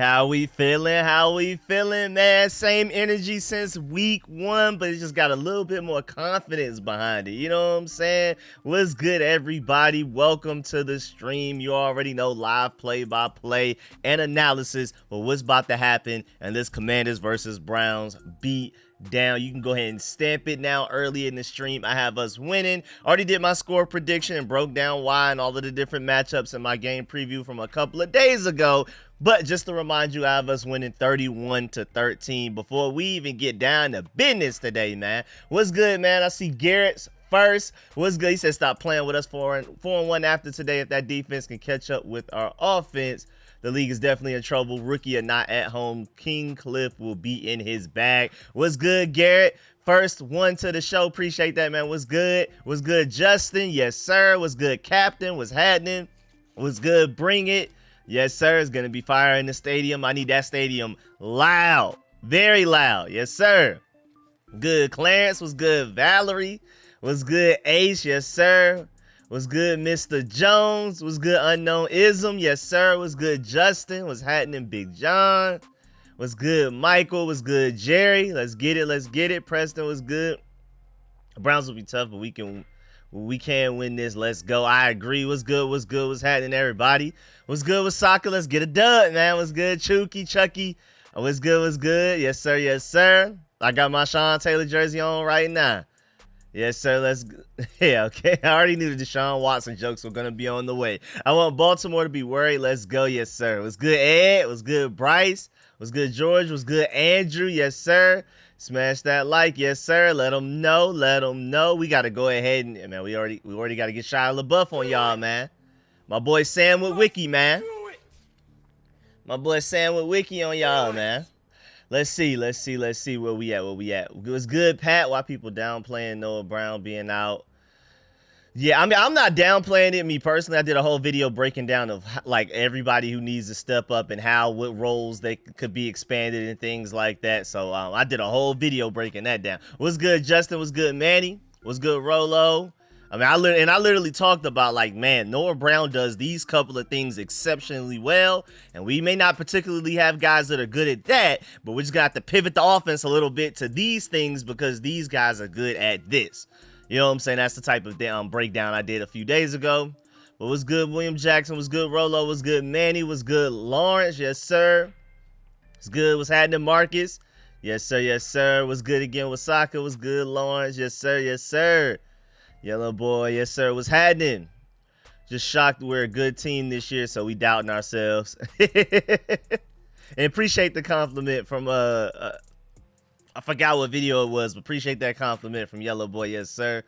How we feeling? How we feeling, man? Same energy since week 1, but it just got a little bit more confidence behind it. You know what I'm saying? What's good, everybody? Welcome to the stream. You already know live play-by-play and analysis of what's about to happen in this Commanders versus Browns beat down. You can go ahead and stamp it now. Early in the stream, I have us winning. Already did my score prediction and broke down why and all of the different matchups in my game preview from a couple of days ago. But just to remind you, I have us winning 31-13 before we even get down to business today, man. What's good, man? I see Garrett's first. What's good? He said stop playing with us 4-1 after today. If that defense can catch up with our offense, the league is definitely in trouble. Rookie or not at home, King Cliff will be in his bag. What's good, Garrett? First one to the show. Appreciate that, man. What's good? What's good, Justin? Yes, sir. What's good, Captain? What's happening? What's good? Bring it. Yes, sir. It's going to be fire in the stadium. I need that stadium loud. Very loud. Yes, sir. Good, Clarence. What's good, Valerie? What's good, Ace? Yes, sir. What's good, Mr. Jones? What's good, Unknown Ism? Yes, sir. What's good, Justin? What's happening, Big John? What's good, Michael? What's good, Jerry? Let's get it. Let's get it. Preston was good. Browns will be tough, but we can win this. Let's go. I agree. What's good? What's good? What's happening, everybody? What's good with soccer? Let's get a dub, man. What's good, Chucky? What's good? What's good? Yes, sir. Yes, sir. I got my Sean Taylor jersey on right now. Yes, sir. Let's go. Yeah, okay. I already knew the Deshaun Watson jokes were going to be on the way. I want Baltimore to be worried. Let's go. Yes, sir. What's good, Ed? What's good, Bryce? What's good, George? What's good, Andrew? Yes, sir. Smash that like. Yes, sir. Let them know. Let them know. We got to go ahead and, man, we already got to get Shia LaBeouf on y'all, man. My boy Sam with Wiki, man. My boy Sam with Wiki on y'all, man. Let's see where we at. It was good, Pat. Why people downplaying Noah Brown being out? Yeah, I mean, I'm not downplaying it. Me personally, I did a whole video breaking down of like everybody who needs to step up and what roles they could be expanded and things like that. So I did a whole video breaking that down. What's good, Justin? What's good, Manny? What's good, Rolo? I mean, I literally talked about, like, man, Noah Brown does these couple of things exceptionally well, and we may not particularly have guys that are good at that, but we just got to pivot the offense a little bit to these things because these guys are good at this. You know what I'm saying? That's the type of breakdown I did a few days ago. But what's good, William Jackson? What's good, Rolo? What's good, Manny? What's good, Lawrence? Yes, sir. What's good? What's happening, Marcus? Yes, sir. Yes, sir. What's good again with soccer? What's good, Lawrence? Yes, sir. Yes, sir. Yellow boy, yes sir. What's happening? Just shocked we're a good team this year, so we doubting ourselves. And appreciate the compliment from I forgot what video it was, but appreciate that compliment from Yellow boy, yes sir.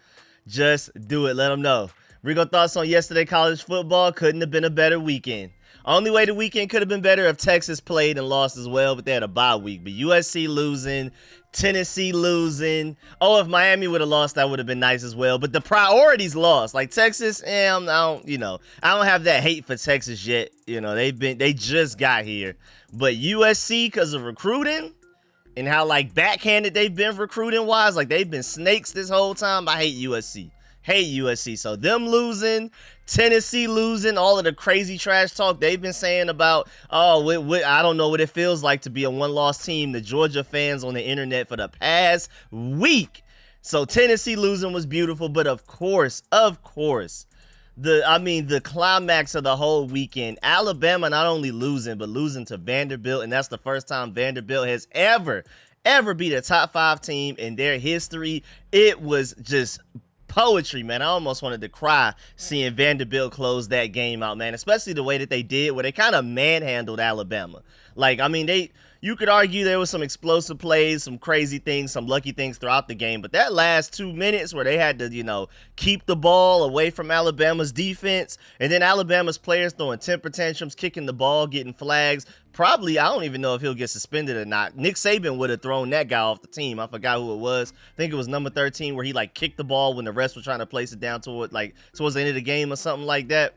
Just do it. Let them know. Rico, thoughts on yesterday college football? Couldn't have been a better weekend. Only way the weekend could have been better if Texas played and lost as well, but they had a bye week. But USC losing, Tennessee losing. Oh, if Miami would have lost, that would have been nice as well. But the priorities lost. Like Texas, I don't have that hate for Texas yet. You know, they just got here. But USC, because of recruiting and how like backhanded they've been recruiting wise, like they've been snakes this whole time. I hate USC. Hate USC. So them losing, Tennessee losing, all of the crazy trash talk they've been saying about, oh, I don't know what it feels like to be a one-loss team, the Georgia fans on the internet for the past week. So Tennessee losing was beautiful, but of course, the climax of the whole weekend, Alabama not only losing, but losing to Vanderbilt, and that's the first time Vanderbilt has ever beat a top 5 team in their history. It was just poetry, man. I almost wanted to cry seeing Vanderbilt close that game out, man, especially the way that they did, where they kind of manhandled Alabama. Like, I mean, you could argue there was some explosive plays, some crazy things, some lucky things throughout the game, but that last 2 minutes where they had to, keep the ball away from Alabama's defense, and then Alabama's players throwing temper tantrums, kicking the ball, getting flags. Probably, I don't even know if he'll get suspended or not. Nick Saban would have thrown that guy off the team. I forgot who it was. I think it was number 13, where he like kicked the ball when the refs were trying to place it down towards the end of the game or something like that.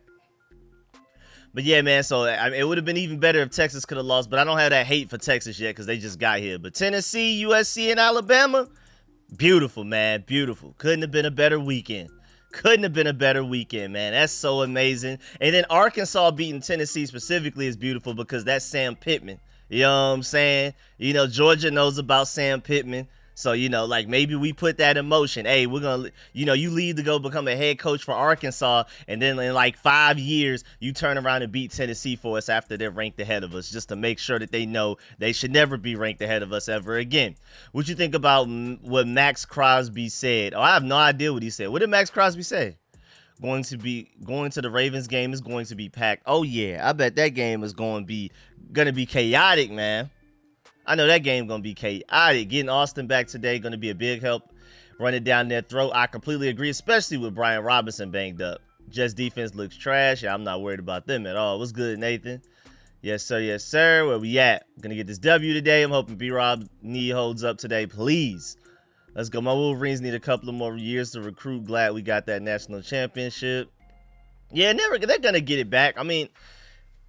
But yeah, man, so it would have been even better if Texas could have lost, but I don't have that hate for Texas yet because they just got here. But Tennessee, USC, and Alabama, beautiful, man, beautiful. Couldn't have been a better weekend. Couldn't have been a better weekend, man. That's so amazing. And then Arkansas beating Tennessee specifically is beautiful because that's Sam Pittman. You know what I'm saying? You know, Georgia knows about Sam Pittman. So, you know, like maybe we put that in motion. Hey, we're going to, you know, you leave to go become a head coach for Arkansas. And then in like 5 years, you turn around and beat Tennessee for us after they're ranked ahead of us, just to make sure that they know they should never be ranked ahead of us ever again. What you think about what Max Crosby said? Oh, I have no idea what he said. What did Max Crosby say? Going to the Ravens game is going to be packed. Oh yeah, I bet that game is going to be chaotic, man. I know that game gonna be chaotic. Getting Austin back today gonna be a big help. Running down their throat. I completely agree, especially with Brian Robinson banged up. Jets defense looks trash. Yeah, I'm not worried about them at all. What's good, Nathan? Yes, sir. Yes, sir. Where we at? Gonna get this W today. I'm hoping B-Rob knee holds up today, please. Let's go. My Wolverines need a couple of more years to recruit. Glad we got that national championship. Yeah, they're gonna get it back. I mean,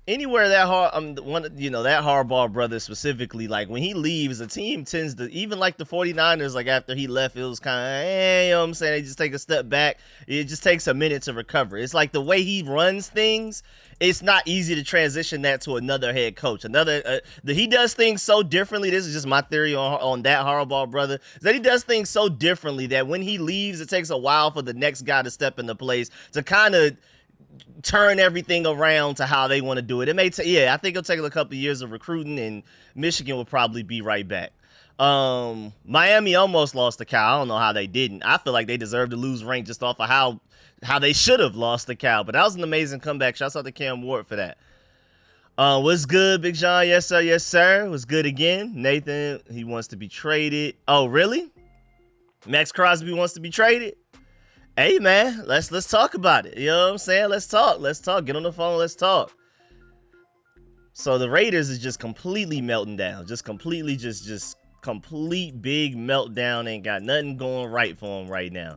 anywhere that that Harbaugh brother specifically, like when he leaves, the team tends to, even like the 49ers, like after he left, it was kind of, you know what I'm saying? They just take a step back. It just takes a minute to recover. It's like the way he runs things, it's not easy to transition that to another head coach. He does things so differently. This is just my theory on that Harbaugh brother, that he does things so differently that when he leaves, it takes a while for the next guy to step into place to kind of turn everything around to how they want to do it. I think it'll take a couple of years of recruiting, and Michigan will probably be right back. Miami almost lost to Cal. I don't know how they didn't. I feel like they deserved to lose rank just off of how they should have lost to Cal. But that was an amazing comeback. Shouts out to Cam Ward for that. What's good, Big John? Yes, sir. Yes, sir. What's good again? Nathan, he wants to be traded. Oh, really? Max Crosby wants to be traded? Hey man, let's talk about it. You know what I'm saying? Let's talk. Get on the phone. Let's talk. So the Raiders is just completely melting down. Just completely, just complete big meltdown. Ain't got nothing going right for them right now.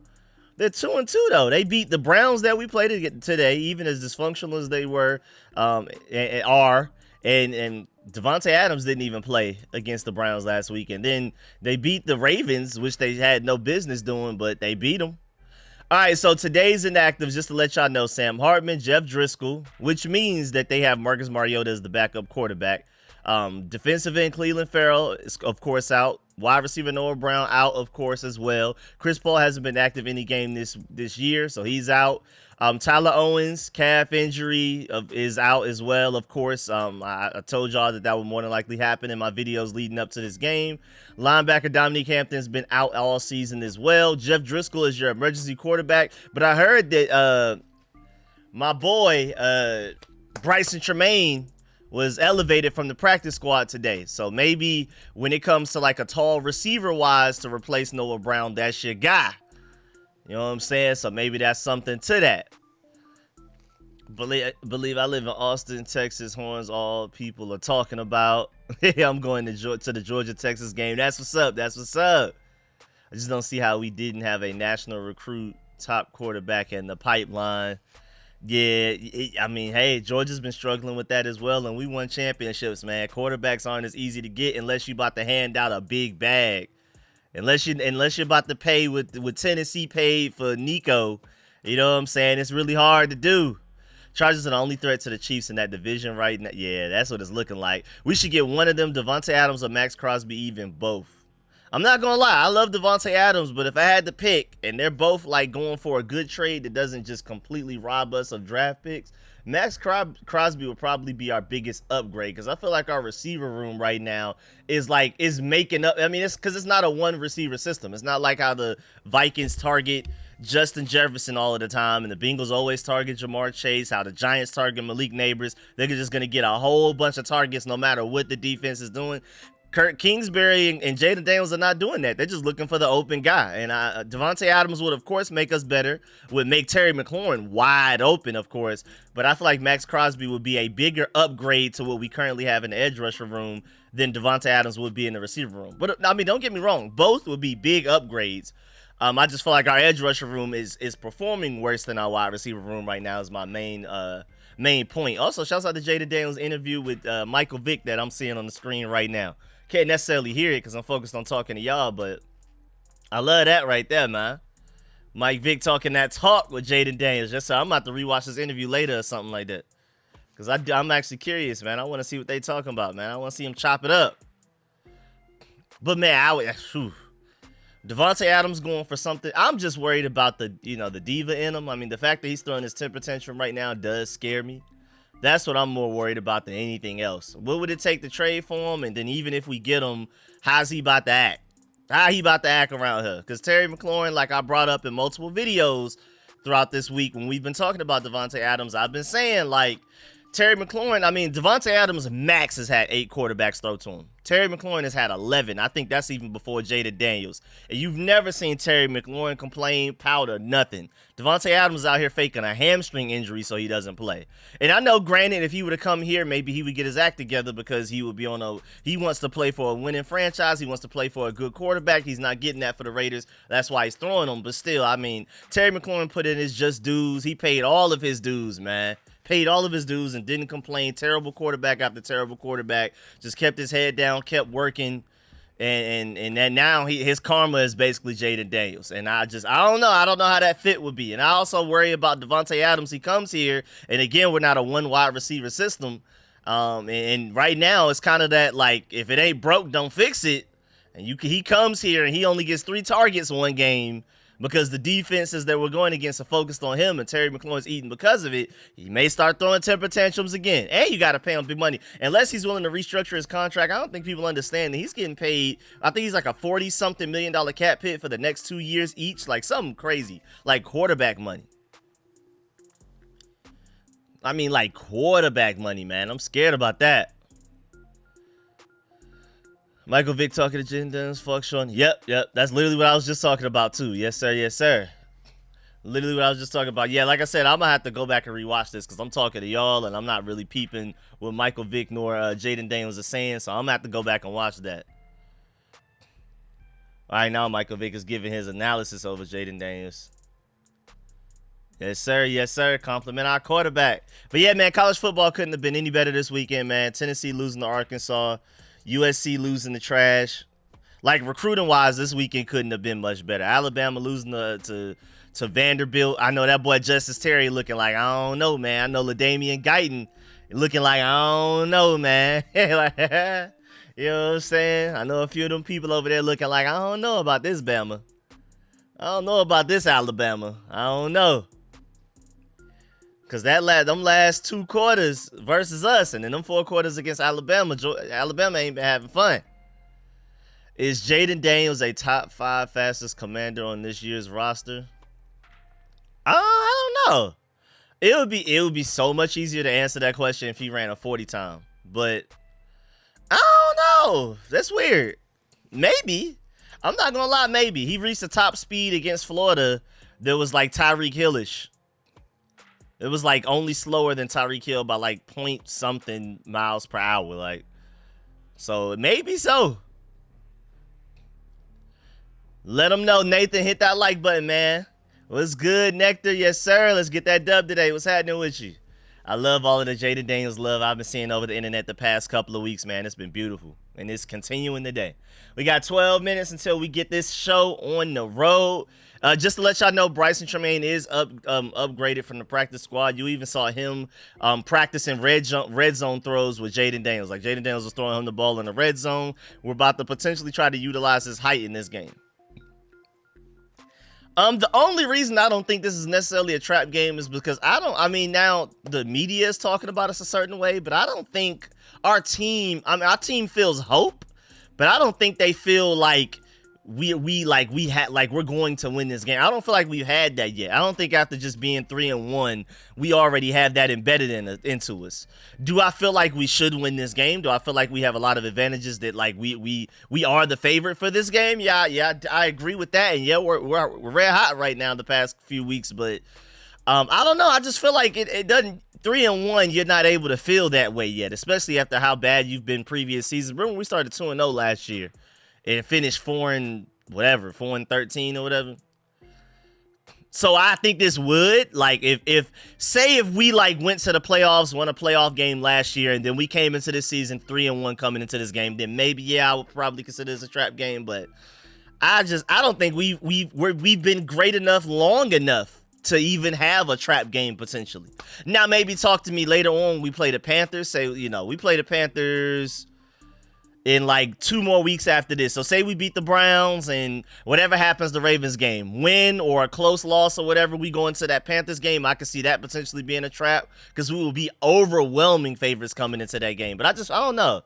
They're 2-2 though. They beat the Browns that we played today, even as dysfunctional as they were, and Devontae Adams didn't even play against the Browns last week. And then they beat the Ravens, which they had no business doing, but they beat them. All right, so today's inactives, just to let y'all know, Sam Hartman, Jeff Driscoll, which means that they have Marcus Mariota as the backup quarterback. Defensive end, Cleveland Farrell is, of course, out. Wide receiver Noah Brown out, of course, as well. Chris Paul hasn't been active any game this year, so he's out. Tyler Owens, calf injury is out as well, of course. I told y'all that would more than likely happen in my videos leading up to this game. Linebacker Dominique Hampton's been out all season as well. Jeff Driscoll is your emergency quarterback. But I heard that my boy, Bryson Tremaine, was elevated from the practice squad today. So maybe when it comes to like a tall receiver-wise to replace Noah Brown, that's your guy. You know what I'm saying? So maybe that's something to that. Believe I live in Austin, Texas. Horns all people are talking about. I'm going to the Georgia-Texas game. That's what's up. That's what's up. I just don't see how we didn't have a national recruit top quarterback in the pipeline. Yeah, I mean, hey, Georgia's been struggling with that as well, and we won championships, man. Quarterbacks aren't as easy to get unless you're about to hand out a big bag. Unless you're about to pay with Tennessee paid for Nico, you know what I'm saying? It's really hard to do. Chargers are the only threat to the Chiefs in that division right now. Yeah, that's what it's looking like. We should get one of them, Devontae Adams or Max Crosby, even both. I'm not going to lie. I love Devontae Adams, but if I had to pick, and they're both like going for a good trade that doesn't just completely rob us of draft picks, Max Crosby would probably be our biggest upgrade, because I feel like our receiver room right now is making up. I mean, it's because it's not a one receiver system. It's not like how the Vikings target Justin Jefferson all of the time, and the Bengals always target Jamar Chase, how the Giants target Malik Neighbors. They're just going to get a whole bunch of targets no matter what the defense is doing. Kurt Kingsbury and Jaden Daniels are not doing that. They're just looking for the open guy. And Devontae Adams would, of course, make us better, would make Terry McLaurin wide open, of course. But I feel like Max Crosby would be a bigger upgrade to what we currently have in the edge rusher room than Devontae Adams would be in the receiver room. But, I mean, don't get me wrong. Both would be big upgrades. I just feel like our edge rusher room is performing worse than our wide receiver room right now is my main point. Also, shouts out to Jaden Daniels' interview with Michael Vick that I'm seeing on the screen right now. Can't necessarily hear it because I'm focused on talking to y'all, but I love that right there, man. Mike Vick talking that talk with Jaden Daniels. Just so I'm about to rewatch this interview later or something like that. Because I'm actually curious, man. I want to see what they talking about, man. I want to see him chop it up. But, man, Devontae Adams going for something. I'm just worried about the diva in him. I mean, the fact that he's throwing his temper tantrum right now does scare me. That's what I'm more worried about than anything else. What would it take to trade for him? And then even if we get him, how's he about to act? How he about to act around here? Because Terry McLaurin, like I brought up in multiple videos throughout this week when we've been talking about Devontae Adams, I've been saying, like, Terry McLaurin, I mean, Devontae Adams max has had 8 quarterbacks throw to him. Terry McLaurin has had 11. I think that's even before Jaden Daniels. And you've never seen Terry McLaurin complain, pout, or nothing. Devontae Adams is out here faking a hamstring injury so he doesn't play. And I know, granted, if he were to come here, maybe he would get his act together because he would be he wants to play for a winning franchise. He wants to play for a good quarterback. He's not getting that for the Raiders. That's why he's throwing them. But still, I mean, Terry McLaurin put in his just dues. He paid all of his dues, man. Paid all of his dues and didn't complain. Terrible quarterback after terrible quarterback. Just kept his head down, kept working. And then now his karma is basically Jaden Daniels. And I don't know. I don't know how that fit would be. And I also worry about Devontae Adams. He comes here, and again, we're not a one wide receiver system. And right now it's kind of that, like, if it ain't broke, don't fix it. And he comes here and he only gets 3 targets one game because the defenses that we're going against are focused on him, and Terry McLaurin's eating because of it. He may start throwing temper tantrums again, and you got to pay him big money. Unless he's willing to restructure his contract, I don't think people understand that he's getting paid. I think he's like a $40-something million cap hit for the next 2 years each, like something crazy, like quarterback money. I mean, like quarterback money, man. I'm scared about that. Michael Vick talking to Jaden Daniels, fuck Sean. Yep. That's literally what I was just talking about, too. Yes, sir. Literally what I was just talking about. Yeah, like I said, I'm going to have to go back and rewatch this because I'm talking to y'all, and I'm not really peeping what Michael Vick nor Jaden Daniels are saying, so I'm going to have to go back and watch that. All right, now Michael Vick is giving his analysis over Jaden Daniels. Yes, sir. Compliment our quarterback. But, yeah, man, college football couldn't have been any better this weekend, man. Tennessee losing to Arkansas. USC losing the trash. Like, recruiting-wise, this weekend couldn't have been much better. Alabama losing to Vanderbilt. I know that boy Justice Terry looking like, I don't know, man. I know LaDainian Guyton looking like, I don't know, man. You know what I'm saying? I know a few of them people over there looking like, I don't know about this Bama. I don't know about this Alabama. I don't know. Because them last 2 quarters versus us, and then them 4 quarters against Alabama, Alabama ain't been having fun. Is Jaden Daniels a top 5 fastest commander on this year's roster? I don't know. It would be so much easier to answer that question if he ran a 40 time. But I don't know. That's weird. Maybe. I'm not going to lie, maybe. He reached the top speed against Florida that was like Tyreek Hill-ish. It was like only slower than Tyreek Hill by like point something miles per hour. Like, so maybe so. Let them know. Nathan, hit that like button, man. What's good, Nectar? Yes, sir. Let's get that dub today. What's happening with you? I love all of the Jaden Daniels love I've been seeing over the internet the past couple of weeks, man. It's been beautiful. And it's continuing today. We got 12 minutes until we get this show on the road. Just to let y'all know, Bryson Tremaine is upgraded from the practice squad. You even saw him practicing red zone throws with Jaden Daniels. Like, Jaden Daniels was throwing him the ball in the red zone. We're about to potentially try to utilize his height in this game. The only reason I don't think this is necessarily a trap game is because now the media is talking about us a certain way, but I don't think our team feels hope, but I don't think they feel like we're going to win this game. I don't feel like we've had that yet. I don't think after just being 3-1, we already have that embedded into us. Do I feel like we should win this game? Do I feel like we have a lot of advantages that like we are the favorite for this game? Yeah, I agree with that. And yeah, we're red hot right now the past few weeks, but I don't know. I just feel like it doesn't. 3-1, you're not able to feel that way yet, especially after how bad you've been previous seasons. Remember when we started 2-0 last year? And finished 4-13 or whatever. So I think this would, like, if we like went to the playoffs, won a playoff game last year, and then we came into this season 3-1 coming into this game, then maybe, yeah, I would probably consider this a trap game. But I don't think we've been great enough long enough to even have a trap game potentially. Now, maybe talk to me later on. We play the Panthers. Say, we play the Panthers in like 2 more weeks after this. So say we beat the Browns and whatever happens, the Ravens game, win or a close loss or whatever, we go into that Panthers game. I could see that potentially being a trap because we will be overwhelming favorites coming into that game. But I don't know.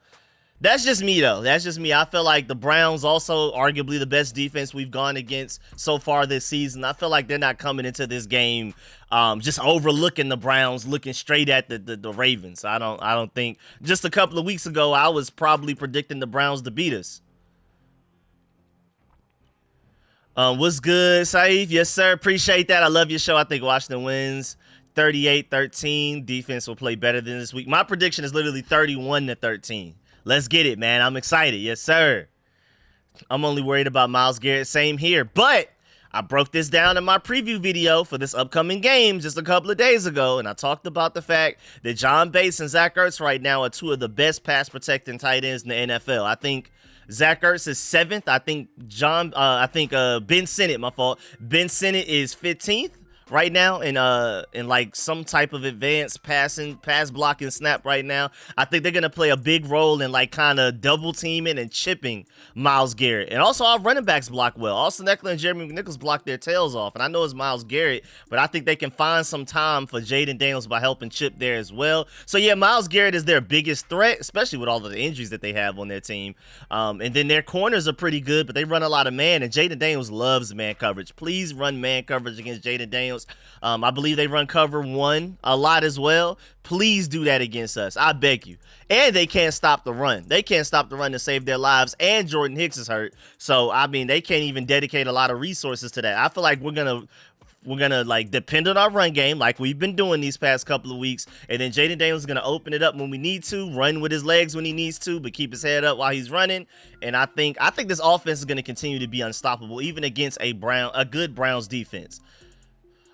That's just me, though. That's just me. I feel like the Browns also arguably the best defense we've gone against so far this season. I feel like they're not coming into this game just overlooking the Browns, looking straight at the Ravens. I don't think. Just a couple of weeks ago, I was probably predicting the Browns to beat us. What's good, Saif? Yes, sir. Appreciate that. I love your show. I think Washington wins 38-13. Defense will play better than this week. My prediction is literally 31-13. Let's get it, man. I'm excited. Yes, sir. I'm only worried about Myles Garrett. Same here. But I broke this down in my preview video for this upcoming game just a couple of days ago, and I talked about the fact that John Bates and Zach Ertz right now are 2 of the best pass-protecting tight ends in the NFL. I think Zach Ertz is 7th. I think Ben Sinnott, my fault. Ben Sinnott is 15th right now in like some type of advanced pass blocking snap right now. I think they're gonna play a big role in like kind of double teaming and chipping Myles Garrett. And also our running backs block well. Austin Eckler and Jeremy McNichols block their tails off. And I know it's Myles Garrett, but I think they can find some time for Jaden Daniels by helping chip there as well. So yeah, Myles Garrett is their biggest threat, especially with all of the injuries that they have on their team. And then their corners are pretty good, but they run a lot of man, and Jaden Daniels loves man coverage. Please run man coverage against Jaden Daniels. I believe they run cover 1 a lot as well. Please do that against us. I beg you. And they can't stop the run. They can't stop the run to save their lives. And Jordan Hicks is hurt. So, I mean, they can't even dedicate a lot of resources to that. I feel like we're gonna like depend on our run game like we've been doing these past couple of weeks, and then Jaden Daniels is gonna open it up when we need to, run with his legs when he needs to, but keep his head up while he's running. And I think this offense is gonna continue to be unstoppable even against a good Browns defense.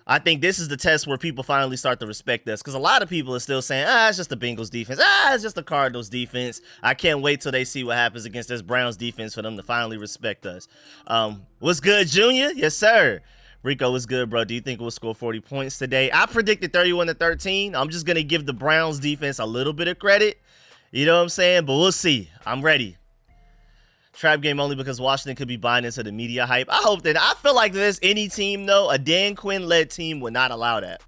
I think this is the test where people finally start to respect us, because a lot of people are still saying, it's just the Bengals defense. It's just the Cardinals defense. I can't wait till they see what happens against this Browns defense for them to finally respect us. What's good, Junior? Yes, sir. Rico, what's good, bro? Do you think we'll score 40 points today? I predicted 31-13. I'm just going to give the Browns defense a little bit of credit. You know what I'm saying? But we'll see. I'm ready. Trap game only because Washington could be buying into the media hype. I hope that. I feel like there's any team, though, a Dan Quinn-led team would not allow that.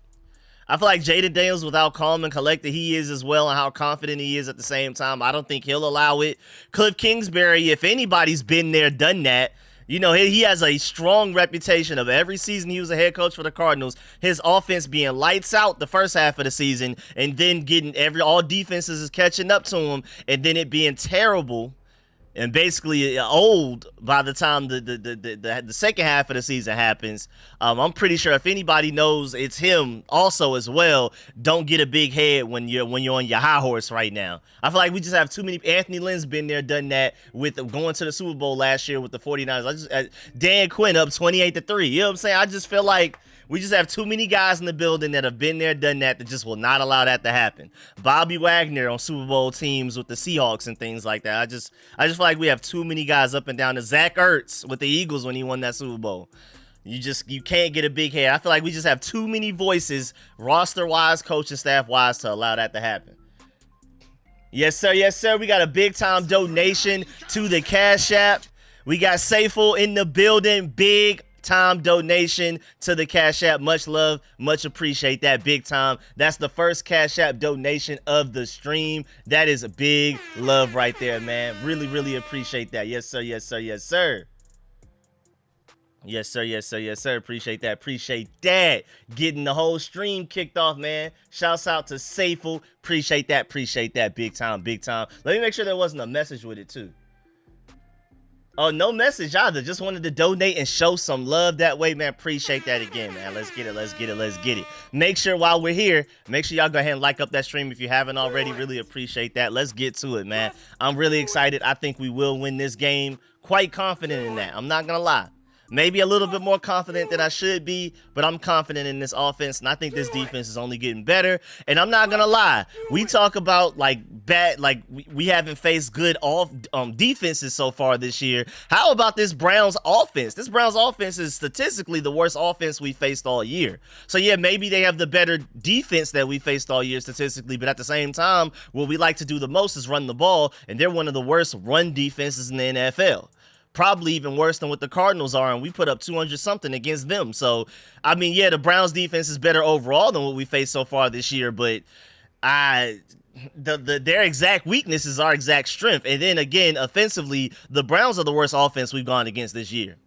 I feel like Jaden Daniels, with how calm and collected he is as well and how confident he is at the same time, I don't think he'll allow it. Cliff Kingsbury, if anybody's been there, done that, he has a strong reputation of every season he was a head coach for the Cardinals, his offense being lights out the first half of the season and then getting all defenses is catching up to him and then it being terrible and basically old by the time the second half of the season happens. I'm pretty sure if anybody knows it's him also as well, don't get a big head when you're on your high horse right now. I feel like we just have too many. Anthony Lynn's been there, done that with going to the Super Bowl last year with the 49ers. Dan Quinn up 28-3. You know what I'm saying? I just feel like we just have too many guys in the building that have been there, done that just will not allow that to happen. Bobby Wagner on Super Bowl teams with the Seahawks and things like that. I just feel like we have too many guys up and down. The Zach Ertz with the Eagles when he won that Super Bowl. You can't get a big head. I feel like we just have too many voices, roster-wise, coaching staff-wise, to allow that to happen. Yes, sir. Yes, sir. We got a big-time donation to the Cash App. We got Saiful in the building. Big time donation to the Cash App. Much love, much appreciate that. Big time. That's the first Cash App donation of the stream. That is a big love right there, man. Really, really appreciate that. Yes, sir. Yes, sir. Yes, sir. Yes, sir. Yes, sir. Yes, sir. Appreciate that. Appreciate that. Getting the whole stream kicked off, man. Shouts out to Saiful. Appreciate that. Appreciate that. Big time. Big time. Let me make sure there wasn't a message with it, too. Oh, no message either. Just wanted to donate and show some love that way, man. Appreciate that again, man. Let's get it. Let's get it. Let's get it. Make sure while we're here, make sure y'all go ahead and like up that stream if you haven't already. Really appreciate that. Let's get to it, man. I'm really excited. I think we will win this game. Quite confident in that. I'm not going to lie. Maybe a little bit more confident than I should be, but I'm confident in this offense, and I think this defense is only getting better. And I'm not gonna lie, we talk about like bad, like we haven't faced good defenses so far this year. How about this Browns offense? This Browns offense is statistically the worst offense we faced all year. So yeah, maybe they have the better defense that we faced all year statistically, but at the same time, what we like to do the most is run the ball, and they're one of the worst run defenses in the NFL. Probably even worse than what the Cardinals are, and we put up 200 something against them. So, I mean, yeah, the Browns defense is better overall than what we faced so far this year, but their exact weakness is our exact strength. And then again, offensively, the Browns are the worst offense we've gone against this year.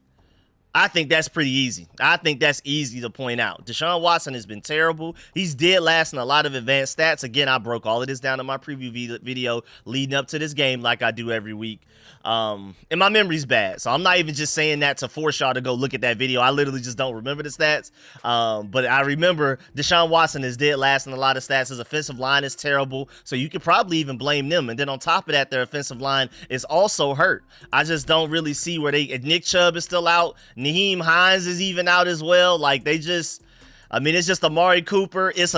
I think that's pretty easy. I think that's easy to point out. Deshaun Watson has been terrible. He's dead last in a lot of advanced stats. Again, I broke all of this down in my preview video leading up to this game like I do every week. And my memory's bad, so I'm not even just saying that to force y'all to go look at that video. I literally just don't remember the stats. But I remember Deshaun Watson is dead last in a lot of stats. His offensive line is terrible, so you could probably even blame them. And then on top of that, their offensive line is also hurt. I just don't really see where Nick Chubb is still out. Nyheim Hines is even out as well. Like, they just, I mean, it's just Amari Cooper. It's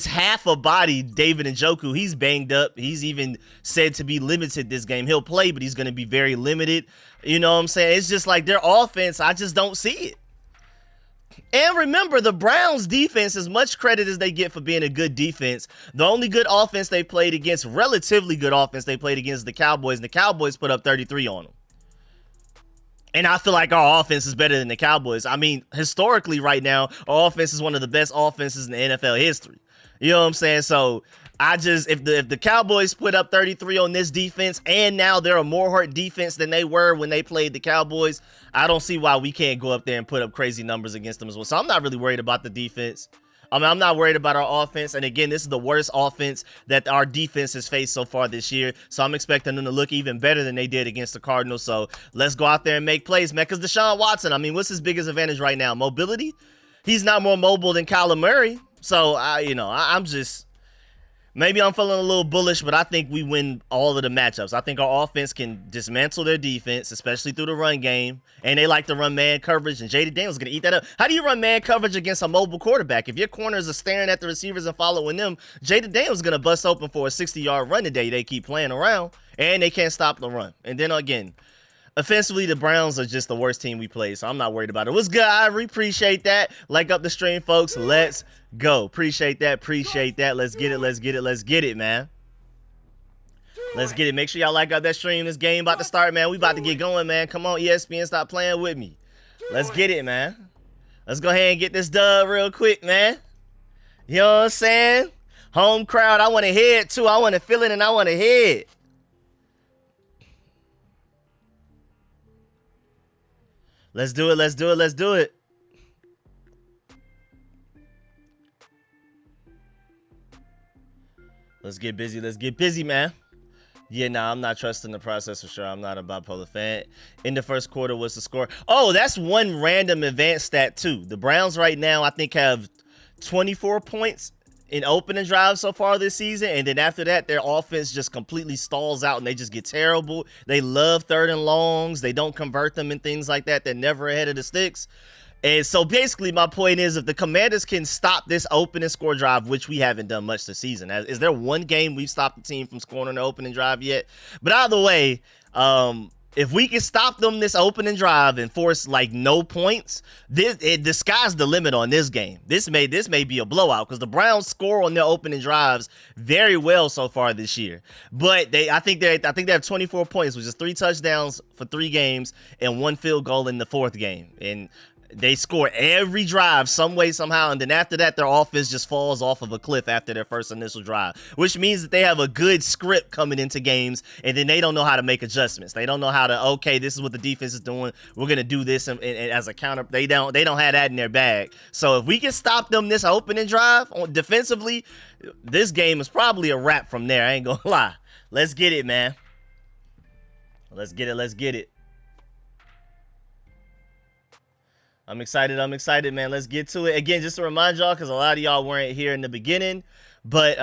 half a body, David Njoku. He's banged up. He's even said to be limited this game. He'll play, but he's going to be very limited. You know what I'm saying? It's just like their offense, I just don't see it. And remember, the Browns defense, as much credit as they get for being a good defense, the only good offense they played against, relatively good offense they played against the Cowboys, and the Cowboys put up 33 on them. And I feel like our offense is better than the Cowboys. I mean, historically right now, our offense is one of the best offenses in the NFL history. You know what I'm saying? So I just, if the Cowboys put up 33 on this defense, and now they're a more hurt defense than they were when they played the Cowboys, I don't see why we can't go up there and put up crazy numbers against them as well. So I'm not really worried about the defense. I mean, I'm not worried about our offense. And again, this is the worst offense that our defense has faced so far this year. So I'm expecting them to look even better than they did against the Cardinals. So let's go out there and make plays, man. Because Deshaun Watson, I mean, what's his biggest advantage right now? Mobility? He's not more mobile than Kyler Murray. So, I'm just, maybe I'm feeling a little bullish, but I think we win all of the matchups. I think our offense can dismantle their defense, especially through the run game. And they like to run man coverage, and Jaden Daniels is going to eat that up. How do you run man coverage against a mobile quarterback? If your corners are staring at the receivers and following them, Jaden Daniels is going to bust open for a 60-yard run today. They keep playing around, and they can't stop the run. And then again, offensively, the Browns are just the worst team we play, so I'm not worried about it. What's good, Ivory? Appreciate that. Like up the stream, folks. Let's go. Appreciate that. Appreciate that. Let's get it. Let's get it. Let's get it, man. Let's get it. Make sure y'all like up that stream. This game about to start, man. We about to get going, man. Come on, ESPN, stop playing with me. Let's get it, man. Let's go ahead and get this dub real quick, man. You know what I'm saying? Home crowd, I want to hear it, too. I want to feel it, and I want to hear it. Let's do it. Let's do it. Let's do it. Let's get busy. Let's get busy, man. Yeah, nah, I'm not trusting the process for sure. I'm not a bipolar fan. In the first quarter, what's the score? Oh, that's one random advanced stat, too. The Browns right now, I think, have 24 points in opening drives so far this season. And then after that, their offense just completely stalls out and they just get terrible. They love third and longs. They don't convert them and things like that. They're never ahead of the sticks. And so basically my point is, if the Commanders can stop this opening score drive, which we haven't done much this season. Is there one game we've stopped the team from scoring on the opening drive yet? But either way, if we can stop them this opening drive and force like no points, the sky's the limit on this game. This may be a blowout because the Browns score on their opening drives very well so far this year. But I think they have 24 points, which is 3 touchdowns for 3 games and 1 field goal in the 4th game. And they score every drive some way, somehow, and then after that, their offense just falls off of a cliff after their first initial drive, which means that they have a good script coming into games, and then they don't know how to make adjustments. They don't know how to, okay, this is what the defense is doing. We're going to do this and as a counter. They don't have that in their bag. So if we can stop them this opening drive defensively, this game is probably a wrap from there. I ain't going to lie. Let's get it, man. Let's get it. Let's get it. I'm excited, man. Let's get to it. Again, just to remind y'all, because a lot of y'all weren't here in the beginning, but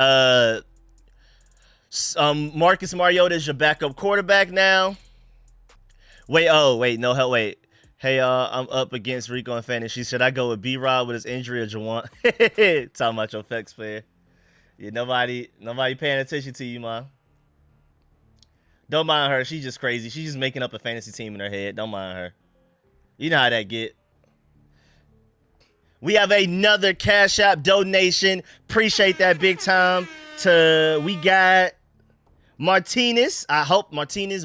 Marcus Mariota is your backup quarterback now. Wait, no, wait. Hey, I'm up against Rico and fantasy. Should I go with B-Rod with his injury or Jawan? Talking about your flex player. Yeah, nobody paying attention to you, man. Don't mind her. She's just crazy. She's just making up a fantasy team in her head. Don't mind her. You know how that get. We have another Cash App donation. Appreciate that big time. We got Martinez. I hope Martinez.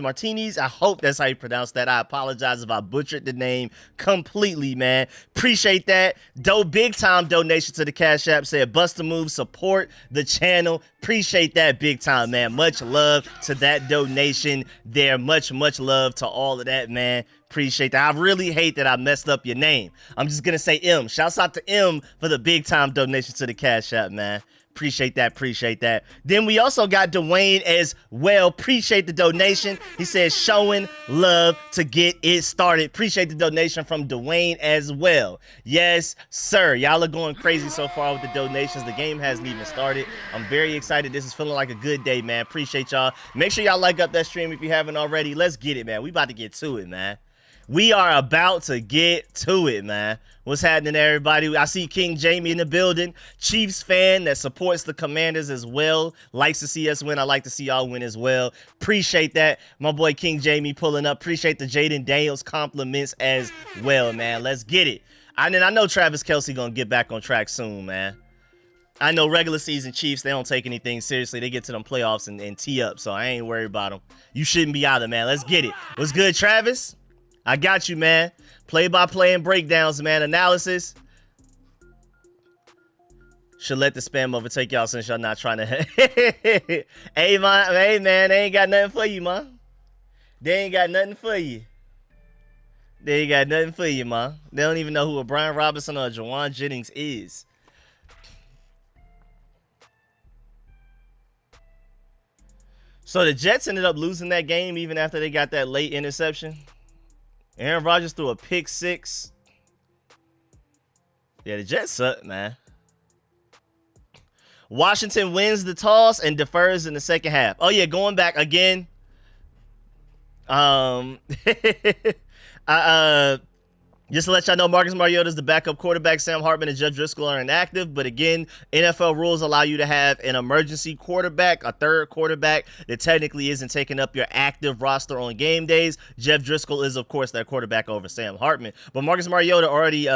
I hope that's how you pronounce that. I apologize if I butchered the name completely, man. Appreciate that. Big time donation to the Cash App. Said bust a move, support the channel. Appreciate that big time, man. Much love to that donation there. Much love to all of that, man. Appreciate that. I really hate that I messed up your name. I'm just gonna say M. Shouts out to M for the big time donation to the Cash App, man. Appreciate that. Then we also got Dwayne as well. Appreciate the donation. He says showing love to get it started. Appreciate the donation from Dwayne as well. Yes, sir. Y'all are going crazy so far with the donations. The game hasn't even started. I'm very excited. This is feeling like a good day, man. Appreciate y'all. Make sure y'all like up that stream if you haven't already. Let's get it, man. We about to get to it, man. We are about to get to it, man. What's happening, everybody? I see King Jamie in the building. Chiefs fan that supports the Commanders as well. Likes to see us win. I like to see y'all win as well. Appreciate that. My boy King Jamie pulling up. Appreciate the Jaden Daniels compliments as well, man. Let's get it. I know Travis Kelce gonna get back on track soon, man. I know regular season Chiefs, they don't take anything seriously. They get to them playoffs and tee up, so I ain't worried about them. You shouldn't be either, man. Let's get it. What's good, Travis? I got you, man. Play-by-play and breakdowns, man. Analysis. Should let the spam overtake y'all since y'all not trying to. Hey, man, they ain't got nothing for you, man. They ain't got nothing for you. Man. They don't even know who a Brian Robinson or a Jawan Jennings is. So the Jets ended up losing that game even after they got that late interception. Aaron Rodgers threw a pick 6. Yeah, the Jets suck, man. Washington wins the toss and defers in the second half. Oh, yeah, going back again. Just to let y'all know, Marcus Mariota is the backup quarterback. Sam Hartman and Jeff Driscoll are inactive. But again, NFL rules allow you to have an emergency quarterback, a third quarterback that technically isn't taking up your active roster on game days. Jeff Driscoll is, of course, that quarterback over Sam Hartman. But Marcus Mariota already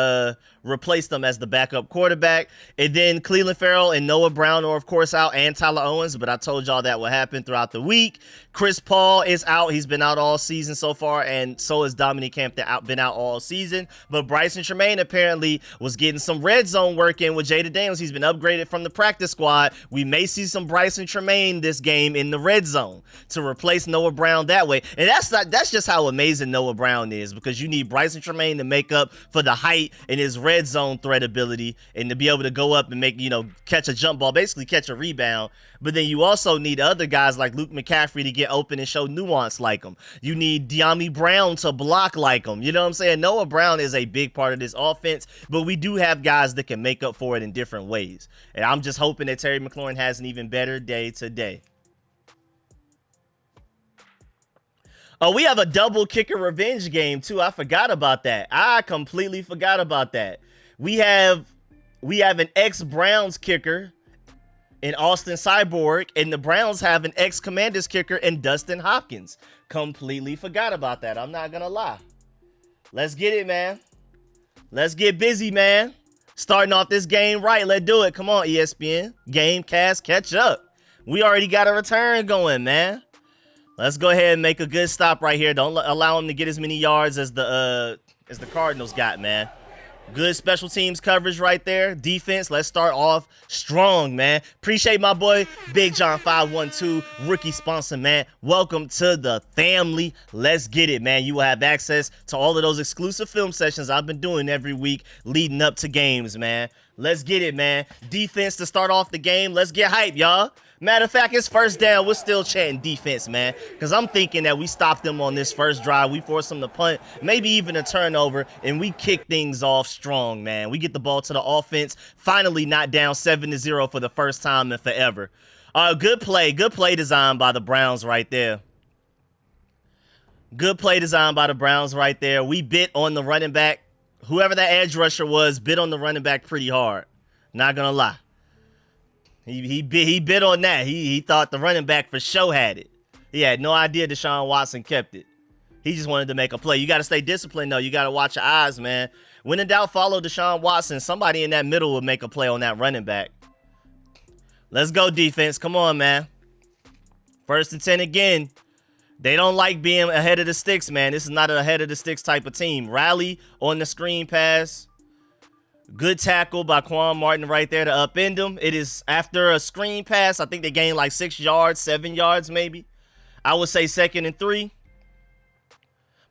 replaced him as the backup quarterback. And then Cleveland Farrell and Noah Brown are, of course, out, and Tyler Owens. But I told y'all that would happen throughout the week. Chris Paul is out. He's been out all season so far. And so is Dominique Hampton, been out all season. But Bryson Tremaine apparently was getting some red zone work in with Jada Daniels. He's been upgraded from the practice squad. We may see some Bryson Tremaine this game in the red zone to replace Noah Brown that way. And that's just how amazing Noah Brown is, because you need Bryson Tremaine to make up for the height and his red zone threat ability and to be able to go up and make, catch a jump ball, basically catch a rebound. But then you also need other guys like Luke McCaffrey to get open and show nuance like him. You need De'Ami Brown to block like him. You know what I'm saying? Noah Brown is a big part of this offense, but we do have guys that can make up for it in different ways. And I'm just hoping that Terry McLaurin has an even better day today. Oh, we have a double kicker revenge game too. I forgot about that. I completely forgot about that. We have an ex-Browns kicker in Austin Cyborg, and the Browns have an ex-Commanders kicker in Dustin Hopkins. Completely forgot about that. I'm not gonna lie. Let's get it, man. Let's get busy, man. Starting off this game right. Let's do it. Come on, ESPN. Gamecast, catch up. We already got a return going, man. Let's go ahead and make a good stop right here. Don't allow him to get as many yards as the Cardinals got, man. Good special teams coverage right there. Defense, let's start off strong, man. Appreciate my boy, Big John 512, rookie sponsor, man. Welcome to the family. Let's get it, man. You will have access to all of those exclusive film sessions I've been doing every week leading up to games, man. Let's get it, man. Defense to start off the game. Let's get hype, y'all. Matter of fact, it's first down. We're still chanting defense, man, because I'm thinking that we stopped them on this first drive. We forced them to punt, maybe even a turnover, and we kick things off strong, man. We get the ball to the offense, finally not down 7-0 for the first time in forever. Good play design by the Browns right there. Good play design by the Browns right there. We bit on the running back. Whoever that edge rusher was bit on the running back pretty hard. Not gonna lie. He bit on that. He thought the running back for sure had it. He had no idea Deshaun Watson kept it. He just wanted to make a play. You got to stay disciplined, though. You got to watch your eyes, man. When in doubt, follow Deshaun Watson. Somebody in that middle will make a play on that running back. Let's go, defense. Come on, man. 1st and 10 again. They don't like being ahead of the sticks, man. This is not an ahead of the sticks type of team. Rally on the screen pass. Good tackle by Quan Martin right there to upend him. It is after a screen pass. I think they gained like 6 yards, 7 yards maybe. I would say 2nd and 3.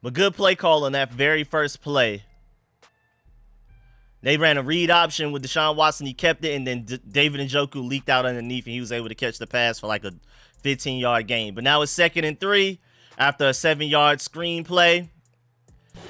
But good play call on that very first play. They ran a read option with Deshaun Watson. He kept it, and then David Njoku leaked out underneath, and he was able to catch the pass for like a 15-yard gain. But now it's 2nd and 3 after a 7-yard screen play.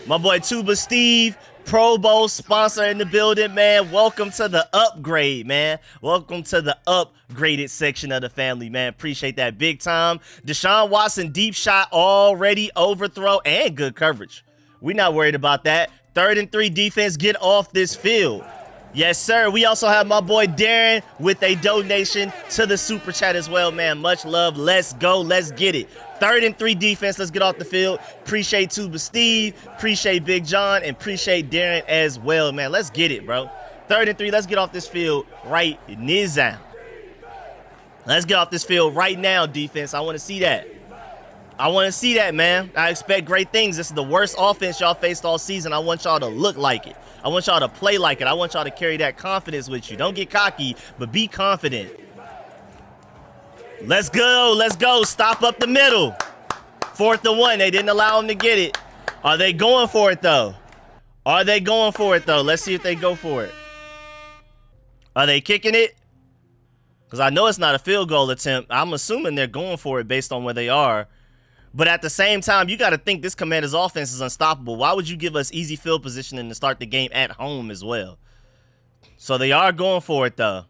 My boy Tuba Steve, Pro Bowl sponsor in the building, man. Welcome to the upgrade, man. Welcome to the upgraded section of the family, man. Appreciate that big time. Deshaun Watson, deep shot already, overthrow, and good coverage. We're not worried about that. 3rd and 3 defense, get off this field. Yes, sir. We also have my boy Darren with a donation to the super chat as well, man. Much love. Let's go. Let's get it. 3rd and 3 defense. Let's get off the field. Appreciate Tuba Steve. Appreciate Big John. And appreciate Darren as well, man. Let's get it, bro. 3rd and 3. Let's get off this field right now. Let's get off this field right now, defense. I want to see that. I want to see that, man. I expect great things. This is the worst offense y'all faced all season. I want y'all to look like it. I want y'all to play like it. I want y'all to carry that confidence with you. Don't get cocky, but be confident. Let's go. Let's go. Stop up the middle. 4th and 1. They didn't allow him to get it. Are they going for it, though? Are they going for it, though? Let's see if they go for it. Are they kicking it? Because I know it's not a field goal attempt. I'm assuming they're going for it based on where they are. But at the same time, you got to think this Commanders offense is unstoppable. Why would you give us easy field positioning to start the game at home as well? So they are going for it, though.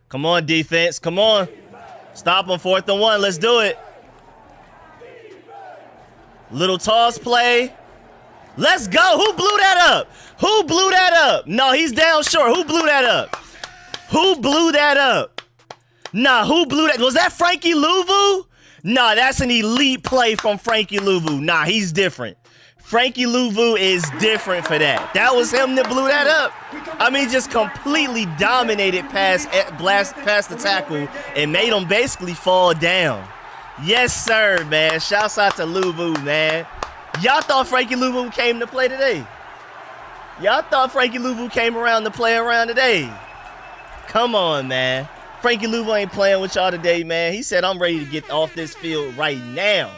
Come on, defense. Come on. Stop on 4th and 1. Let's do it. Little toss play. Let's go. Who blew that up? Who blew that up? No, he's down short. Who blew that up? Who blew that up? Nah, who blew that? Was that Frankie Louvu? Nah, that's an elite play from Frankie Louvu. Nah, he's different. Frankie Louvu is different for that. That was him that blew that up. I mean, just completely dominated past the tackle and made him basically fall down. Yes, sir, man. Shouts out to Louvu, man. Y'all thought Frankie Louvu came to play today. Y'all thought Frankie Louvu came around to play around today. Come on, man. Frankie Louvu ain't playing with y'all today, man. He said, I'm ready to get off this field right now.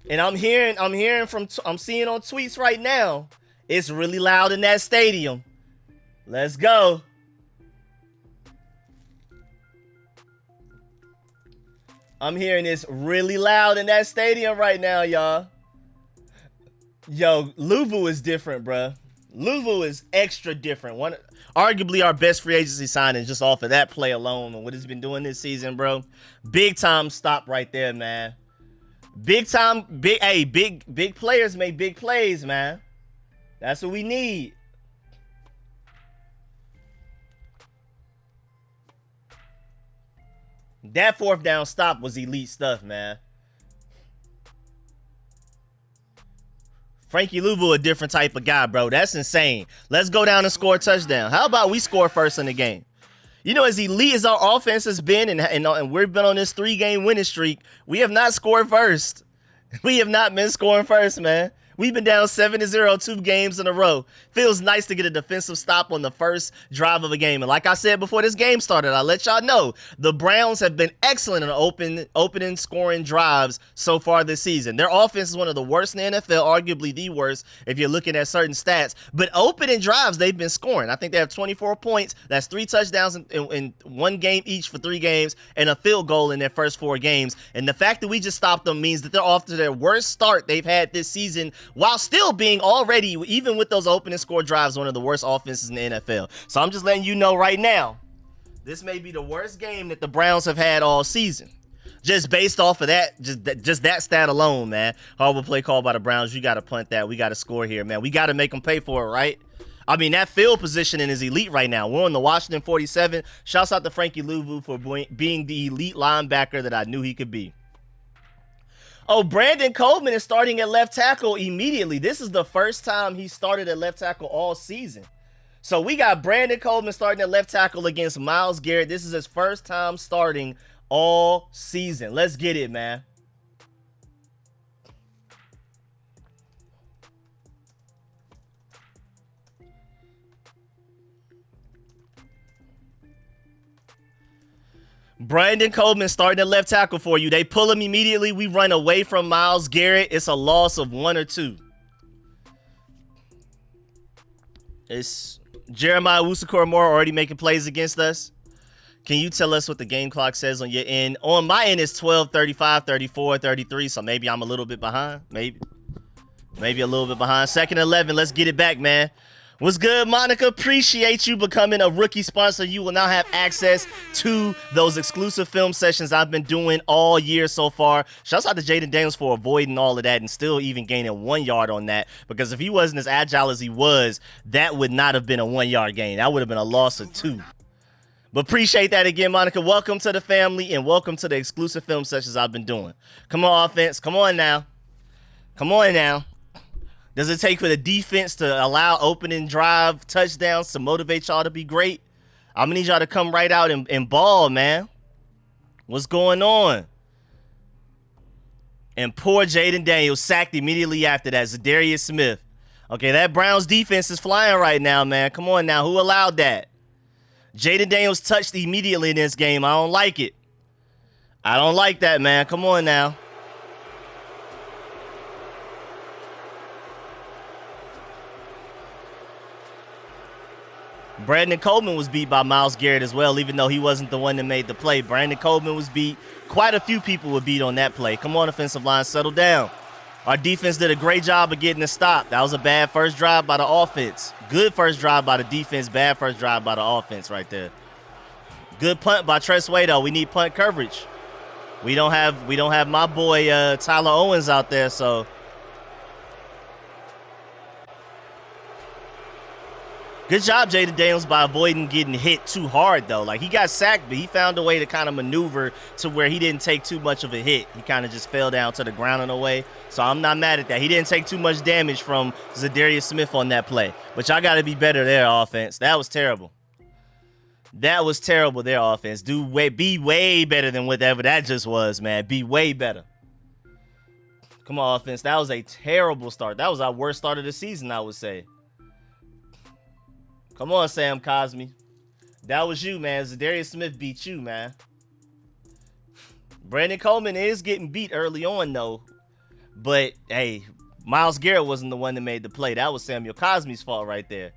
And I'm seeing on tweets right now, it's really loud in that stadium. Let's go. I'm hearing this really loud in that stadium right now, y'all. Yo, Louvu is different, bruh. Louvu is extra different. Arguably our best free agency signing just off of that play alone and what he's been doing this season, bro. Big time stop right there, man. Big players make big plays, man. That's what we need. That 4th down stop was elite stuff, man. Frankie Louvu a different type of guy, bro. That's insane. Let's go down and score a touchdown. How about we score first in the game? You know, as elite as our offense has been, and we've been on this 3-game winning streak, we have not scored first. We have not been scoring first, man. We've been down 7-0 2 games in a row. Feels nice to get a defensive stop on the first drive of a game. And like I said before this game started, I let y'all know the Browns have been excellent in opening scoring drives so far this season. Their offense is one of the worst in the NFL, arguably the worst if you're looking at certain stats. But opening drives, they've been scoring. I think they have 24 points. That's 3 touchdowns in 1 game each for 3 games and a field goal in their first 4 games. And the fact that we just stopped them means that they're off to their worst start they've had this season, while still being already, even with those opening score drives, one of the worst offenses in the NFL. So I'm just letting you know right now, This may be the worst game that the Browns have had all season. Just based off of that, just that stat alone, man. Horrible play call by the Browns. You got to punt that. We got to score here, man. We got to make them pay for it, right? I mean, that field positioning is elite right now. We're on the Washington 47. Shouts out to Frankie Louvu for being the elite linebacker that I knew he could be. Oh, Brandon Coleman is starting at left tackle immediately. This is the first time he started at left tackle all season. So we got Brandon Coleman starting at left tackle against Myles Garrett. This is his first time starting all season. Let's get it, man. Brandon Coleman starting at left tackle for you. They pull him immediately. We run away from Myles Garrett. It's a loss of 1 or 2. It's Jeremiah Owusu-Koramoah already making plays against us. Can you tell us what the game clock says on your end? On my end, it's 12, 35, 34, 33. So maybe I'm a little bit behind. Maybe a little bit behind. 2nd and 11. Let's get it back, man. What's good, Monica? Appreciate you becoming a rookie sponsor. You will now have access to those exclusive film sessions I've been doing all year so far. Shouts out to Jaden Daniels for avoiding all of that and still even gaining 1 yard on that. Because if he wasn't as agile as he was, that would not have been a 1 yard gain. That would have been a loss of 2. But appreciate that again, Monica. Welcome to the family and welcome to the exclusive film sessions I've been doing. Come on, offense. Come on now. Come on now. Does it take for the defense to allow opening drive touchdowns to motivate y'all to be great? I'm going to need y'all to come right out and ball, man. What's going on? And poor Jaden Daniels sacked immediately after that. Zadarius Smith. Okay, that Browns defense is flying right now, man. Come on now. Who allowed that? Jaden Daniels touched immediately in this game. I don't like it. I don't like that, man. Come on now. Brandon Coleman was beat by Myles Garrett as well, even though he wasn't the one that made the play. Brandon Coleman was beat. Quite a few people were beat on that play. Come on, offensive line, settle down. Our defense did a great job of getting a stop. That was a bad first drive by the offense. Good first drive by the defense, bad first drive by the offense right there. Good punt by Tressway, though. We need punt coverage. We don't have my boy Tyler Owens out there, so good job, Jaden Daniels, by avoiding getting hit too hard, though. Like, he got sacked, but he found a way to kind of maneuver to where he didn't take too much of a hit. He kind of just fell down to the ground in a way. So I'm not mad at that. He didn't take too much damage from Zadarius Smith on that play. But y'all got to be better there, offense. That was terrible. That was terrible there, offense. Be way better than whatever that just was, man. Be way better. Come on, offense. That was a terrible start. That was our worst start of the season, I would say. Come on, Sam Cosme. That was you, man. Zadarius Smith beat you, man. Brandon Coleman is getting beat early on, though. But, hey, Myles Garrett wasn't the one that made the play. That was Samuel Cosme's fault right there.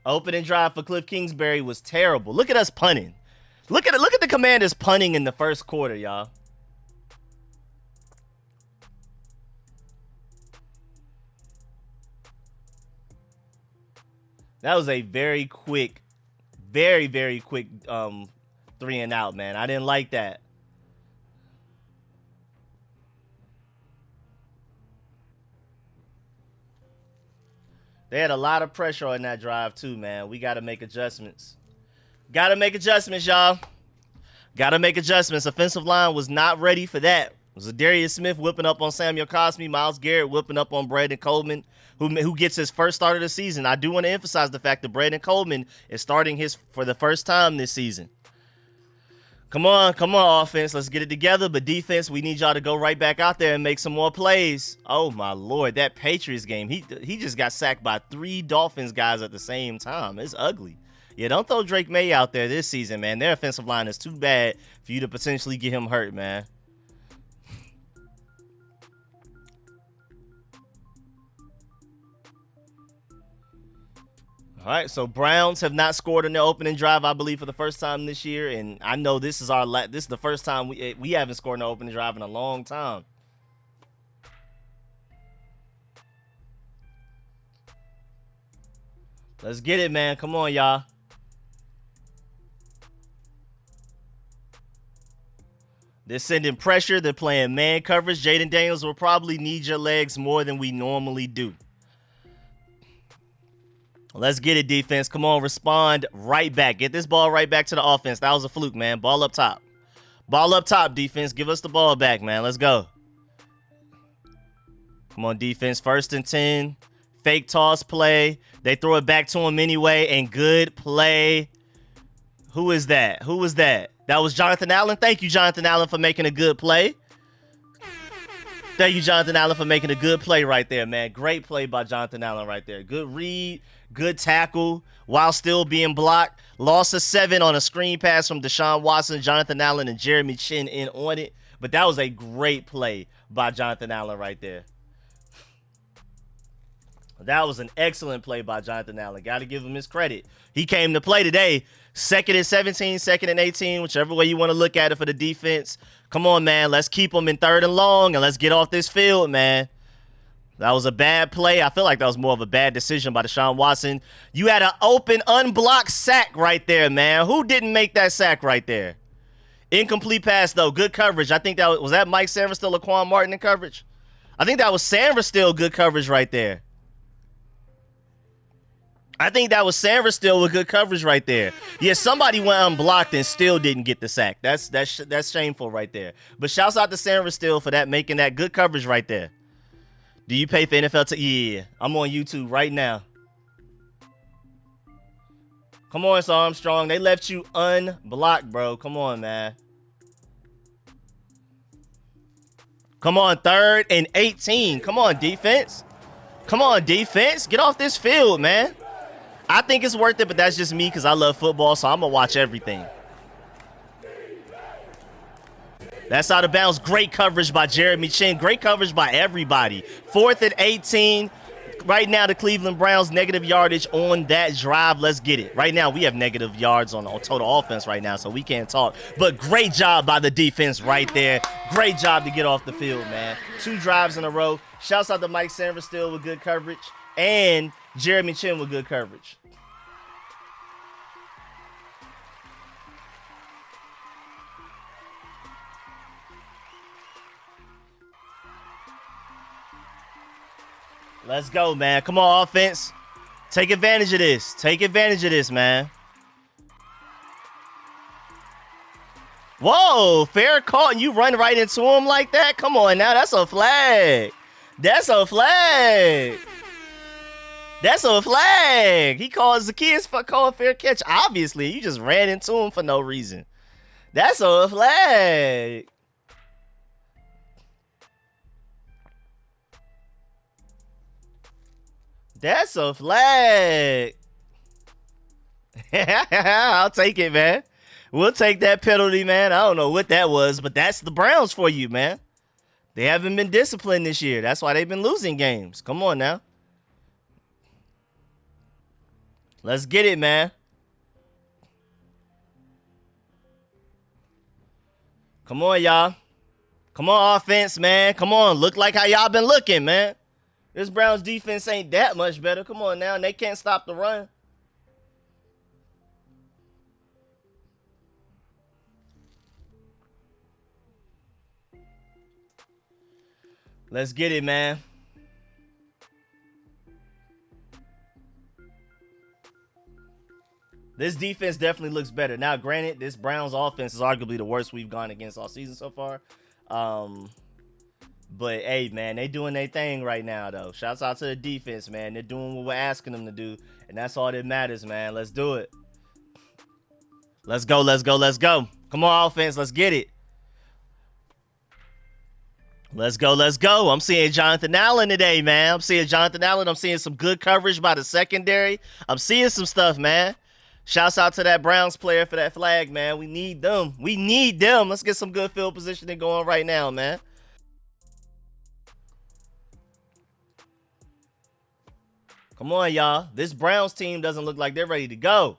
Opening drive for Cliff Kingsbury was terrible. Look at us punting. Look at it. Look at the Commanders punting in the first quarter, y'all. That was a very quick, very quick 3 and out, man. I didn't like that. They had a lot of pressure on that drive, too, man. We got to make adjustments. Got to make adjustments, y'all. Got to make adjustments. Offensive line was not ready for that. Zadarius Smith whipping up on Samuel Cosme. Myles Garrett whipping up on Brandon Coleman, who gets his first start of the season. I do want to emphasize the fact that Brandon Coleman is starting for the first time this season. Come on, offense. Let's get it together. But defense, we need y'all to go right back out there and make some more plays. Oh, my Lord. That Patriots game, he just got sacked by 3 Dolphins guys at the same time. It's ugly. Yeah, don't throw Drake May out there this season, man. Their offensive line is too bad for you to potentially get him hurt, man. All right, so Browns have not scored in their opening drive, I believe, for the first time this year, and I know this is this is the first time we haven't scored in the opening drive in a long time. Let's get it, man. Come on, y'all. They're sending pressure. They're playing man coverage. Jaden Daniels will probably need your legs more than we normally do. Let's get it, defense. Come on, respond right back. Get this ball right back to the offense. That was a fluke, man. Ball up top. Ball up top, defense. Give us the ball back, man. Let's go. Come on, defense. 1st and 10. Fake toss play. They throw it back to him anyway, and good play. Who is that? Who was that? That was Jonathan Allen. Thank you, Jonathan Allen, for making a good play. Thank you, Jonathan Allen, for making a good play right there, man. Great play by Jonathan Allen right there. Good read, good tackle while still being blocked. Loss of 7 on a screen pass from Deshaun Watson, Jonathan Allen, and Jeremy Chin in on it. But that was a great play by Jonathan Allen right there. That was an excellent play by Jonathan Allen. Got to give him his credit. He came to play today. 2nd and 17, 2nd and 18, whichever way you want to look at it for the defense. Come on, man. Let's keep them in 3rd and long, and let's get off this field, man. That was a bad play. I feel like that was more of a bad decision by Deshaun Watson. You had an open, unblocked sack right there, man. Who didn't make that sack right there? Incomplete pass, though. Good coverage. I think that was that Mike Sanderstill, Laquan Martin in coverage? I think that was Sanderstill, good coverage right there. I think that was Sanderstill with good coverage right there. Yeah, somebody went unblocked and still didn't get the sack. That's shameful right there. But shouts out to Sanderstill for that, making that good coverage right there. Do you pay for NFL? Yeah, I'm on YouTube right now. Come on, Armstrong. They left you unblocked, bro. Come on, man. Come on, 3rd and 18. Come on, defense. Come on, defense. Get off this field, man. I think it's worth it, but that's just me because I love football, so I'm going to watch everything. That's out of bounds. Great coverage by Jeremy Chin. Great coverage by everybody. 4th and 18. Right now, the Cleveland Browns negative yardage on that drive. Let's get it. Right now, we have negative yards on total offense right now, so we can't talk. But great job by the defense right there. Great job to get off the field, man. 2 drives in a row. Shouts out to Mike Sanderstill with good coverage. And Jeremy Chin with good coverage. Let's go, man. Come on, offense. Take advantage of this. Take advantage of this, man. Whoa, fair call. And you run right into him like that? Come on now. That's a flag. That's a flag. That's a flag. He calls the kids for call fair catch. Obviously, you just ran into him for no reason. That's a flag. That's a flag. I'll take it, man. We'll take that penalty, man. I don't know what that was, but that's the Browns for you, man. They haven't been disciplined this year. That's why they've been losing games. Come on now. Let's get it, man. Come on, y'all. Come on, offense, man. Come on. Look like how y'all been looking, man. This Browns defense ain't that much better. Come on now. And they can't stop the run. Let's get it, man. This defense definitely looks better. Now, granted, this Browns offense is arguably the worst we've gone against all season so far. But, hey, man, they doing their thing right now, though. Shouts out to the defense, man. They're doing what we're asking them to do, and that's all that matters, man. Let's do it. Let's go, let's go, let's go. Come on, offense. Let's get it. Let's go, let's go. I'm seeing Jonathan Allen today, man. I'm seeing Jonathan Allen. I'm seeing some good coverage by the secondary. I'm seeing some stuff, man. Shouts out to that Browns player for that flag, man. We need them. We need them. Let's get some good field positioning going right now, man. Come on, y'all. This Browns team doesn't look like they're ready to go.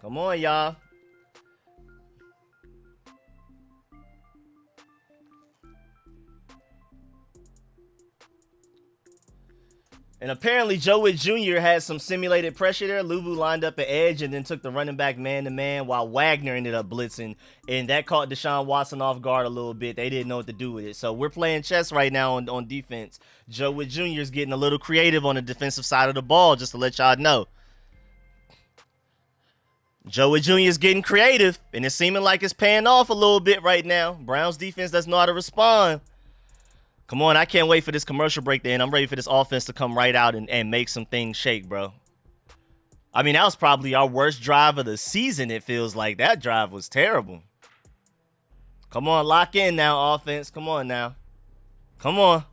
Come on, y'all. And apparently Joe Witt Jr. had some simulated pressure there. Luvu lined up an edge and then took the running back man-to-man while Wagner ended up blitzing. And that caught Deshaun Watson off guard a little bit. They didn't know what to do with it. So we're playing chess right now on defense. Joe Witt Jr. is getting a little creative on the defensive side of the ball, just to let y'all know. Joe Witt Jr. is getting creative, and it's seeming like it's paying off a little bit right now. Browns defense doesn't know how to respond. Come on, I can't wait for this commercial break to end. I'm ready for this offense to come right out and make some things shake, bro. I mean, that was probably our worst drive of the season, it feels like. That drive was terrible. Come on, lock in now, offense. Come on now. Come on.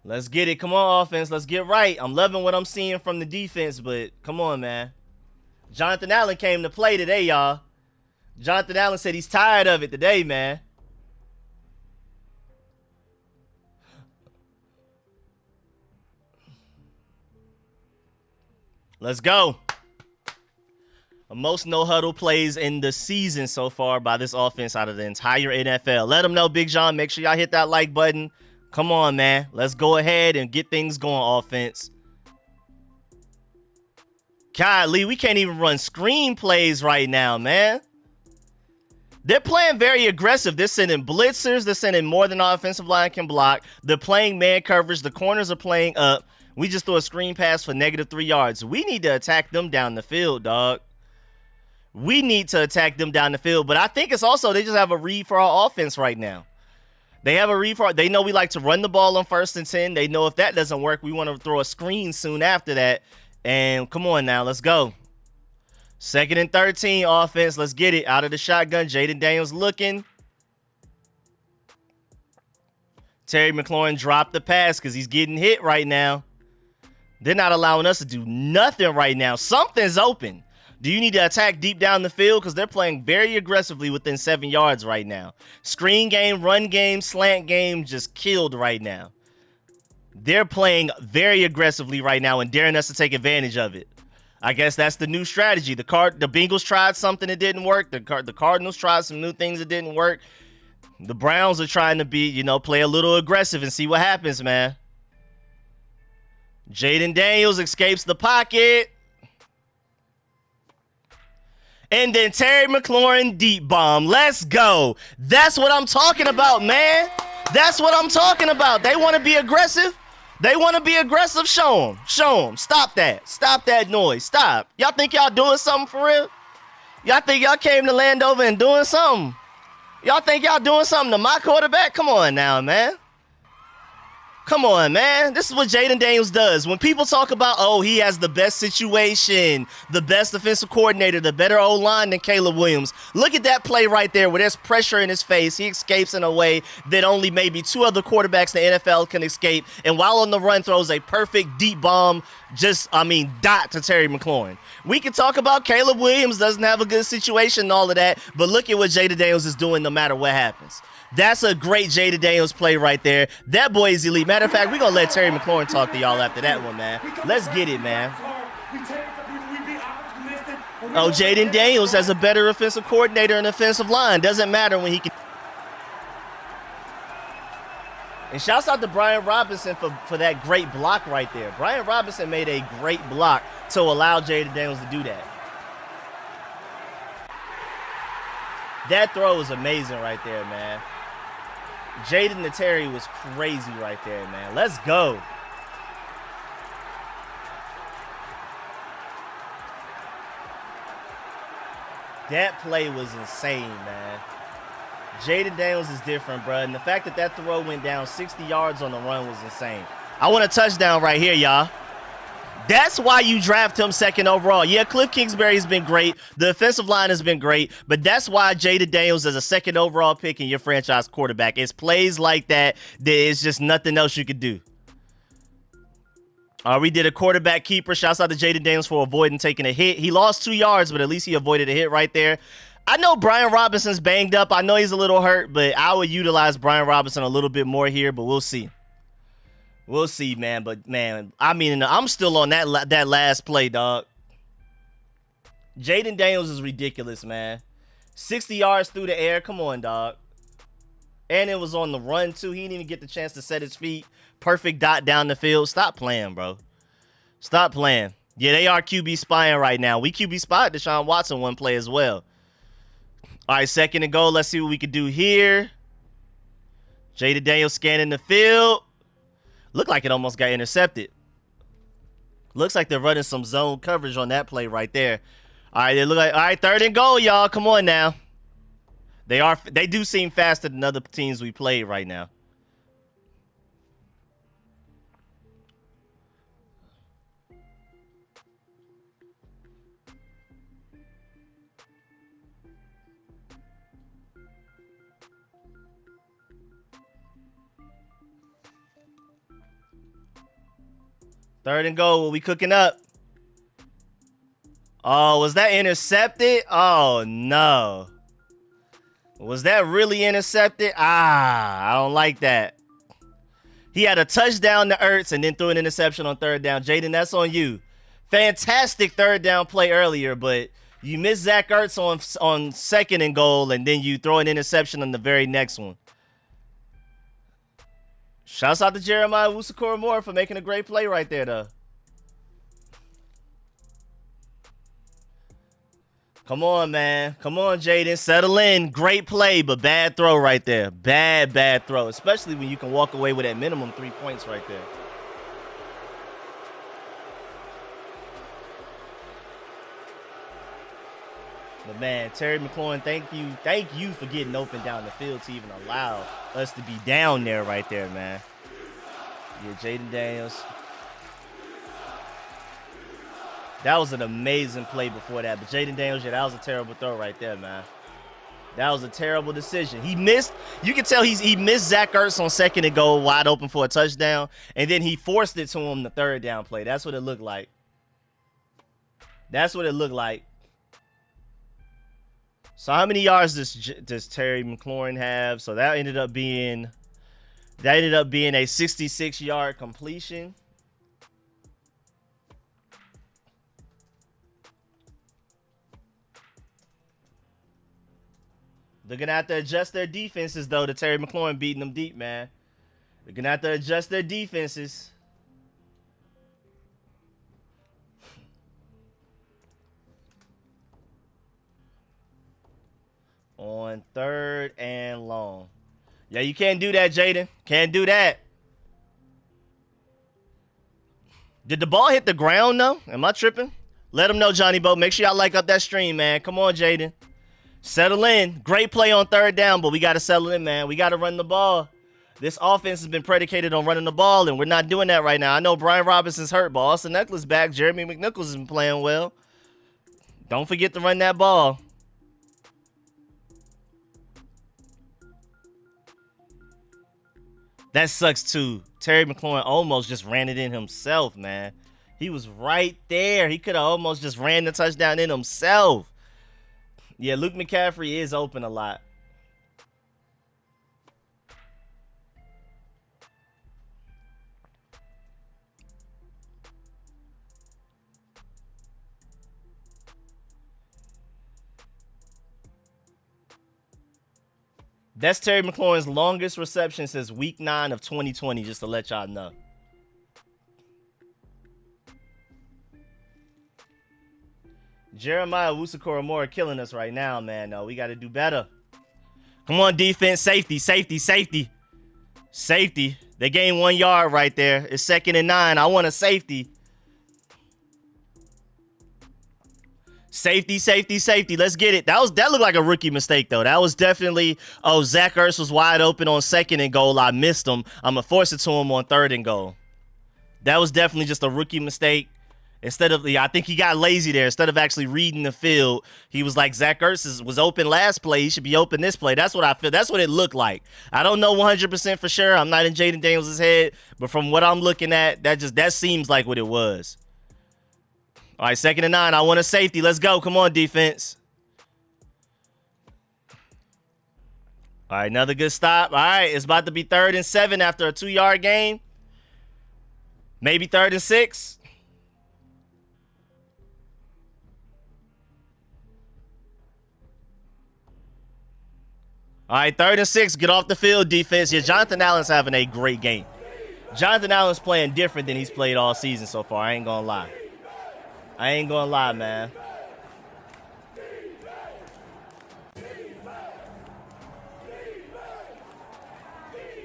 Let's get it. Come on, offense. Let's get right. I'm loving what I'm seeing from the defense, but come on, man. Jonathan Allen came to play today, y'all. Jonathan Allen said he's tired of it today, man. Let's go. Most no-huddle plays in the season so far by this offense out of the entire NFL. Let them know, Big John. Make sure y'all hit that like button. Come on, man. Let's go ahead and get things going, offense. God, Lee, we can't even run screen plays right now, man. They're playing very aggressive. They're sending blitzers. They're sending more than the offensive line can block. They're playing man coverage. The corners are playing up. We just threw a screen pass for -3 yards. We need to attack them down the field, dog. We need to attack them down the field. But I think it's also they just have a read for our offense right now. They have a read for they know we like to run the ball on 1st and 10. They know if that doesn't work, we want to throw a screen soon after that. And come on now, let's go. 2nd and 13 offense. Let's get it. Out of the shotgun. Jaden Daniels looking. Terry McLaurin dropped the pass because he's getting hit right now. They're not allowing us to do nothing right now. Something's open. Do you need to attack deep down the field? Because they're playing very aggressively within 7 yards right now. Screen game, run game, slant game just killed right now. They're playing very aggressively right now and daring us to take advantage of it. I guess that's the new strategy. The Bengals tried something that didn't work. The Cardinals tried some new things that didn't work. The Browns are trying to play a little aggressive and see what happens, man. Jaden Daniels escapes the pocket. And then Terry McLaurin deep bomb. Let's go. That's what I'm talking about, man. That's what I'm talking about. They want to be aggressive. They want to be aggressive. Show them. Show them. Stop that. Stop that noise. Stop. Y'all think y'all doing something for real? Y'all think y'all came to Landover and doing something? Y'all think y'all doing something to my quarterback? Come on now, man. Come on, man. This is what Jaden Daniels does. When people talk about, oh, he has the best situation, the best defensive coordinator, the better O-line than Caleb Williams. Look at that play right there where there's pressure in his face. He escapes in a way that only maybe 2 other quarterbacks in the NFL can escape. And while on the run, throws a perfect deep bomb, dot to Terry McLaurin. We can talk about Caleb Williams doesn't have a good situation and all of that, but look at what Jaden Daniels is doing no matter what happens. That's a great Jaden Daniels play right there. That boy is elite. Matter of fact, we're going to let Terry McLaurin talk to y'all after that one, man. Let's get it, man. Oh, Jaden Daniels has a better offensive coordinator and offensive line. Doesn't matter when he can. And shouts out to Brian Robinson for that great block right there. Brian Robinson made a great block to allow Jaden Daniels to do that. That throw was amazing right there, man. Jaden to Terry was crazy right there, man. Let's go. That play was insane, man. Jaden Daniels is different, bro. And the fact that that throw went down 60 yards on the run was insane. I want a touchdown right here, y'all. That's why you draft him 2nd overall. Yeah, Cliff Kingsbury's been great. The offensive line has been great. But that's why Jaden Daniels is a 2nd overall pick in your franchise quarterback. It's plays like that is just nothing else you could do. We did a quarterback keeper. Shouts out to Jaden Daniels for avoiding taking a hit. He lost 2 yards, but at least he avoided a hit right there. I know Brian Robinson's banged up. I know he's a little hurt, but I would utilize Brian Robinson a little bit more here, but we'll see. We'll see, man. But, man, I'm still on that last play, dog. Jaden Daniels is ridiculous, man. 60 yards through the air. Come on, dog. And it was on the run, too. He didn't even get the chance to set his feet. Perfect dot down the field. Stop playing, bro. Stop playing. Yeah, they are QB spying right now. We QB spot Deshaun Watson one play as well. All right, second and goal. Let's see what we can do here. Jaden Daniels scanning the field. Looked like it almost got intercepted. Looks like they're running some zone coverage on that play right there. All right, they look like, all right, third and goal, y'all. Come on now. They do seem faster than other teams we played right now. Third and goal. What we cooking up? Oh, was that intercepted? Oh, no. Was that really intercepted? Ah, I don't like that. He had a touchdown to Ertz and then threw an interception on third down. Jaden, that's on you. Fantastic third down play earlier, but you missed Zach Ertz on second and goal, and then you throw an interception on the very next one. Shouts out to Jeremiah Wusu-Koramoah for making a great play right there, though. Come on, man. Come on, Jaden. Settle in. Great play, but bad throw right there. Bad throw, especially when you can walk away with that minimum 3 points right there. But, man, Terry McLaurin, thank you for getting open down the field to even allow us to be down there right there, man. Yeah, Jaden Daniels. That was an amazing play before that. But Jaden Daniels, yeah, that was a terrible throw right there, man. That was a terrible decision. He missed. You can tell he missed Zach Ertz on second and goal wide open for a touchdown. And then he forced it to him the third down play. That's what it looked like. That's what it looked like. So how many yards does Terry McLaurin have? So that ended up being a 66-yard completion. They're going to have to adjust their defenses, though, to Terry McLaurin beating them deep, man. They're going to have to adjust their defenses. On third and long. Yeah, you can't do that, Jaden. Can't do that. Did the ball hit the ground, though? Am I tripping? Let them know, Johnny Bo. Make sure y'all like up that stream, man. Come on, Jaden. Settle in. Great play on third down, but we got to settle in, man. We got to run the ball. This offense has been predicated on running the ball, and we're not doing that right now. I know Brian Robinson's hurt, but Austin Eckler's back. Jeremy McNichols has been playing well. Don't forget to run that ball. That sucks, too. Terry McLaurin almost just ran it in himself, man. He was right there. He could have almost just ran the touchdown in himself. Yeah, Luke McCaffrey is open a lot. That's Terry McLaurin's longest reception since week 9 of 2020, just to let y'all know. Jeremiah Wusu-Koramoah killing us right now, man. No, we got to do better. Come on, defense. Safety. They gained 1 yard right there. It's 2nd and 9. I want a safety. Safety. Let's get it. That looked like a rookie mistake, though. That was definitely, Zach Ertz was wide open on second and goal. I missed him. I'm going to force it to him on third and goal. That was definitely just a rookie mistake. I think he got lazy there. Instead of actually reading the field, he was like, Zach Ertz was open last play. He should be open this play. That's what I feel. That's what it looked like. I don't know 100% for sure. I'm not in Jaden Daniels' head, but from what I'm looking at, that seems like what it was. All right, 2nd and 9. I want a safety. Let's go. Come on, defense. All right, another good stop. All right, it's about to be 3rd and 7 after a 2-yard gain. Maybe 3rd and 6. All right, 3rd and 6. Get off the field, defense. Yeah, Jonathan Allen's having a great game. Jonathan Allen's playing different than he's played all season so far. I ain't gonna lie. Man.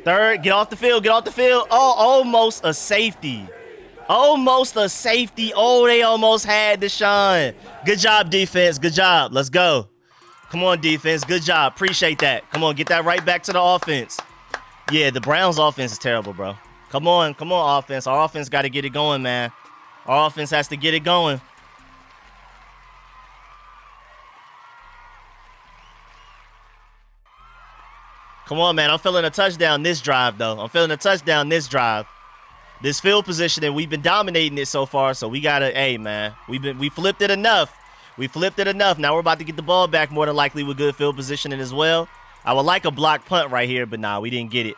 Third, get off the field. Oh, almost a safety. Oh, they almost had Deshaun. Good job, defense. Good job. Let's go. Come on, defense. Good job. Appreciate that. Come on, get that right back to the offense. Yeah, the Browns' offense is terrible, bro. Come on, offense. Our offense got to get it going, man. Our offense has to get it going. Come on, man. I'm feeling a touchdown this drive, though. This field positioning, we've been dominating it so far, so we gotta, hey, man, we flipped it enough. Now we're about to get the ball back more than likely with good field positioning as well. I would like a block punt right here, but nah, we didn't get it.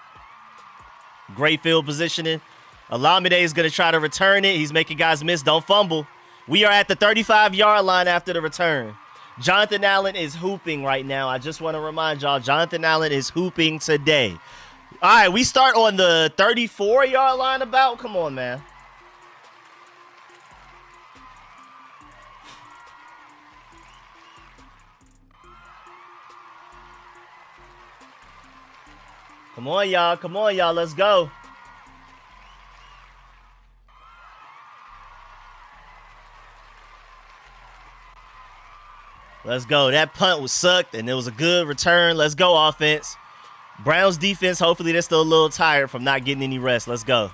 Great field positioning. Olamide is gonna try to return it. He's making guys miss. Don't fumble. We are at the 35-yard line after the return. Jonathan Allen is hooping right now. I just want to remind y'all, Jonathan Allen is hooping today. All right, we start on the 34-yard line about. Come on, man. Come on, y'all. Let's go. Let's go. That punt was sucked, and it was a good return. Let's go, offense. Browns defense, hopefully they're still a little tired from not getting any rest. Let's go.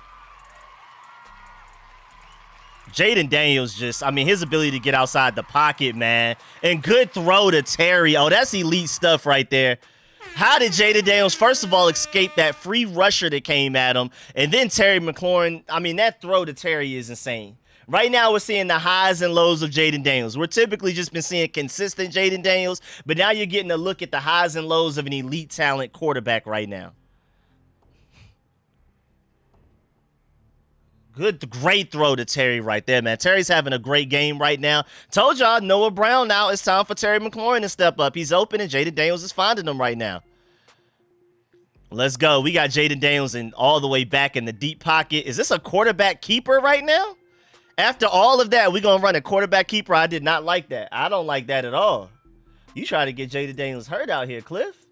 Jaden Daniels his ability to get outside the pocket, man. And good throw to Terry. Oh, that's elite stuff right there. How did Jaden Daniels, first of all, escape that free rusher that came at him? And then Terry McLaurin, that throw to Terry is insane. Right now, we're seeing the highs and lows of Jaden Daniels. We're typically just been seeing consistent Jaden Daniels, but now you're getting a look at the highs and lows of an elite talent quarterback right now. Great throw to Terry right there, man. Terry's having a great game right now. Told y'all, Noah Brown now. It's time for Terry McLaurin to step up. He's open, and Jaden Daniels is finding him right now. Let's go. We got Jaden Daniels all the way back in the deep pocket. Is this a quarterback keeper right now? After all of that, we're going to run a quarterback keeper. I did not like that. I don't like that at all. You try to get Jaden Daniels hurt out here, Cliff.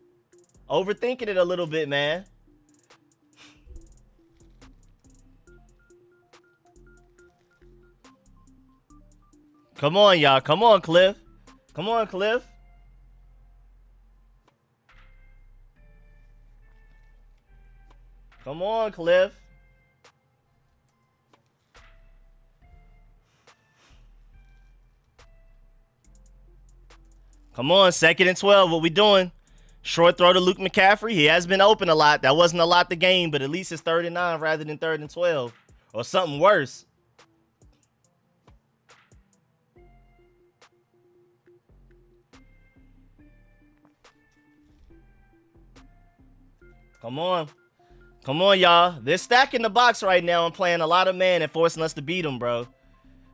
Overthinking it a little bit, man. Come on, y'all. Come on, Cliff. Come on, Cliff. Come on, Cliff. Come on, 2nd and 12. What we doing? Short throw to Luke McCaffrey. He has been open a lot. That wasn't a lot the game, but at least it's 3rd and 9 rather than 3rd and 12. Or something worse. Come on. Come on, y'all. They're stacking the box right now and playing a lot of man and forcing us to beat them, bro.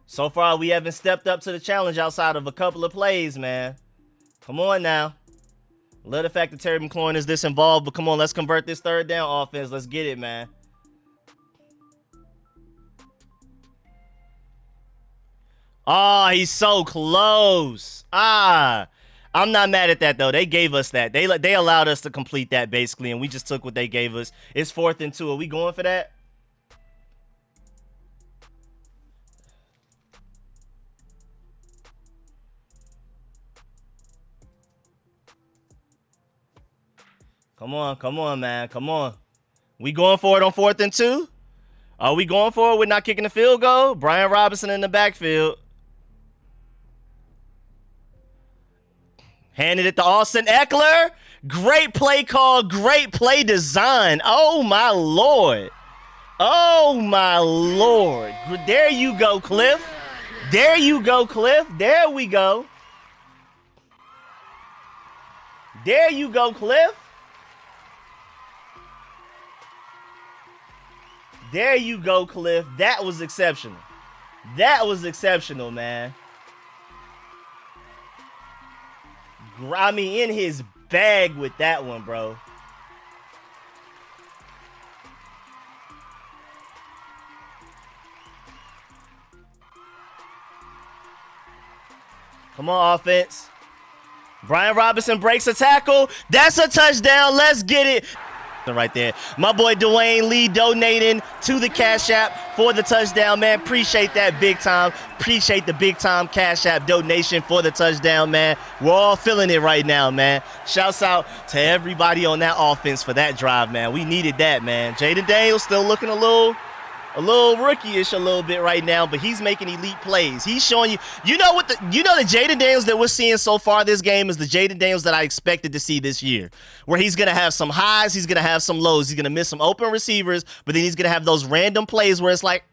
So far, we haven't stepped up to the challenge outside of a couple of plays, man. Come on now. Love the fact that Terry McLaurin is this involved, but come on, let's convert this 3rd down offense. Let's get it, man. Oh, he's so close. I'm not mad at that, though. They gave us that. They allowed us to complete that, basically, and we just took what they gave us. It's 4th and 2. Are we going for that? Come on, man. Come on. We going for it on 4th and 2? Are we going for it? We're not kicking the field goal? Brian Robinson in the backfield. Handed it to Austin Eckler. Great play call. Great play design. Oh, my Lord. Oh, my Lord. There you go, Cliff. There you go, Cliff. There we go. There you go, Cliff. There you go, Cliff. That was exceptional. That was exceptional, man. In his bag with that one, bro. Come on, offense. Brian Robinson breaks a tackle. That's a touchdown. Let's get it. Right there. My boy Dwayne Lee donating to the Cash App for the touchdown, man. Appreciate that big time. Appreciate the big time Cash App donation for the touchdown, man. We're all feeling it right now, man. Shouts out to everybody on that offense for that drive, man. We needed that, man. Jaden Daniels still looking a little rookie-ish a little bit right now, but he's making elite plays. He's showing you, the Jaden Daniels that we're seeing so far this game is the Jaden Daniels that I expected to see this year, where he's going to have some highs, he's going to have some lows, he's going to miss some open receivers, but then he's going to have those random plays where it's like,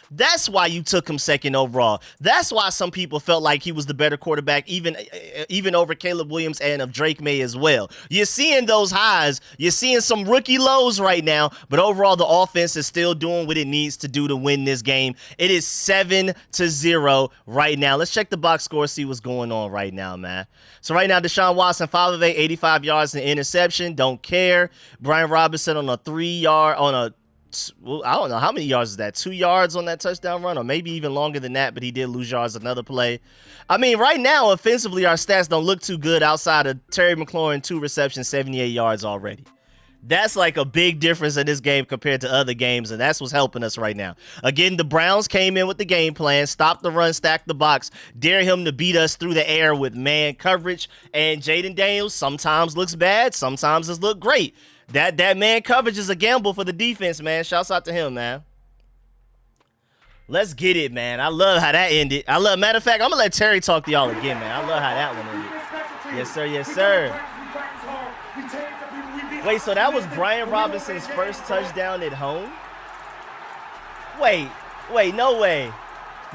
that's why you took him second overall. That's why some people felt like he was the better quarterback, even over Caleb Williams and of Drake May as well. You're seeing those highs, you're seeing some rookie lows right now, but overall the offense is still doing what it needs to do to win this game. It is 7-0 right now. Let's check the box score, see what's going on right now, man. So right now, Deshaun Watson, 5 of 8, 85 yards and interception. Don't care. Brian Robinson on a 3-yard, well, I don't know how many yards is that, 2 yards on that touchdown run, or maybe even longer than that, but he did lose yards another play. I mean, right now, offensively, our stats don't look too good outside of Terry McLaurin, 2 receptions, 78 yards already. That's like a big difference in this game compared to other games, and that's what's helping us right now. Again, the Browns came in with the game plan, stopped the run, stacked the box, dare him to beat us through the air with man coverage, and Jaden Daniels sometimes looks bad, sometimes it's look great. That man coverage is a gamble for the defense, man. Shouts out to him, man. Let's get it, man. I love how that ended. Matter of fact, I'm going to let Terry talk to y'all again, man. I love how that one ended. Yes, sir. Yes, sir. Wait, so that was Brian Robinson's first touchdown at home? Wait, no way.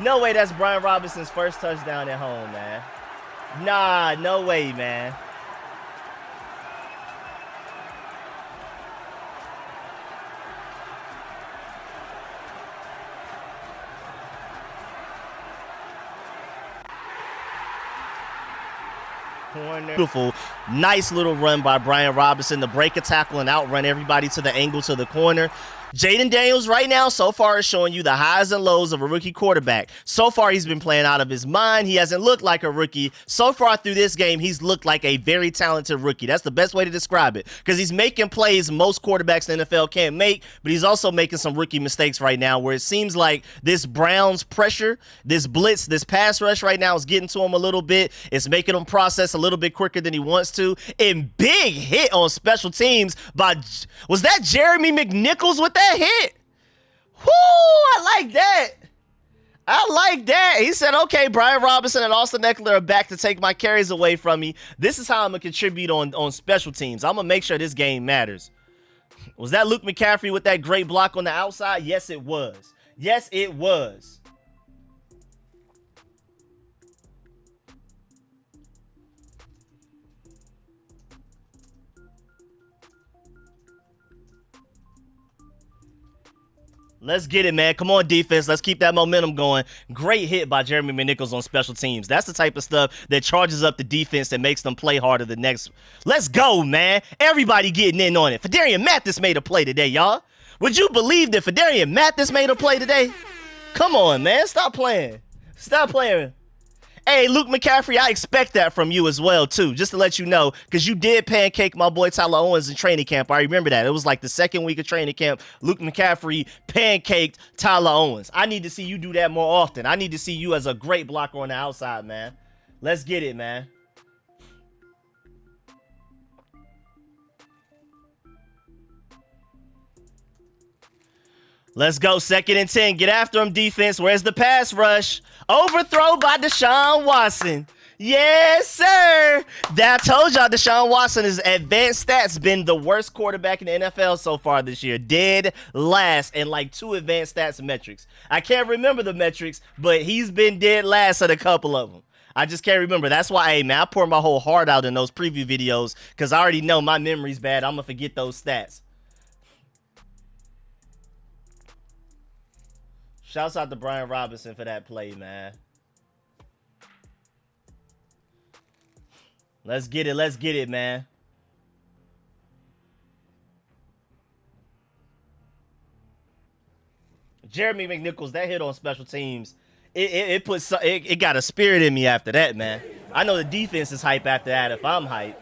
No way that's Brian Robinson's first touchdown at home, man. Nah, no way, man. Corner. Beautiful, nice little run by Brian Robinson to break a tackle and outrun everybody to the angle to the corner. Jaden Daniels right now so far is showing you the highs and lows of a rookie quarterback. So far, he's been playing out of his mind. He hasn't looked like a rookie. So far through this game, he's looked like a very talented rookie. That's the best way to describe it, because he's making plays most quarterbacks in the NFL can't make, but he's also making some rookie mistakes right now where it seems like this Browns pressure, this blitz, this pass rush right now is getting to him a little bit. It's making him process a little bit quicker than he wants to. And big hit on special teams by, was that Jeremy McNichols with that hit? Whoo, I like that. I like that. He said, okay, Brian Robinson and Austin Eckler are back to take my carries away from me. This is how I'm going to contribute on special teams. I'm going to make sure this game matters. Was that Luke McCaffrey with that great block on the outside? Yes, it was. Yes, it was. Let's get it, man. Come on, defense. Let's keep that momentum going. Great hit by Jeremy McNichols on special teams. That's the type of stuff that charges up the defense and makes them play harder the next. Let's go, man. Everybody getting in on it. Fedarian Mathis made a play today, y'all. Would you believe that Fedarian Mathis made a play today? Come on, man. Stop playing. Stop playing. Hey, Luke McCaffrey, I expect that from you as well, too, just to let you know, because you did pancake my boy Tyler Owens in training camp. I remember that. It was like the second week of training camp. Luke McCaffrey pancaked Tyler Owens. I need to see you do that more often. I need to see you as a great blocker on the outside, man. Let's get it, man. Let's go. 2nd and 10. Get after him, defense. Where's the pass rush? Overthrow by Deshaun Watson. Yes, sir. I told y'all Deshaun Watson is advanced stats been the worst quarterback in the NFL so far this year. Dead last in like 2 advanced stats metrics. I can't remember the metrics, but he's been dead last at a couple of them. I just can't remember. That's why, hey, man, I pour my whole heart out in those preview videos because I already know my memory's bad. I'm going to forget those stats. Shouts out to Brian Robinson for that play, man. Let's get it. Let's get it, man. Jeremy McNichols, that hit on special teams, it got a spirit in me after that, man. I know the defense is hype after that if I'm hype.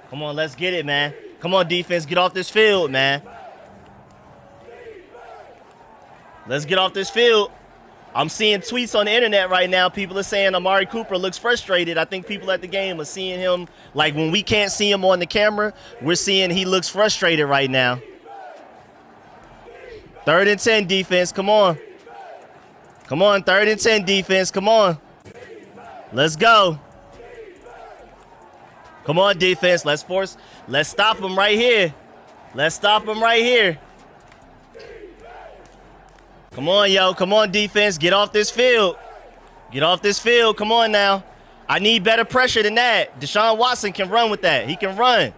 Come on, let's get it, man. Come on, defense, get off this field, man. Let's get off this field. I'm seeing tweets on the internet right now. People are saying Amari Cooper looks frustrated. I think people at the game are seeing him, like when we can't see him on the camera, we're seeing he looks frustrated right now. 3rd and 10 defense, come on. Come on, 3rd and 10 defense, come on. Let's go. Come on, defense, let's stop him right here. Let's stop him right here. Come on, yo. Come on, defense. Get off this field. Get off this field. Come on now. I need better pressure than that. Deshaun Watson can run with that. He can run.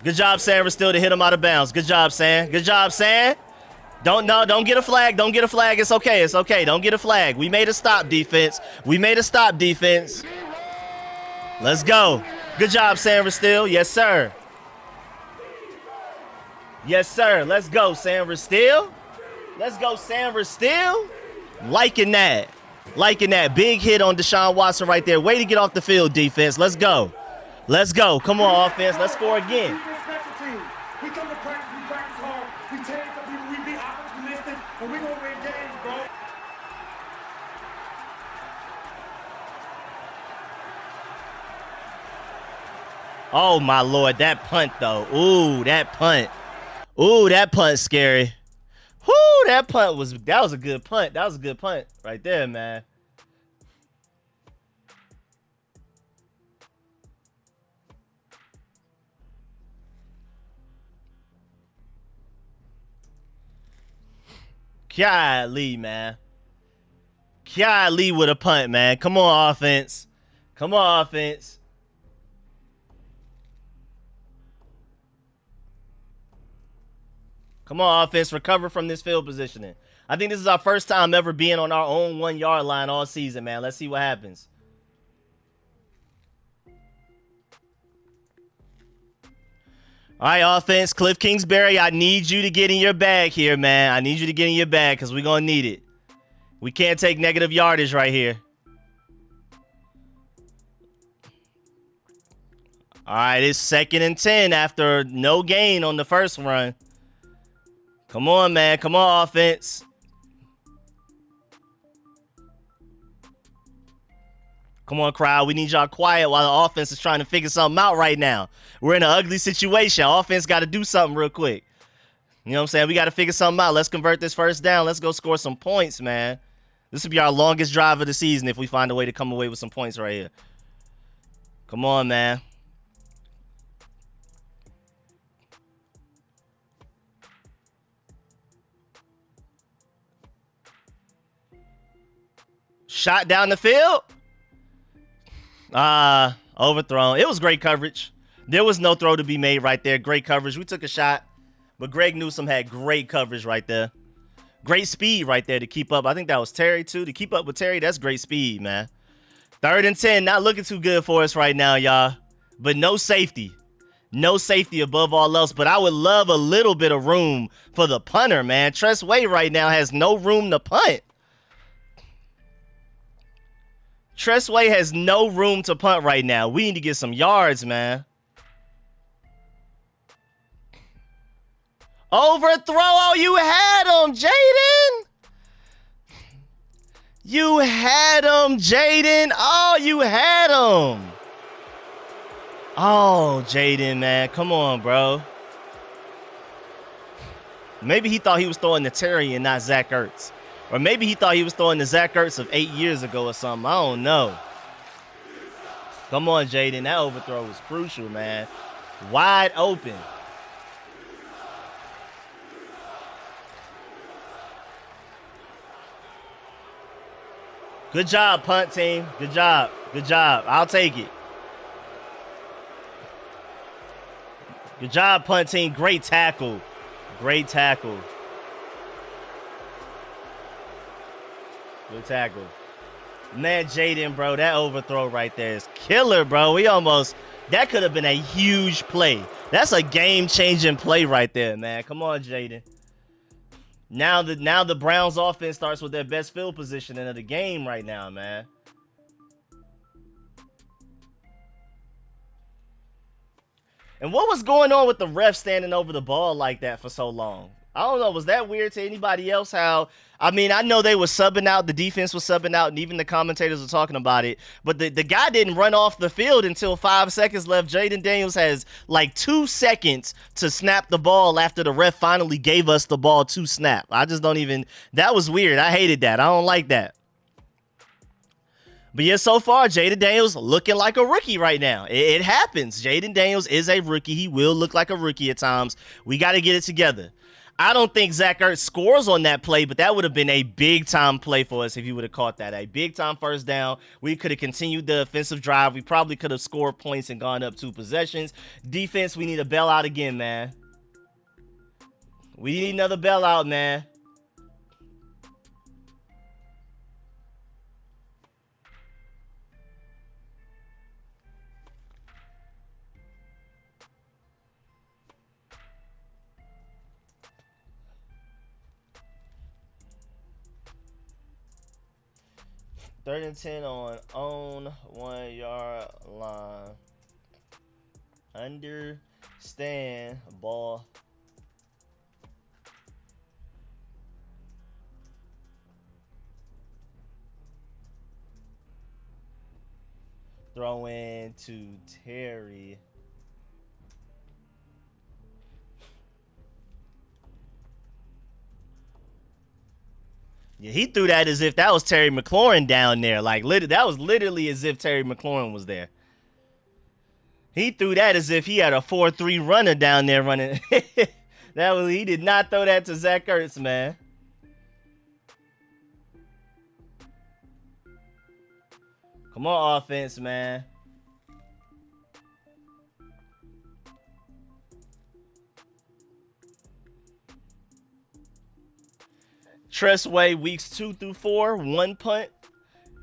Good job, Sam, still to hit him out of bounds. Good job, Sam. Good job, Sam. Don't get a flag. Don't get a flag. It's okay. It's okay. Don't get a flag. We made a stop, defense. We made a stop, defense. Let's go. Good job, Sam, still. Yes, sir. Yes, sir. Let's go, Sam still. Let's go, Sam still. Liking that. Liking that. Big hit on Deshaun Watson right there. Way to get off the field, defense. Let's go. Let's go. Come on, offense. Let's score again. We come to practice. We practice hard. We take the people. We be opportunistic. And we're going to win games, bro. Oh, my Lord. That punt, though. Ooh, that punt. Ooh, that punt's scary. Whoo, that was a good punt. That was a good punt right there, man. Golly, man. Golly with a punt, man. Come on, offense. Come on, offense. Come on, offense. Recover from this field positioning. I think this is our first time ever being on our own 1 yard line all season, man. Let's see what happens. All right, offense. Cliff Kingsbury, I need you to get in your bag here, man. I need you to get in your bag because we're going to need it. We can't take negative yardage right here. All right, it's 2nd and 10 after no gain on the first run. Come on, man. Come on, offense. Come on, crowd. We need y'all quiet while the offense is trying to figure something out right now. We're in an ugly situation. Offense got to do something real quick. You know what I'm saying? We got to figure something out. Let's convert this first down. Let's go score some points, man. This will be our longest drive of the season if we find a way to come away with some points right here. Come on, man. Shot down the field. Overthrown. It was great coverage. There was no throw to be made right there. Great coverage. We took a shot, but Greg Newsome had great coverage right there. Great speed right there to keep up. I think that was Terry, too. To keep up with Terry, that's great speed, man. 3rd and 10. Not looking too good for us right now, y'all. But no safety. No safety above all else. But I would love a little bit of room for the punter, man. Tress Way right now has no room to punt. Tress Way has no room to punt right now. We need to get some yards, man. Overthrow. Oh, you had him, Jaden. You had him, Jaden. Oh, you had him. Oh, Jaden, man. Come on, bro. Maybe he thought he was throwing to Terry and not Zach Ertz. Or maybe he thought he was throwing the Zach Ertz of 8 years ago or something. I don't know. Come on, Jaden. That overthrow was crucial, man. Wide open. Good job, punt team. Good job. Good job. I'll take it. Good job, punt team. Great tackle. Great tackle. Good tackle. Man, Jaden, bro, that overthrow right there is killer, bro. We almost That could have been a huge play. That's a game-changing play right there, man. Come on, Jaden. Now the Browns offense starts with their best field position of the game right now, man. And what was going on with the ref standing over the ball like that for so long? I don't know. Was that weird to anybody else? How, I mean, I know they were subbing out. The defense was subbing out, and even the commentators were talking about it. But the guy didn't run off the field until 5 seconds left. Jaden Daniels has like 2 seconds to snap the ball after the ref finally gave us the ball to snap. I just don't even. That was weird. I hated that. I don't like that. But yeah, so far, Jaden Daniels looking like a rookie right now. It happens. Jaden Daniels is a rookie. He will look like a rookie at times. We got to get it together. I don't think Zach Ertz scores on that play, but that would have been a big-time play for us if he would have caught that. A big-time first down. We could have continued the offensive drive. We probably could have scored points and gone up 2 possessions. Defense, we need a bailout again, man. We need another bailout, man. Third and 10 on own 1 yard line. Understand ball. Throw in to Terry. Yeah, he threw that as if that was Terry McLaurin down there. Like, that was literally as if Terry McLaurin was there. He threw that as if he had a 4-3 runner down there running. He did not throw that to Zach Ertz, man. Come on, offense, man. Tressway, weeks 2 through 4, 1 punt.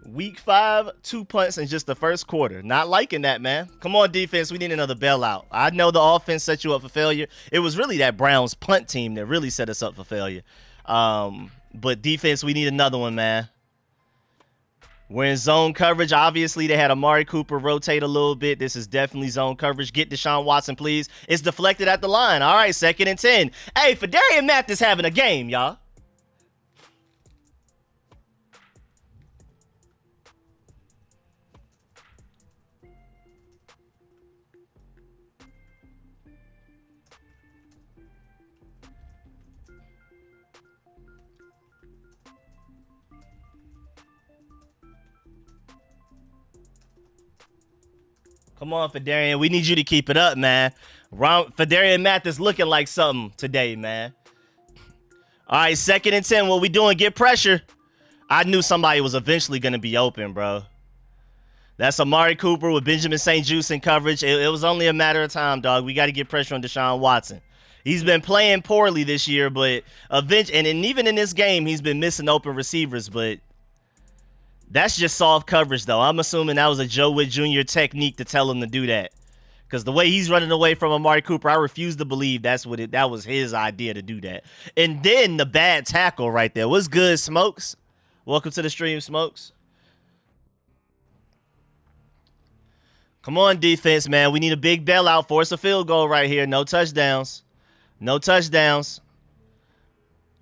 Week 5, 2 punts in just the first quarter. Not liking that, man. Come on, defense. We need another bailout. I know the offense set you up for failure. It was really that Browns punt team that really set us up for failure. But defense, we need another one, man. We're in zone coverage. Obviously, they had Amari Cooper rotate a little bit. This is definitely zone coverage. Get Deshaun Watson, please. It's deflected at the line. All right, 2nd and 10. Hey, Fedarian Mathis having a game, y'all. Come on, Fedarian. We need you to keep it up, man. Fedarian Mathis looking like something today, man. All right, 2nd and 10. What we doing? Get pressure. I knew somebody was eventually going to be open, bro. That's Amari Cooper with Benjamin St-Juste in coverage. It was only a matter of time, dog. We got to get pressure on Deshaun Watson. He's been playing poorly this year, but eventually, and even in this game, he's been missing open receivers, but that's just soft coverage, though. I'm assuming that was a Joe Witt Jr. technique to tell him to do that. Because the way he's running away from Amari Cooper, I refuse to believe that was his idea to do that. And then the bad tackle right there. What's good, Smokes? Welcome to the stream, Smokes. Come on, defense, man. We need a big bailout. Force a field goal right here. No touchdowns. No touchdowns.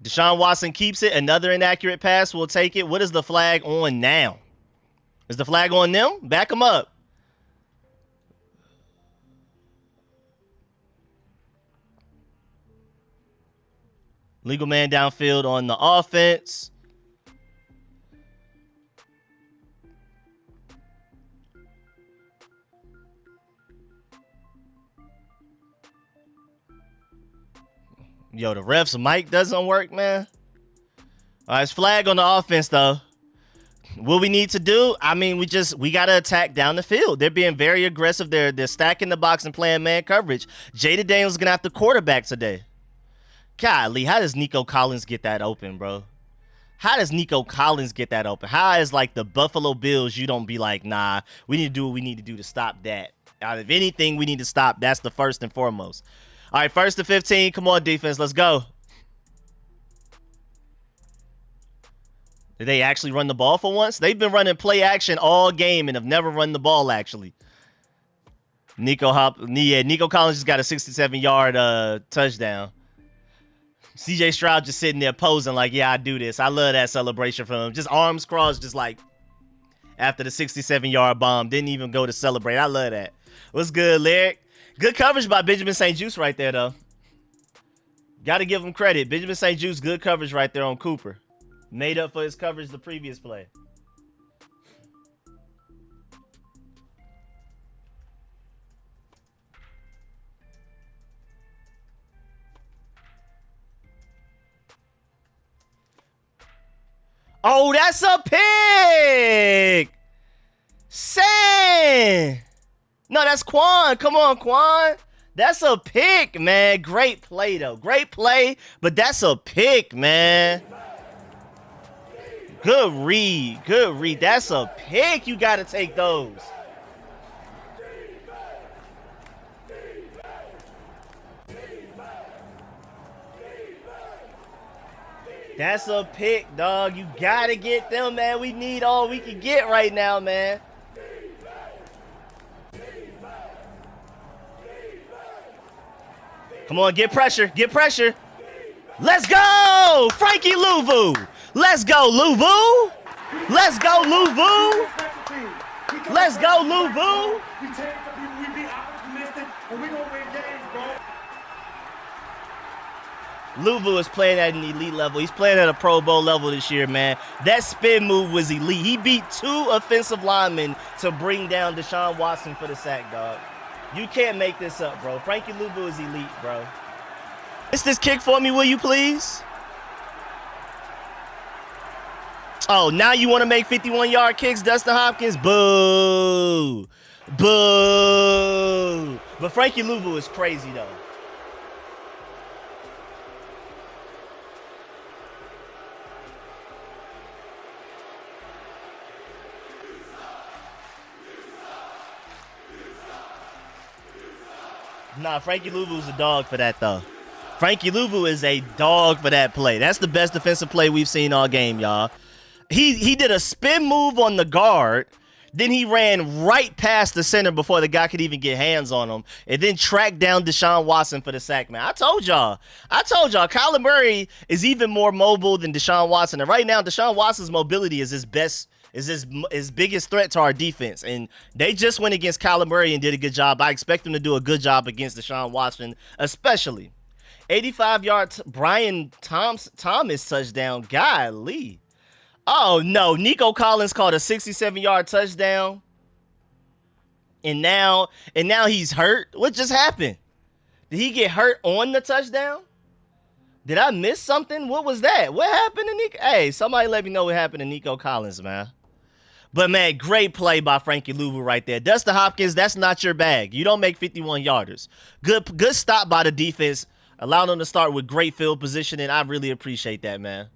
Deshaun Watson keeps it. Another inaccurate pass. We'll take it. What is the flag on now? Is the flag on them? Back them up. Legal man downfield on the offense. Yo, the ref's mic doesn't work, man. All right, it's flag on the offense, though. What we need to do, I mean, we got to attack down the field. They're being very aggressive. They're stacking the box and playing man coverage. Jaden Daniels is going to have to quarterback today. Golly, how does Nico Collins get that open, bro? How does Nico Collins get that open? How is like the Buffalo Bills, you don't be like, nah, we need to do what we need to do to stop that. Out of anything we need to stop, that's the first and foremost. All right, 1st and 15. Come on, defense. Let's go. Did they actually run the ball for once? They've been running play action all game and have never run the ball, actually. Nico Collins just got a 67-yard touchdown. CJ Stroud just sitting there posing like, yeah, I do this. I love that celebration from him. Just arms crossed, just like after the 67-yard bomb. Didn't even go to celebrate. I love that. What's good, Lyric? Good coverage by Benjamin St. Juste right there, though. Got to give him credit. Benjamin St. Juste, good coverage right there on Cooper. Made up for his coverage the previous play. Oh, that's a pick! San! No, that's Quan. Come on, Quan. That's a pick, man. Great play, though. Great play, but that's a pick, man. Good read. Good read. That's a pick. You got to take those. That's a pick, dog. You got to get them, man. We need all we can get right now, man. Come on, get pressure. Get pressure. Let's go! Frankie Louvu. Let's go, Louvu. Let's go, Louvu. Let's go, Louvu. We take the people, we be opportunistic, and we gonna win games, bro. Louvu is playing at an elite level. He's playing at a Pro Bowl level this year, man. That spin move was elite. He beat 2 offensive linemen to bring down Deshaun Watson for the sack, dog. You can't make this up, bro. Frankie Louvu is elite, bro. Miss this kick for me, will you, please? Oh, now you want to make 51-yard kicks, Dustin Hopkins? Boo. Boo. But Frankie Louvu is crazy, though. Nah, Frankie Louvu is a dog for that, though. Frankie Louvu is a dog for that play. That's the best defensive play we've seen all game, y'all. He did a spin move on the guard. Then he ran right past the center before the guy could even get hands on him. And then tracked down Deshaun Watson for the sack, man. I told y'all. Kyler Murray is even more mobile than Deshaun Watson. And right now, Deshaun Watson's mobility is his biggest threat to our defense. And they just went against Kyler Murray and did a good job. I expect them to do a good job against Deshaun Watson, especially. 85-yard Brian Thomas touchdown. Golly. Oh, no. Nico Collins caught a 67-yard touchdown. And now he's hurt. What just happened? Did he get hurt on the touchdown? Did I miss something? What was that? What happened to Nico? Hey, somebody let me know what happened to Nico Collins, man. But, man, great play by Frankie Louvu right there. Dustin Hopkins, that's not your bag. You don't make 51-yarders. Good stop by the defense. Allowed them to start with great field positioning. I really appreciate that, man.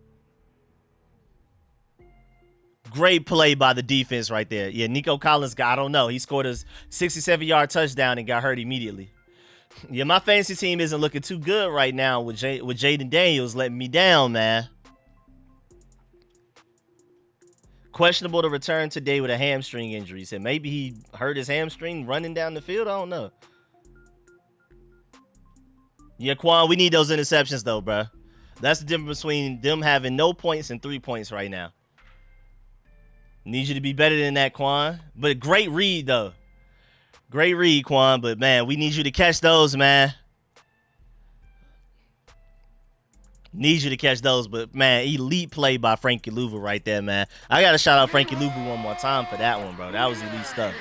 Great play by the defense right there. Yeah, Nico Collins, I don't know. He scored a 67-yard touchdown and got hurt immediately. Yeah, my fantasy team isn't looking too good right now with Jaden Daniels letting me down, man. Questionable to return today with a hamstring injury. So maybe he hurt his hamstring running down the field. I don't know. Yeah, Quan, we need those interceptions, though, bro. That's the difference between them having no points and 3 points right now. Need you to be better than that, Quan. But great read, though. Great read, Quan. But, man, we need you to catch those, man. Need you to catch those. But, man, elite play by Frankie Louvu right there, man. I got to shout out Frankie Louvu one more time for that one, bro. That was elite stuff.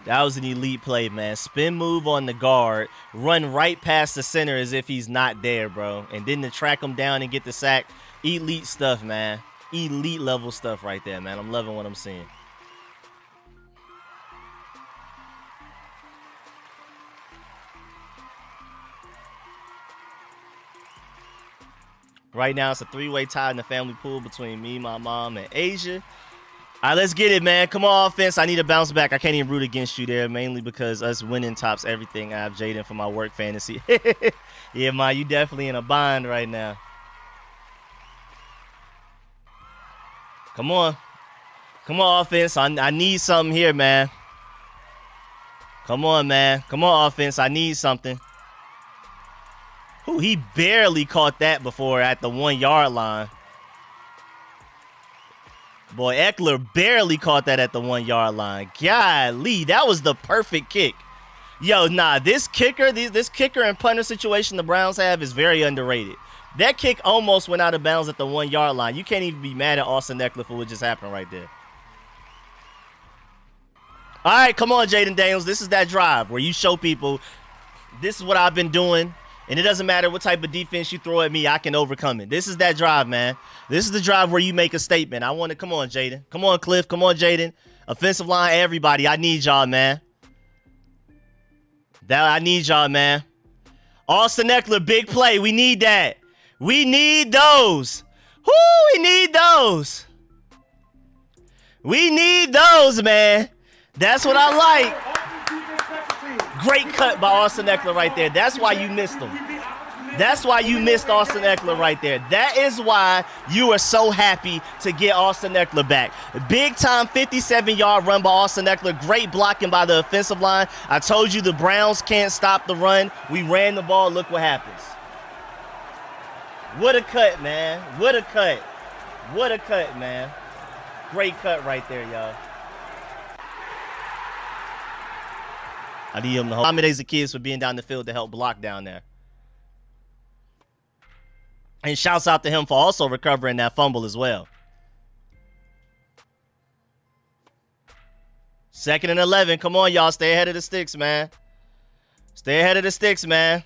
That was an elite play, man. Spin move on the guard. Run right past the center as if he's not there, bro. And then to track him down and get the sack. Elite stuff, man. Elite level stuff right there, man. I'm loving what I'm seeing. Right now, it's a three-way tie in the family pool between me, my mom, and Asia. All right, let's get it, man. Come on, offense. I need to bounce back. I can't even root against you there, mainly because us winning tops everything. I have Jaden for my work fantasy. Yeah, Ma, you definitely in a bind right now. Come on. Come on, offense. I need something here, man. Come on, man. Come on, offense. I need something. Ooh, he barely caught that before at the 1 yard line. Boy, Eckler barely caught that at the 1 yard line. Golly, that was the perfect kick. Yo, nah, this kicker and punter situation the Browns have is very underrated. That kick almost went out of bounds at the 1 yard line. You can't even be mad at Austin Eckler for what just happened right there. All right, come on, Jaden Daniels. This is that drive where you show people this is what I've been doing. And it doesn't matter what type of defense you throw at me, I can overcome it. This is that drive, man. This is the drive where you make a statement. I want to, come on, Jaden. Come on, Cliff. Come on, Jaden. Offensive line, everybody. I need y'all, man. I need y'all, man. Austin Eckler, big play. We need that. We need those. Whoo, we need those. We need those, man. That's what I like. Great cut by Austin Eckler right there. That's why you missed him. That's why you missed Austin Eckler right there. That is why you are so happy to get Austin Eckler back. Big time 57-yard run by Austin Eckler. Great blocking by the offensive line. I told you the Browns can't stop the run. We ran the ball. Look what happens. What a cut, man. What a cut. What a cut, man. Great cut right there, y'all. I need him to hold. How many days of kids for being down the field to help block down there? And shouts out to him for also recovering that fumble as well. 2nd and 11. Come on, y'all. Stay ahead of the sticks, man. Stay ahead of the sticks, man.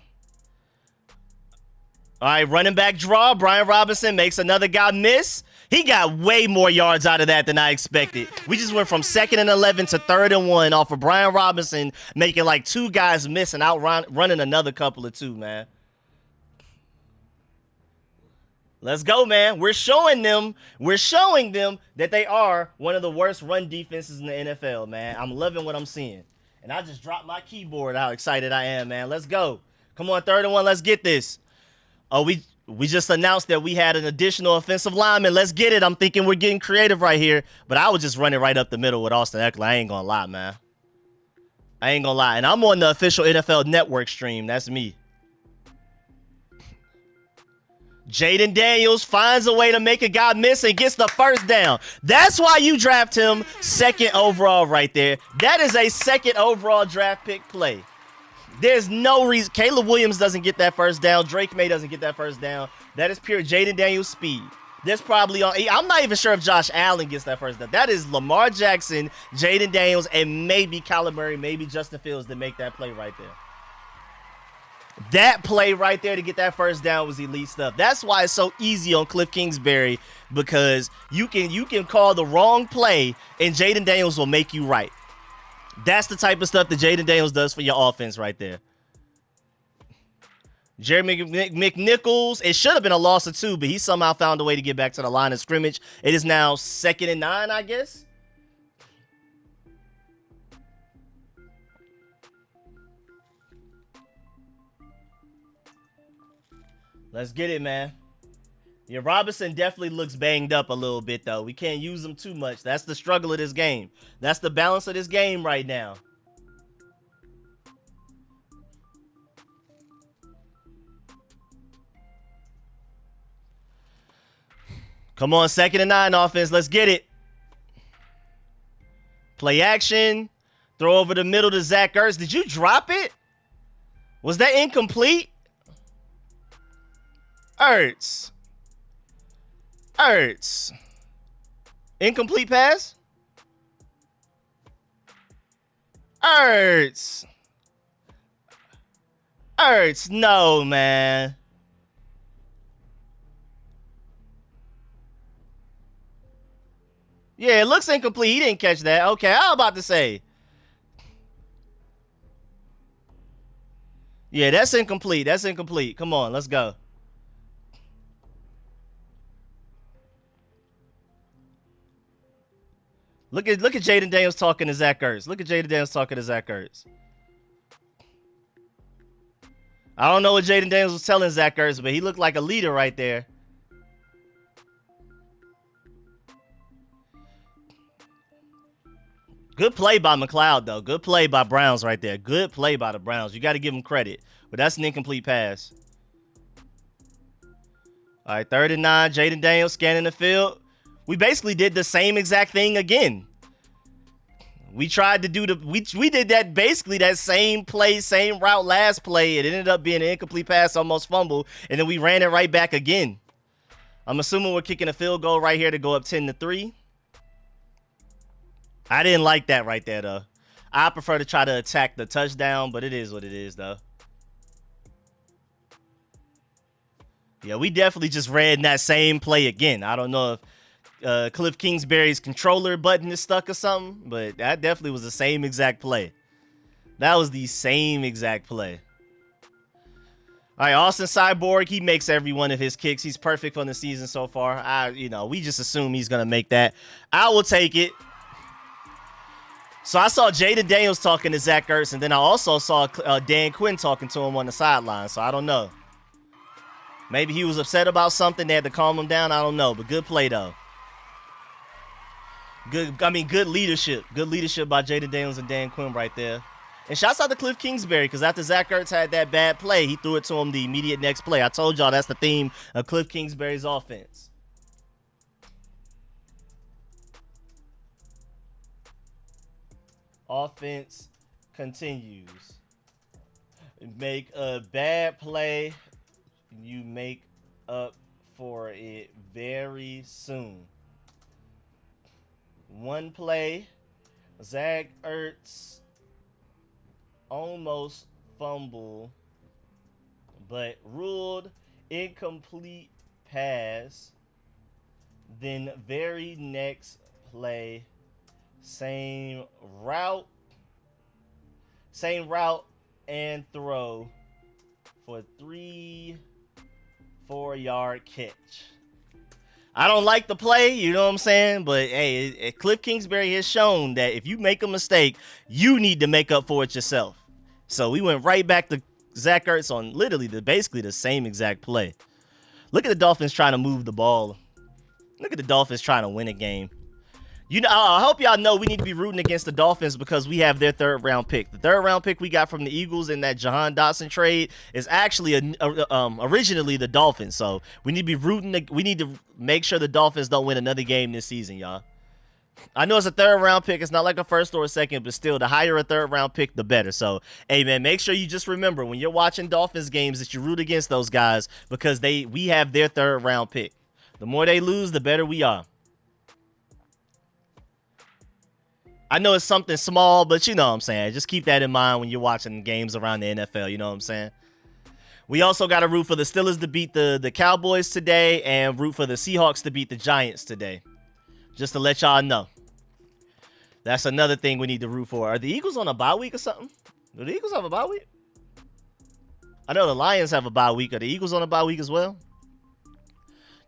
All right, running back draw. Brian Robinson makes another guy miss. He got way more yards out of that than I expected. We just went from 2nd and 11 to 3rd and 1 off of Brian Robinson making like 2 guys miss and running another couple of 2, man. Let's go, man. We're showing them that they are one of the worst run defenses in the NFL, man. I'm loving what I'm seeing. And I just dropped my keyboard, how excited I am, man. Let's go. Come on, 3rd and 1. Let's get this. Oh, we just announced that we had an additional offensive lineman. Let's get it. I'm thinking we're getting creative right here. But I would just run it right up the middle with Austin Eckler. I ain't going to lie, man. I ain't going to lie. And I'm on the official NFL Network stream. That's me. Jaden Daniels finds a way to make a guy miss and gets the first down. That's why you draft him 2nd overall right there. That is a 2nd overall draft pick play. There's no reason. Caleb Williams doesn't get that first down. Drake May doesn't get that first down. That is pure Jaden Daniels speed. There's probably I'm not even sure if Josh Allen gets that first down. That is Lamar Jackson, Jaden Daniels, and maybe Kyler Murray, maybe Justin Fields that make that play right there. That play right there to get that first down was elite stuff. That's why it's so easy on Cliff Kingsbury, because you can call the wrong play and Jaden Daniels will make you right. That's the type of stuff that Jaden Daniels does for your offense right there. Jerry McNichols, it should have been a loss of 2, but he somehow found a way to get back to the line of scrimmage. It is now 2nd and 9, I guess. Let's get it, man. Yeah, Robinson definitely looks banged up a little bit, though. We can't use him too much. That's the struggle of this game. That's the balance of this game right now. Come on, 2nd and 9 offense. Let's get it. Play action. Throw over the middle to Zach Ertz. Did you drop it? Was that incomplete? Ertz. Incomplete pass? Ertz. No, man. Yeah, it looks incomplete. He didn't catch that. Okay, I was about to say. Yeah, that's incomplete. Come on, let's go. Look at Jaden Daniels talking to Zach Ertz. Look at Jaden Daniels talking to Zach Ertz. I don't know what Jaden Daniels was telling Zach Ertz, but he looked like a leader right there. Good play by McLeod, though. Good play by Browns right there. Good play by the Browns. You got to give them credit. But that's an incomplete pass. All right, 3rd and 9. Jaden Daniels scanning the field. We basically did the same exact thing again. We tried to do we did that basically that same play, same route last play. It ended up being an incomplete pass, almost fumble, and then we ran it right back again. I'm assuming we're kicking a field goal right here to go up 10-3. I didn't like that right there, though. I prefer to try to attack the touchdown, but it is what it is, though. Yeah, we definitely just ran that same play again. I don't know if Cliff Kingsbury's controller button is stuck or something, but that definitely was the same exact play. That was the same exact play. All right, Austin Cyborg, he makes every one of his kicks. He's perfect for the season so far. We just assume he's going to make that. I will take it. So I saw Jaden Daniels talking to Zach Ertz, and then I also saw Dan Quinn talking to him on the sideline, so I don't know. Maybe he was upset about something. They had to calm him down. I don't know, but good play, though. Good leadership. Good leadership by Jaden Daniels and Dan Quinn right there. And shouts out to Cliff Kingsbury, because after Zach Ertz had that bad play, he threw it to him the immediate next play. I told y'all that's the theme of Cliff Kingsbury's offense. Offense continues. Make a bad play. You make up for it very soon. One play. Zach Ertz almost fumble, but ruled incomplete pass. Then very next play, same route and throw for 3-4-yard catch. I don't like the play, you know what I'm saying? But hey, Cliff Kingsbury has shown that if you make a mistake, you need to make up for it yourself. So we went right back to Zach Ertz on literally basically the same exact play. Look at the Dolphins trying to move the ball. Look at the Dolphins trying to win a game. I hope y'all know we need to be rooting against the Dolphins because we have their 3rd round pick. The 3rd round pick we got from the Eagles in that Jahan Dotson trade is actually originally the Dolphins. So we need to be rooting. We need to make sure the Dolphins don't win another game this season, y'all. I know it's a 3rd round pick. It's not like a 1st or a 2nd, but still, the higher a 3rd round pick, the better. So, hey, man, make sure you just remember when you're watching Dolphins games that you root against those guys because we have their 3rd round pick. The more they lose, the better we are. I know it's something small, but you know what I'm saying. Just keep that in mind when you're watching games around the NFL. You know what I'm saying? We also got to root for the Steelers to beat the Cowboys today and root for the Seahawks to beat the Giants today. Just to let y'all know. That's another thing we need to root for. Are the Eagles on a bye week or something? Do the Eagles have a bye week? I know the Lions have a bye week. Are the Eagles on a bye week as well?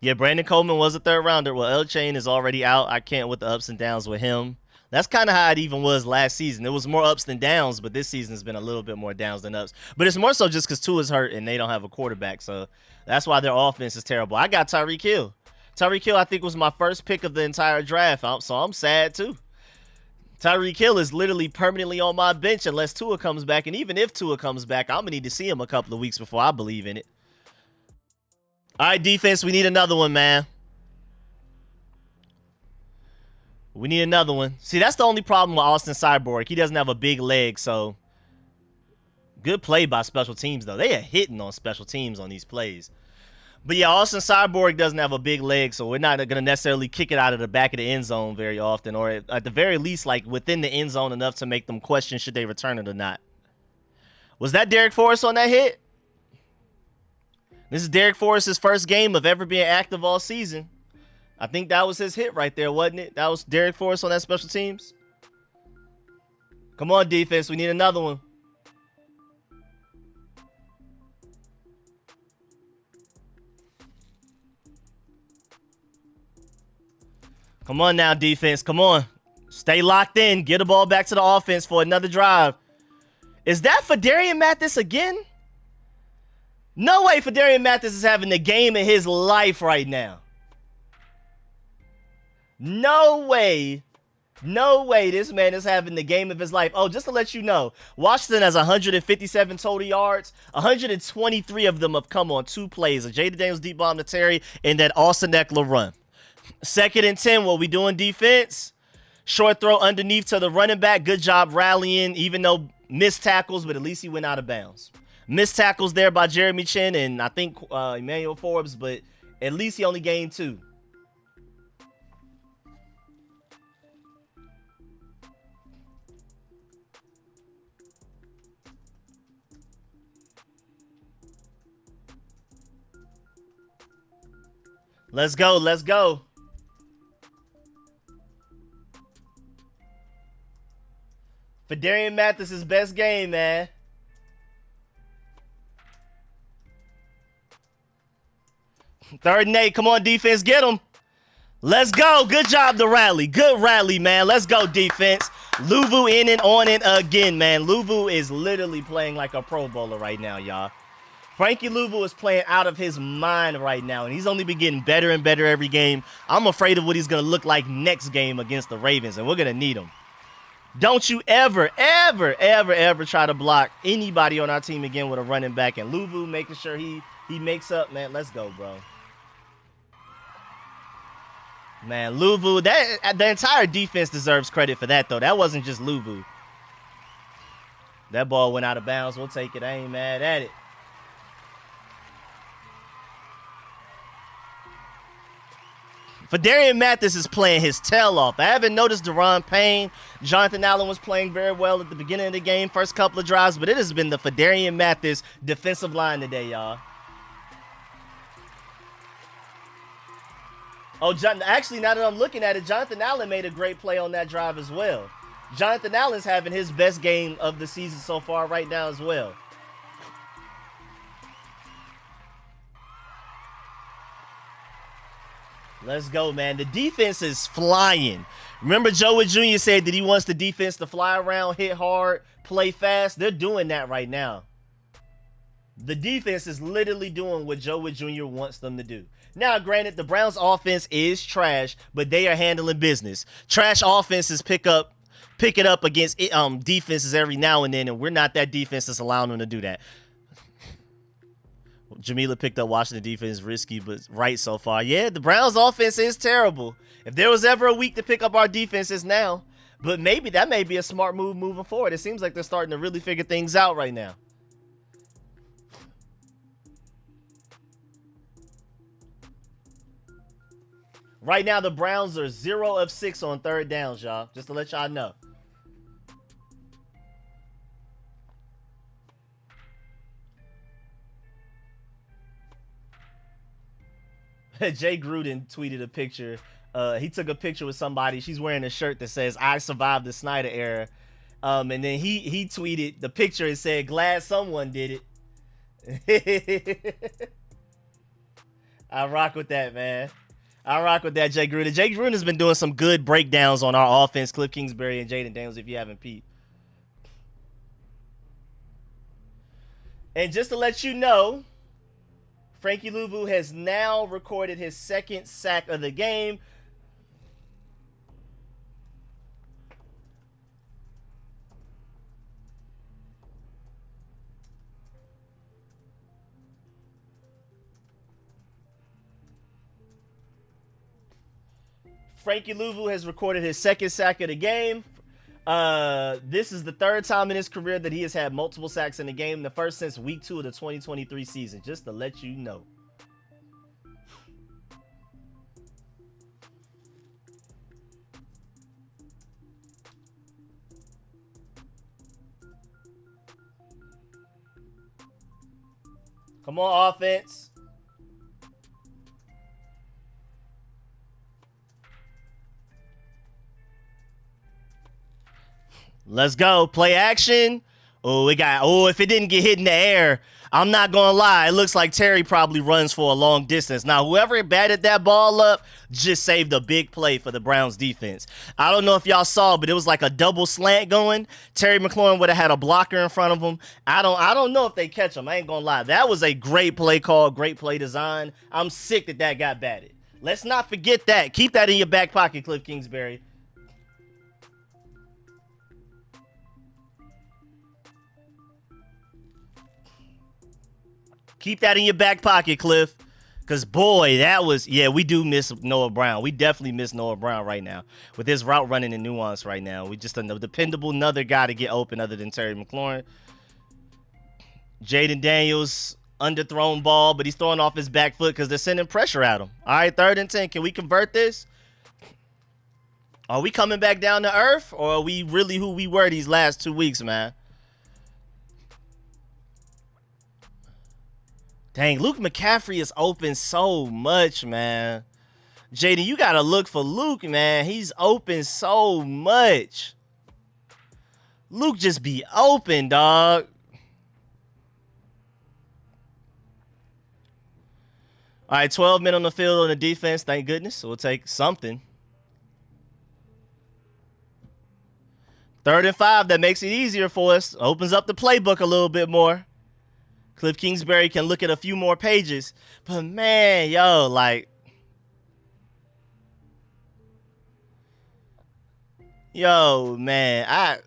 Yeah, Brandon Coleman was a 3rd rounder. Well, L Chain is already out. I can't with the ups and downs with him. That's kind of how it even was last season. It was more ups than downs, but this season has been a little bit more downs than ups. But it's more so just because Tua's hurt and they don't have a quarterback. So that's why their offense is terrible. I got Tyreek Hill. Tyreek Hill, I think, was my first pick of the entire draft. So I'm sad, too. Tyreek Hill is literally permanently on my bench unless Tua comes back. And even if Tua comes back, I'm going to need to see him a couple of weeks before I believe in it. All right, defense, we need another one, man. We need another one. See, that's the only problem with Austin Cyborg. He doesn't have a big leg, so good play by special teams, though. They are hitting on special teams on these plays. But yeah, Austin Cyborg doesn't have a big leg, so we're not going to necessarily kick it out of the back of the end zone very often, or at the very least, like within the end zone enough to make them question should they return it or not. Was that Derek Forrest on that hit? This is Derek Forrest's first game of ever being active all season. I think that was his hit right there, wasn't it? That was Derek Forrest on that special teams. Come on, defense. We need another one. Come on now, defense. Come on. Stay locked in. Get the ball back to the offense for another drive. Is that Fedarian Mathis again? No way Fedarian Mathis is having the game of his life right now. No way. No way this man is having the game of his life. Oh, just to let you know, Washington has 157 total yards. 123 of them have come on 2 plays. A Jaden Daniels deep bomb to Terry and that Austin Eckler run. 2nd and 10, what we doing defense? Short throw underneath to the running back. Good job rallying, even though missed tackles, but at least he went out of bounds. Missed tackles there by Jeremy Chin and I think Emmanuel Forbes, but at least he only gained 2. Let's go. Let's go. Fedarian Mathis' best game, man. Third and 8. Come on, defense. Get him. Let's go. Good job to rally. Good rally, man. Let's go, defense. Luvu in and on it again, man. Luvu is literally playing like a Pro Bowler right now, y'all. Frankie Luvu is playing out of his mind right now, and he's only been getting better and better every game. I'm afraid of what he's going to look like next game against the Ravens, and we're going to need him. Don't you ever, ever, ever, ever try to block anybody on our team again with a running back, and Luvu making sure he makes up, man. Let's go, bro. Man, Luvu, the entire defense deserves credit for that, though. That wasn't just Luvu. That ball went out of bounds. We'll take it. I ain't mad at it. Fedarian Mathis is playing his tail off. I haven't noticed Deron Payne. Jonathan Allen was playing very well at the beginning of the game, first couple of drives, but it has been the Fedarian Mathis defensive line today, y'all. Oh, actually, now that I'm looking at it, Jonathan Allen made a great play on that drive as well. Jonathan Allen's having his best game of the season so far right now as well. Let's go, man. The defense is flying. Remember Joe Wood Jr. said that he wants the defense to fly around, hit hard, play fast. They're doing that right now. The defense is literally doing what Joe Wood Jr. wants them to do. Now, granted, the Browns' offense is trash, but they are handling business. Trash offenses pick it up against defenses every now and then, and we're not that defense that's allowing them to do that. Jamila picked up Washington defense risky, but right so far. Yeah, the Browns offense is terrible. If there was ever a week to pick up our defense, it's now. But maybe that may be a smart move moving forward. It seems like they're starting to really figure things out right now. Right now, the Browns are 0 of 6 on third downs, y'all. Just to let y'all know. Jay Gruden tweeted a picture. He took a picture with somebody. She's wearing a shirt that says, "I survived the Snyder era." And then he tweeted the picture and said, "Glad someone did it." I rock with that, man. I rock with that, Jay Gruden. Jay Gruden has been doing some good breakdowns on our offense. Cliff Kingsbury and Jaden Daniels, if you haven't peeped. And just to let you know, Frankie Luvu has now recorded his 2nd sack of the game. Frankie Luvu has recorded his 2nd sack of the game. This is the 3rd time in his career that he has had multiple sacks in the game. The first since week 2 of the 2023 season, just to let you know. Come on, offense. Let's go. Play action. If it didn't get hit in the air, I'm not gonna lie, it looks like Terry probably runs for a long distance. Now, whoever batted that ball up just saved a big play for the Browns defense. I don't know if y'all saw, but it was like a double slant going. Terry McLaurin would have had a blocker in front of him. I don't know if they catch him. I ain't gonna lie. That was a great play call, great play design. I'm sick that got batted. Let's not forget that. Keep that in your back pocket, Cliff Kingsbury. Keep that in your back pocket, Cliff. Because, boy, that was... Yeah, we do miss Noah Brown. We definitely miss Noah Brown right now. With his route running and nuance right now. We just a dependable another guy to get open other than Terry McLaurin. Jaden Daniels, underthrown ball, but he's throwing off his back foot because they're sending pressure at him. All right, 3rd and 10. Can we convert this? Are we coming back down to earth? Or are we really who we were these last 2 weeks, man? Dang, Luke McCaffrey is open so much, man. Jaden, you got to look for Luke, man. He's open so much. Luke just be open, dog. All right, 12 men on the field on the defense. Thank goodness. So we'll take something. 3rd and 5. That makes it easier for us. Opens up the playbook a little bit more. Cliff Kingsbury can look at a few more pages. But, man, yo, like... Yo, man,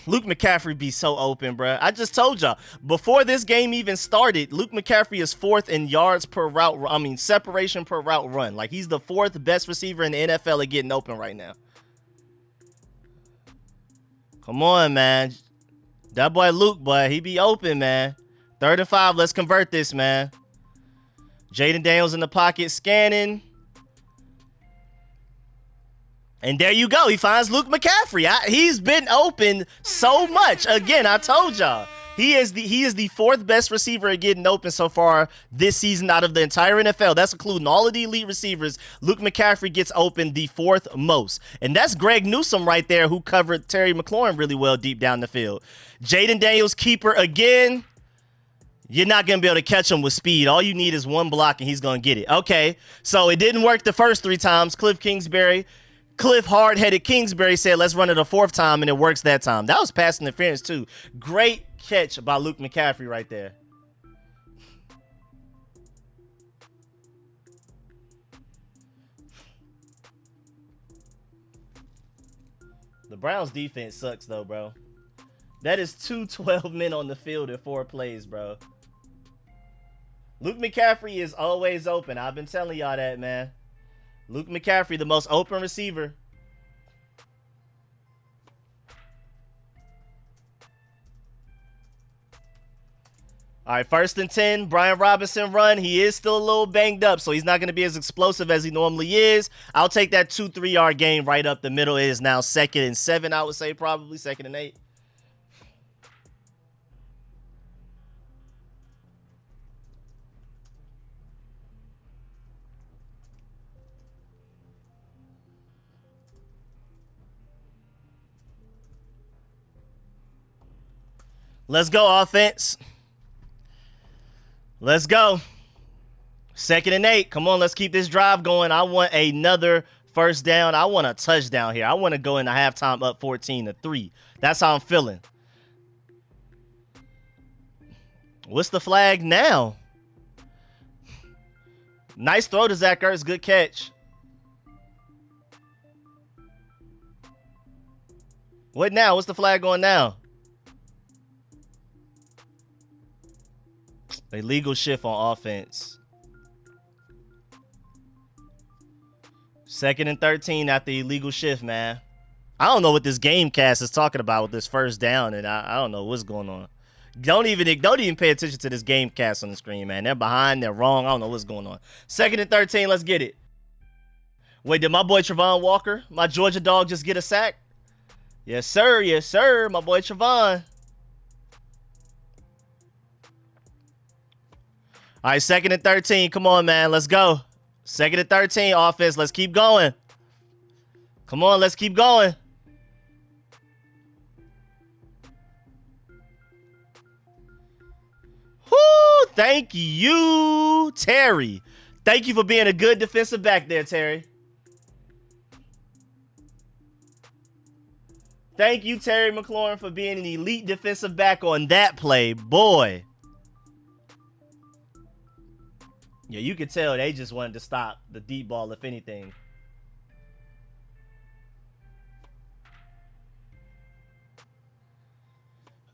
Luke McCaffrey be so open, bro. I just told y'all, before this game even started, Luke McCaffrey is 4th in yards per route. I mean, separation per route run. Like, he's the 4th best receiver in the NFL at getting open right now. Come on, man. That boy Luke, boy, he be open, man. 3rd and 5. Let's convert this, man. Jaden Daniels in the pocket scanning. And there you go. He finds Luke McCaffrey. He's been open so much. Again, I told y'all. He is the 4th best receiver at getting open so far this season out of the entire NFL. That's including all of the elite receivers. Luke McCaffrey gets open the 4th most. And that's Greg Newsome right there who covered Terry McLaurin really well deep down the field. Jaden Daniels, keeper again. You're not going to be able to catch him with speed. All you need is one block, and he's going to get it. Okay, so it didn't work the first 3 times. Cliff hard-headed Kingsbury said, let's run it a 4th time, and it works that time. That was pass interference, too. Great catch by Luke McCaffrey right there. The Browns' defense sucks, though, bro. That is 12 men on the field in 4 plays, bro. Luke McCaffrey is always open. I've been telling y'all that, man. Luke McCaffrey, the most open receiver. All right, 1st and 10. Brian Robinson run. He is still a little banged up, so he's not going to be as explosive as he normally is. I'll take that 2-3 yard gain right up the middle. It is now 2nd and 7, I would say, probably 2nd and 8. Let's go, offense. Let's go. 2nd and 8. Come on, let's keep this drive going. I want another 1st down. I want a touchdown here. I want to go into halftime up 14-3. That's how I'm feeling. What's the flag now? Nice throw to Zach Ertz. Good catch. What now? What's the flag going now? Illegal shift on offense. 2nd and 13 after illegal shift, man. I don't know what this game cast is talking about with this 1st down, and I don't know what's going on. Don't even pay attention to this game cast on the screen, man. They're behind. They're wrong. I don't know what's going on. 2nd and 13. Let's get it. Wait, did my boy Trevon Walker, my Georgia dog, just get a sack? Yes, sir. Yes, sir. My boy Trevon. All right, 2nd and 13. Come on, man. Let's go. 2nd and 13, offense. Let's keep going. Come on, let's keep going. Thank you, Terry. Thank you for being a good defensive back there, Terry. Thank you, Terry McLaurin, for being an elite defensive back on that play. Boy. Yeah, you could tell they just wanted to stop the deep ball, if anything.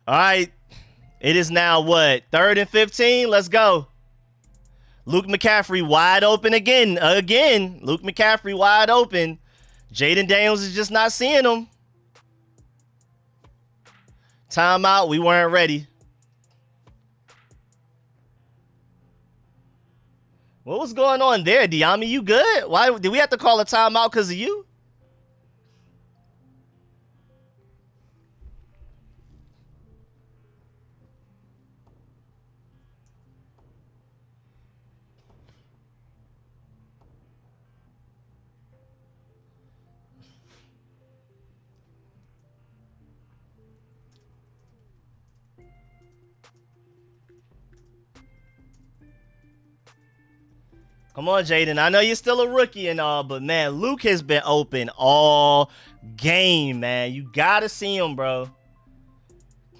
All right. It is now what? 3rd and 15? Let's go. Luke McCaffrey wide open again. Luke McCaffrey wide open. Jaden Daniels is just not seeing him. Timeout. We weren't ready. What was going on there, Diami? You good? Why did we have to call a timeout because of you? Come on, Jaden. I know you're still a rookie and all, but man, Luke has been open all game, man. You gotta see him, bro.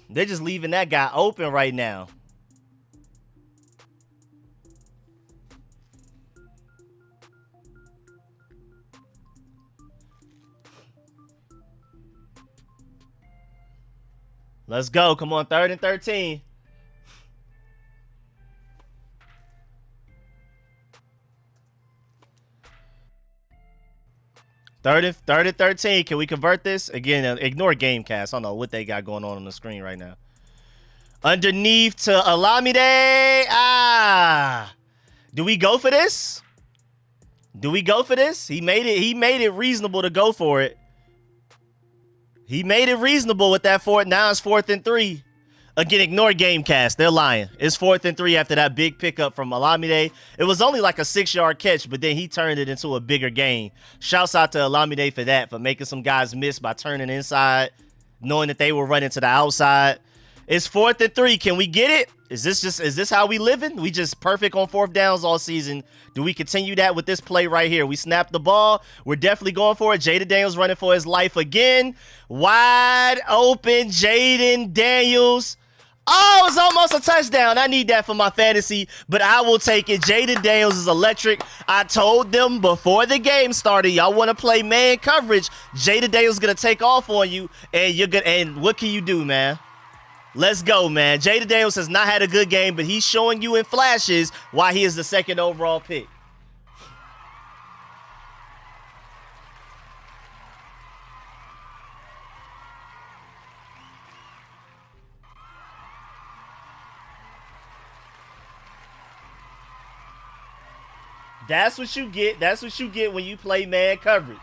They're just leaving that guy open right now. Let's go. Come on, 3rd and 13. Third and 13. Can we convert this? Again, ignore Gamecast. I don't know what they got going on the screen right now. Underneath to Olamide. Do we go for this? Do we go for this? He made it reasonable to go for it. He made it reasonable with that fourth. Now it's 4th and 3. Again, ignore Gamecast. They're lying. It's 4th and 3 after that big pickup from Olamide. It was only like a 6-yard catch, but then he turned it into a bigger gain. Shouts out to Olamide for that, for making some guys miss by turning inside, knowing that they were running to the outside. It's 4th and 3. Can we get it? Is this how we living? We just perfect on 4th downs all season. Do we continue that with this play right here? We snap the ball. We're definitely going for it. Jaden Daniels running for his life again. Wide open Jaden Daniels. Oh, it's almost a touchdown. I need that for my fantasy, but I will take it. Jaden Daniels is electric. I told them before the game started, y'all want to play man coverage. Jaden Daniels is going to take off on you, and and what can you do, man? Let's go, man. Jaden Daniels has not had a good game, but he's showing you in flashes why he is the 2nd overall pick. That's what you get. That's what you get when you play man coverage.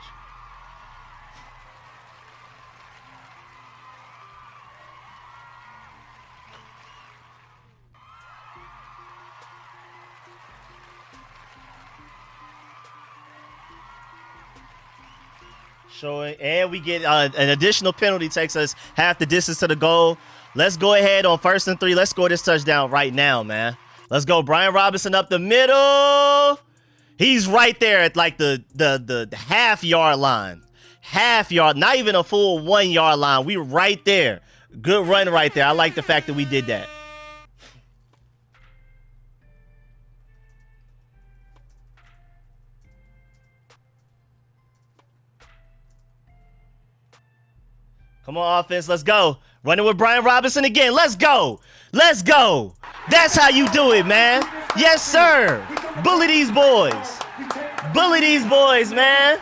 Showing, and we get an additional penalty, takes us half the distance to the goal. Let's go ahead on 1st and 3. Let's score this touchdown right now, man. Let's go. Brian Robinson up the middle. He's right there at like the half-yard line. Half-yard, not even a full 1-yard line. We right there. Good run right there. I like the fact that we did that. Come on, offense. Let's go. Running with Brian Robinson again. Let's go. Let's go. That's how you do it, man. Yes, sir. Bully these boys. Bully these boys, man.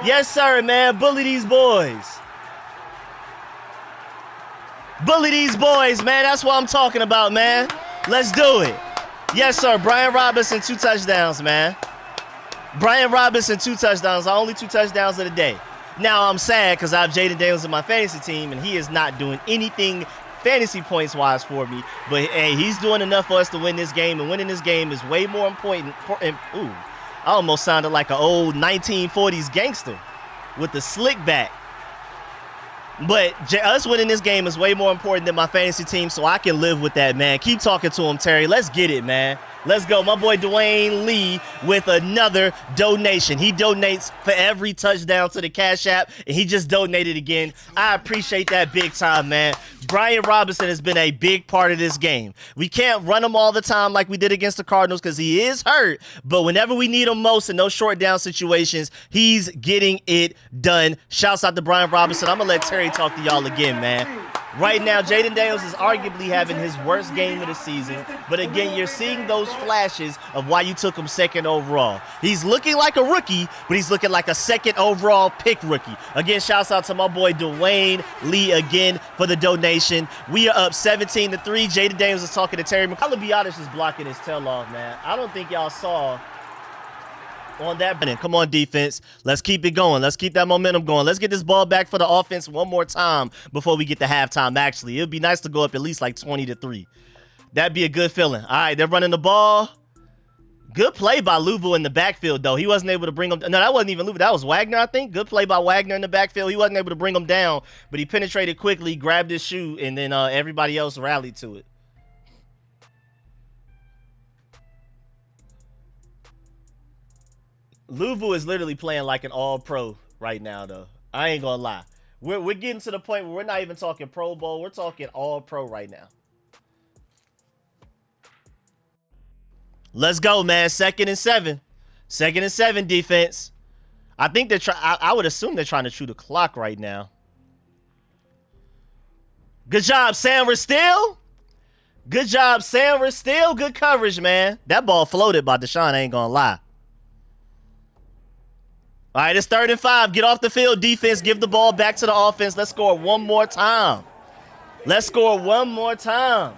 Yes, sir, man. Bully these boys. Bully these boys, man. That's what I'm talking about, man. Let's do it. Yes, sir. Brian Robinson, 2 touchdowns, man. Brian Robinson, 2 touchdowns. Only 2 touchdowns of the day. Now, I'm sad because I have Jaden Daniels in my fantasy team, and he is not doing anything fantasy points-wise for me. But, hey, he's doing enough for us to win this game, and winning this game is way more important. Ooh, I almost sounded like an old 1940s gangster with the slick back. But us winning this game is way more important than my fantasy team, so I can live with that, man. Keep talking to him, Terry. Let's get it, man. Let's go. My boy Dwayne Lee with another donation. He donates for every touchdown to the Cash App, and he just donated again. I appreciate that big time, man. Brian Robinson has been a big part of this game. We can't run him all the time like we did against the Cardinals because he is hurt, but whenever we need him most in those short down situations, he's getting it done. Shouts out to Brian Robinson. I'm going to let Terry talk to y'all again, man. Right now, Jaden Daniels is arguably having his worst game of the season, but again, you're seeing those flashes of why you took him second overall. He's looking like a rookie, but he's looking like a second overall pick rookie. Again, shouts out to my boy Dwayne Lee again for the donation. We are up 17-3. Jaden Daniels is talking to Terry. Calabiatis is blocking his tail off, man. I don't think y'all saw on that. Come on, defense. Let's keep it going. Let's keep that momentum going. Let's get this ball back for the offense one more time before we get to halftime, actually. It would be nice to go up at least like 20-3. That'd be a good feeling. All right, they're running the ball. Good play by Louvu in the backfield, though. He wasn't able to bring him. No, that wasn't even Louvu. That was Wagner, I think. Good play by Wagner in the backfield. He wasn't able to bring him down, but he penetrated quickly, grabbed his shoe, and then everybody else rallied to it. Louvu is literally playing like an all-pro right now, though. I ain't gonna lie. We're getting to the point where we're not even talking Pro Bowl. We're talking all-pro right now. Let's go, man. 2nd and 7. 2nd and 7 defense. I think they're I would assume they're trying to chew the clock right now. Good job, Sam Restill. Good job, Sam Restill. Good coverage, man. That ball floated by Deshaun, I ain't gonna lie. All right, it's 3rd and 5. Get off the field, defense. Give the ball back to the offense. Let's score one more time. Let's score one more time.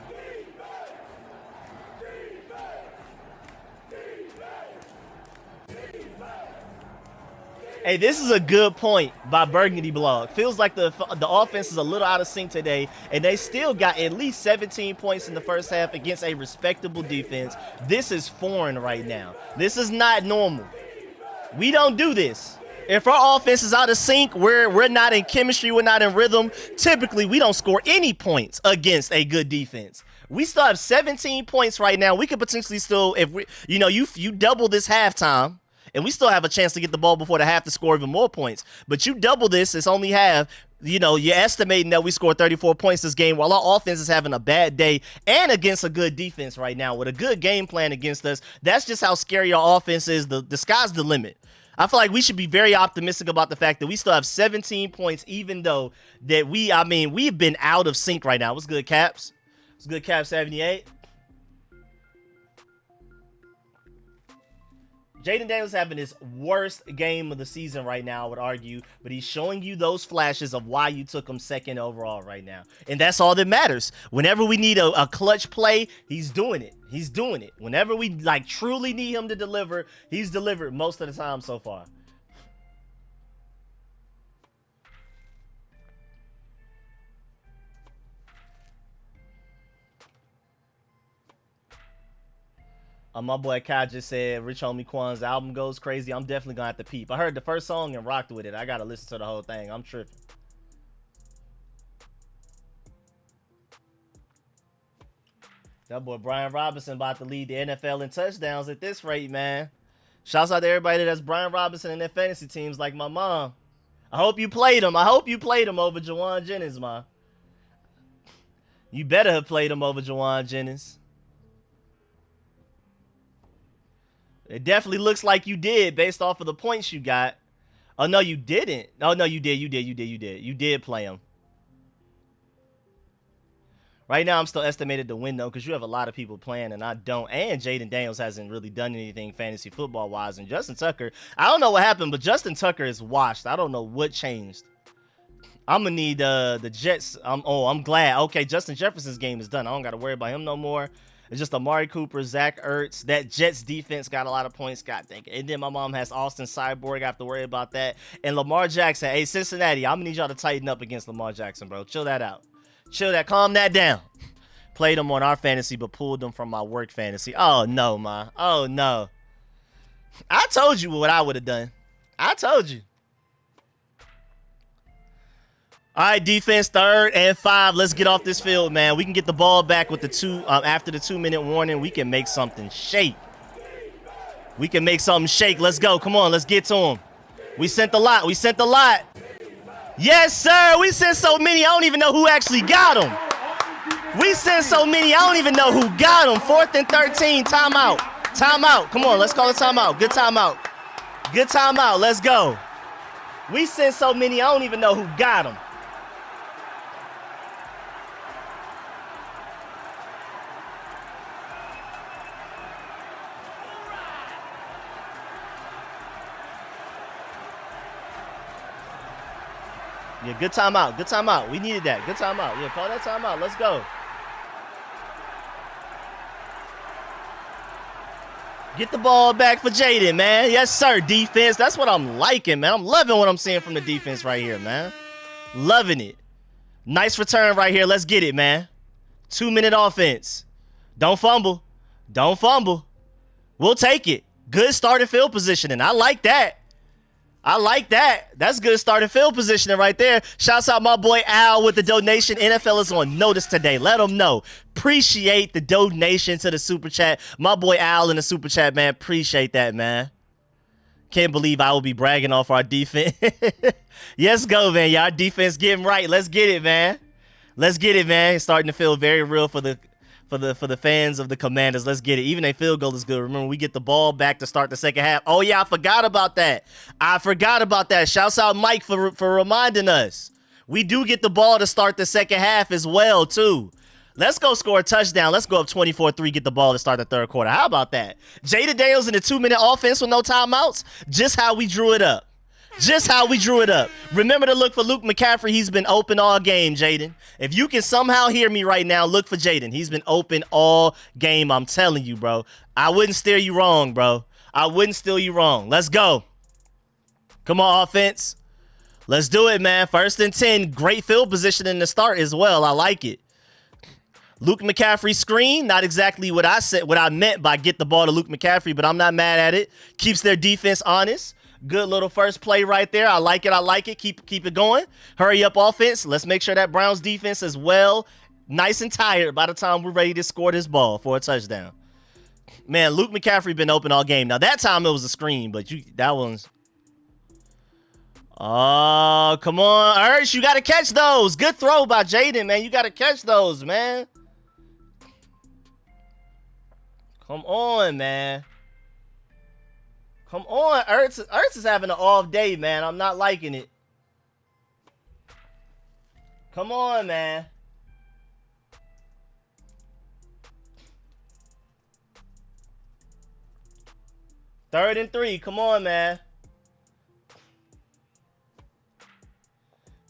Hey, this is a good point by Burgundy Blog. Feels like the offense is a little out of sync today, and they still got at least 17 points in the first half against a respectable defense. This is foreign right now. This is not normal. We don't do this. If our offense is out of sync, we're not in chemistry, we're not in rhythm, typically we don't score any points against a good defense. We still have 17 points right now. We could potentially still, if we, you double this halftime, and we still have a chance to get the ball before the half to score even more points. But you double this, it's only half. You're estimating that we scored 34 points this game while our offense is having a bad day and against a good defense right now with a good game plan against us. That's just how scary our offense is. The sky's the limit. I feel like we should be very optimistic about the fact that we still have 17 points, even though that we've been out of sync right now. What's good, Caps? What's good, Caps 78? Jaden Daniels having his worst game of the season right now, I would argue, but he's showing you those flashes of why you took him 2nd overall right now. And that's all that matters. Whenever we need a clutch play, he's doing it. He's doing it. Whenever we truly need him to deliver, he's delivered most of the time so far. My boy Kai just said Rich Homie Quan's album goes crazy. I'm definitely gonna have to peep. I heard the first song and rocked with it. I gotta listen to the whole thing. I'm tripping. That boy Brian Robinson about to lead the NFL in touchdowns at this rate, man. Shouts out to everybody that's Brian Robinson in their fantasy teams like my mom. I hope you played him. I hope you played him over Jawan Jennings, man. You better have played him over Jawan Jennings. It definitely looks like you did based off of the points you got. Oh, no, you didn't. Oh, no, you did. You did play him. Right now, I'm still estimated to win, though, because you have a lot of people playing, and I don't. And Jaden Daniels hasn't really done anything fantasy football-wise. And Justin Tucker, I don't know what happened, but Justin Tucker is washed. I don't know what changed. I'm going to need the Jets. I'm glad. Okay, Justin Jefferson's game is done. I don't got to worry about him no more. It's just Amari Cooper, Zach Ertz. That Jets defense got a lot of points. God dang it. And then my mom has Austin Cyborg. I have to worry about that. And Lamar Jackson. Hey, Cincinnati, I'm going to need y'all to tighten up against Lamar Jackson, bro. Chill that out. Chill that. Calm that down. Played them on our fantasy, but pulled them from my work fantasy. Oh, no, ma. Oh, no. I told you what I would have done. I told you. All right, defense, 3rd and 5. Let's get off this field, man. We can get the ball back with the after the 2-minute warning. We can make something shake. We can make something shake. Let's go. Come on, let's get to him. We sent the lot. We sent the lot. Yes, sir. We sent so many, I don't even know who actually got them. We sent so many, I don't even know who got them. 4th and 13. Timeout. Timeout. Come on, let's call a timeout. Good timeout. Good timeout. Let's go. We sent so many, I don't even know who got them. Yeah, good timeout. Good timeout. We needed that. Good timeout. Yeah, call that timeout. Let's go. Get the ball back for Jaden, man. Yes, sir, defense. That's what I'm liking, man. I'm loving what I'm seeing from the defense right here, man. Loving it. Nice return right here. Let's get it, man. 2-minute offense. Don't fumble. Don't fumble. We'll take it. Good starting field positioning. I like that. I like that. That's good starting field positioning right there. Shouts out my boy Al with the donation. NFL is on notice today. Let them know. Appreciate the donation to the super chat. My boy Al in the super chat, man. Appreciate that, man. Can't believe I will be bragging off our defense. Yes, go, man. Y'all defense getting right. Let's get it, man. Let's get it, man. It's starting to feel very real for the fans of the Commanders. Let's get it. Even a field goal is good. Remember, we get the ball back to start the second half. Oh, yeah, I forgot about that. I forgot about that. Shouts out Mike for reminding us. We do get the ball to start the second half as well, too. Let's go score a touchdown. Let's go up 24-3, get the ball to start the 3rd quarter. How about that? Jada Daniels in the 2-minute offense with no timeouts. Just how we drew it up. Just how we drew it up. Remember to look for Luke McCaffrey. He's been open all game, Jaden. If you can somehow hear me right now, look for Jaden. He's been open all game. I'm telling you, bro. I wouldn't steer you wrong, bro. I wouldn't steer you wrong. Let's go. Come on, offense. Let's do it, man. 1st and 10. Great field position in the start as well. I like it. Luke McCaffrey screen. Not exactly what I said, what I meant by get the ball to Luke McCaffrey, but I'm not mad at it. Keeps their defense honest. Good little first play right there. I like it. I like it. Keep it going. Hurry up offense. Let's make sure that Browns defense is well, nice and tired by the time we're ready to score this ball for a touchdown. Man, Luke McCaffrey been open all game. Now, that time it was a screen, but that one's... Oh, come on. Ursh, you got to catch those. Good throw by Jaden, man. You got to catch those, man. Come on, man. Come on, Ertz is having an off day, man. I'm not liking it. Come on, man. Third and 3. Come on, man.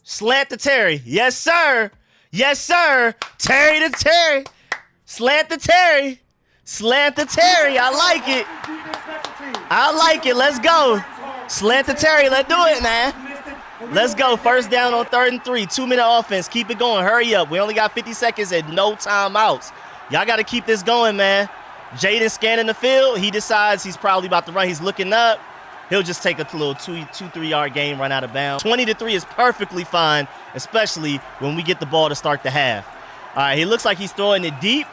Slant to Terry. Yes, sir. Yes, sir. Terry to Terry. Slant to Terry. Slant to Terry. I like it. I like it. Let's go. Slant to Terry. Let's do it, man. Let's go. First down on 3rd and 3. 2-minute offense. Keep it going. Hurry up. We only got 50 seconds and no timeouts. Y'all got to keep this going, man. Jaden scanning the field. He decides he's probably about to run. He's looking up. He'll just take a little 2-3 yard gain, run out of bounds. 20-3 is perfectly fine, especially when we get the ball to start the half. All right, he looks like he's throwing it deep.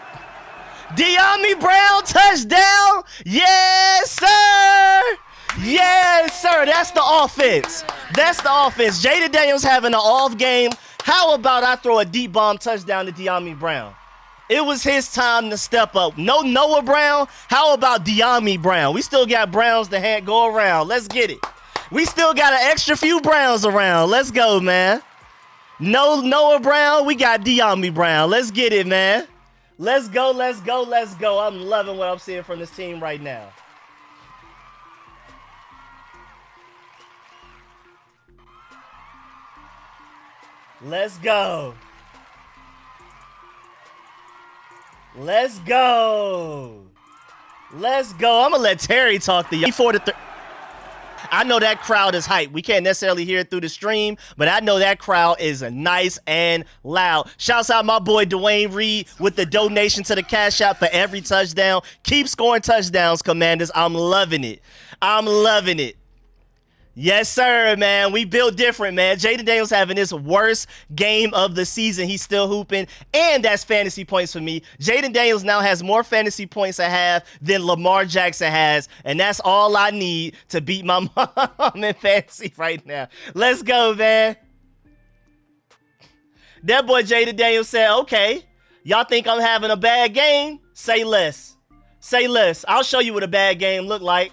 De'Ami Brown, touchdown. Yes, sir. Yes, sir. That's the offense. That's the offense. Jaden Daniels having an off game. How about I throw a deep bomb touchdown to De'Ami Brown? It was his time to step up. No Noah Brown. How about De'Ami Brown? We still got Browns to go around. Let's get it. We still got an extra few Browns around. Let's go, man. No Noah Brown. We got De'Ami Brown. Let's get it, man. Let's go, let's go, let's go. I'm loving what I'm seeing from this team right now. Let's go. Let's go. Let's go. I'm going to let Terry talk to you. 4-3. I know that crowd is hype. We can't necessarily hear it through the stream, but I know that crowd is nice and loud. Shouts out my boy Dwayne Reed with the donation to the CashApp for every touchdown. Keep scoring touchdowns, Commanders. I'm loving it. I'm loving it. Yes, sir, man. We built different, man. Jaden Daniels having his worst game of the season. He's still hooping, and that's fantasy points for me. Jaden Daniels now has more fantasy points at half than Lamar Jackson has, and that's all I need to beat my mom in fantasy right now. Let's go, man. That boy Jaden Daniels said, okay, y'all think I'm having a bad game? Say less. Say less. I'll show you what a bad game look like.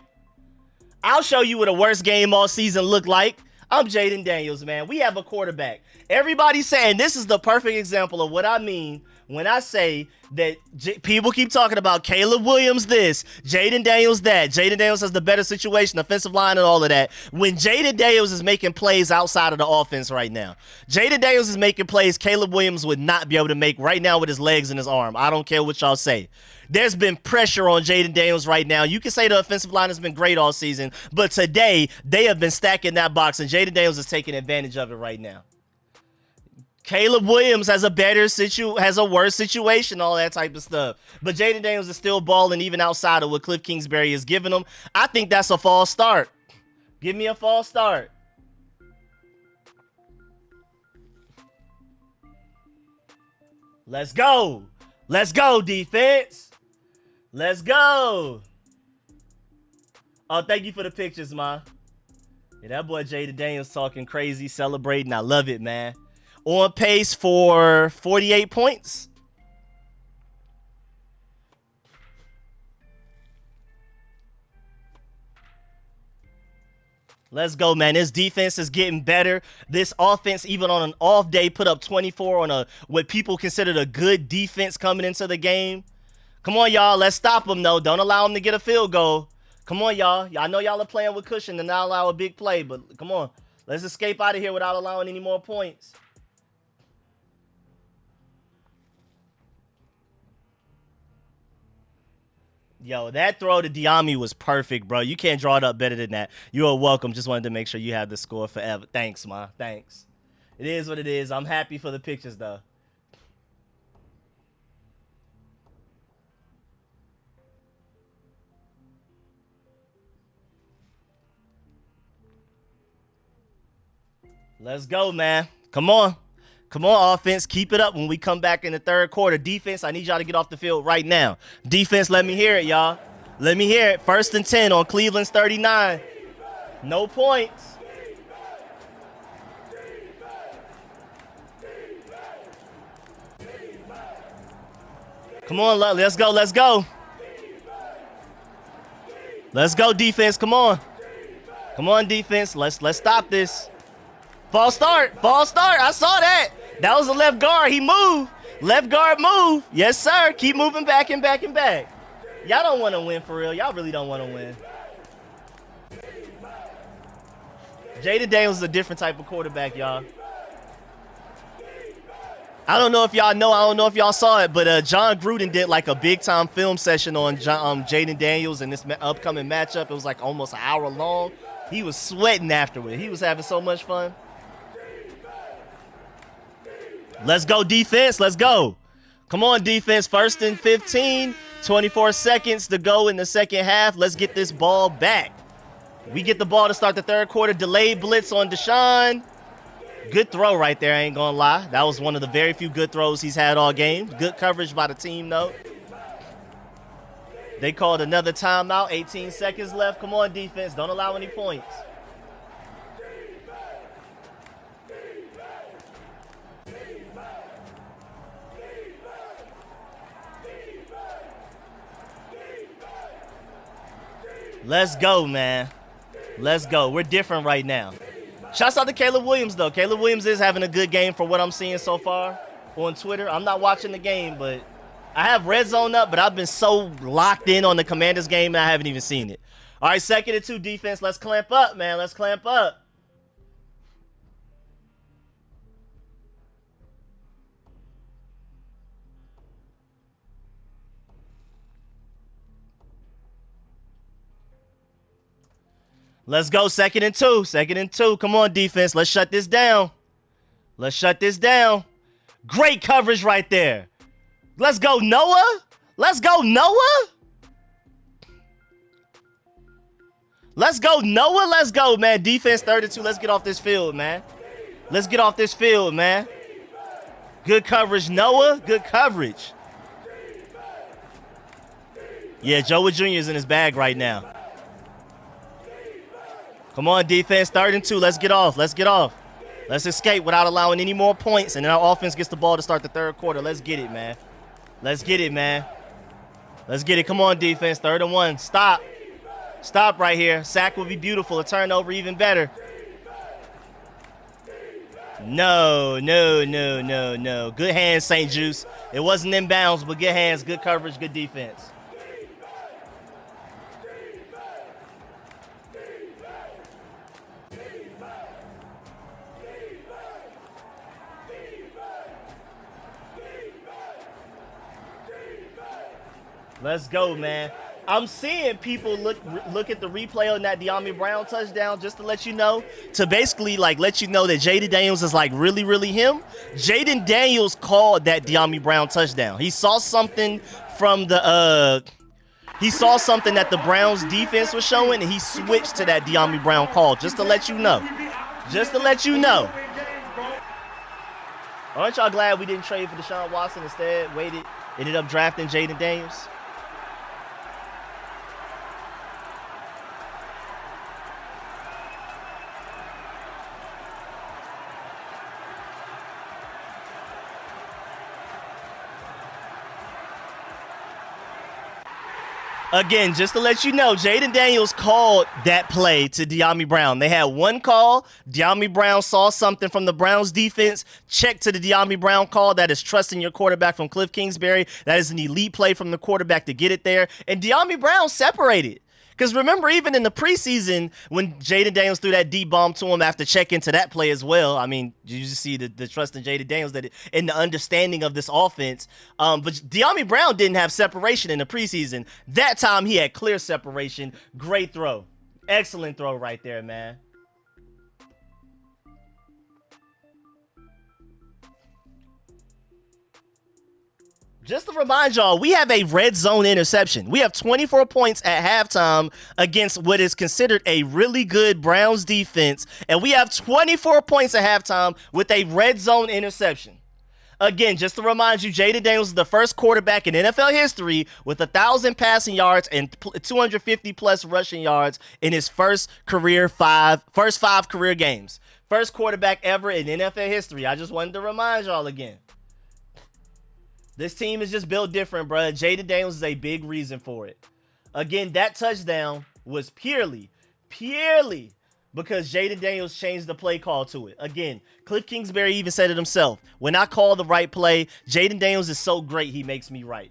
I'll show you what a worst game all season looked like. I'm Jaden Daniels, man. We have a quarterback. Everybody's saying this is the perfect example of what I mean when I say that people keep talking about Caleb Williams this, Jaden Daniels that. Jaden Daniels has the better situation, offensive line and all of that. When Jaden Daniels is making plays outside of the offense right now. Jaden Daniels is making plays Caleb Williams would not be able to make right now with his legs and his arm. I don't care what y'all say. There's been pressure on Jaden Daniels right now. You can say the offensive line has been great all season, but today they have been stacking that box, and Jaden Daniels is taking advantage of it right now. Caleb Williams has a worse situation, all that type of stuff. But Jaden Daniels is still balling even outside of what Cliff Kingsbury is giving him. I think that's a false start. Give me a false start. Let's go. Let's go, defense. Let's go. Oh, thank you for the pictures, ma. Yeah, that boy Jaden Daniels talking crazy, celebrating. I love it, man. On pace for 48 points. Let's go, man. This defense is getting better. This offense, even on an off day, put up 24 on what people considered a good defense coming into the game. Come on, y'all. Let's stop them, though. Don't allow them to get a field goal. Come on, y'all. I know y'all are playing with cushion to not allow a big play, but come on. Let's escape out of here without allowing any more points. Yo, that throw to Diami was perfect, bro. You can't draw it up better than that. You are welcome. Just wanted to make sure you have the score forever. Thanks, ma. Thanks. It is what it is. I'm happy for the pictures, though. Let's go, man. Come on. Come on, offense. Keep it up when we come back in the third quarter. Defense, I need y'all to get off the field right now. Defense, let me hear it, y'all. Let me hear it. 1st and 10 on Cleveland's 39. No points. Come on, let's go. Let's go. Let's go, defense. Come on. Come on, defense. Let's stop this. False start. False start. I saw that. That was a left guard. He moved. Left guard move. Yes, sir. Keep moving back and back and back. Y'all don't want to win for real. Y'all really don't want to win. Jaden Daniels is a different type of quarterback, y'all. I don't know if y'all know. I don't know if y'all saw it, but John Gruden did like a big-time film session on Jaden Daniels and this upcoming matchup. It was like almost an hour long. He was sweating afterward. He was having so much fun. Let's go, defense. Let's go. Come on, defense. 1st and 15. 24 seconds to go in the second half. Let's get this ball back. We get the ball to start the third quarter. Delayed blitz on Deshaun. Good throw right there, I ain't gonna lie. That was one of the very few good throws he's had all game. Good coverage by the team, though. They called another timeout. 18 seconds left. Come on, defense. Don't allow any points. Let's go, man. Let's go. We're different right now. Shouts out to Caleb Williams, though. Caleb Williams is having a good game for what I'm seeing so far on Twitter. I'm not watching the game, but I have Red Zone up, but I've been so locked in on the Commanders game that I haven't even seen it. All right, 2nd and 2 defense. Let's clamp up, man. Let's clamp up. Let's go, 2nd and 2. 2nd and 2. Come on, defense. Let's shut this down. Let's shut this down. Great coverage right there. Let's go, Noah. Let's go, Noah. Let's go, Noah. Let's go, man. Defense 32. Let's get off this field, man. Let's get off this field, man. Good coverage, Noah. Good coverage. Yeah, Joe Jr. is in his bag right now. Come on, defense. 3rd and 2. Let's get off. Let's get off. Let's escape without allowing any more points. And then our offense gets the ball to start the 3rd quarter. Let's get it, man. Let's get it, man. Let's get it. Come on, defense. 3rd and 1. Stop. Stop right here. Sack would be beautiful. A turnover even better. No. Good hands, St. Juice. It wasn't inbounds, but good hands, good coverage, good defense. Let's go, man. I'm seeing people look at the replay on that De'Ami Brown touchdown just to let you know, to basically like let you know that Jaden Daniels is like really him. Jaden Daniels called that De'Ami Brown touchdown. He saw something from the he saw something that the Browns defense was showing, and he switched to that De'Ami Brown call just to let you know. Just to let you know. Aren't y'all glad we didn't trade for Deshaun Watson, instead ended up drafting Jaden Daniels? Again, just to let you know, Jaden Daniels called that play to De'Ami Brown. They had one call. De'Ami Brown saw something from the Browns defense. Check to the De'Ami Brown call. That is trusting your quarterback from Cliff Kingsbury. That is an elite play from the quarterback to get it there. And De'Ami Brown separated. Because remember, even in the preseason, when Jaden Daniels threw that deep bomb to him after checking to that play as well, I mean, you just see the trust in Jaden Daniels and the understanding of this offense. But De'Ami Brown didn't have separation in the preseason. That time, he had clear separation. Great throw. Excellent throw right there, man. Just to remind y'all, we have a red zone interception. We have 24 points at halftime against what is considered a really good Browns defense. And we have 24 points at halftime with a red zone interception. Again, just to remind you, Jaden Daniels is the first quarterback in NFL history with 1,000 passing yards and 250 plus rushing yards in his first five career games. First quarterback ever in NFL history. I just wanted to remind y'all again. This team is just built different, bro. Jaden Daniels is a big reason for it. Again, that touchdown was purely because Jaden Daniels changed the play call to it. Again, Cliff Kingsbury even said it himself. When I call the right play, Jaden Daniels is so great, he makes me right.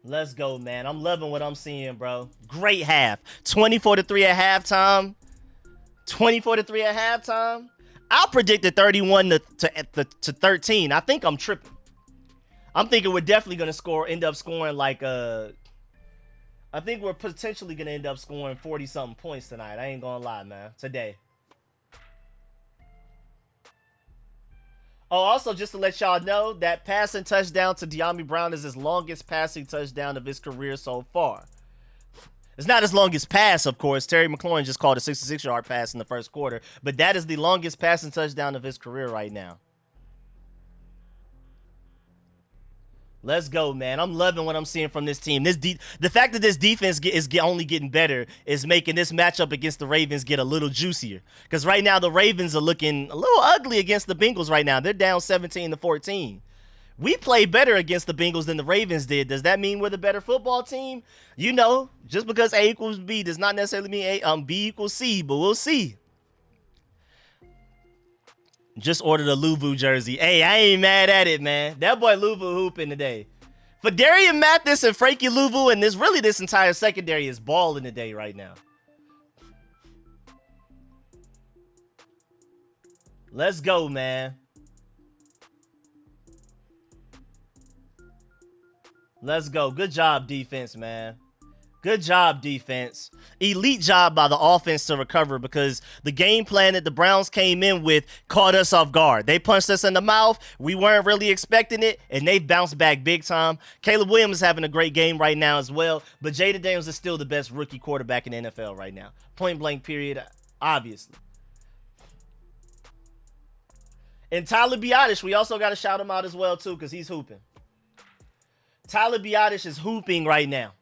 Let's go, man. I'm loving what I'm seeing, bro. Great half. 24-3 at halftime. 24-3 at halftime. I predicted 31 to 13. I think I'm tripping. I'm thinking we're definitely going to end up scoring like I think we're potentially going to end up scoring 40-something points tonight. I ain't going to lie, man. Today. Oh, also, just to let y'all know, that passing touchdown to De'Ami Brown is his longest passing touchdown of his career so far. It's not his longest pass, of course. Terry McLaurin just called a 66-yard pass in the first quarter, but that is the longest passing touchdown of his career right now. Let's go, man. I'm loving what I'm seeing from this team. The fact that this defense is only getting better is making this matchup against the Ravens get a little juicier. Because right now, the Ravens are looking a little ugly against the Bengals right now. They're down 17-14. We played better against the Bengals than the Ravens did. Does that mean we're the better football team? You know, just because A equals B does not necessarily mean B equals C, but we'll see. Just ordered a Luvu jersey. Hey, I ain't mad at it, man. That boy Luvu hooping today. For Darian Mathis and Frankie Luvu, and this entire secondary is balling today right now. Let's go, man. Let's go. Good job, defense, man. Good job, defense. Elite job by the offense to recover because the game plan that the Browns came in with caught us off guard. They punched us in the mouth. We weren't really expecting it, and they bounced back big time. Caleb Williams is having a great game right now as well, but Jaden Daniels is still the best rookie quarterback in the NFL right now. Point blank period, obviously. And Tyler Biadasz, we also got to shout him out as well, too, because he's hooping. Tyler Biadasz is hooping right now.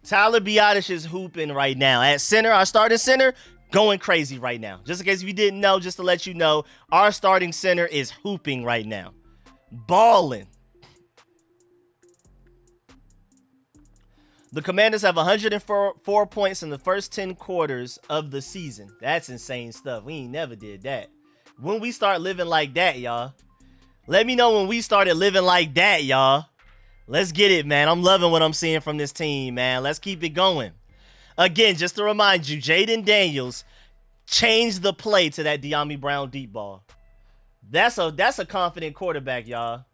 Tyler Biadasz is hooping right now. At center, our starting center, going crazy right now. Just in case you didn't know, just to let you know, our starting center is hooping right now. Balling. The Commanders have 104 points in the first 10 quarters of the season. That's insane stuff. We ain't never did that. When we start living like that, y'all. Let me know when we started living like that, y'all. Let's get it, man. I'm loving what I'm seeing from this team, man. Let's keep it going. Again, just to remind you, Jaden Daniels changed the play to that De'Ami Brown deep ball. That's a confident quarterback, y'all.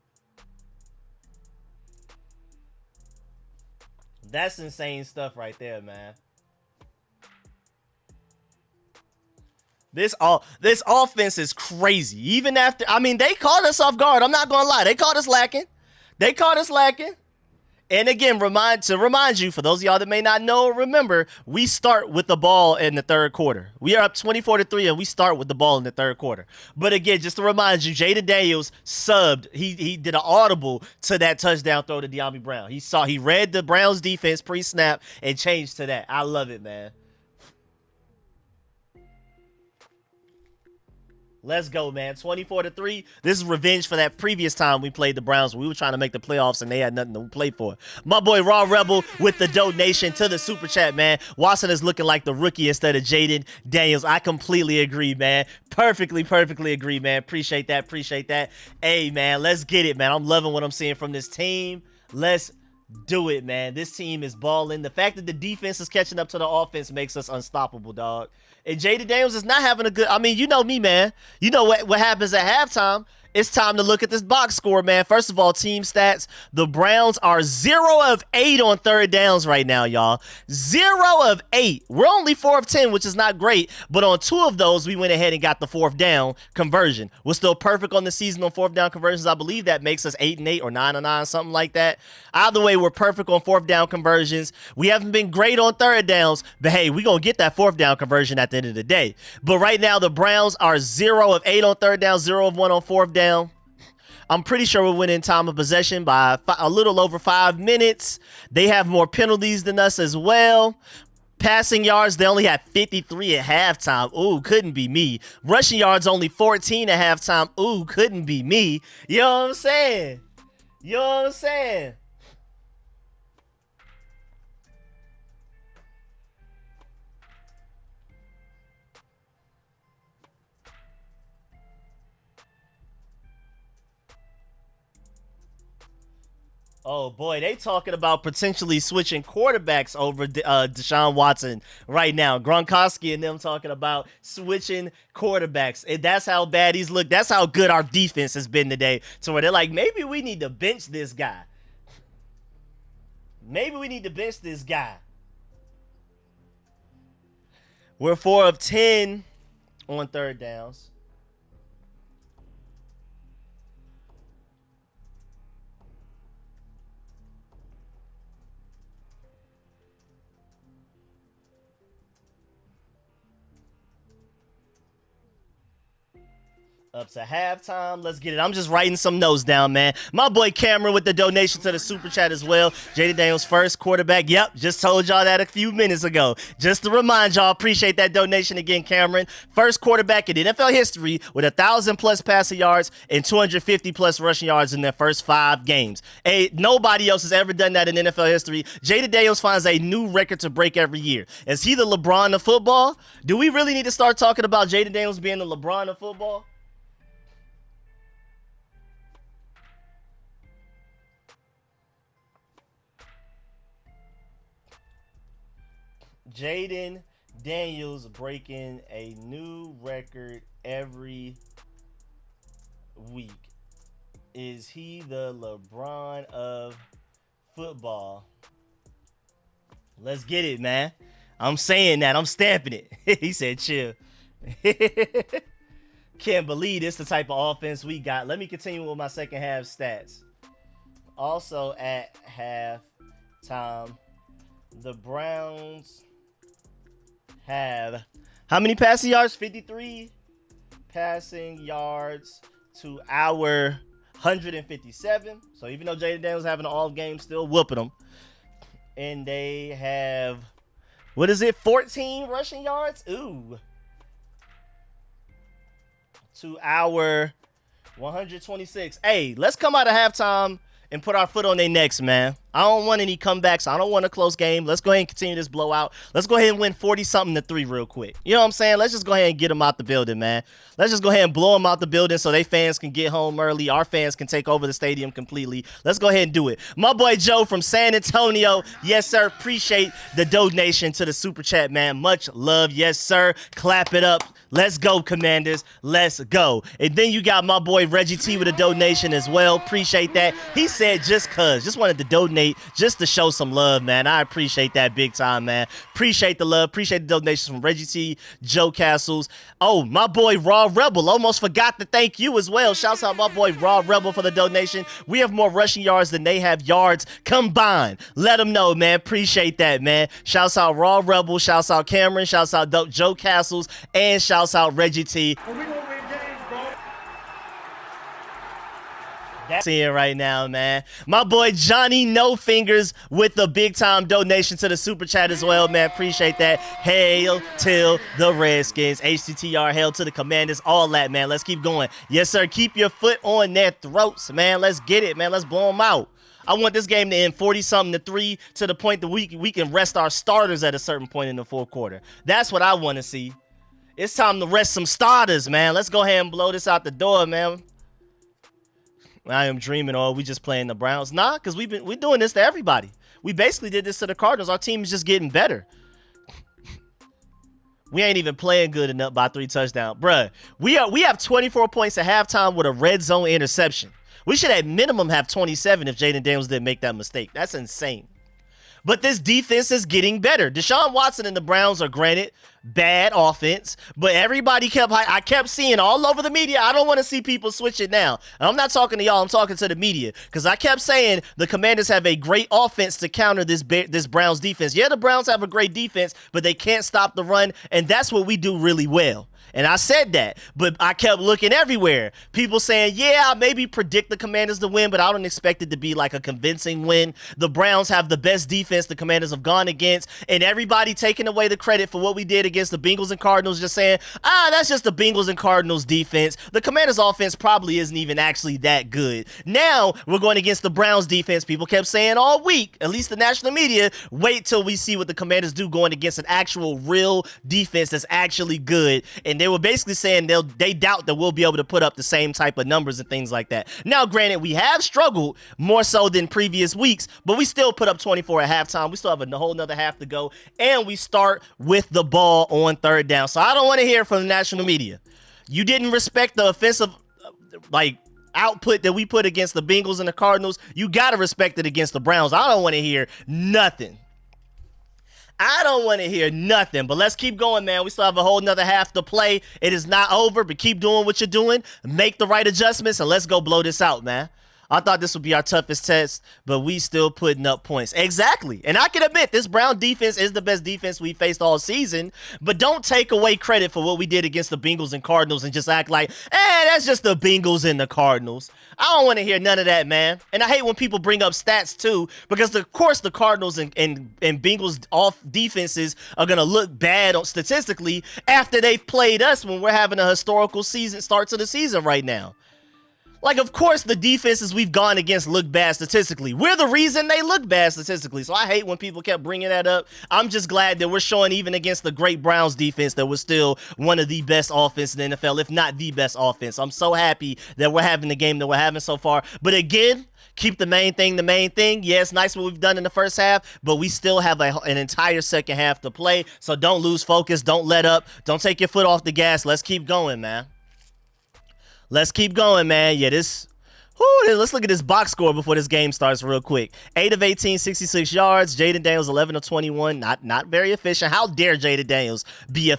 That's insane stuff right there, man. This offense is crazy. Even after, I mean, they caught us off guard. I'm not gonna lie. They caught us lacking. And again, to remind you, for those of y'all that may not know or remember, we start with the ball in the third quarter. We are up 24-3, and we start with the ball in the third quarter. But again, just to remind you, Jaden Daniels subbed. He did an audible to that touchdown throw to De'Ami Brown. He read the Browns defense pre-snap and changed to that. I love it, man. Let's go, man. 24-3. This is revenge for that previous time we played the Browns. We were trying to make the playoffs, and they had nothing to play for. My boy Raw Rebel with the donation to the Super Chat, man. Watson is looking like the rookie instead of Jaden Daniels. I completely agree, man. Perfectly agree, man. Appreciate that. Hey, man, let's get it, man. I'm loving what I'm seeing from this team. Let's do it, man. This team is balling. The fact that the defense is catching up to the offense makes us unstoppable, dog. And Jaden Daniels is not having a good... I mean, you know me, man. You know what happens at halftime. It's time to look at this box score, man. First of all, team stats. The Browns are 0 of 8 on third downs right now, y'all. 0 of 8. We're only 4 of 10, which is not great. But on 2 of those, we went ahead and got the fourth down conversion. We're still perfect on the season on fourth down conversions. I believe that makes us 8-8 or 9-9, something like that. Either way, we're perfect on fourth down conversions. We haven't been great on third downs, but hey, we're going to get that fourth down conversion at the end of the day. But right now, the Browns are 0 of 8 on third down, 0 of 1 on fourth down. I'm pretty sure we're winning time of possession by a little over 5 minutes. They have more penalties than us as well. Passing yards, they only had 53 at halftime. Ooh, couldn't be me. Rushing yards, only 14 at halftime. Ooh, couldn't be me. You know what I'm saying? Oh, boy, they talking about potentially switching quarterbacks over Deshaun Watson right now. Gronkowski and them talking about switching quarterbacks. And that's how bad he's looked. That's how good our defense has been today. So where they're like, maybe we need to bench this guy. We're 4 of 10 on third downs. Up to halftime. Let's get it. I'm just writing some notes down, man. My boy Cameron with the donation to the Super Chat as well. Jaden Daniels, first quarterback. Yep, just told y'all that a few minutes ago. Just to remind y'all, appreciate that donation again, Cameron. First quarterback in NFL history with 1,000+ passing yards and 250+ rushing yards in their first 5 games. Nobody else has ever done that in NFL history. Jaden Daniels finds a new record to break every year. Is he the LeBron of football? Do we really need to start talking about Jaden Daniels being the LeBron of football? Jaden Daniels breaking a new record every week. Is he the LeBron of football? Let's get it, man. I'm saying that. I'm stamping it. He said chill. Can't believe this the type of offense we got. Let me continue with my second half stats. Also at halftime, the Browns have how many passing yards? 53 passing yards to our 157. So even though Jaden Daniels having an off game, still whooping them. And they have, what is it, 14 rushing yards? Ooh. To our 126. Hey, let's come out of halftime and put our foot on their necks, man. I don't want any comebacks. I don't want a close game. Let's go ahead and continue this blowout. Let's go ahead and win 40-something to 3 real quick. You know what I'm saying? Let's just go ahead and get them out the building, man. Let's just go ahead and blow them out the building so they fans can get home early. Our fans can take over the stadium completely. Let's go ahead and do it. My boy Joe from San Antonio. Yes, sir. Appreciate the donation to the Super Chat, man. Much love. Yes, sir. Clap it up. Let's go, Commanders. Let's go. And then you got my boy Reggie T with a donation as well. Appreciate that. He said just cuz. Just wanted to donate just to show some love, man. I appreciate that big time, man. Appreciate the love. Appreciate the donations from Reggie T, Joe Castles. Oh, my boy Raw Rebel. Almost forgot to thank you as well. Shouts out my boy Raw Rebel for the donation. We have more rushing yards than they have yards combined. Let them know, man. Appreciate that, man. Shouts out Raw Rebel. Shouts out Cameron. Shouts out Joe Castles. And shouts out Reggie T. And we gonna win games, bro. That's it right now, man. My boy Johnny No Fingers with the big time donation to the Super Chat as well, man. Appreciate that. Hail to the Redskins. HTTR, hail to the Commanders. All that, man. Let's keep going. Yes, sir. Keep your foot on their throats, man. Let's get it, man. Let's blow them out. I want this game to end 40-something to 3 to the point that we can rest our starters at a certain point in the fourth quarter. That's what I want to see. It's time to rest some starters, man. Let's go ahead and blow this out the door, man. I am dreaming, or we just playing the Browns? Nah, because we're doing this to everybody. We basically did this to the Cardinals. Our team is just getting better. We ain't even playing good enough by 3 touchdowns. Bruh, we have 24 points at halftime with a red zone interception. We should at minimum have 27 if Jaden Daniels didn't make that mistake. That's insane. But this defense is getting better. Deshaun Watson and the Browns are, granted, bad offense, but everybody I kept seeing all over the media. I don't want to see people switch it now. And I'm not talking to y'all. I'm talking to the media because I kept saying the Commanders have a great offense to counter this Browns defense. Yeah, the Browns have a great defense, but they can't stop the run, and that's what we do really well. And I said that, but I kept looking everywhere. People saying, yeah, I maybe predict the Commanders to win, but I don't expect it to be like a convincing win. The Browns have the best defense the Commanders have gone against, and everybody taking away the credit for what we did against the Bengals and Cardinals, just saying, that's just the Bengals and Cardinals defense. The Commanders offense probably isn't even actually that good. Now we're going against the Browns defense. People kept saying all week, at least the national media, wait till we see what the Commanders do going against an actual real defense that's actually good. And they were basically saying they doubt that we'll be able to put up the same type of numbers and things like that. Now, granted, we have struggled more so than previous weeks, but we still put up 24 at halftime. We still have a whole nother half to go, and we start with the ball on 3rd down. So I don't want to hear from the national media. You didn't respect the offensive, output that we put against the Bengals and the Cardinals. You got to respect it against the Browns. I don't want to hear nothing. I don't want to hear nothing, but let's keep going, man. We still have a whole nother half to play. It is not over, but keep doing what you're doing. Make the right adjustments, and let's go blow this out, man. I thought this would be our toughest test, but we still putting up points. Exactly. And I can admit this Brown defense is the best defense we faced all season, but don't take away credit for what we did against the Bengals and Cardinals and just act like, that's just the Bengals and the Cardinals. I don't want to hear none of that, man. And I hate when people bring up stats too, because of course the Cardinals and Bengals off defenses are going to look bad statistically after they've played us when we're having a historical start to the season right now. Like, of course, the defenses we've gone against look bad statistically. We're the reason they look bad statistically. So I hate when people kept bringing that up. I'm just glad that we're showing even against the great Browns defense that we're still one of the best offense in the NFL, if not the best offense. I'm so happy that we're having the game that we're having so far. But again, keep the main thing the main thing. Yeah, it's nice what we've done in the first half, but we still have an entire second half to play. So don't lose focus. Don't let up. Don't take your foot off the gas. Let's keep going, man. Let's keep going, man. Yeah, this Whew, let's look at this box score before this game starts real quick. 8 of 18, 66 yards. Jaden Daniels, 11 of 21. Not very efficient. How dare Jaden Daniels be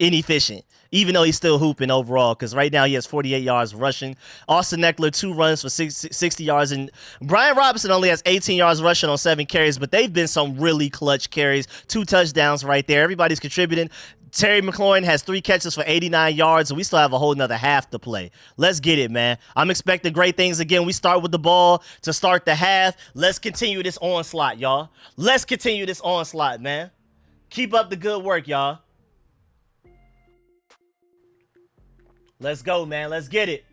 inefficient, even though he's still hooping overall, because right now he has 48 yards rushing. Austin Eckler, 2 runs for 60 yards. And Brian Robinson only has 18 yards rushing on 7 carries, but they've been some really clutch carries. 2 touchdowns right there. Everybody's contributing. Terry McLaurin has 3 catches for 89 yards, and we still have a whole nother half to play. Let's get it, man. I'm expecting great things again. We start with the ball to start the half. Let's continue this onslaught, y'all. Let's continue this onslaught, man. Keep up the good work, y'all. Let's go, man. Let's get it.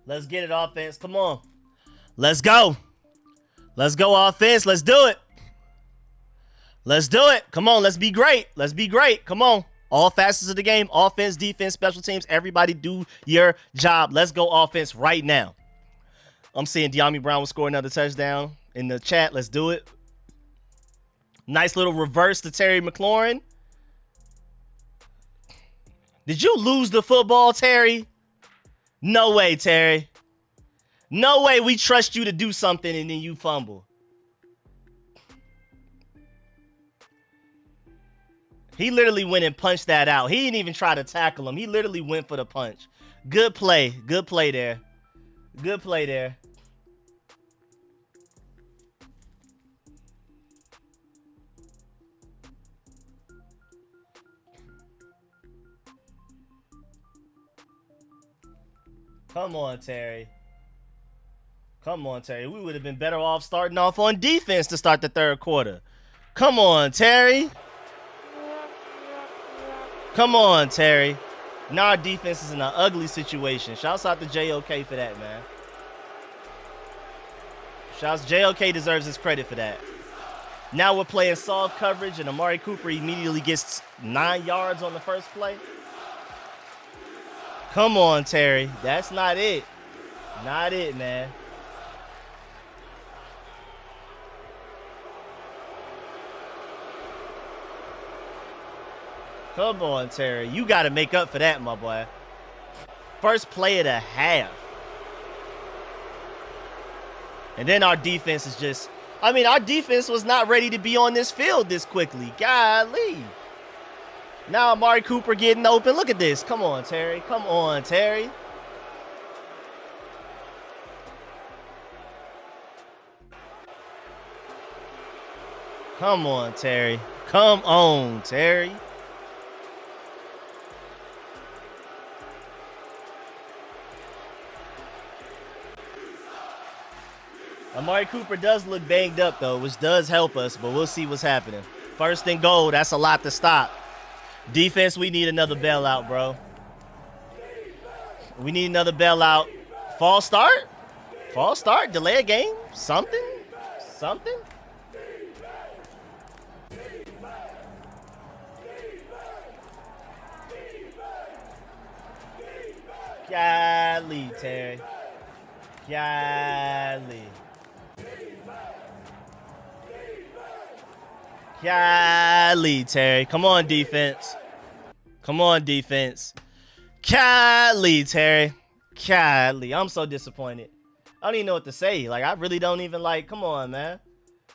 Let's get it, offense. Come on. Let's go. Let's go, offense. Let's do it. Let's do it. Come on. Let's be great. Let's be great. Come on. All facets of the game. Offense, defense, special teams. Everybody do your job. Let's go offense right now. I'm seeing De'Ami Brown will score another touchdown in the chat. Let's do it. Nice little reverse to Terry McLaurin. Did you lose the football, Terry? No way, Terry. No way we trust you to do something and then you fumble. He literally went and punched that out. He didn't even try to tackle him. He literally went for the punch. Good play. Good play there. Good play there. Come on, Terry. Come on, Terry. We would have been better off starting off on defense to start the third quarter. Come on, Terry. Come on, Terry. Now our defense is in an ugly situation. Shouts out to JOK for that, man. Shouts, JOK deserves his credit for that. Now we're playing soft coverage, and Amari Cooper immediately gets 9 yards on the first play. Come on, Terry. That's not it. Not it, man. Come on, Terry. You got to make up for that, my boy. First play of the half. And then our defense is just... I mean, our defense was not ready to be on this field this quickly. Golly. Now Amari Cooper getting open. Look at this. Come on, Terry. Come on, Terry. Come on, Terry. Come on, Terry. Amari Cooper does look banged up, though, which does help us, but we'll see what's happening. First and goal, that's a lot to stop. Defense, we need another bailout, bro. We need another bailout. False start? False start? Delay a game? Something? Something? Golly, Terry. Golly. Golly, Terry. Come on, defense. Come on, defense. Golly, Terry. Golly. I'm so disappointed. I don't even know what to say. Like, I really don't even like, come on, man.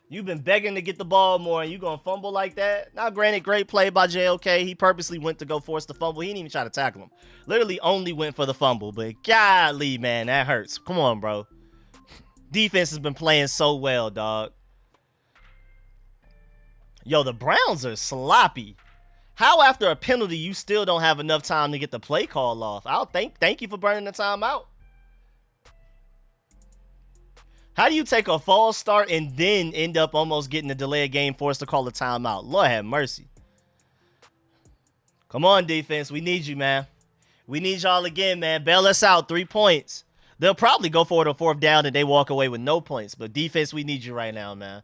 You've been begging to get the ball more, and you going to fumble like that? Now, granted, great play by JOK. He purposely went to go force the fumble. He didn't even try to tackle him. Literally only went for the fumble. But golly, man, that hurts. Come on, bro. Defense has been playing so well, dog. Yo, the Browns are sloppy. How after a penalty you still don't have enough time to get the play call off? I'll thank you for burning the timeout. How do you take a false start and then end up almost getting a delay of game forced to call a timeout? Lord have mercy. Come on, defense. We need you, man. We need y'all again, man. Bail us out. 3 points. They'll probably go for it on 4th down and they walk away with no points. But defense, we need you right now, man.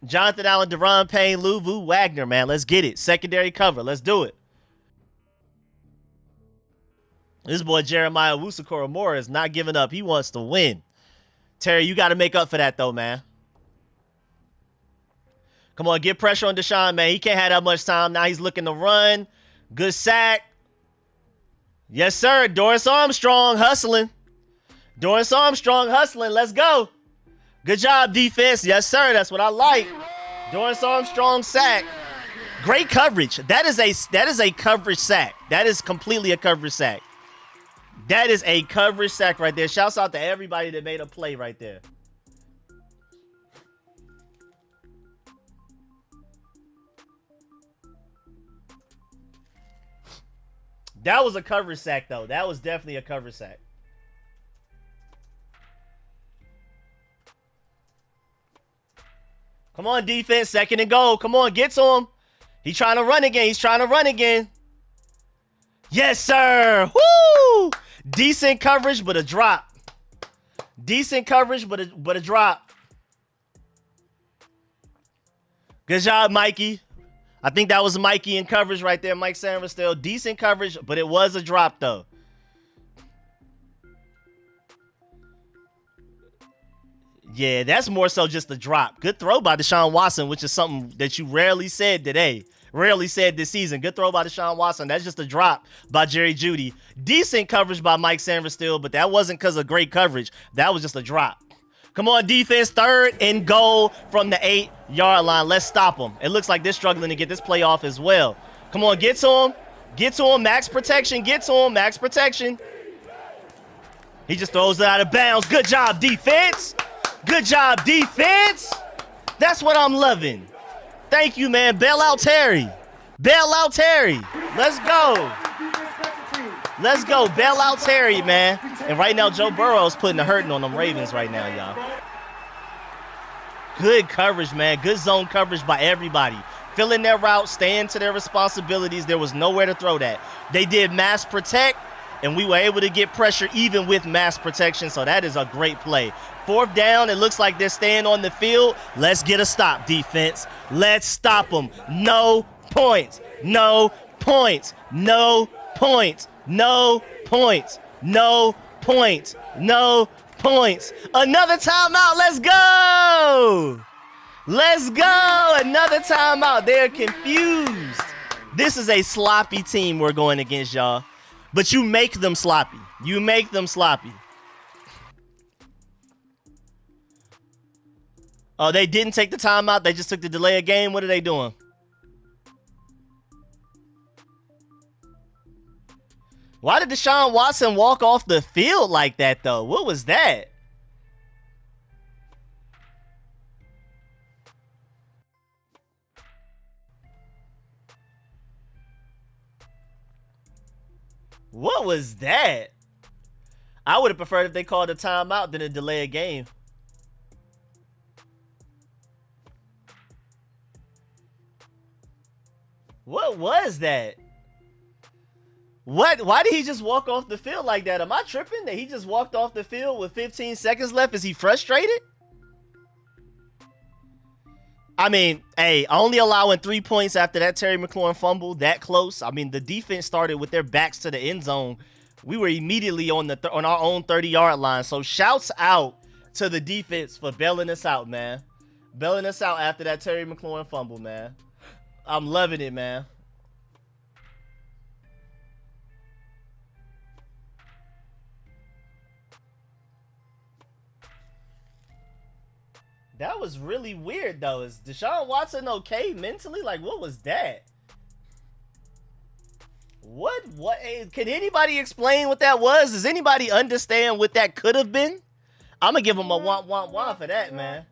Jonathan Allen, Deron Payne, Lou Vu Wagner, man. Let's get it. Secondary cover. Let's do it. This boy Jeremiah Wusu-Koromora is not giving up. He wants to win. Terry, you got to make up for that, though, man. Come on, get pressure on Deshaun, man. He can't have that much time. Now he's looking to run. Good sack. Yes, sir. Doris Armstrong hustling. Doris Armstrong hustling. Let's go. Good job, defense. Yes, sir. That's what I like. Doris Armstrong sack. Great coverage. That is a coverage sack. That is completely a coverage sack. That is a coverage sack right there. Shouts out to everybody that made a play right there. That was a coverage sack, though. That was definitely a coverage sack. Come on, defense. Second and goal. Come on, get to him. He's trying to run again. He's trying to run again. Yes, sir. Woo! Decent coverage, but a drop. Decent coverage, but a drop. Good job, Mikey. I think that was Mikey in coverage right there. Mike Sammerstill. Decent coverage, but it was a drop, though. Yeah, that's more so just a drop. Good throw by Deshaun Watson, which is something that you rarely said today. Rarely said this season. Good throw by Deshaun Watson. That's just a drop by Jerry Jeudy. Decent coverage by Mike Sammerstill, but that wasn't because of great coverage. That was just a drop. Come on, defense. Third and goal from the 8-yard line. Let's stop them. It looks like they're struggling to get this play off as well. Come on, get to him. Get to him. Max protection. Get to him. Max protection. He just throws it out of bounds. Good job, defense. Good job, defense. That's what I'm loving. Thank you, man. Bail out Terry. Bail out Terry. Let's go. Let's go. Bail out Terry, man. And right now, Joe Burrow's putting the hurting on them Ravens right now, y'all. Good coverage, man. Good zone coverage by everybody. Filling their route, staying to their responsibilities. There was nowhere to throw that. They did mass protect, and we were able to get pressure even with mass protection, so that is a great play. Fourth down, it looks like they're staying on the field. Let's get a stop, defense. Let's stop them. No points. No points. No points. No points. No points. No points. Another timeout. Let's go. Let's go. Another timeout. They're confused. This is a sloppy team we're going against, y'all. But you make them sloppy. You make them sloppy. Oh, they didn't take the timeout. They just took the delay of game. What are they doing? Why did Deshaun Watson walk off the field like that, though? What was that? What was that? I would have preferred if they called a timeout than a delay of game. What was that? What? Why did he just walk off the field like that? Am I tripping that he just walked off the field with 15 seconds left? Is he frustrated? I mean, hey, only allowing 3 points after that Terry McLaurin fumble that close. I mean, the defense started with their backs to the end zone. We were immediately on our own 30-yard line. So shouts out to the defense for bailing us out, man. Bailing us out after that Terry McLaurin fumble, man. I'm loving it, man. That was really weird, though. Is Deshaun Watson okay mentally? Like, what was that? What? Can anybody explain what that was? Does anybody understand what that could have been? I'm going to give him a wah for that, man.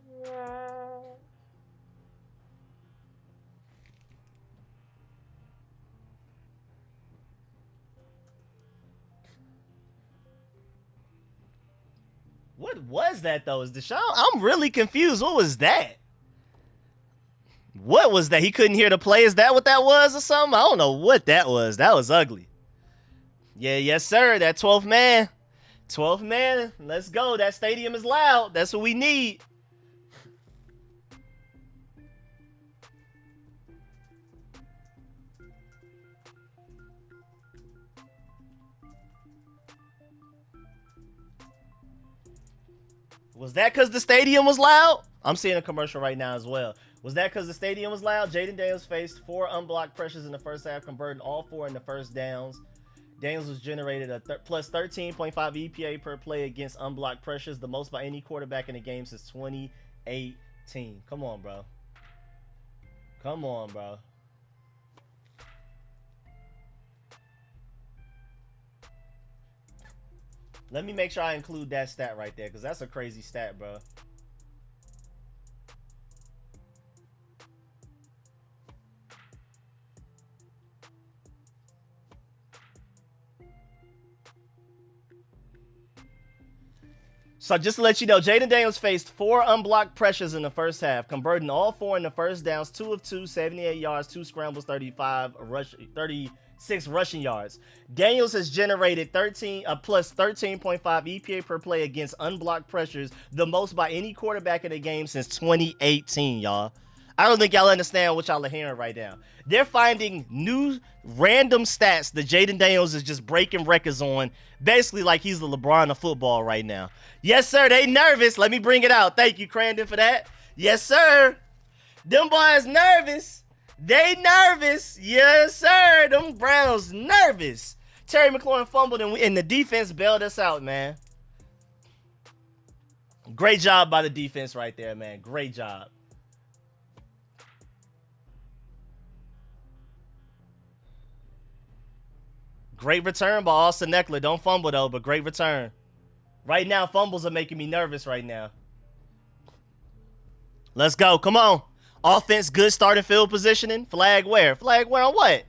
What was that, though? Is Deshaun? I'm really confused. What was that? What was that? He couldn't hear the play. Is that what that was or something? I don't know what that was. That was ugly. Yeah, yes, sir. That 12th man. 12th man. Let's go. That stadium is loud. That's what we need. Was that because the stadium was loud? I'm seeing a commercial right now as well. Was that because the stadium was loud? Jaden Daniels faced 4 unblocked pressures in the first half, converting all 4 in the first downs. Daniels was generated a plus 13.5 EPA per play against unblocked pressures, the most by any quarterback in the game since 2018. Come on, bro. Come on, bro. Let me make sure I include that stat right there, because that's a crazy stat, bro. So just to let you know, Jaden Daniels faced 4 unblocked pressures in the first half, converting all 4 in the first downs, 2 of 2, 78 yards, 2 scrambles, 36 rushing yards. Daniels has generated plus 13.5 EPA per play against unblocked pressures, the most by any quarterback in the game since 2018, y'all. I don't think y'all understand what y'all are hearing right now. They're finding new random stats that Jaden Daniels is just breaking records on, basically like he's the LeBron of football right now. Yes, sir, they nervous. Let me bring it out. Thank you, Crandon, for that. Yes, sir. Them boys nervous. They nervous. Yes, sir. Them Browns nervous. Terry McLaurin fumbled and the defense bailed us out, man. Great job by the defense right there, man. Great job. Great return by Austin Eckler. Don't fumble, though, but great return. Right now, fumbles are making me nervous right now. Let's go. Come on. Offense, good starting field positioning. Flag where? Flag where on what?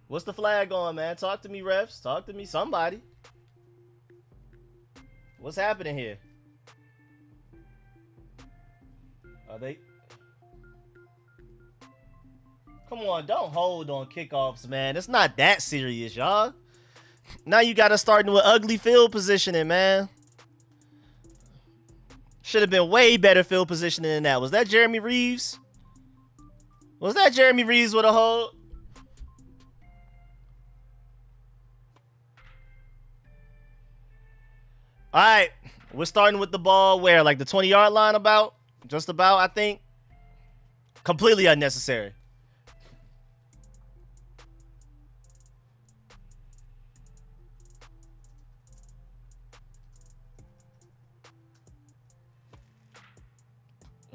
What's the flag on, man? Talk to me, refs. Talk to me, somebody. What's happening here? Are they... Come on, don't hold on kickoffs, man. It's not that serious, y'all. Now you got to start with ugly field positioning, man. Should have been way better field positioning than that. Was that Jeremy Reeves? Was that Jeremy Reeves with a hold? All right, we're starting with the ball where? Like the 20-yard line about? Just about, I think. Completely unnecessary.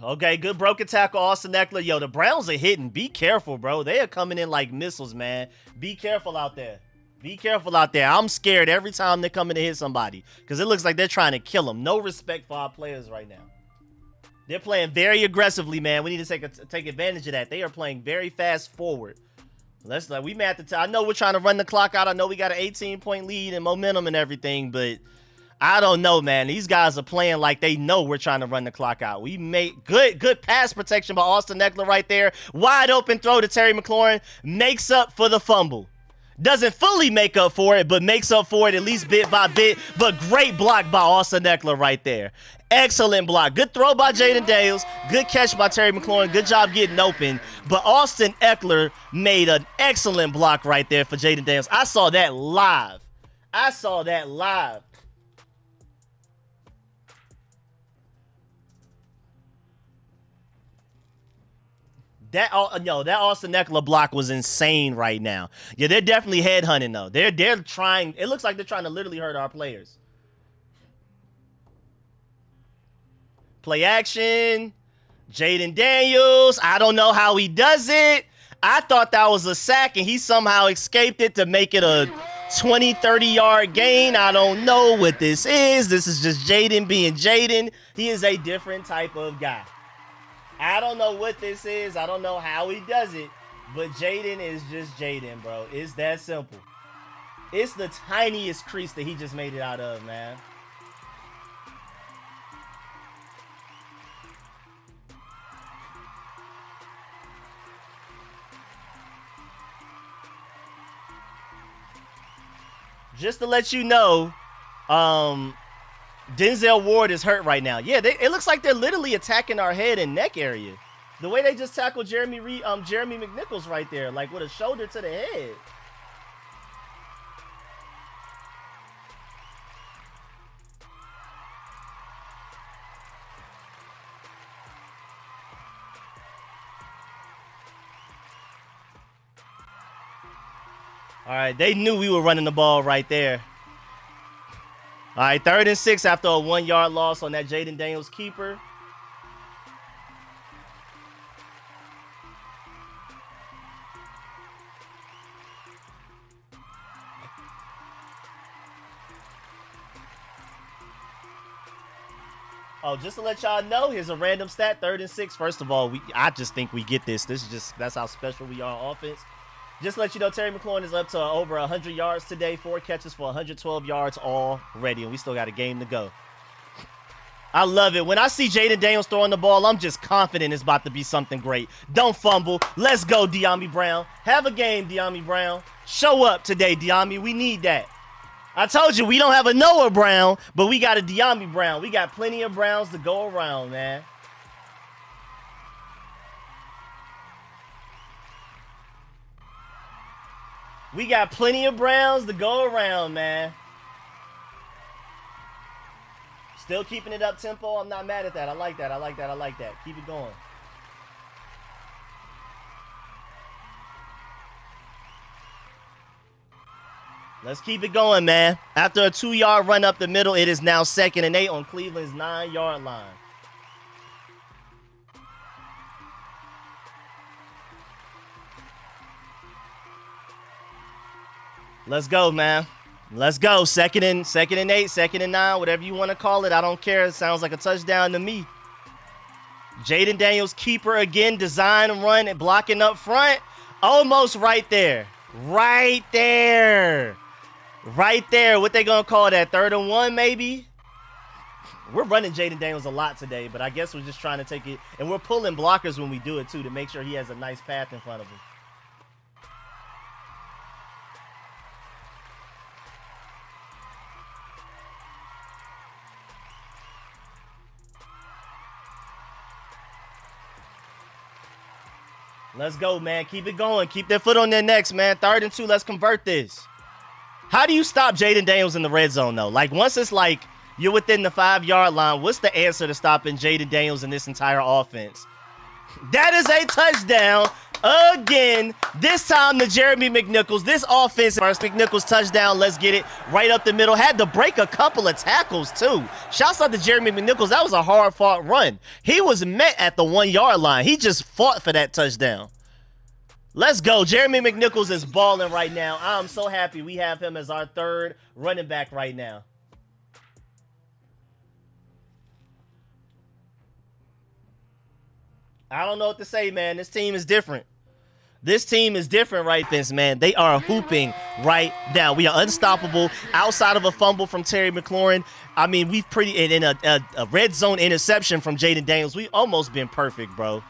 Okay, good broken tackle, Austin Eckler. Yo, the Browns are hitting. Be careful, bro. They are coming in like missiles, man. Be careful out there. Be careful out there. I'm scared every time they're coming to hit somebody because it looks like they're trying to kill them. No respect for our players right now. They're playing very aggressively, man. We need to take advantage of that. They are playing very fast forward. We may have to I know we're trying to run the clock out. I know we got an 18-point lead and momentum and everything, but I don't know, man. These guys are playing like they know we're trying to run the clock out. We made good pass protection by Austin Eckler right there. Wide open throw to Terry McLaurin. Makes up for the fumble. Doesn't fully make up for it, but makes up for it at least bit by bit. But great block by Austin Eckler right there. Excellent block. Good throw by Jaden Daniels. Good catch by Terry McLaurin. Good job getting open. But Austin Eckler made an excellent block right there for Jaden Daniels. I saw that live. That Austin Eckler block was insane right now. Yeah, they're definitely headhunting though. They're trying. It looks like they're trying to literally hurt our players. Play action. Jaden Daniels. I don't know how he does it. I thought that was a sack and he somehow escaped it to make it a 20, 30-yard gain. I don't know what this is. This is just Jaden being Jaden. He is a different type of guy. I don't know what this is. I don't know how he does it. But Jaden is just Jaden, bro. It's that simple. It's the tiniest crease that he just made it out of, man. Just to let you know, Denzel Ward is hurt right now. Yeah, it looks like they're literally attacking our head and neck area. The way they just tackled Jeremy McNichols right there, like with a shoulder to the head. All right, they knew we were running the ball right there. All right, 3rd and 6 after a 1-yard loss on that Jaden Daniels keeper. Oh, just to let y'all know, here's a random stat, 3rd and 6. First of all, I just think we get this. That's how special we are on offense. Just to let you know, Terry McLaurin is up to over 100 yards today, 4 catches for 112 yards already, and we still got a game to go. I love it. When I see Jaden Daniels throwing the ball, I'm just confident it's about to be something great. Don't fumble. Let's go, De'Ami Brown. Have a game, De'Ami Brown. Show up today, De'Ami. We need that. I told you, we don't have a Noah Brown, but we got a De'Ami Brown. We got plenty of Browns to go around, man. We got plenty of Browns to go around, man. Still keeping it up tempo. I'm not mad at that. I like that. I like that. I like that. Keep it going. Let's keep it going, man. After a 2-yard run up the middle, it is now 2nd and 8 on Cleveland's 9-yard line. Let's go, man. Let's go. 2nd and 8, 2nd and 9, whatever you want to call it. I don't care. It sounds like a touchdown to me. Jaden Daniels, keeper again, design and run and blocking up front. Almost right there. Right there. Right there. What they going to call that? 3rd and 1, maybe? We're running Jaden Daniels a lot today, but I guess we're just trying to take it. And we're pulling blockers when we do it, too, to make sure he has a nice path in front of him. Let's go, man. Keep it going. Keep their foot on their necks, man. 3rd and 2. Let's convert this. How do you stop Jaden Daniels in the red zone, though? Like, once it's like you're within the 5-yard line, what's the answer to stopping Jaden Daniels in this entire offense? That is a touchdown again. This time to Jeremy McNichols. This offense, first McNichols touchdown. Let's get it right up the middle. Had to break a couple of tackles, too. Shouts out to Jeremy McNichols. That was a hard-fought run. He was met at the 1-yard line. He just fought for that touchdown. Let's go. Jeremy McNichols is balling right now. I'm so happy we have him as our 3rd running back right now. I don't know what to say, man. This team is different. This team is different right this, man. They are hooping right now. We are unstoppable outside of a fumble from Terry McLaurin. I mean, we've in a red zone interception from Jaden Daniels. We've almost been perfect, bro.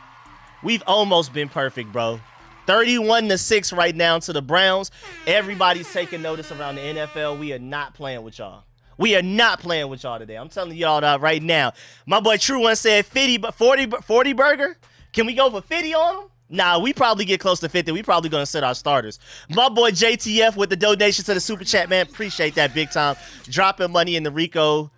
We've almost been perfect, bro. 31-6 right now to the Browns. Everybody's taking notice around the NFL. We are not playing with y'all. We are not playing with y'all today. I'm telling y'all that right now. My boy True One said 40 burger. Can we go for 50 on them? Nah, we probably get close to 50. We probably going to set our starters. My boy JTF with the donation to the Super Chat, man. Appreciate that big time. Dropping money in the Rico.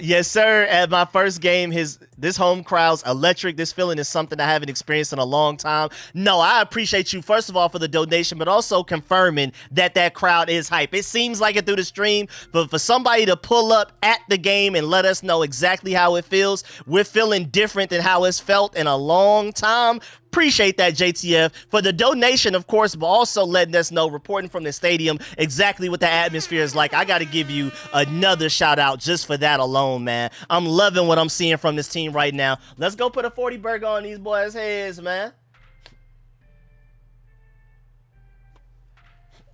Yes, sir. At my first game, this home crowd's electric. This feeling is something I haven't experienced in a long time. No, I appreciate you, first of all, for the donation, but also confirming that crowd is hype. It seems like it through the stream, but for somebody to pull up at the game and let us know exactly how it feels, we're feeling different than how it's felt in a long time. Appreciate that, JTF, for the donation, of course, but also letting us know, reporting from the stadium, exactly what the atmosphere is like. I got to give you another shout out just for that alone, man. I'm loving what I'm seeing from this team right now. Let's go put a 40 burger on these boys' heads, man.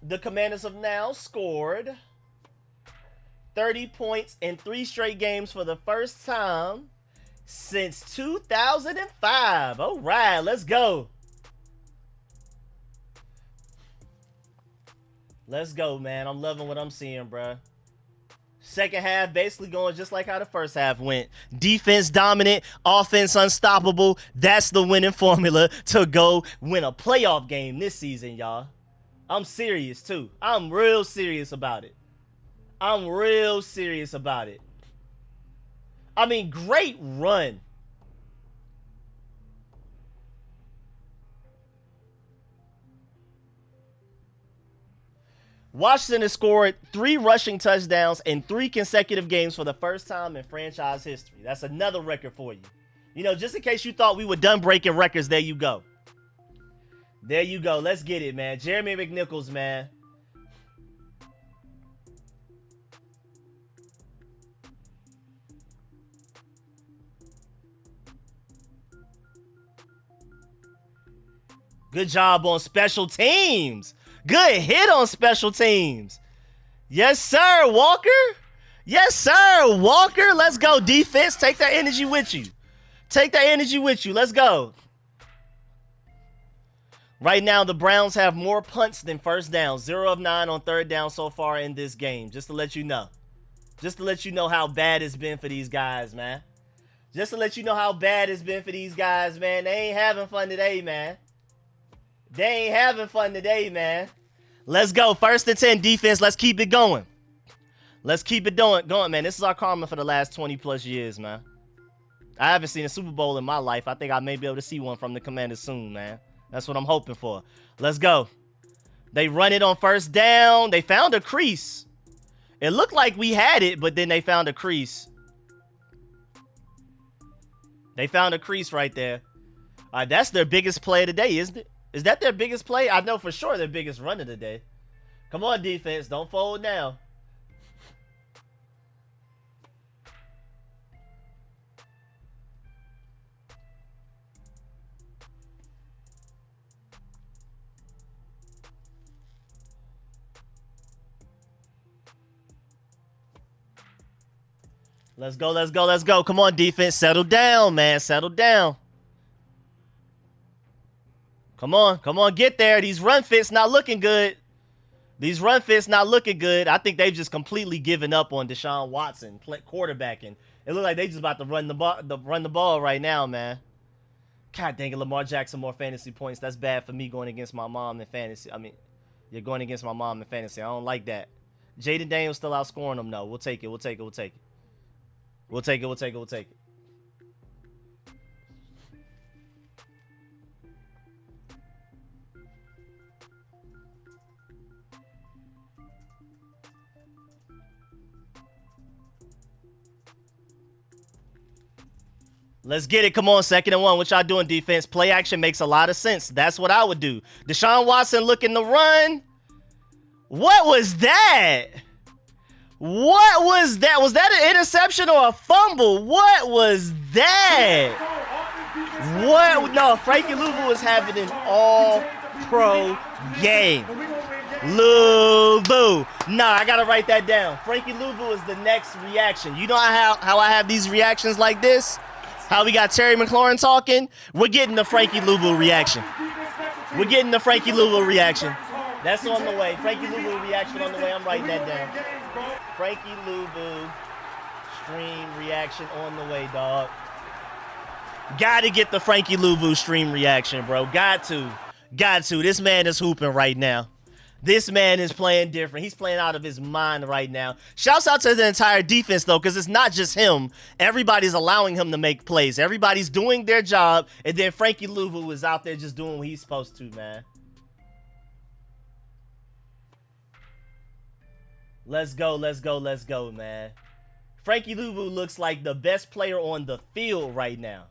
The Commanders have now scored 30 points in 3 straight games for the first time since 2005. All right, let's go. Let's go, man. I'm loving what I'm seeing, bro. Second half basically going just like how the first half went. Defense dominant, offense unstoppable. That's the winning formula to go win a playoff game this season, y'all. I'm serious, too. I'm real serious about it. I'm real serious about it. I mean, great run. Washington has scored 3 rushing touchdowns in 3 consecutive games for the first time in franchise history. That's another record for you. You know, just in case you thought we were done breaking records, there you go. There you go. Let's get it, man. Jeremy McNichols, man. Good job on special teams. Good hit on special teams. Yes, sir, Walker. Yes, sir, Walker. Let's go, defense. Take that energy with you. Take that energy with you. Let's go. Right now, the Browns have more punts than first downs. 0 of 9 on third down so far in this game. Just to let you know. Just to let you know how bad it's been for these guys, man. Just to let you know how bad it's been for these guys, man. They ain't having fun today, man. They ain't having fun today, man. Let's go. 1st and 10 defense. Let's keep it going. Let's keep it going, man. This is our karma for the last 20 plus years, man. I haven't seen a Super Bowl in my life. I think I may be able to see one from the Commanders soon, man. That's what I'm hoping for. Let's go. They run it on 1st down. They found a crease. It looked like we had it, but then they found a crease. They found a crease right there. That's their biggest play of the day, isn't it? Is that their biggest play? I know for sure their biggest run of the day. Come on, defense. Don't fold now. Let's go, let's go, let's go. Come on, defense. Settle down, man. Settle down. Come on, get there. These run fits not looking good. These run fits not looking good. I think they've just completely given up on Deshaun Watson quarterbacking. It looks like they just about to run the ball right now, man. God dang it, Lamar Jackson more fantasy points. That's bad for me going against my mom in fantasy. I mean, you're going against my mom in fantasy. I don't like that. Jaden Daniels still outscoring them, though. We'll take it. We'll take it. We'll take it. We'll take it. We'll take it. We'll take it. Let's get it. Come on, 2nd and 1. What y'all doing, defense? Play action makes a lot of sense. That's what I would do. Deshaun Watson looking to run. What was that? What was that? Was that an interception or a fumble? What was that? What? No, Frankie Louvu is having an all-pro game. Louvu. Nah, I gotta write that down. Frankie Louvu is the next reaction. You know how I have these reactions like this? How we got Terry McLaurin talking? We're getting the Frankie Louvu reaction. We're getting the Frankie Louvu reaction. That's on the way. Frankie Louvu reaction on the way. I'm writing that down. Frankie Louvu stream reaction on the way, dog. Gotta get the Frankie Louvu stream reaction, bro. Got to. Got to. This man is hooping right now. This man is playing different. He's playing out of his mind right now. Shouts out to the entire defense, though, because it's not just him. Everybody's allowing him to make plays. Everybody's doing their job, and then Frankie Louvu is out there just doing what he's supposed to, man. Let's go, let's go, let's go, man. Frankie Louvu looks like the best player on the field right now.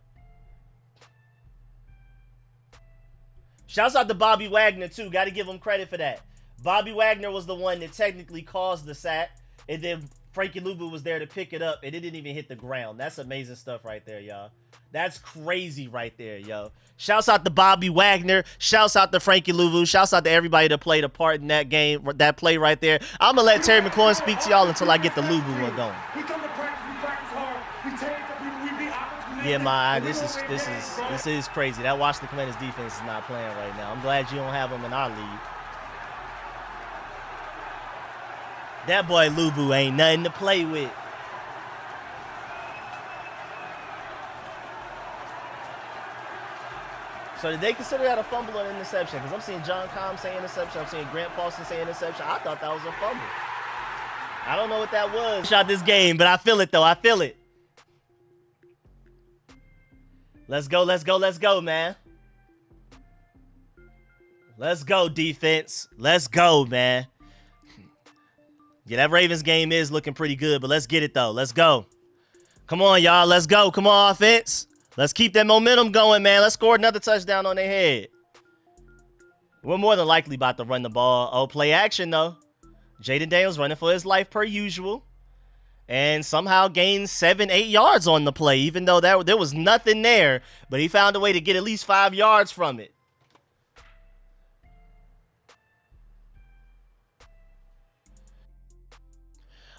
Shouts out to Bobby Wagner, too. Got to give him credit for that. Bobby Wagner was the one that technically caused the sack, and then Frankie Louvu was there to pick it up, and it didn't even hit the ground. That's amazing stuff right there, y'all. That's crazy right there, yo. Shouts out to Bobby Wagner. Shouts out to Frankie Louvu. Shouts out to everybody that played a part in that game, that play right there. I'm going to let Terry McLaurin speak to y'all until I get the Louvu one going. We come to practice, we practice hard. We take the people, we be opportunistic. Yeah, my this is crazy. That Washington Commanders defense is not playing right now. I'm glad you don't have them in our league. That boy Louvu ain't nothing to play with. So did they consider that a fumble or an interception? Because I'm seeing John Com say interception. I'm seeing Grant Paulson say interception. I thought that was a fumble. I don't know what that was. Shot this game, but I feel it, though. I feel it. Let's go, let's go, let's go, man. Let's go, defense. Let's go, man. Yeah, that Ravens game is looking pretty good, but let's get it, though. Let's go. Come on, y'all. Let's go. Come on, offense. Let's keep that momentum going, man. Let's score another touchdown on their head. We're more than likely about to run the ball. Oh, play action, though. Jaden Daniels running for his life per usual. And somehow gained 7-8 yards on the play, even though there was nothing there. But he found a way to get at least 5 yards from it.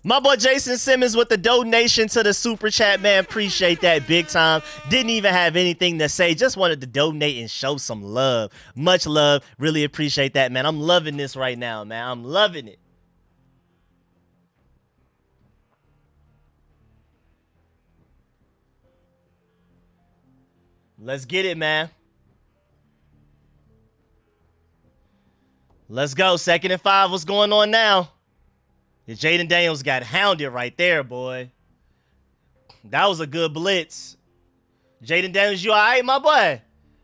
My boy Jason Simmons with the donation to the super chat, man. Appreciate that big time. Didn't even have anything to say. Just wanted to donate and show some love. Much love. Really appreciate that, man. I'm loving this right now, man. I'm loving it. Let's get it, man. Let's go. 2nd and 5. What's going on now? Jaden Daniels got hounded right there, boy. That was a good blitz. Jaden Daniels, you all right, my boy?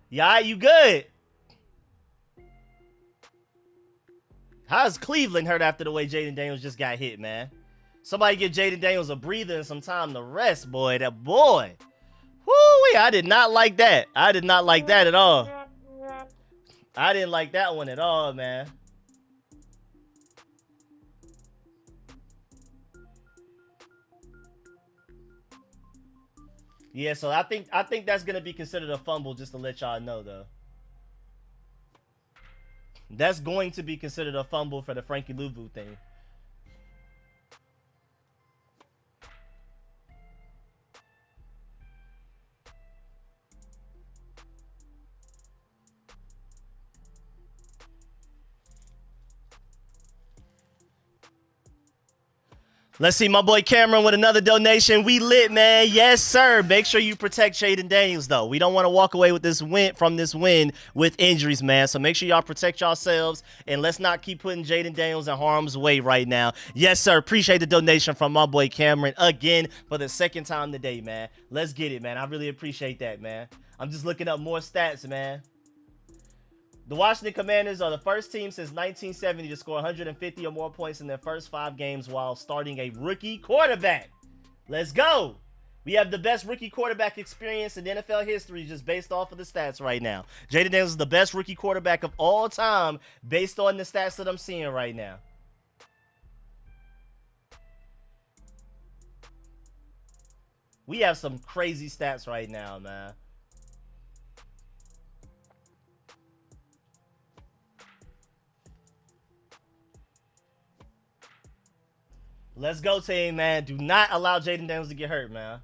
You all right? You good? How's Cleveland hurt after the way Jaden Daniels just got hit, man? Somebody give Jaden Daniels a breather and some time to rest, boy. That boy. Woo-wee, I did not like that. I did not like that at all. I didn't like that one at all, man. Yeah, so I think that's gonna be considered a fumble, just to let y'all know, though. That's going to be considered a fumble for the Frankie Louvu thing. Let's see my boy Cameron with another donation. We lit, man. Yes, sir. Make sure you protect Jaden Daniels, though. We don't want to walk away with this win with injuries, man. So make sure y'all protect yourselves, and let's not keep putting Jaden Daniels in harm's way right now. Yes, sir. Appreciate the donation from my boy Cameron again for the 2nd time today, man. Let's get it, man. I really appreciate that, man. I'm just looking up more stats, man. The Washington Commanders are the first team since 1970 to score 150 or more points in their first 5 games while starting a rookie quarterback. Let's go. We have the best rookie quarterback experience in NFL history just based off of the stats right now. Jaden Daniels is the best rookie quarterback of all time based on the stats that I'm seeing right now. We have some crazy stats right now, man. Let's go, team, man. Do not allow Jaden Daniels to get hurt, man.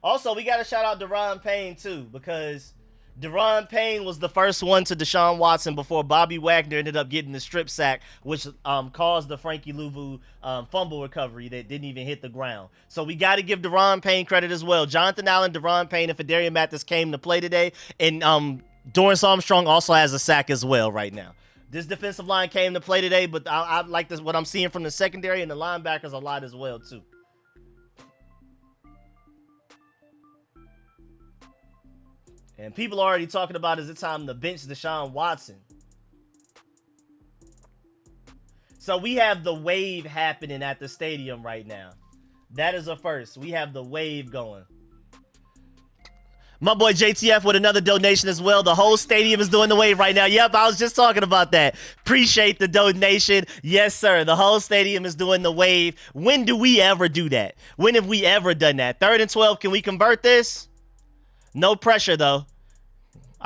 Also, we got to shout out Deron Payne, too, because Deron Payne was the first one to Deshaun Watson before Bobby Wagner ended up getting the strip sack, which caused the Frankie Louvu fumble recovery that didn't even hit the ground. So we got to give Deron Payne credit as well. Jonathan Allen, Deron Payne, and Fedarian Mathis came to play today, and Dorrance Armstrong also has a sack as well right now. This defensive line came to play today, but I like this, what I'm seeing from the secondary and the linebackers a lot as well, too. And people are already talking about, is it time to bench Deshaun Watson? So we have the wave happening at the stadium right now. That is a first. We have the wave going. My boy JTF with another donation as well. The whole stadium is doing the wave right now. Yep, I was just talking about that. Appreciate the donation. Yes, sir. The whole stadium is doing the wave. When do we ever do that? When have we ever done that? 3rd and 12. Can we convert this? No pressure, though.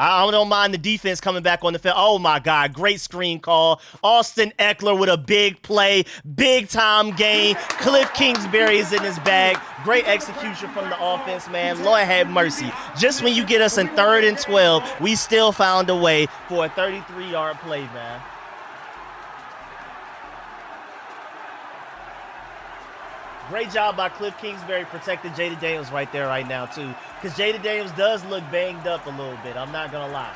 I don't mind the defense coming back on the field. Oh, my God. Great screen call. Austin Eckler with a big play. Big-time game. Cliff Kingsbury is in his bag. Great execution from the offense, man. Lord have mercy. Just when you get us in 3rd and 12, we still found a way for a 33-yard play, man. Great job by Cliff Kingsbury protecting Jaden Daniels right there right now, too. Because Jaden Daniels does look banged up a little bit. I'm not going to lie.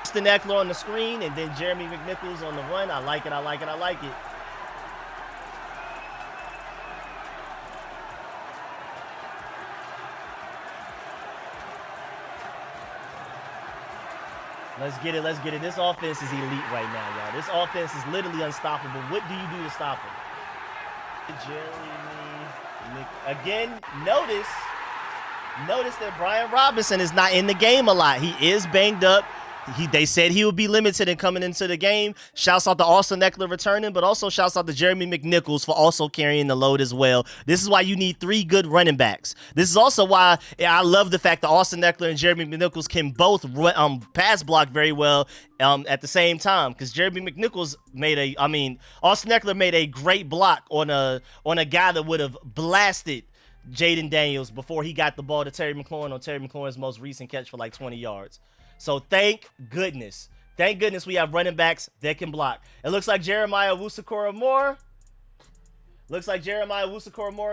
Austin Eckler on the screen, and then Jeremy McNichols on the run. I like it, I like it, I like it. Let's get it. Let's get it. This offense is elite right now, y'all. This offense is literally unstoppable. What do you do to stop him? Again, notice that Brian Robinson is not in the game a lot. He is banged up. They said he would be limited in coming into the game. Shouts out to Austin Eckler returning, but also shouts out to Jeremy McNichols for also carrying the load as well. This is why you need 3 good running backs. This is also why I love the fact that Austin Eckler and Jeremy McNichols can both pass block very well at the same time, because Jeremy McNichols Austin Eckler made a great block on a guy that would have blasted Jaden Daniels before he got the ball to Terry McLaurin on Terry McLaurin's most recent catch for like 20 yards. So thank goodness we have running backs that can block. It looks like Jeremiah Owusu-Koramoah.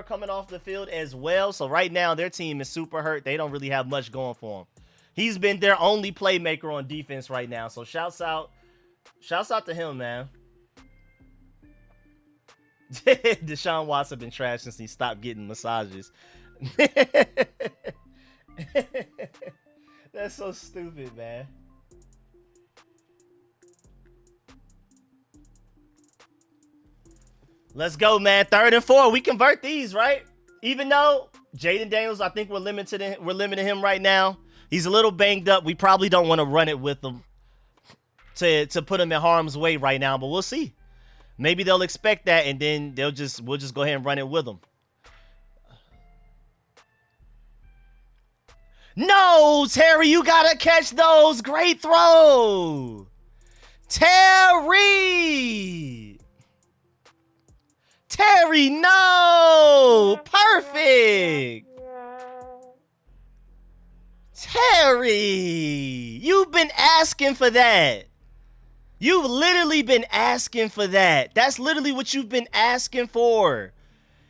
Coming off the field as well. So right now their team is super hurt. They don't really have much going for them. He's been their only playmaker on defense right now. So shouts out to him, man. Deshaun Watson been trash since he stopped getting massages. That's so stupid, man. Let's go, man. 3rd and 4. We convert these, right? Even though Jaden Daniels, I think we're limiting him right now. He's a little banged up. We probably don't want to run it with him to put him in harm's way right now, but we'll see. Maybe they'll expect that, and then we'll just go ahead and run it with him. No, Terry, you gotta catch those. Great throw. Terry, no. Perfect. Terry, you've been asking for that. You've literally been asking for that. That's literally what you've been asking for.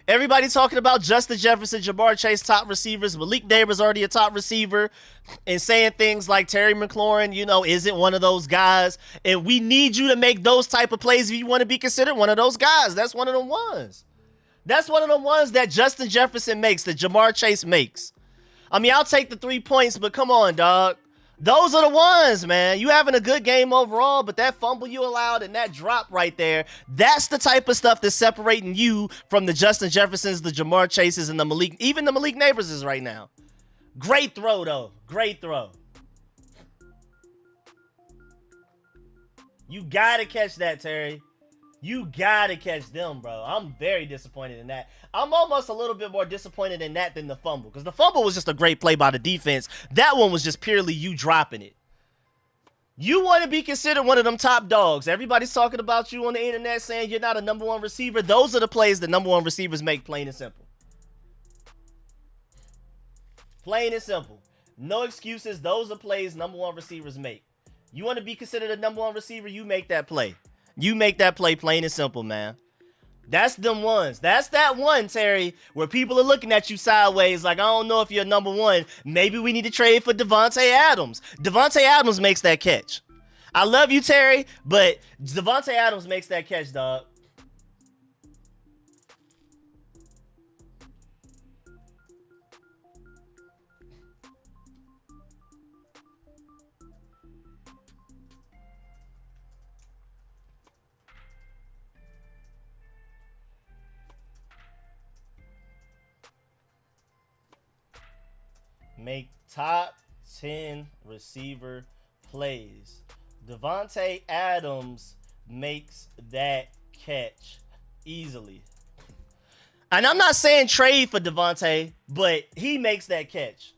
Everybody talking about Justin Jefferson, Jamar Chase, top receivers. Malik Neighbors already a top receiver, and saying things like Terry McLaurin, isn't one of those guys. And we need you to make those type of plays if you want to be considered one of those guys. That's one of them ones. That's one of the ones that Justin Jefferson makes, that Jamar Chase makes. I mean, I'll take the 3 points, but come on, dog. Those are the ones, man. You having a good game overall, but that fumble you allowed and that drop right there, that's the type of stuff that's separating you from the Justin Jeffersons, the Jamar Chases, and the Malik Neighbors is right now. Great throw, though. Great throw. You got to catch that, Terry. You got to catch them, bro. I'm very disappointed in that. I'm almost a little bit more disappointed in that than the fumble, because the fumble was just a great play by the defense. That one was just purely you dropping it. You want to be considered one of them top dogs. Everybody's talking about you on the internet saying you're not a number 1 receiver. Those are the plays that number 1 receivers make, plain and simple. Plain and simple. No excuses. Those are plays number 1 receivers make. You want to be considered a number 1 receiver, you make that play. You make that play, plain and simple, man. That's them ones. That's that one, Terry, where people are looking at you sideways like, I don't know if you're number 1. Maybe we need to trade for Devontae Adams. Devontae Adams makes that catch. I love you, Terry, but Devontae Adams makes that catch, dog. Make top 10 receiver plays. Devontae Adams makes that catch easily. And I'm not saying trade for Devontae, but he makes that catch.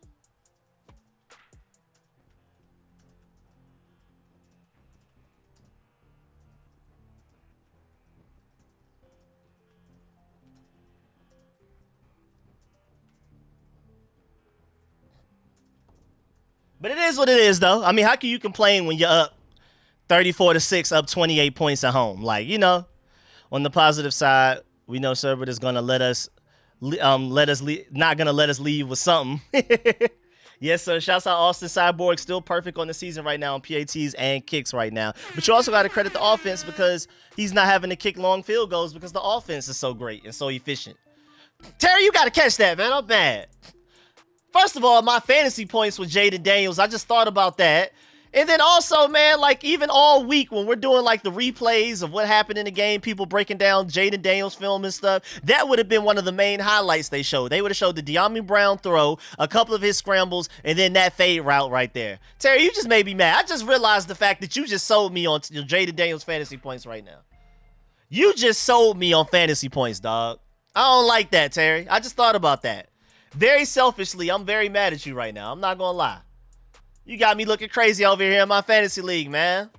But it is what it is, though. I mean, how can you complain when you're up 34-6, up 28 points at home? Like, on the positive side, we know Sherbert is gonna not gonna let us leave with something. Yes, sir. Shouts out Austin Cyborg, still perfect on the season right now on PATs and kicks right now. But you also got to credit the offense, because he's not having to kick long field goals because the offense is so great and so efficient. Terry, you got to catch that, man. I'm mad. First of all, my fantasy points with Jaden Daniels, I just thought about that. And then also, man, like even all week when we're doing like the replays of what happened in the game, people breaking down Jaden Daniels' film and stuff, that would have been one of the main highlights they showed. They would have showed the De'Ami Brown throw, a couple of his scrambles, and then that fade route right there. Terry, you just made me mad. I just realized the fact that you just sold me on Jaden Daniels' fantasy points right now. You just sold me on fantasy points, dog. I don't like that, Terry. I just thought about that. Very selfishly, I'm very mad at you right now. I'm not going to lie. You got me looking crazy over here in my fantasy league, man.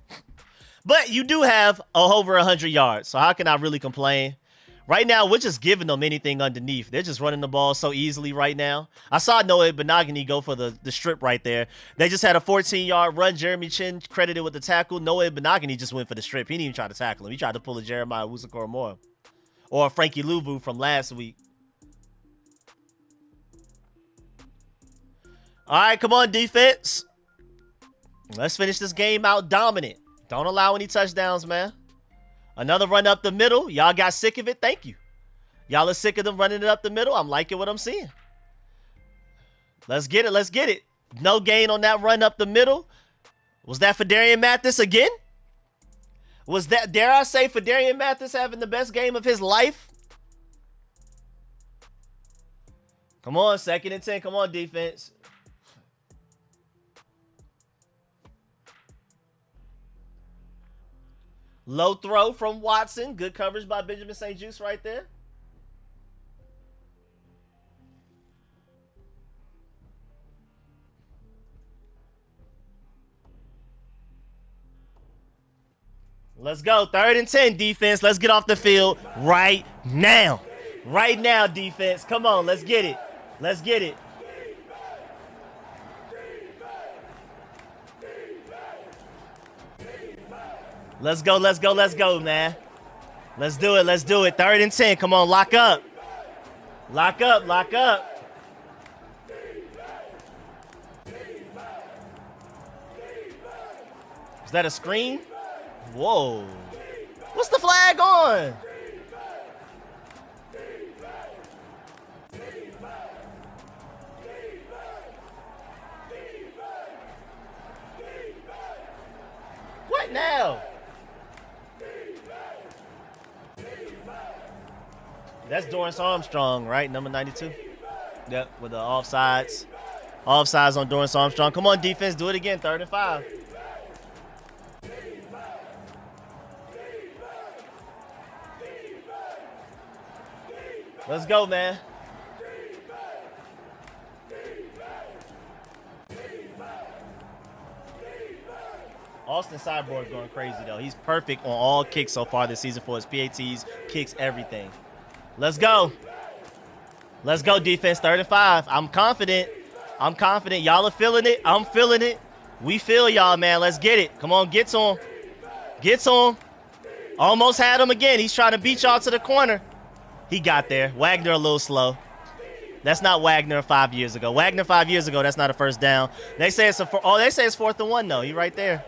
But you do have over 100 yards, so how can I really complain? Right now, we're just giving them anything underneath. They're just running the ball so easily right now. I saw Noah Benogany go for the strip right there. They just had a 14-yard run. Jeremy Chin credited with the tackle. Noah Benogany just went for the strip. He didn't even try to tackle him. He tried to pull a Jeremiah Wusu-Koramoah or a Frankie Luvu from last week. All right, come on, defense. Let's finish this game out dominant. Don't allow any touchdowns, man. Another run up the middle. Y'all got sick of it? Thank you. Y'all are sick of them running it up the middle? I'm liking what I'm seeing. Let's get it. Let's get it. No gain on that run up the middle. Was that for Darian Mathis again? Was that, dare I say, for Darian Mathis having the best game of his life? Come on, 2nd and 10. Come on, defense. Low throw from Watson. Good coverage by Benjamin St-Juste right there. Let's go. 3rd and 10, defense. Let's get off the field right now. Right now, defense. Come on. Let's get it. Let's get it. Let's go, let's go, let's go, man. Let's do it, let's do it. 3rd and 10. Come on, lock up. Lock up, lock up. Is that a screen? Whoa. What's the flag on? What now? That's Dorrance Armstrong, right? Number 92. Yep, with the offsides. Offsides on Dorrance Armstrong. Come on, defense. Do it again. 3rd and 5. Let's go, man. Austin Cyborg going crazy, though. He's perfect on all kicks so far this season for his PATs, kicks, everything. Let's go. Let's go, defense. 3rd and 5. I'm confident. I'm confident. Y'all are feeling it. I'm feeling it. We feel y'all, man. Let's get it. Come on, get to him. Get to him. Almost had him again. He's trying to beat y'all to the corner. He got there. Wagner a little slow. That's not Wagner 5 years ago. Wagner 5 years ago, that's not a first down. They say it's they say it's 4th and 1, though. He right there.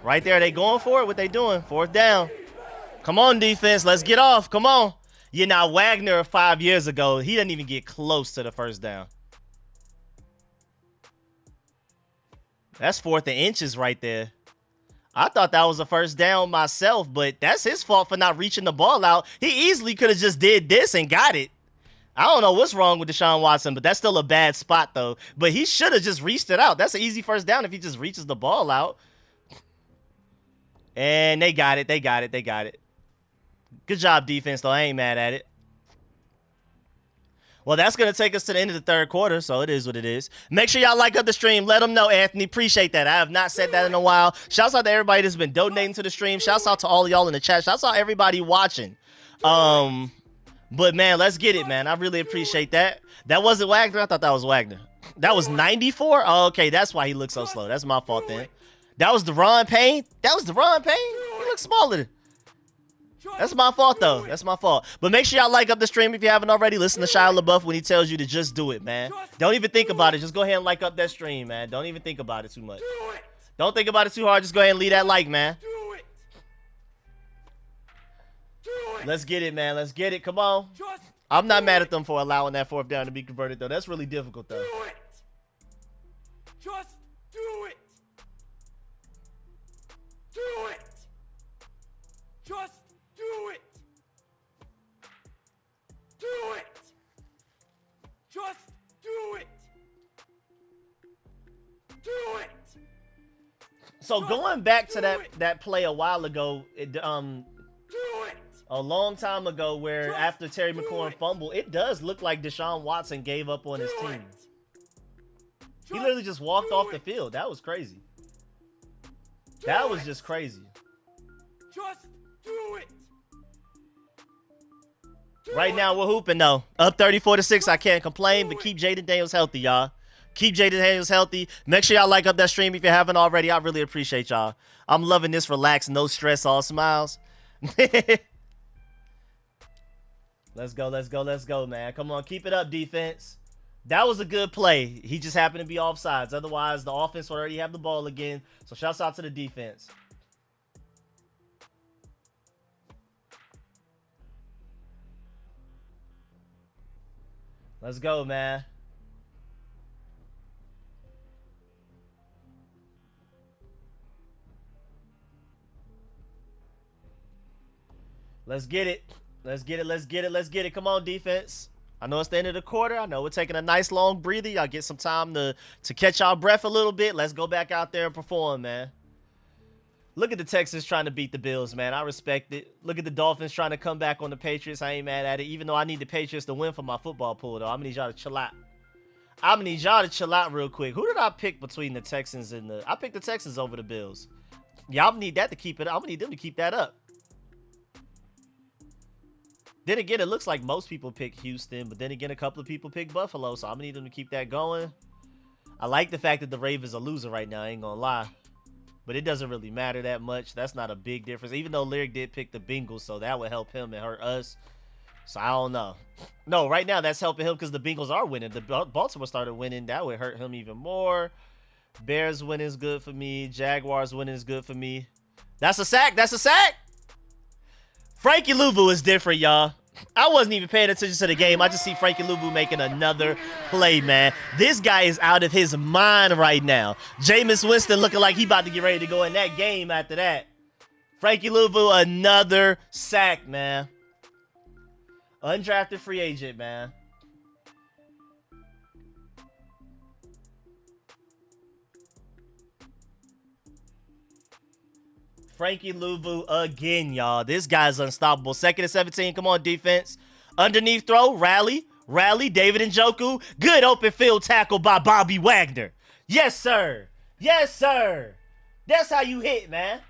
Right there. They going for it. What they doing? 4th down. Come on, defense. Let's get off. Come on. Yeah, now Wagner 5 years ago, he didn't even get close to the first down. That's 4th and inches right there. I thought that was a first down myself, but that's his fault for not reaching the ball out. He easily could have just did this and got it. I don't know what's wrong with Deshaun Watson, but that's still a bad spot, though. But he should have just reached it out. That's an easy first down if he just reaches the ball out. And they got it. They got it. They got it. Good job, defense, though. I ain't mad at it. Well, that's going to take us to the end of the 3rd quarter, so it is what it is. Make sure y'all like up the stream. Let them know, Anthony. Appreciate that. I have not said that in a while. Shouts out to everybody that's been donating to the stream. Shouts out to all of y'all in the chat. Shouts out to everybody watching. But, man, let's get it, man. I really appreciate that. That wasn't Wagner? I thought that was Wagner. That was 94? Oh, okay, that's why he looked so slow. That's my fault then. That was Deron Payne? That was Deron Payne? He looks smaller. That's my fault, though. That's my fault. But make sure y'all like up the stream if you haven't already. Listen to Shia LaBeouf when he tells you to just do it, man. Don't even think about it. Just go ahead and like up that stream, man. Don't even think about it too much. Don't think about it too hard. Just go ahead and leave that like, man. Let's get it, man. Let's get it. Come on. I'm not mad at them for allowing that 4th down to be converted, though. That's really difficult, though. Just do it. So going back to that play a while ago, a long time ago, where after Terry McLaurin fumbled, it does look like Deshaun Watson gave up on his team. He literally just walked off the field. That was crazy. That was just crazy. Just do it. Right now, we're hooping, though. Up 34-6. I can't complain, but keep Jaden Daniels healthy, y'all. Keep Jaden Daniels healthy. Make sure y'all like up that stream if you haven't already. I really appreciate y'all. I'm loving this relaxed, no stress, all smiles. Let's go, let's go, let's go, man. Come on, keep it up, defense. That was a good play. He just happened to be offsides. Otherwise, the offense would already have the ball again. So shouts out to the defense. Let's go, man. Let's get it. Let's get it. Let's get it. Let's get it. Come on, defense. I know it's the end of the quarter. I know we're taking a nice long breather. Y'all get some time to catch y'all breath a little bit. Let's go back out there and perform, man. Look at the Texans trying to beat the Bills, man. I respect it. Look at the Dolphins trying to come back on the Patriots. I ain't mad at it. Even though I need the Patriots to win for my football pool, though. I'm going to need y'all to chill out. I'm going to need y'all to chill out real quick. Who did I pick between the Texans and the... I picked the Texans over the Bills. Yeah, I'm going to need that to keep it. I'm going to need them to keep that up. Then again, it looks like most people pick Houston, but then again, a couple of people pick Buffalo, so I'm going to need them to keep that going. I like the fact that the Ravens are losing right now, I ain't going to lie. But it doesn't really matter that much. That's not a big difference. Even though Lyric did pick the Bengals, so that would help him and hurt us. So I don't know. No, right now that's helping him because the Bengals are winning. The Baltimore started winning. That would hurt him even more. Bears winning is good for me. Jaguars winning is good for me. That's a sack. That's a sack. Frankie Louvu is different, y'all. I wasn't even paying attention to the game. I just see Frankie Louvu making another play, man. This guy is out of his mind right now. Jameis Winston looking like he about to get ready to go in that game after that. Frankie Louvu, another sack, man. Undrafted free agent, man. Frankie Louvu again, y'all. This guy's unstoppable. 2nd and 17. Come on, defense. Underneath throw. Rally. Rally. David Njoku. Good open field tackle by Bobby Wagner. Yes, sir. Yes, sir. That's how you hit, man.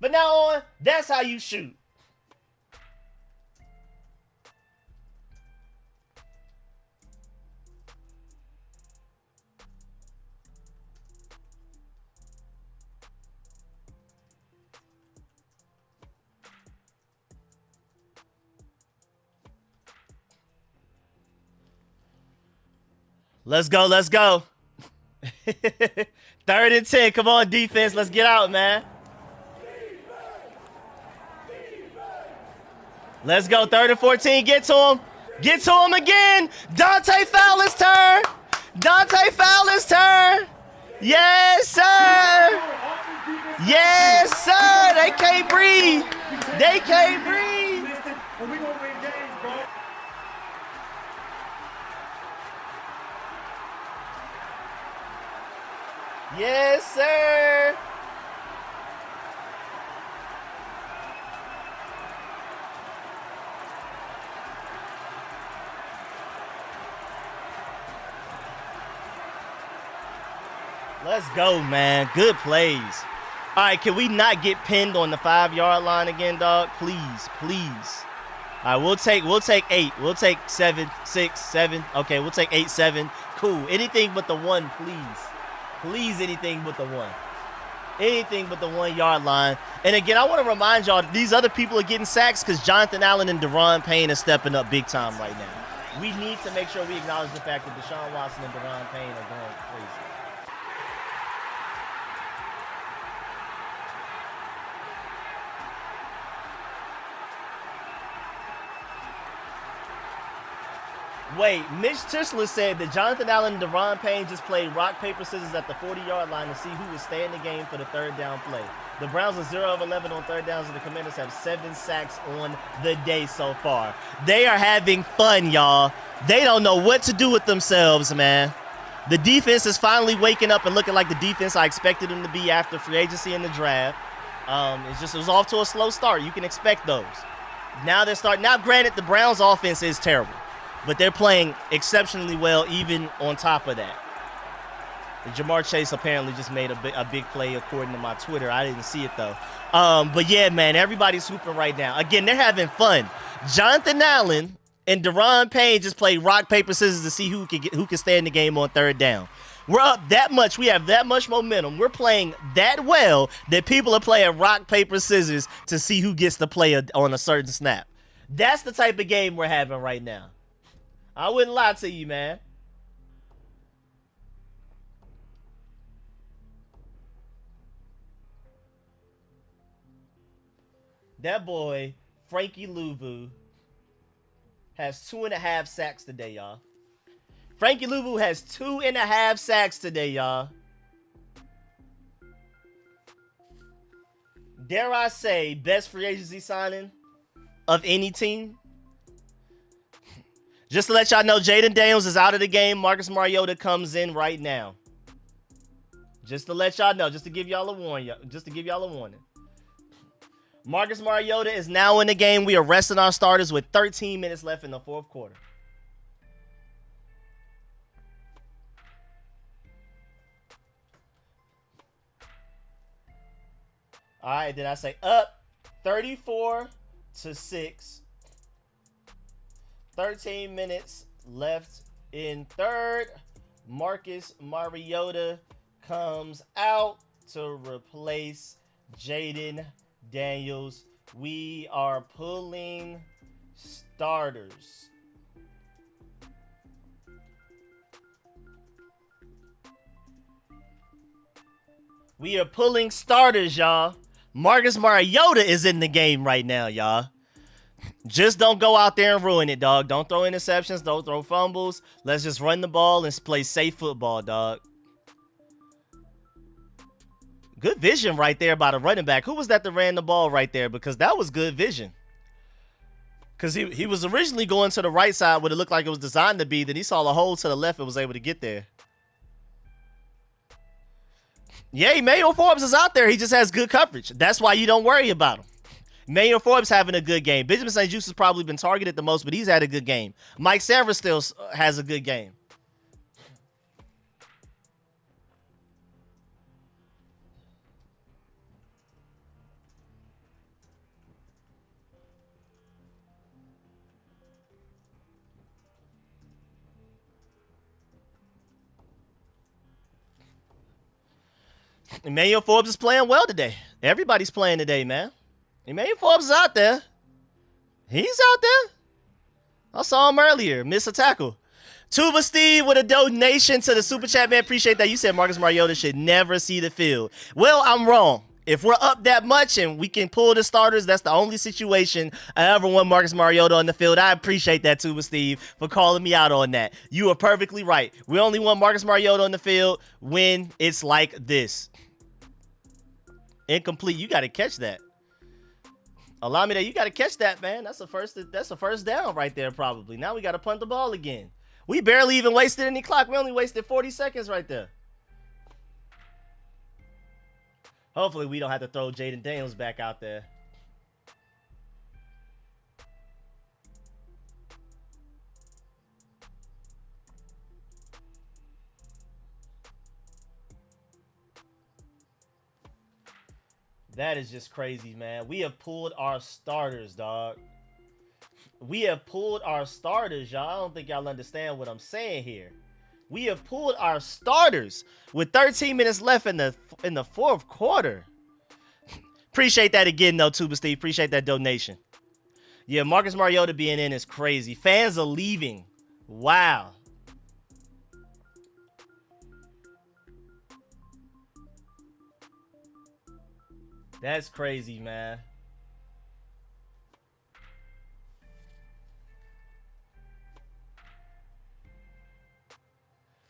But now on, that's how you shoot. Let's go, let's go. 3rd and 10. Come on, defense. Let's get out, man. Let's go. 3rd and 14. Get to him. Get to him again. Dante Fowler's turn. Dante Fowler's turn. Yes, sir. Yes, sir. They can't breathe. They can't breathe. And we gonna win games, bro. Yes, sir. Let's go, man. Good plays. All right, can we not get pinned on the 5-yard line again, dog? Please, please. All right, we'll take 8. We'll take 7, 6, 7. Okay, we'll take 8, 7. Cool. Anything but the 1, please. Please, anything but the 1. Anything but the 1-yard line. And again, I want to remind y'all, these other people are getting sacks because Jonathan Allen and Deron Payne are stepping up big time right now. We need to make sure we acknowledge the fact that Deshaun Watson and Deron Payne are going crazy. Wait, Mitch Tischler said that Jonathan Allen and Deron Payne just played rock, paper, scissors at the 40-yard line to see who would stay in the game for the 3rd down play. The Browns are 0 of 11 on 3rd downs, and the Commanders have 7 sacks on the day so far. They are having fun, y'all. They don't know what to do with themselves, man. The defense is finally waking up and looking like the defense I expected them to be after free agency in the draft. It was off to a slow start. You can expect those. Now they're starting. Now, granted, the Browns' offense is terrible, but they're playing exceptionally well even on top of that. And Jamar Chase apparently just made a big play according to my Twitter. I didn't see it, though. But, yeah, man, everybody's hooping right now. Again, they're having fun. Jonathan Allen and Deron Payne just played rock, paper, scissors to see who can stay in the game on third down. We're up that much. We have that much momentum. We're playing that well that people are playing rock, paper, scissors to see who gets to play on a certain snap. That's the type of game we're having right now. I wouldn't lie to you, man. That boy, Frankie Louvu, has 2.5 sacks today, y'all. Frankie Louvu has 2.5 sacks today, y'all. Dare I say, best free agency signing of any team? Just to let y'all know, Jaden Daniels is out of the game. Marcus Mariota comes in right now. Just to let y'all know, just to give y'all a warning. Marcus Mariota is now in the game. We are resting our starters with 13 minutes left in the fourth quarter. All right, did I say up 34-6? 13 minutes left in third. Marcus Mariota comes out to replace Jaden Daniels. We are pulling starters. We are pulling starters, y'all. Marcus Mariota is in the game right now, y'all. Just don't go out there and ruin it, dog. Don't throw interceptions. Don't throw fumbles. Let's just run the ball and play safe football, dog. Good vision right there by the running back. Who was that ran the ball right there? Because that was good vision. Because he was originally going to the right side where it looked like it was designed to be. Then he saw a hole to the left and was able to get there. Yeah, Emmanuel Forbes is out there. He just has good coverage. That's why you don't worry about him. Emmanuel Forbes having a good game. Benjamin St. Juste has probably been targeted the most, but he's had a good game. Mike Sanders still has a good game. Emmanuel Forbes is playing well today. Everybody's playing today, man. Emmanuel Forbes is out there. He's out there. I saw him earlier. Miss a tackle. Tuba Steve with a donation to the Super Chat, man. Appreciate that. You said Marcus Mariota should never see the field. Well, I'm wrong. If we're up that much and we can pull the starters, that's the only situation I ever want Marcus Mariota on the field. I appreciate that, Tuba Steve, for calling me out on that. You are perfectly right. We only want Marcus Mariota on the field when it's like this. Incomplete. You got to catch that. Allow me that. You got to catch that, man. That's a first down right there, probably. Now we got to punt the ball again. We barely even wasted any clock. We only wasted 40 seconds right there. Hopefully we don't have to throw Jaden Daniels back out there. That is just crazy, man. We have pulled our starters, dog. We have pulled our starters, y'all. I don't think y'all understand what I'm saying here. We have pulled our starters with 13 minutes left in the fourth quarter. Appreciate that again, though, Tuba Steve. Appreciate that donation. Yeah, Marcus Mariota being in is crazy. Fans are leaving. Wow. That's crazy, man.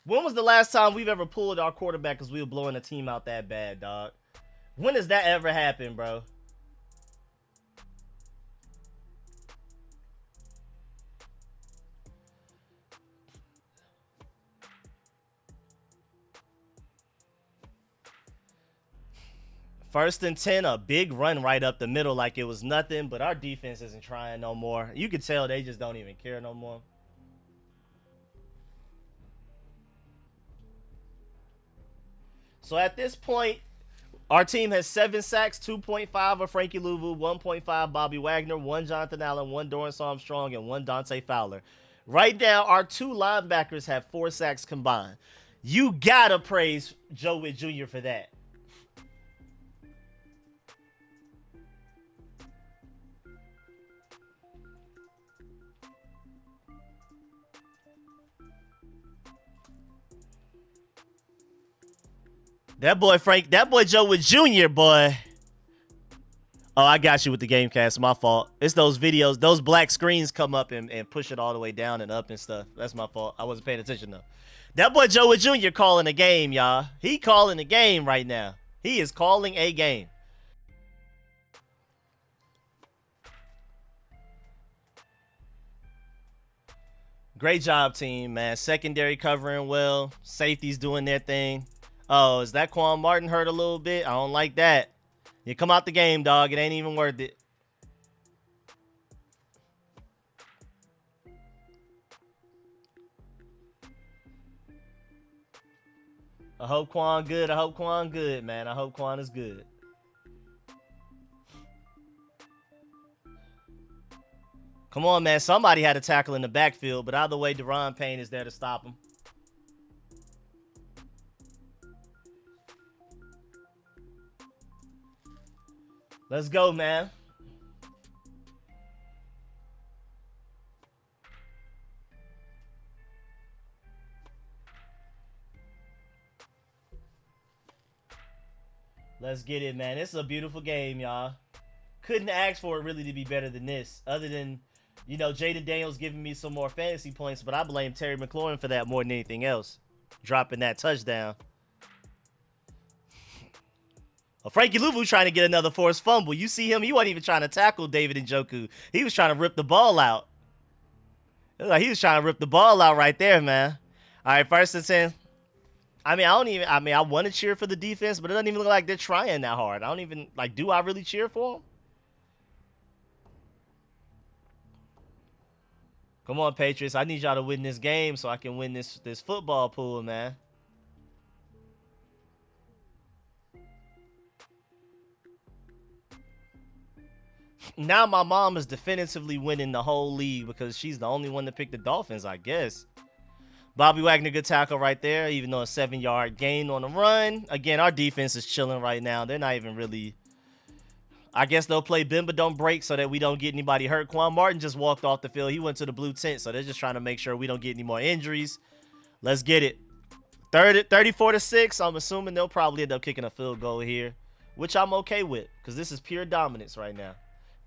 When was the last time we've ever pulled our quarterback because we were blowing a team out that bad, dog? When does that ever happen, bro? First and 10, a big run right up the middle like it was nothing, but our defense isn't trying no more. You could tell they just don't even care no more. So at this point, our team has 7 sacks, 2.5 of Frankie Louvu, 1.5 Bobby Wagner, 1 Jonathan Allen, 1 Dorrance Armstrong, and 1 Dante Fowler. Right now, our 2 linebackers have 4 sacks combined. You gotta praise Joe Witt Jr. for that. That boy Joe Witt Jr., boy. Oh, I got you with the Gamecast. My fault. It's those videos. Those black screens come up and push it all the way down and up and stuff. That's my fault. I wasn't paying attention, though. That boy Joe Witt Jr. calling a game, y'all. He calling a game right now. He is calling a game. Great job, team, man. Secondary covering well. Safeties doing their thing. Oh, is that Quan Martin hurt a little bit? I don't like that. You come out the game, dog. It ain't even worth it. I hope Quan good. I hope Quan good, man. I hope Quan is good. Come on, man. Somebody had a tackle in the backfield, but either way, Deron Payne is there to stop him. Let's go, man. Let's get it, man. It's a beautiful game, y'all. Couldn't ask for it really to be better than this, other than, you know, Jaden Daniels giving me some more fantasy points, but I blame Terry McLaurin for that more than anything else. Dropping that touchdown. Well, Frankie Louvu trying to get another forced fumble. You see him? He wasn't even trying to tackle David Njoku. He was trying to rip the ball out. It was like he was trying to rip the ball out right there, man. All right, first and 10. I want to cheer for the defense, but it doesn't even look like they're trying that hard. I don't even, like, do I really cheer for them? Come on, Patriots. I need y'all to win this game so I can win this football pool, man. Now my mom is definitively winning the whole league because she's the only one to pick the Dolphins, I guess. Bobby Wagner, good tackle right there, even though a 7-yard gain on the run. Again, our defense is chilling right now. They're not even really... I guess they'll play bend but don't break so that we don't get anybody hurt. Quan Martin just walked off the field. He went to the blue tent, so they're just trying to make sure we don't get any more injuries. Let's get it. 34-6. I'm assuming they'll probably end up kicking a field goal here, which I'm okay with because this is pure dominance right now.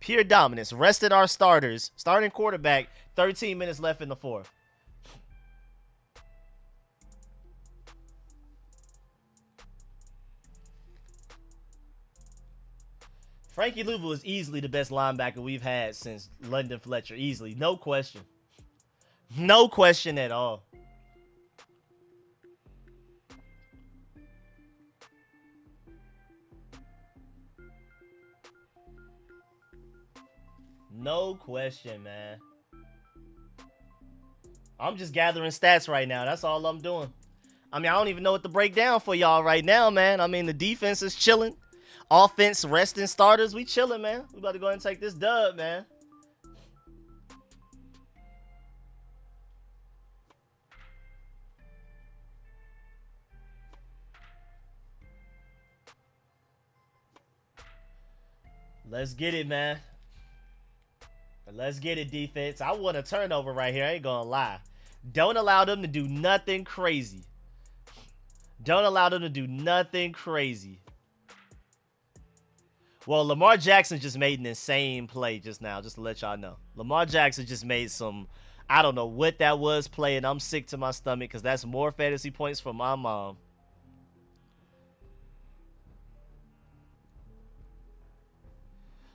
Pure dominance. Rested our starters. Starting quarterback. 13 minutes left in the fourth. Frankie Louvu is easily the best linebacker we've had since London Fletcher. Easily. No question. No question at all. No question, man. I'm just gathering stats right now. That's all I'm doing. I mean, I don't even know what to break down for y'all right now, man. I mean, the defense is chilling. Offense, resting starters. We chilling, man. We about to go ahead and take this dub, man. Let's get it, man. Let's get it, defense. I want a turnover right here. I ain't gonna lie. Don't allow them to do nothing crazy. Don't allow them to do nothing crazy. Well, Lamar Jackson just made an insane play just now, just to let y'all know. Lamar Jackson just made some, I don't know what that was play, and I'm sick to my stomach because that's more fantasy points for my mom.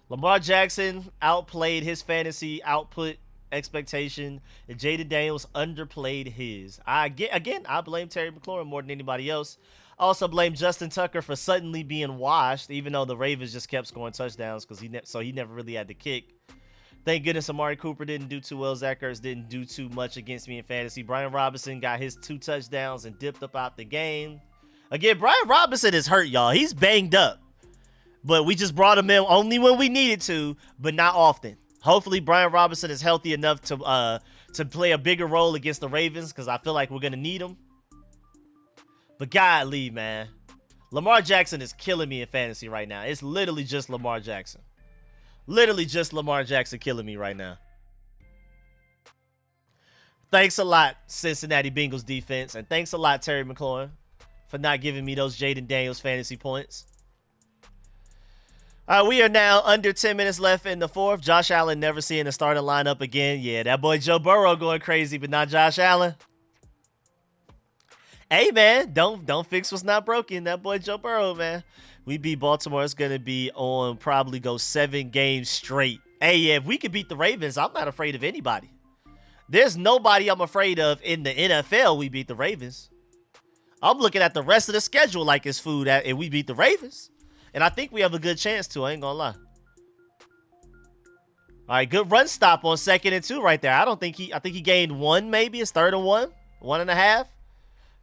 Lamar Jackson outplayed his fantasy output expectation, and Jaden Daniels underplayed his. I blame Terry McLaurin more than anybody else. Also blame Justin Tucker for suddenly being washed, even though the Ravens just kept scoring touchdowns because he never really had to kick. Thank goodness Amari Cooper didn't do too well. Zach Ertz didn't do too much against me in fantasy. Brian Robinson got his 2 touchdowns and dipped up out the game. Again, Brian Robinson is hurt, y'all. He's banged up. But we just brought him in only when we needed to, but not often. Hopefully, Brian Robinson is healthy enough to play a bigger role against the Ravens because I feel like we're going to need him. But golly, man. Lamar Jackson is killing me in fantasy right now. It's literally just Lamar Jackson. Literally just Lamar Jackson killing me right now. Thanks a lot, Cincinnati Bengals defense. And thanks a lot, Terry McLaurin, for not giving me those Jaden Daniels fantasy points. We are now under 10 minutes left in the fourth. Josh Allen never seeing the starting lineup again. Yeah, that boy Joe Burrow going crazy, but not Josh Allen. Hey, man, don't fix what's not broken. That boy Joe Burrow, man. We beat Baltimore. It's going to be on probably go 7 games straight. Hey, yeah, if we could beat the Ravens, I'm not afraid of anybody. There's nobody I'm afraid of in the NFL. We beat the Ravens. I'm looking at the rest of the schedule like it's food and we beat the Ravens. And I think we have a good chance to. I ain't going to lie. All right, good run stop on 2nd and 2 right there. I think he gained 1 maybe. It's 3rd and 1. 1.5.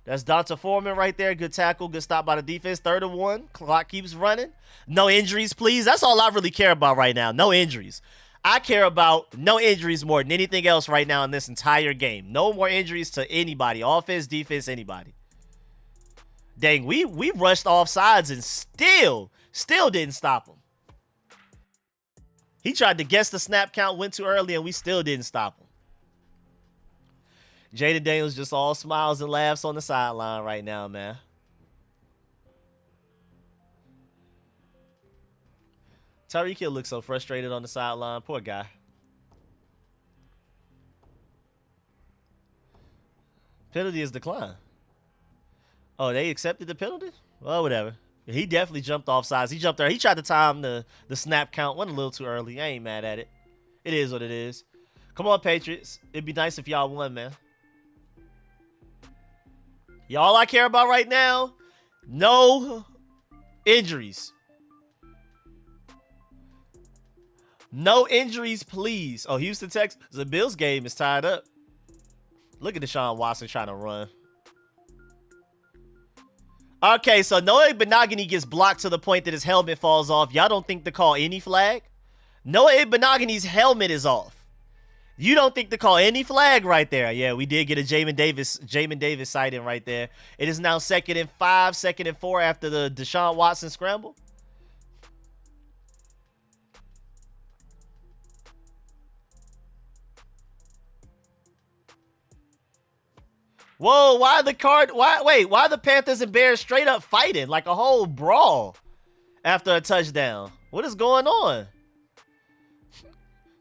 That's Donta Foreman right there. Good tackle. Good stop by the defense. 3rd and 1. Clock keeps running. No injuries, please. That's all I really care about right now. No injuries. I care about no injuries more than anything else right now in this entire game. No more injuries to anybody. Offense, defense, anybody. Dang, we rushed off sides and still didn't stop him. He tried to guess the snap count, went too early, and we still didn't stop him. Jaden Daniels just all smiles and laughs on the sideline right now, man. Tyreek Hill looks so frustrated on the sideline. Poor guy. Penalty is declined. Oh, they accepted the penalty? Well, whatever. He definitely jumped off sides. He jumped there. He tried to time the snap count. Went a little too early. I ain't mad at it. It is what it is. Come on, Patriots. It'd be nice if y'all won, man. Y'all I care about right now, no injuries. No injuries, please. Oh, Houston, Texas. The Bills game is tied up. Look at Deshaun Watson trying to run. Okay, so Noah Benogany gets blocked to the point that his helmet falls off. Y'all don't think to call any flag? Noah Benogany's helmet is off. You don't think to call any flag right there. Yeah, we did get a Jamin Davis sighting right there. It is now 2nd and 5, 2nd and 4 after the Deshaun Watson scramble. Whoa, why the Panthers and Bears straight up fighting like a whole brawl after a touchdown? What is going on?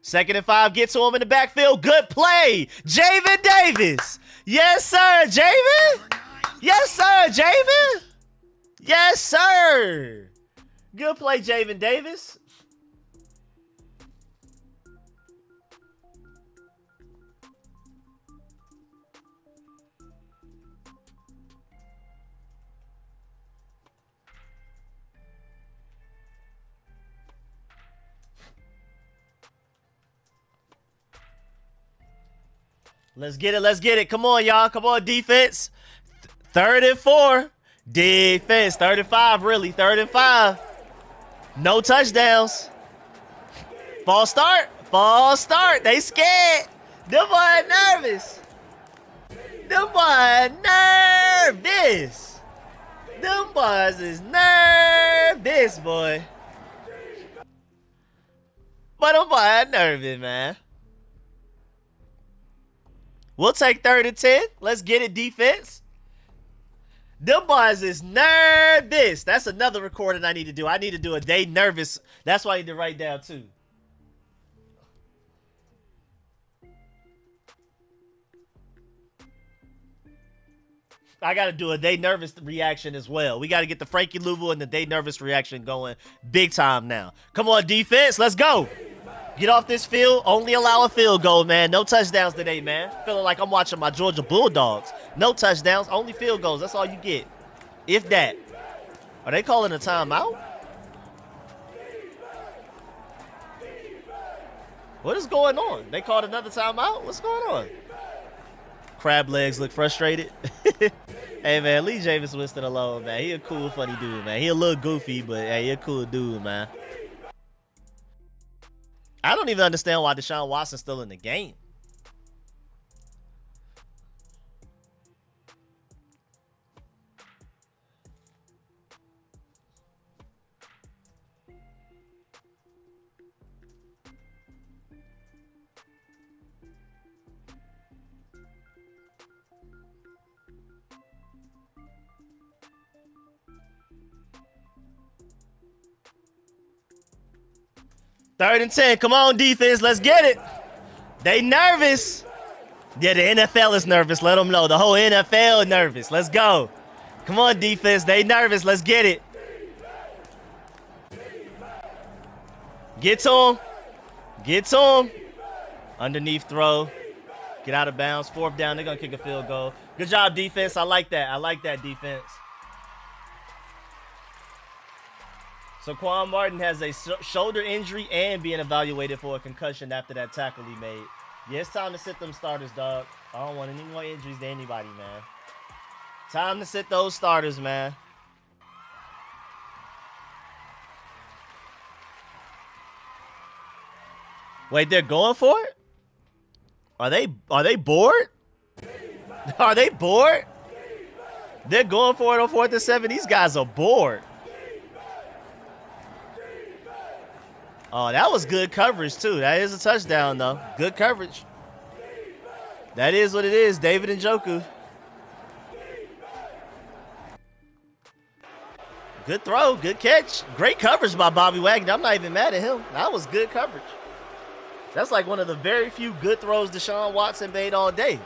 2nd and 5, get to him in the backfield. Good play. Jamin Davis. Yes, sir, Jamin. Yes, sir, Jamin. Yes, sir. Good play, Jamin Davis. Let's get it. Let's get it. Come on, y'all. Come on, defense. 3rd and 4. Defense. 3rd and 5, really. 3rd and 5. No touchdowns. False start. False start. They scared. Them boys nervous. Them boys nervous. Them boys is nervous, boy. But them boys nervous, man. We'll take 3rd and 10. Let's get it, defense. Them boys is nervous. That's another recording I need to do. I need to do a day nervous. That's what I need to write down, too. I got to do a day nervous reaction as well. We got to get the Frankie Louisville and the day nervous reaction going big time now. Come on, defense. Let's go. Get off this field. Only allow a field goal, man. No touchdowns today, man. Feeling like I'm watching my Georgia Bulldogs. No touchdowns. Only field goals. That's all you get. If that. Are they calling a timeout? What is going on? They called another timeout? What's going on? Crab legs look frustrated. Hey, man, leave Jameis Winston alone, man. He a cool, funny dude, man. He a little goofy, but hey, he a cool dude, man. I don't even understand why Deshaun Watson's still in the game. Third and 10. Come on, defense. Let's get it. They nervous. Yeah, the NFL is nervous. Let them know. The whole NFL nervous. Let's go. Come on, defense. They nervous. Let's get it. Get to him. Get to him. Underneath throw. Get out of bounds. Fourth down. They're going to kick a field goal. Good job, defense. I like that. I like that, defense. So Quan Martin has a shoulder injury and being evaluated for a concussion after that tackle he made. Yeah, it's time to sit them starters, dog. I don't want any more injuries to anybody, man. Time to sit those starters, man. Wait, they're going for it? Are they bored? Are they bored? They're going for it on 4th and 7. These guys are bored. Oh, that was good coverage, too. That is a touchdown, though. Good coverage. That is what it is, David Njoku. Good throw, good catch. Great coverage by Bobby Wagner. I'm not even mad at him. That was good coverage. That's like one of the very few good throws Deshaun Watson made all day.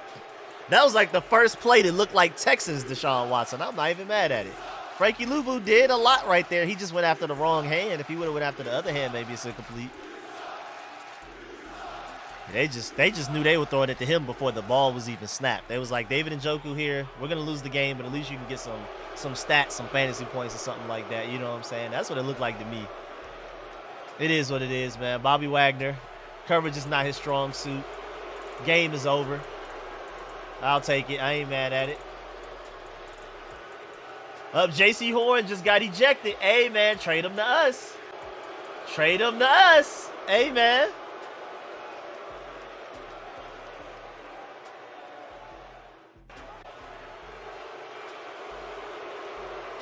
That was like the first play that looked like Texans Deshaun Watson. I'm not even mad at it. Frankie Louvu did a lot right there. He just went after the wrong hand. If he would have went after the other hand, maybe it's incomplete. They just knew they were throwing it to him before the ball was even snapped. They was like, David Njoku here. We're going to lose the game, but at least you can get some stats, some fantasy points or something like that. You know what I'm saying? That's what it looked like to me. It is what it is, man. Bobby Wagner. Coverage is not his strong suit. Game is over. I'll take it. I ain't mad at it. Up, J.C. Horn just got ejected. Hey, man, trade him to us. Trade him to us. Hey, man.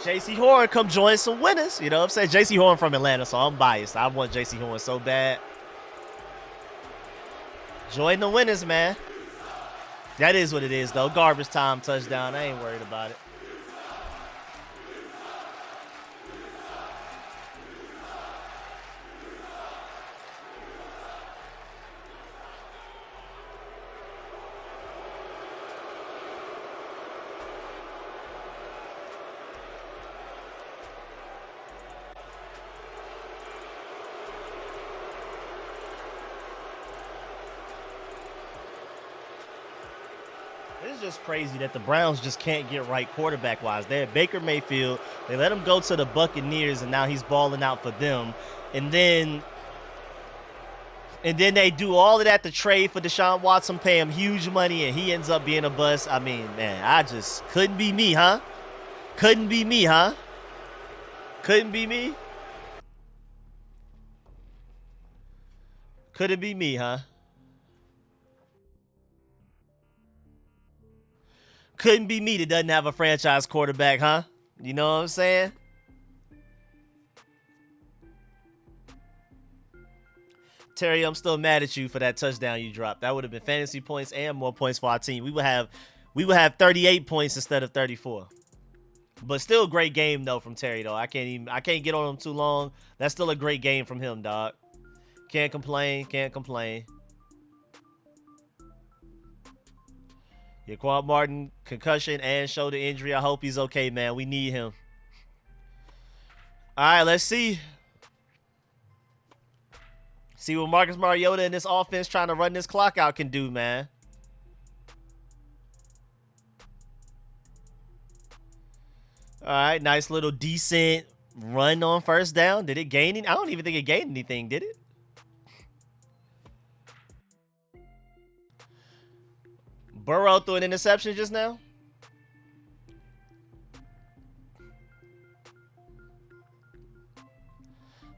J.C. Horn, come join some winners. You know what I'm saying? J.C. Horn from Atlanta, so I'm biased. I want J.C. Horn so bad. Join the winners, man. That is what it is, though. Garbage time touchdown. I ain't worried about it. It's just crazy that the Browns just can't get right quarterback-wise. They had Baker Mayfield. They let him go to the Buccaneers, and now he's balling out for them. And then they do all of that to trade for Deshaun Watson, pay him huge money, and he ends up being a bust. I mean, man, I just couldn't be me, huh? Couldn't be me, huh? Couldn't be me? Couldn't be me, huh? Couldn't be me that doesn't have a franchise quarterback, huh? You know what I'm saying? Terry, I'm still mad at you for that touchdown you dropped. That would have been fantasy points and more points for our team. We would have 38 points instead of 34. But still a great game though from Terry though. I can't get on him too long. That's still a great game from him, dog. Can't complain, can't complain. Yeah, Quan Martin, concussion and shoulder injury. I hope he's okay, man. We need him. All right, let's see. See what Marcus Mariota and this offense trying to run this clock out can do, man. All right, nice little decent run on first down. Did it gain any? I don't even think it gained anything, did it? Burrow threw an interception just now.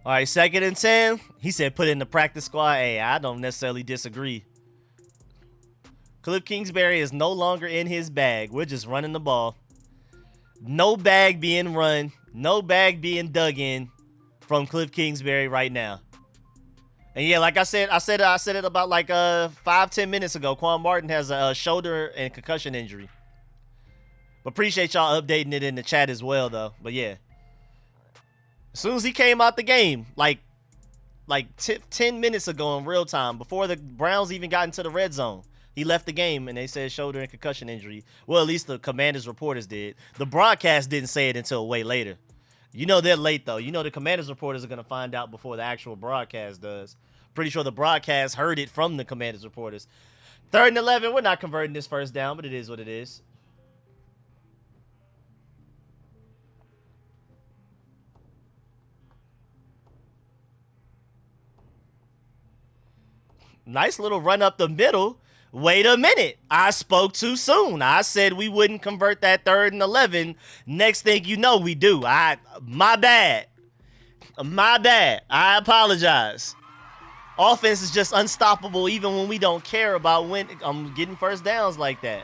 All right, 2nd and 10. He said put in the practice squad. Hey, I don't necessarily disagree. Cliff Kingsbury is no longer in his bag. We're just running the ball. No bag being run. No bag being dug in from Cliff Kingsbury right now. And yeah, like I said it about like 5-10 minutes ago. Quan Martin has a shoulder and concussion injury. But appreciate y'all updating it in the chat as well, though. But yeah, as soon as he came out the game, like 10 minutes ago in real time, before the Browns even got into the red zone, he left the game and they said shoulder and concussion injury. Well, at least the Commanders reporters did. The broadcast didn't say it until way later. You know they're late, though. You know the Commanders reporters are going to find out before the actual broadcast does. Pretty sure the broadcast heard it from the Commanders reporters. 3rd and 11. We're not converting this first down, but it is what it is. Nice little run up the middle. Wait a minute. I spoke too soon. I said we wouldn't convert that 3rd and 11. Next thing you know, we do. My bad. My bad. I apologize. Offense is just unstoppable even when we don't care about when I'm getting first downs like that.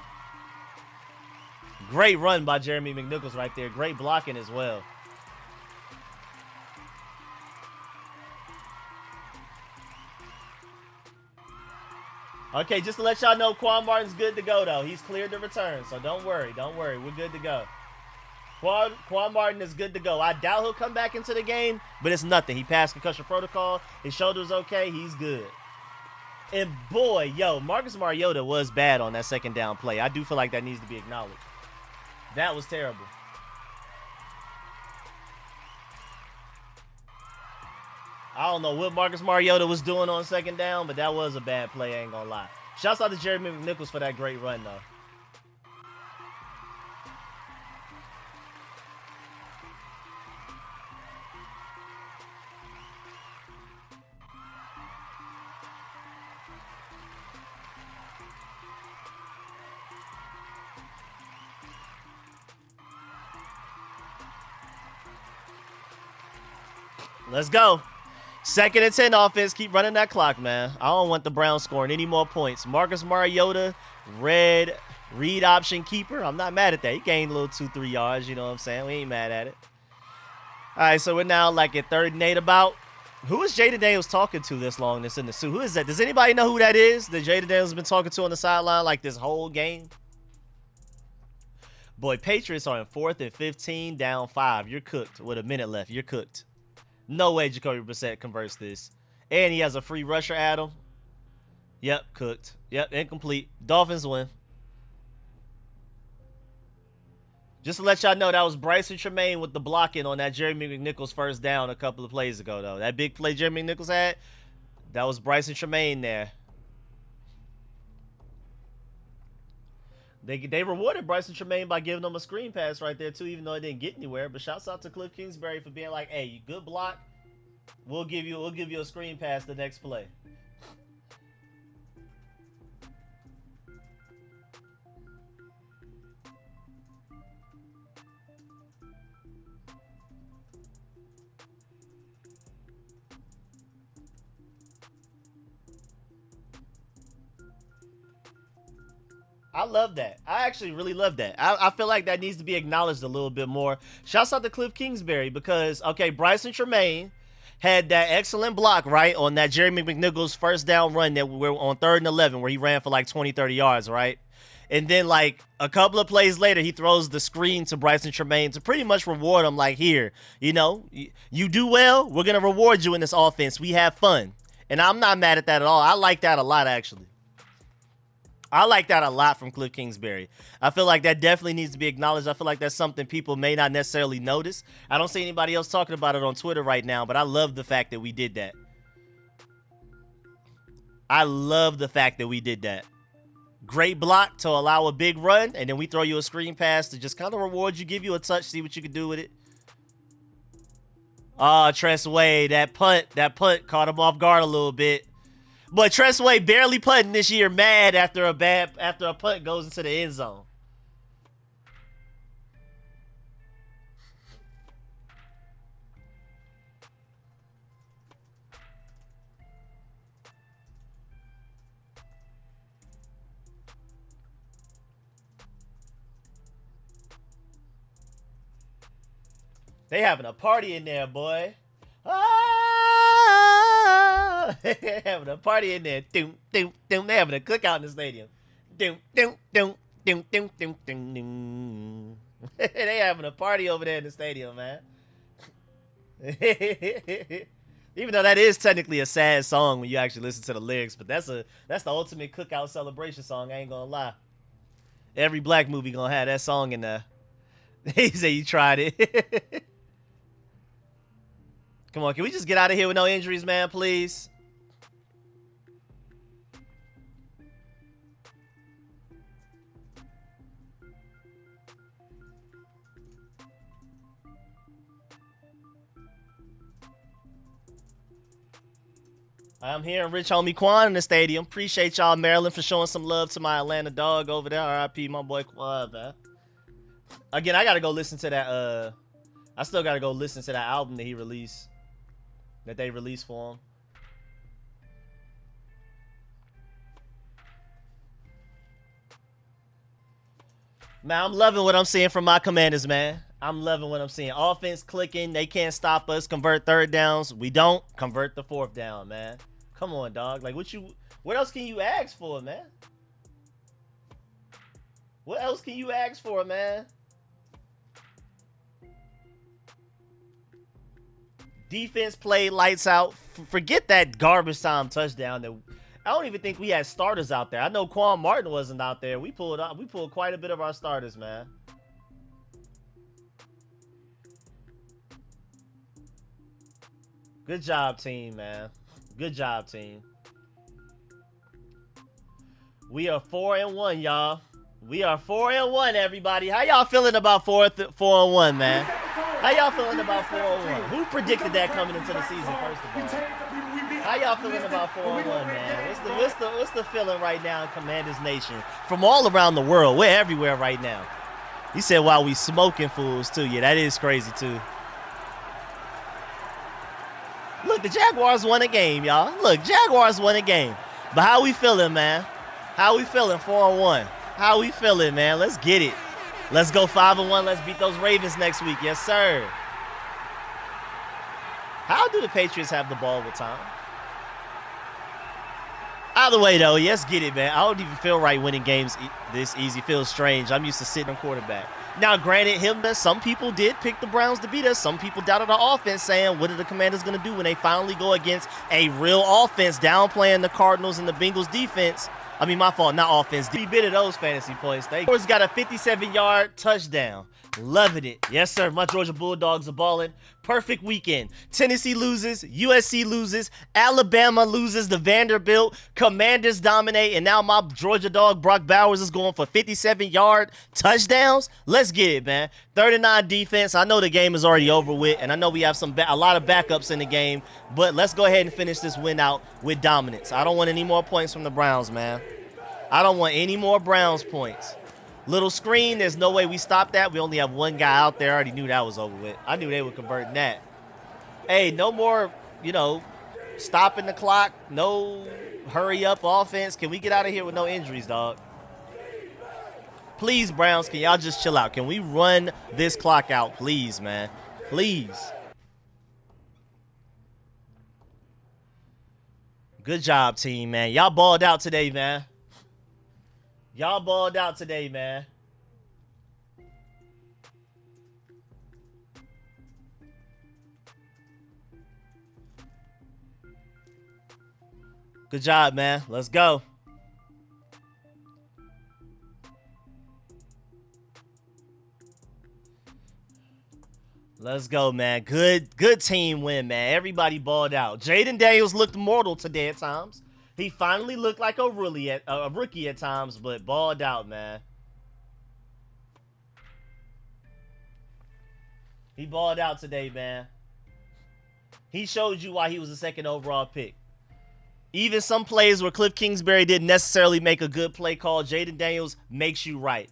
Great run by Jeremy McNichols right there. Great blocking as well. Okay, just to let y'all know, Quan Martin's good to go, though. He's cleared the return, so don't worry. Don't worry. We're good to go. Quan Martin is good to go. I doubt he'll come back into the game, but it's nothing. He passed concussion protocol. His shoulder's okay. He's good. And boy, yo, Marcus Mariota was bad on that 2nd down play. I do feel like that needs to be acknowledged. That was terrible. I don't know what Marcus Mariota was doing on 2nd down, but that was a bad play, I ain't gonna lie. Shouts out to Jeremy McNichols for that great run, though. Let's go. 2nd and 10 offense. Keep running that clock, man. I don't want the Browns scoring any more points. Marcus Mariota, read option keeper. I'm not mad at that. He gained a little 2-3 yards. You know what I'm saying? We ain't mad at it. All right, so we're now like at 3rd and 8 about. Who is Jaden Daniels talking to this long that's in the suit? Who is that? Does anybody know who that is that Jaden Daniels has been talking to on the sideline like this whole game? Boy, Patriots are in 4th and 15, down 5. You're cooked with a minute left. You're cooked. No way Jacoby Brissett converts this. And he has a free rusher at him. Yep, cooked. Yep, incomplete. Dolphins win. Just to let y'all know, that was Bryson Tremaine with the blocking on that Jeremy McNichols first down a couple of plays ago, though. That big play Jeremy McNichols had, that was Bryson Tremaine there. They rewarded Bryson Tremaine by giving him a screen pass right there, too, even though it didn't get anywhere. But shouts out to Cliff Kingsbury for being like, hey, you good block. We'll give you a screen pass the next play. I love that. I actually really love that. I feel like that needs to be acknowledged a little bit more. Shouts out to Cliff Kingsbury because, okay, Bryson Tremaine had that excellent block, right, on that Jeremy McNichols first down run that we were on 3rd and 11 where he ran for like 20, 30 yards, right? And then like a couple of plays later, he throws the screen to Bryson Tremaine to pretty much reward him like, here, you know, you do well, we're going to reward you in this offense. We have fun. And I'm not mad at that at all. I like that a lot, actually. I like that a lot from Cliff Kingsbury. I feel like that definitely needs to be acknowledged. I feel like that's something people may not necessarily notice. I don't see anybody else talking about it on Twitter right now, but I love the fact that we did that. I love the fact that we did that. Great block to allow a big run, and then we throw you a screen pass to just kind of reward you, give you a touch, see what you can do with it. Tressway, that punt caught him off guard a little bit. But Tressway barely punting this year, mad after a punt goes into the end zone. They having a party in there, boy. Ah! They having a party in there. Doom, doom, doom. They having a cookout in the stadium. Doom, doom, doom, doom, doom, doom, doom, doom. They having a party over there in the stadium, man. Even though that is technically a sad song when you actually listen to the lyrics, but that's the ultimate cookout celebration song. I ain't gonna lie. Every black movie gonna have that song in there. He said you tried it. Come on, can we just get out of here with no injuries, man, please? I'm here in Rich Homie Quan in the stadium. Appreciate y'all, Maryland, for showing some love to my Atlanta dog over there. R.I.P. my boy Quan, man. Again, I gotta go listen to that. I still gotta go listen to that album that he released. That they released for him. Man, I'm loving what I'm seeing from my Commanders, man. I'm loving what I'm seeing. Offense clicking. They can't stop us. Convert third downs. We don't. Convert the fourth down, man. Come on, dog. Like, what else can you ask for, man? What else can you ask for, man? Defense played lights out. Forget that garbage time touchdown. That I don't even think we had starters out there. I know Quan Martin wasn't out there. We pulled quite a bit of our starters, man. Good job, team, man. Good job, team. We are 4-1, y'all. We are 4-1, everybody. How y'all feeling about 4-1, man? How y'all feeling about 4-1? Who predicted that coming into the season, first of all? How y'all feeling about 4-1, man? What's the feeling right now in Commanders Nation? From all around the world. We're everywhere right now. He said, while we smoking fools, too. Yeah, that is crazy, too. Look, the Jaguars won a game, y'all. Look, Jaguars won a game. But how we feeling, man? How we feeling, 4-1? How we feeling, man? Let's get it. Let's go 5-1. Let's beat those Ravens next week. Yes, sir. How do the Patriots have the ball with time? Either way, though, yes, get it, man. I don't even feel right winning games this easy. Feels strange. I'm used to sitting on quarterback. Now, granted, some people did pick the Browns to beat us. Some people doubted our offense, saying, what are the Commanders going to do when they finally go against a real offense, downplaying the Cardinals and the Bengals defense? I mean, my fault, not offense. We bit of those fantasy points. They got a 57-yard touchdown. Loving it. Yes, sir. My Georgia Bulldogs are balling. Perfect weekend. Tennessee loses. USC loses. Alabama loses to Vanderbilt. Commanders dominate. And now my Georgia dog, Brock Bowers, is going for 57-yard touchdowns. Let's get it, man. 39 defense. I know the game is already over with. And I know we have a lot of backups in the game. But let's go ahead and finish this win out with dominance. I don't want any more points from the Browns, man. I don't want any more Browns points. Little screen, there's no way we stop that. We only have one guy out there. I already knew that was over with. I knew they were converting that. Hey, no more, stopping the clock. No hurry up offense. Can we get out of here with no injuries, dog? Please, Browns, can y'all just chill out? Can we run this clock out, please, man? Please. Good job, team, man. Y'all balled out today, man. Y'all balled out today, man. Good job, man. Let's go. Let's go, man. Good team win, man. Everybody balled out. Jaden Daniels looked mortal today at times. He finally looked like a rookie at times, but balled out, man. He balled out today, man. He showed you why he was the second overall pick. Even some plays where Cliff Kingsbury didn't necessarily make a good play call, Jaden Daniels makes you right.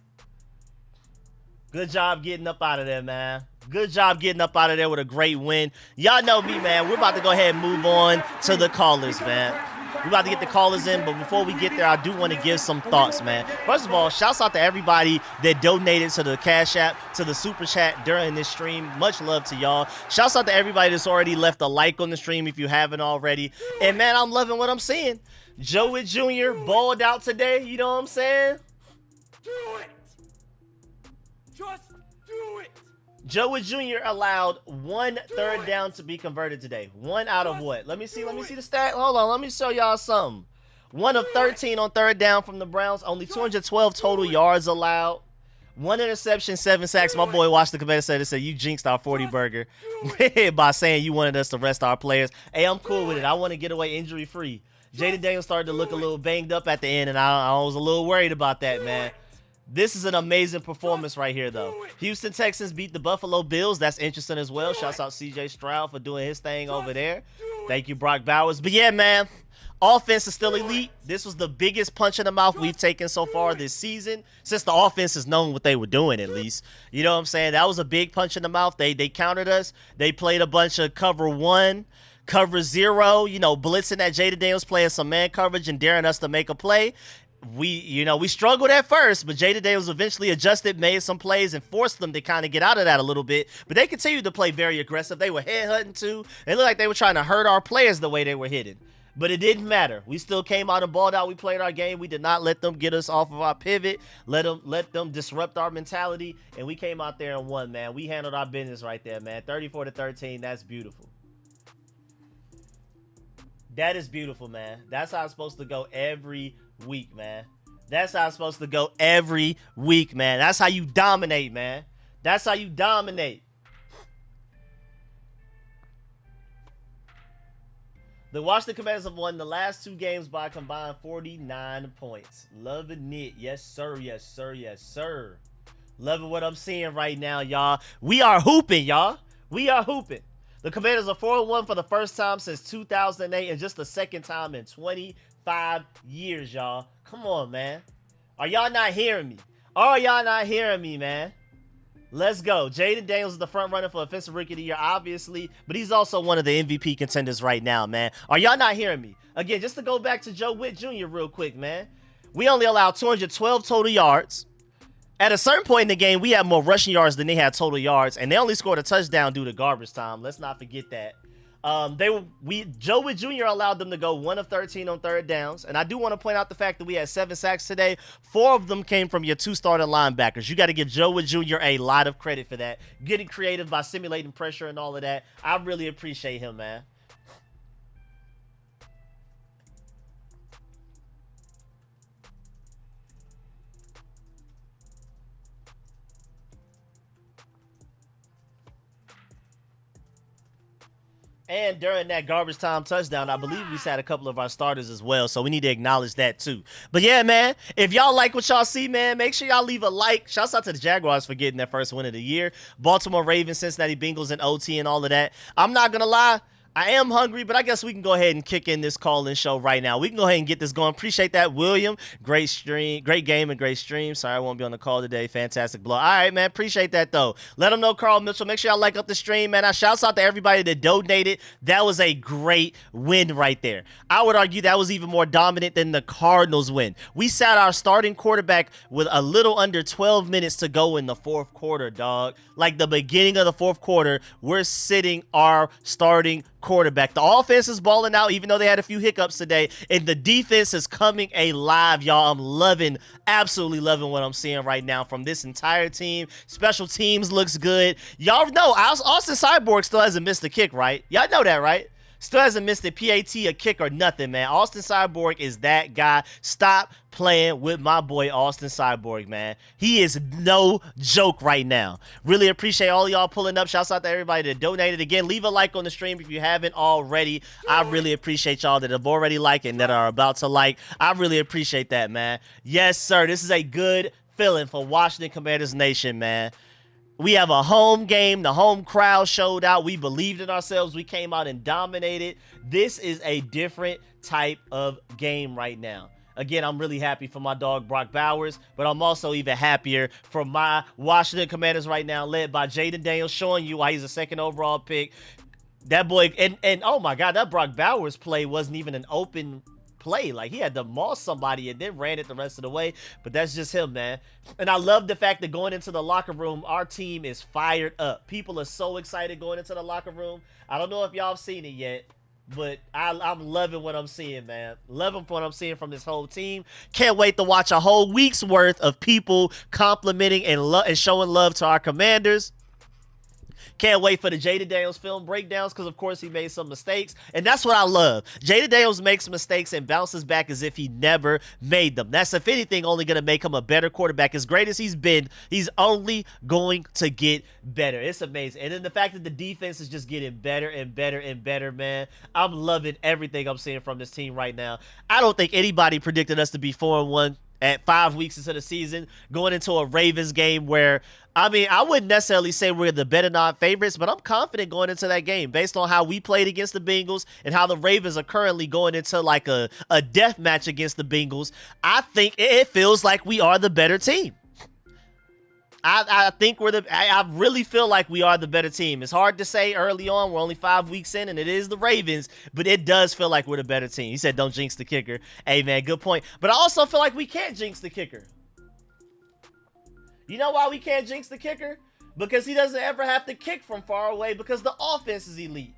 Good job getting up out of there, man. Good job getting up out of there with a great win. Y'all know me, man. We're about to go ahead and move on to the callers, man. We're about to get the callers in, but before we get there, I do want to give some thoughts, man. First of all, shouts out to everybody that donated to the Cash App, to the Super Chat during this stream. Much love to y'all. Shouts out to everybody that's already left a like on the stream if you haven't already. And, man, I'm loving what I'm seeing. Joe Witt Jr. balled out today, you know what I'm saying? Do it! Just do it! Joe Witt Jr. allowed 1 third down to be converted today. 1 out of what? Let me see the stat. Hold on, let me show y'all something. 1 of 13 on third down from the Browns. Only 212 total yards allowed. 1 interception, 7 sacks. My boy watched the competitor and said, you jinxed our 40 burger by saying you wanted us to rest our players. Hey, I'm cool with it. I want to get away injury free. Jaden Daniels started to look a little banged up at the end, and I was a little worried about that, man. This is an amazing performance right here, though. Houston Texans beat the Buffalo Bills. That's interesting as well. Shouts out CJ Stroud for doing his thing over there. Thank you, Brock Bowers. But yeah, man, offense is still elite. This was the biggest punch in the mouth we've taken so far this season, since the offense has known what they were doing, at least. You know what I'm saying? That was a big punch in the mouth. They countered us. They played a bunch of cover 1, cover 0, you know, blitzing at Jaden Daniels, playing some man coverage and daring us to make a play. We struggled at first, but Jaden Daniels eventually adjusted, made some plays, and forced them to kind of get out of that a little bit. But they continued to play very aggressive. They were headhunting too. It looked like they were trying to hurt our players the way they were hitting. But it didn't matter. We still came out and balled out. We played our game. We did not let them get us off of our pivot. Let them disrupt our mentality, and we came out there and won, man. We handled our business right there, man. 34-13. That's beautiful. That is beautiful, man. That's how it's supposed to go every week, man. That's how it's supposed to go every week, man. That's how you dominate, man. That's how you dominate. The Washington Commanders have won the last 2 games by a combined 49 points. Loving it. Yes, sir. Yes, sir. Yes, sir. Loving what I'm seeing right now, y'all. We are hooping, y'all. We are hooping. The Commanders are 4-1 for the first time since 2008 and just the second time in 25 years, y'all. Come on, man. Are y'all not hearing me? Are y'all not hearing me, man? Let's go. Jaden Daniels is the front runner for Offensive Rookie of the Year, obviously, but he's also one of the MVP contenders right now, man. Are y'all not hearing me? Again, just to go back to Joe Witt Jr. real quick, man. We only allowed 212 total yards. At a certain point in the game, we had more rushing yards than they had total yards, and they only scored a touchdown due to garbage time. Let's not forget that. Joe Witt Jr. allowed them to go 1 of 13 on third downs, and I do want to point out the fact that we had 7 sacks today. 4 of them came from your 2 starting linebackers. You got to give Joe Witt Jr. a lot of credit for that. Getting creative by simulating pressure and all of that. I really appreciate him, man. And during that garbage time touchdown, I believe we sat a couple of our starters as well, so we need to acknowledge that too. But yeah, man, if y'all like what y'all see, man, make sure y'all leave a like. Shouts out to the Jaguars for getting their first win of the year. Baltimore Ravens, Cincinnati Bengals, and OT and all of that. I'm not going to lie. I am hungry, but I guess we can go ahead and kick in this call-in show right now. We can go ahead and get this going. Appreciate that, William. Great stream, great game, and great stream. Sorry I won't be on the call today. Fantastic blow. All right, man. Appreciate that, though. Let them know, Carl Mitchell. Make sure y'all like up the stream, man. Shouts out to everybody that donated. That was a great win right there. I would argue that was even more dominant than the Cardinals win. We sat our starting quarterback with a little under 12 minutes to go in the fourth quarter, dog. Like the beginning of the fourth quarter, we're sitting our starting quarterback. The offense is balling out, even though they had a few hiccups today, and the defense is coming alive, y'all. I'm absolutely loving what I'm seeing right now from this entire team. Special teams looks good. Y'all know Austin Cyborg still hasn't missed a kick, right? Y'all know that, right? Still hasn't missed a PAT, a kick, or nothing, man. Austin Cyborg is that guy. Stop playing with my boy Austin Cyborg, man. He is no joke right now. Really appreciate all y'all pulling up. Shouts out to everybody that donated. Again, leave a like on the stream if you haven't already. I really appreciate y'all that have already liked and that are about to like. I really appreciate that, man. Yes, sir. This is a good feeling for Washington Commanders Nation, man. We have a home game. The home crowd showed out. We believed in ourselves. We came out and dominated. This is a different type of game right now. Again, I'm really happy for my dog Brock Bowers, but I'm also even happier for my Washington Commanders right now, led by Jaden Daniels, showing you why he's a second overall pick. That boy, and oh my God, that Brock Bowers play wasn't even an open play. Like, he had to maul somebody and then ran it the rest of the way, but that's just him, man. And I love the fact that going into the locker room, our team is fired up. People are so excited going into the locker room. I don't know if y'all have seen it yet, but I'm loving what I'm seeing, man. Loving what I'm seeing from this whole team. Can't wait to watch a whole week's worth of people complimenting and showing love to our Commanders. Can't wait for the Jaden Daniels film breakdowns because, of course, he made some mistakes. And that's what I love. Jaden Daniels makes mistakes and bounces back as if he never made them. That's, if anything, only going to make him a better quarterback. As great as he's been, he's only going to get better. It's amazing. And then the fact that the defense is just getting better and better and better, man. I'm loving everything I'm seeing from this team right now. I don't think anybody predicted us to be 4-1 at 5 weeks into the season, going into a Ravens game where, I mean, I wouldn't necessarily say we're the better non-favorites, but I'm confident going into that game based on how we played against the Bengals and how the Ravens are currently going into like a death match against the Bengals. I think it feels like we are the better team. I think I really feel like we are the better team. It's hard to say early on. We're only 5 weeks in, and it is the Ravens, but it does feel like we're the better team. He said, don't jinx the kicker. Hey, man, good point. But I also feel like we can't jinx the kicker. You know why we can't jinx the kicker? Because he doesn't ever have to kick from far away because the offense is elite.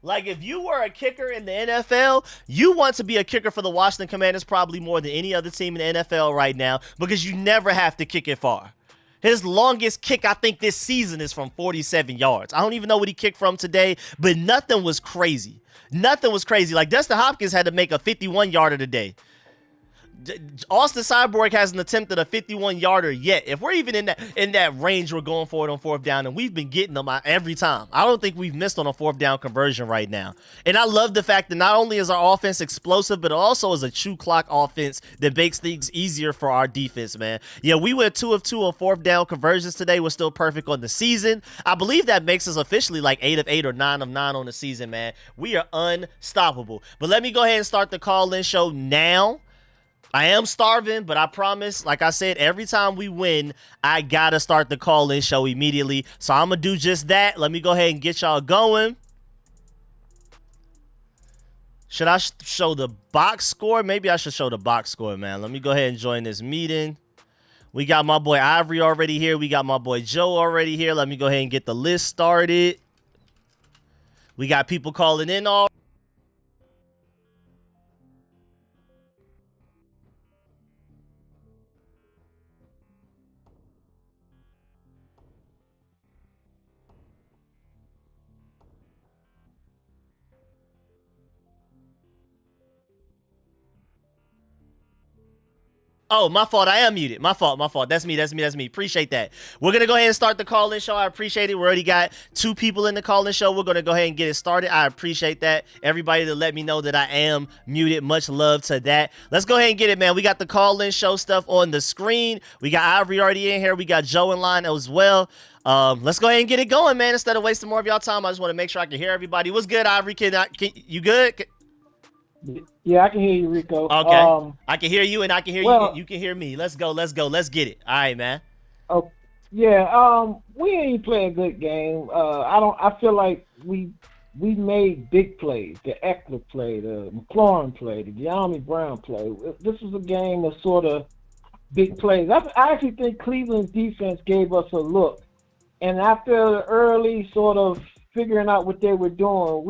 Like, if you were a kicker in the NFL, you want to be a kicker for the Washington Commanders probably more than any other team in the NFL right now because you never have to kick it far. His longest kick, I think, this season is from 47 yards. I don't even know what he kicked from today, but nothing was crazy. Nothing was crazy. Like, Dustin Hopkins had to make a 51-yarder today. Austin Cyborg hasn't attempted a 51-yarder yet. If we're even in that range, we're going for it on fourth down, and we've been getting them every time. I don't think we've missed on a fourth down conversion right now. And I love the fact that not only is our offense explosive, but also is a true clock offense that makes things easier for our defense, man. Yeah, we went 2 of 2 on fourth down conversions today. We're still perfect on the season. I believe that makes us officially like 8 of 8 or 9 of 9 on the season, man. We are unstoppable. But let me go ahead and start the call-in show now. I am starving, but I promise, like I said, every time we win, I gotta start the call-in show immediately. So I'm gonna do just that. Let me go ahead and get y'all going. Should I show the box score? Maybe I should show the box score, man. Let me go ahead and join this meeting. We got my boy Ivory already here. We got my boy Joe already here. Let me go ahead and get the list started. We got people calling in already. Oh, my fault. I am muted. My fault. That's me. Appreciate that. We're going to go ahead and start the call-in show. I appreciate it. We already got 2 people in the call-in show. We're going to go ahead and get it started. I appreciate that. Everybody that let me know that I am muted. Much love to that. Let's go ahead and get it, man. We got the call-in show stuff on the screen. We got Ivory already in here. We got Joe in line as well. Let's go ahead and get it going, man. Instead of wasting more of y'all time, I just want to make sure I can hear everybody. What's good, Ivory? You good? Yeah, I can hear you, Rico. Okay. I can hear you, and I can hear you. You can hear me. Let's go. Let's get it. All right, man. Oh, yeah. We ain't playing a good game. I feel like we made big plays. The Eckler play, the McLaurin play, the De'Ami Brown play. This was a game of sort of big plays. I actually think Cleveland's defense gave us a look, and after the early sort of figuring out what they were doing,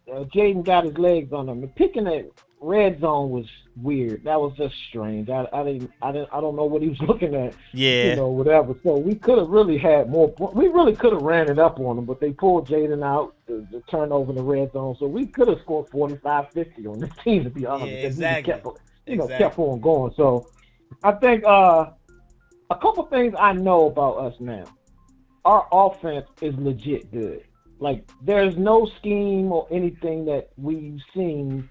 Jaden got his legs on them. And picking at red zone was weird. That was just strange. I don't know what he was looking at. Yeah. Whatever. So we could have really had more. We really could have ran it up on them, but they pulled Jaden out the turnover in the red zone. So we could have scored 45, 50 on this team, to be honest. Yeah, because exactly. we just kept on going. So I think a couple things I know about us now. Our offense is legit good. Like, there's no scheme or anything that we've seen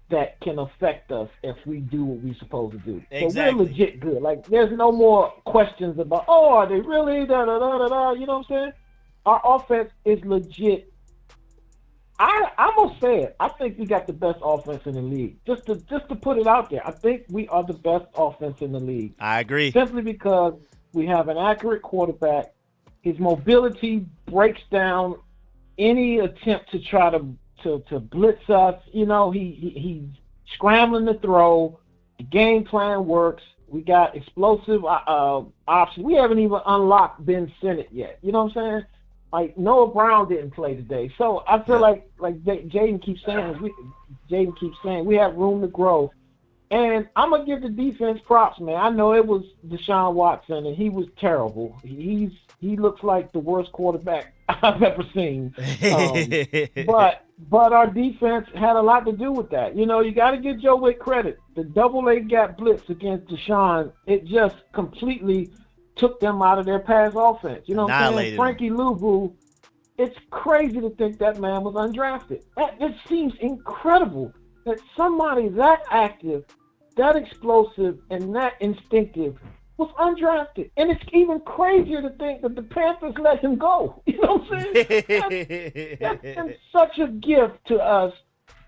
that can affect us if we do what we're supposed to do. Exactly. So we're legit good. Like, there's no more questions about, are they really da-da-da-da-da, you know what I'm saying? Our offense is legit. I'm going to say it. I think we got the best offense in the league. Just to put it out there, I think we are the best offense in the league. I agree. Simply because we have an accurate quarterback. His mobility breaks down any attempt to try to blitz us. He's scrambling to throw. The game plan works. We got explosive options. We haven't even unlocked Ben Sinnott yet. You know what I'm saying? Like, Noah Brown didn't play today. So I feel like Jaden keeps saying, we have room to grow. And I'm going to give the defense props, man. I know it was Deshaun Watson, and he was terrible. He looks like the worst quarterback I've ever seen. But our defense had a lot to do with that. You got to give Joe Wick credit. The double-A gap blitz against Deshaun, it just completely took them out of their pass offense. You know what I'm saying? Frankie Louvu, it's crazy to think that man was undrafted. It seems incredible that somebody that active, that explosive, and that instinctive was undrafted. And it's even crazier to think that the Panthers let him go. You know what I'm saying? That's been such a gift to us.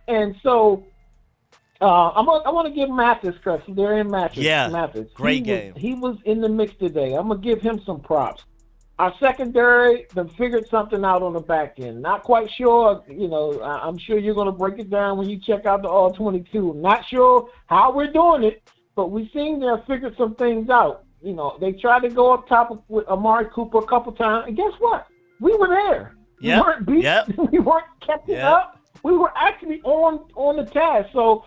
And so I want to give Mathis credit. They're in Mathis. Yeah, Mathis. great game. He was in the mix today. I'm going to give him some props. Our secondary, they figured something out on the back end. Not quite sure, I'm sure you're going to break it down when you check out the All-22. Not sure how we're doing it, but we seem to have figured some things out. They tried to go up top with Amari Cooper a couple times, and guess what? We were there. Yep. We weren't beat. We weren't catching up. We were actually on the task. So,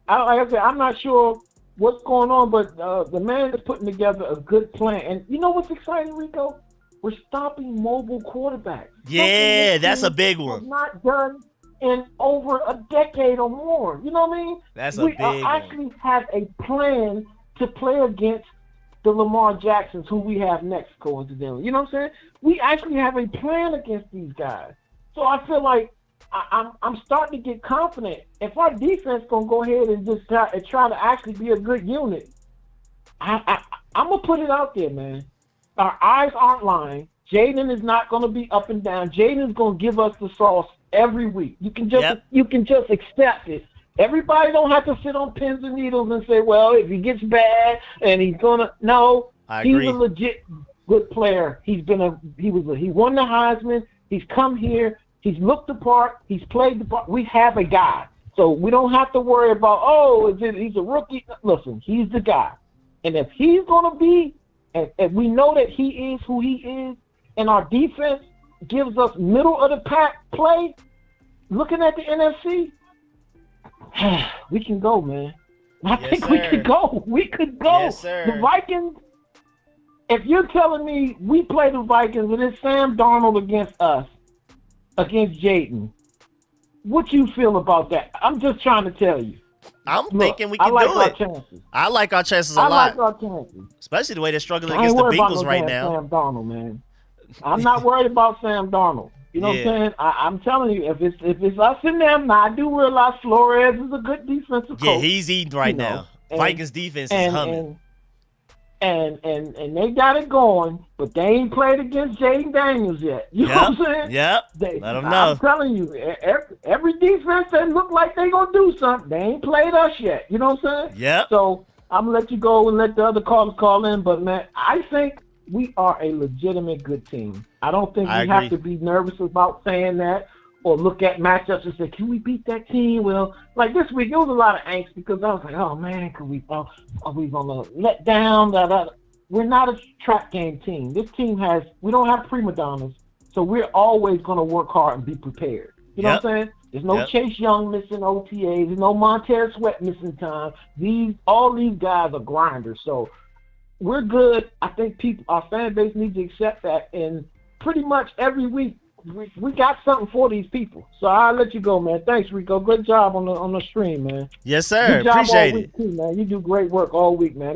like I said, I'm not sure what's going on, but the man is putting together a good plan. And you know what's exciting, Rico? We're stopping mobile quarterbacks. Yeah, that's a big one. Not done in over a decade or more. You know what I mean? That's a big one. We actually have a plan to play against the Lamar Jacksons, who we have next, coincidentally. You know what I'm saying? We actually have a plan against these guys. So I feel like I'm starting to get confident. If our defense gonna go ahead and just try to actually be a good unit, I'm gonna put it out there, man. Our eyes aren't lying. Jaden is not going to be up and down. Jaden is going to give us the sauce every week. You can just accept it. Everybody don't have to sit on pins and needles and say, well, if he gets bad and he's going to. No, he's a legit good player. He won the Heisman. He's come here. He's looked the part. He's played the part. We have a guy. So we don't have to worry about, he's a rookie. Listen, he's the guy. And if he's going to be, and we know that he is who he is, and our defense gives us middle of the pack play, looking at the NFC, we can go, man. I think we could go. We could go. Yes, sir. The Vikings, if you're telling me we play the Vikings and it's Sam Darnold against us, against Jaden, what you feel about that? I'm just trying to tell you. I'm thinking we can do it. I like our chances a lot. I like our chances. Especially the way they're struggling against the Bengals right now. Sam Darnold, man. I'm not worried about Sam Darnold. You know what I'm saying? I'm telling you, if it's us and them, now I do realize Flores is a good defensive coach. Yeah, he's eating right now. Vikings defense is humming. And they got it going, but they ain't played against Jaden Daniels yet. You know what I'm saying? Yep. Let them know. I'm telling you, every defense that look like they gonna do something, they ain't played us yet. You know what I'm saying? Yep. So I'm gonna let you go and let the other callers call in, but man, I think we are a legitimate good team. I don't think we have to be nervous about saying that or look at matchups and say, can we beat that team? Well, like this week, it was a lot of angst because I was like, oh, man, are we going to let down? We're not a trap game team. This team we don't have prima donnas, so we're always going to work hard and be prepared. You know what I'm saying? There's no Chase Young missing OTAs. There's no Montez Sweat missing time. All these guys are grinders. So we're good. I think our fan base needs to accept that. And pretty much every week, we got something for these people. So I'll let you go, man. Thanks, Rico. Great job on the stream, man. Yes, sir. Good job Appreciate all week it. too, man. You do great work all week, man.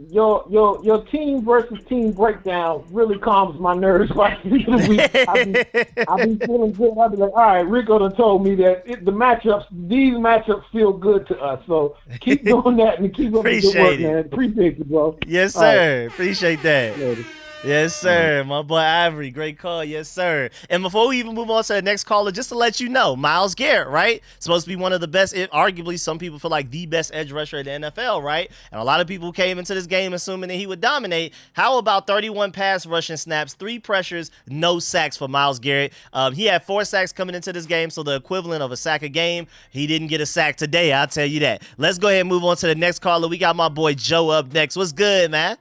Your team versus team breakdown really calms my nerves by the end of the week. I be feeling good. I be like, all right, Rico done told me that these matchups feel good to us. So keep doing that and keep up the good work, man. Appreciate you, bro. Yes, sir. Right. Appreciate that. Later. Yes, sir. My boy Ivory, great call. Yes, sir. And before we even move on to the next caller, just to let you know, Myles Garrett, right? Supposed to be one of the best, arguably some people feel like the best edge rusher in the NFL, right? And a lot of people came into this game assuming that he would dominate. How about 31 pass rushing snaps, 3 pressures, no sacks for Myles Garrett? He had 4 sacks coming into this game, so the equivalent of a sack a game. He didn't get a sack today, I'll tell you that. Let's go ahead and move on to the next caller. We got my boy Joe up next. What's good, man?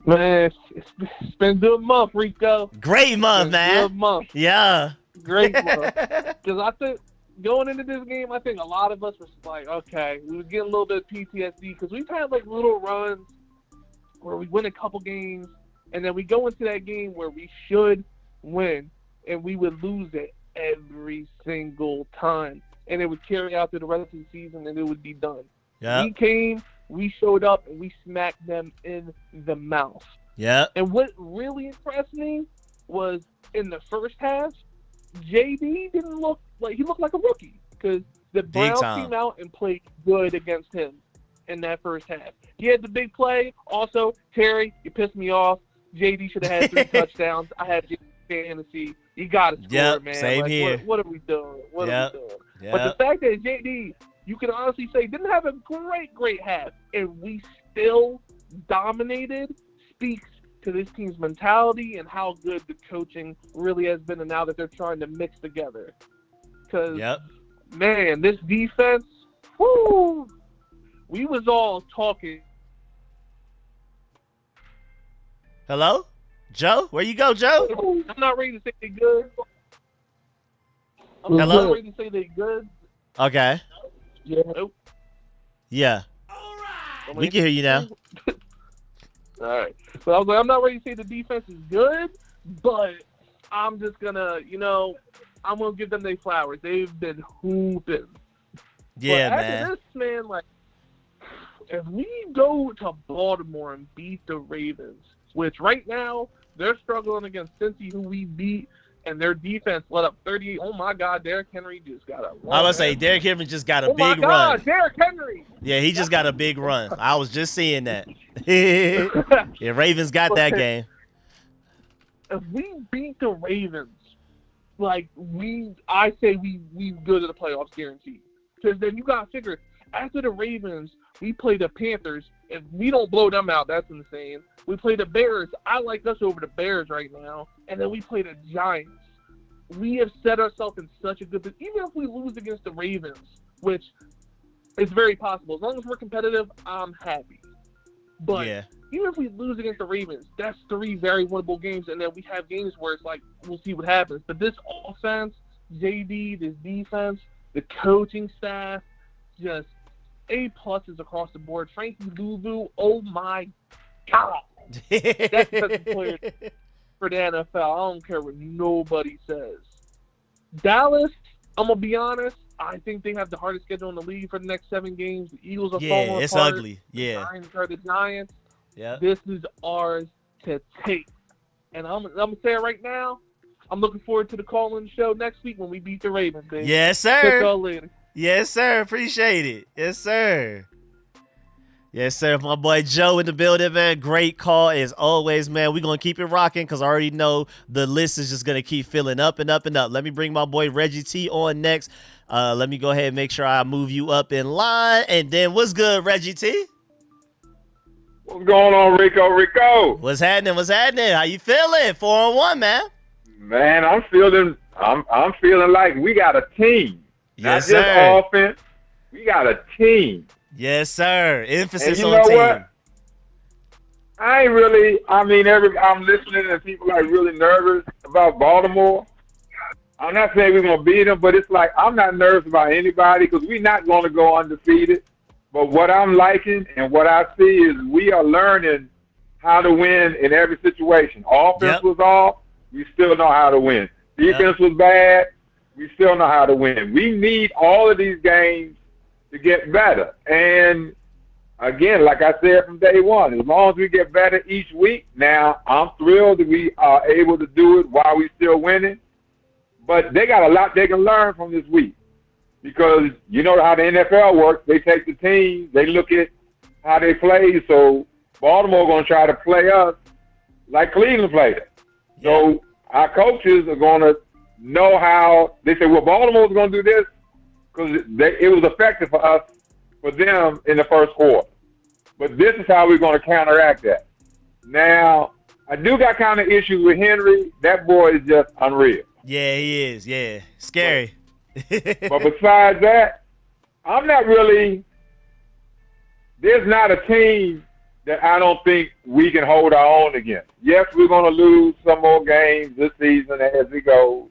Man, it's been a good month, Rico. Great month, man. Good month. Yeah. Great month. Because I think going into this game, I think a lot of us was like, okay, we were getting a little bit of PTSD because we've had like little runs where we win a couple games and then we go into that game where we should win and we would lose it every single time. And it would carry out through the rest of the season and it would be done. Yeah. We showed up and we smacked them in the mouth. Yeah. And what really impressed me was in the first half, JD didn't look like he looked like a rookie because the Browns came out and played good against him in that first half. He had the big play. Also, Terry, you pissed me off. JD should have had 3 touchdowns. I had JD fantasy. You got to score, man. Same here. What are we doing? What are we doing? Yep. But the fact that JD, you can honestly say, didn't have a great half, and we still dominated, speaks to this team's mentality and how good the coaching really has been, and now that they're trying to mix together. Because, man, this defense, whoo, we was all talking. Hello? Joe? Where you go, Joe? I'm not ready to say they're good. Hello? I'm not ready to say they're good. Okay. Yeah. Yeah. All right. We can hear you now. All right. So I was like, I'm not ready to say the defense is good, but I'm just going to, I'm going to give them their flowers. They've been hooping. Yeah, but man. After this, man, like, if we go to Baltimore and beat the Ravens, which right now they're struggling against Cincy, who we beat, and their defense let up 38. Oh, my God, Derrick Henry just got a run. I was going to say, Derrick Henry just got a big run. Oh, my God, Derrick Henry. Yeah, he just got a big run. I was just seeing that. Yeah, Ravens got that game. If we beat the Ravens, like, I say we go to the playoffs guaranteed. Because then you got to figure, after the Ravens, we play the Panthers. If we don't blow them out, that's insane. We play the Bears. I like us over the Bears right now. And then we play the Giants. We have set ourselves in such a good position. Even if we lose against the Ravens, which is very possible. As long as we're competitive, I'm happy. But even if we lose against the Ravens, that's 3 very winnable games. And then we have games where it's like, we'll see what happens. But this offense, JD, this defense, the coaching staff, just A-pluses across the board. Frankie Louvu, oh my God. That's the player for the NFL. I don't care what nobody says. Dallas, I'm going to be honest, I think they have the hardest schedule in the league for the next 7 games. The Eagles are falling apart. Yeah, it's ugly. Yeah. The Giants are the Giants. Yeah. This is ours to take. And I'm going to say it right now. I'm looking forward to the call-in show next week when we beat the Ravens, baby. Yes, sir. Catch y'all later. Yes, sir. Appreciate it. Yes, sir. Yes, sir. My boy Joe in the building, man. Great call as always, man. We're going to keep it rocking because I already know the list is just going to keep filling up and up and up. Let me bring my boy Reggie T on next. Let me go ahead and make sure I move you up in line. And then what's good, Reggie T? What's going on, Rico? Rico. What's happening? What's happening? How you feeling? 4-1, man. Man, I'm feeling like we got a team. Yes, not sir. Just offense. We got a team. Yes, sir. Emphasis and you on know team. What? I'm listening to people like really nervous about Baltimore. I'm not saying we're going to beat them, but it's like I'm not nervous about anybody because we're not going to go undefeated. But what I'm liking and what I see is we are learning how to win in every situation. Offense was off, we still know how to win. Defense was bad, we still know how to win. We need all of these games to get better. And, again, like I said from day one, as long as we get better each week, now I'm thrilled that we are able to do it while we're still winning. But they got a lot they can learn from this week because you know how the NFL works. They take the team, they look at how they play. So Baltimore going to try to play us like Cleveland played it. Yeah. So our coaches are going to know how – they say, well, Baltimore's going to do this because it was effective for them in the first quarter. But this is how we're going to counteract that. Now, I do got kind of issues with Henry. That boy is just unreal. Yeah, he is. Yeah, scary. But besides that, I'm not really – there's not a team that I don't think we can hold our own against. Yes, we're going to lose some more games this season as we go.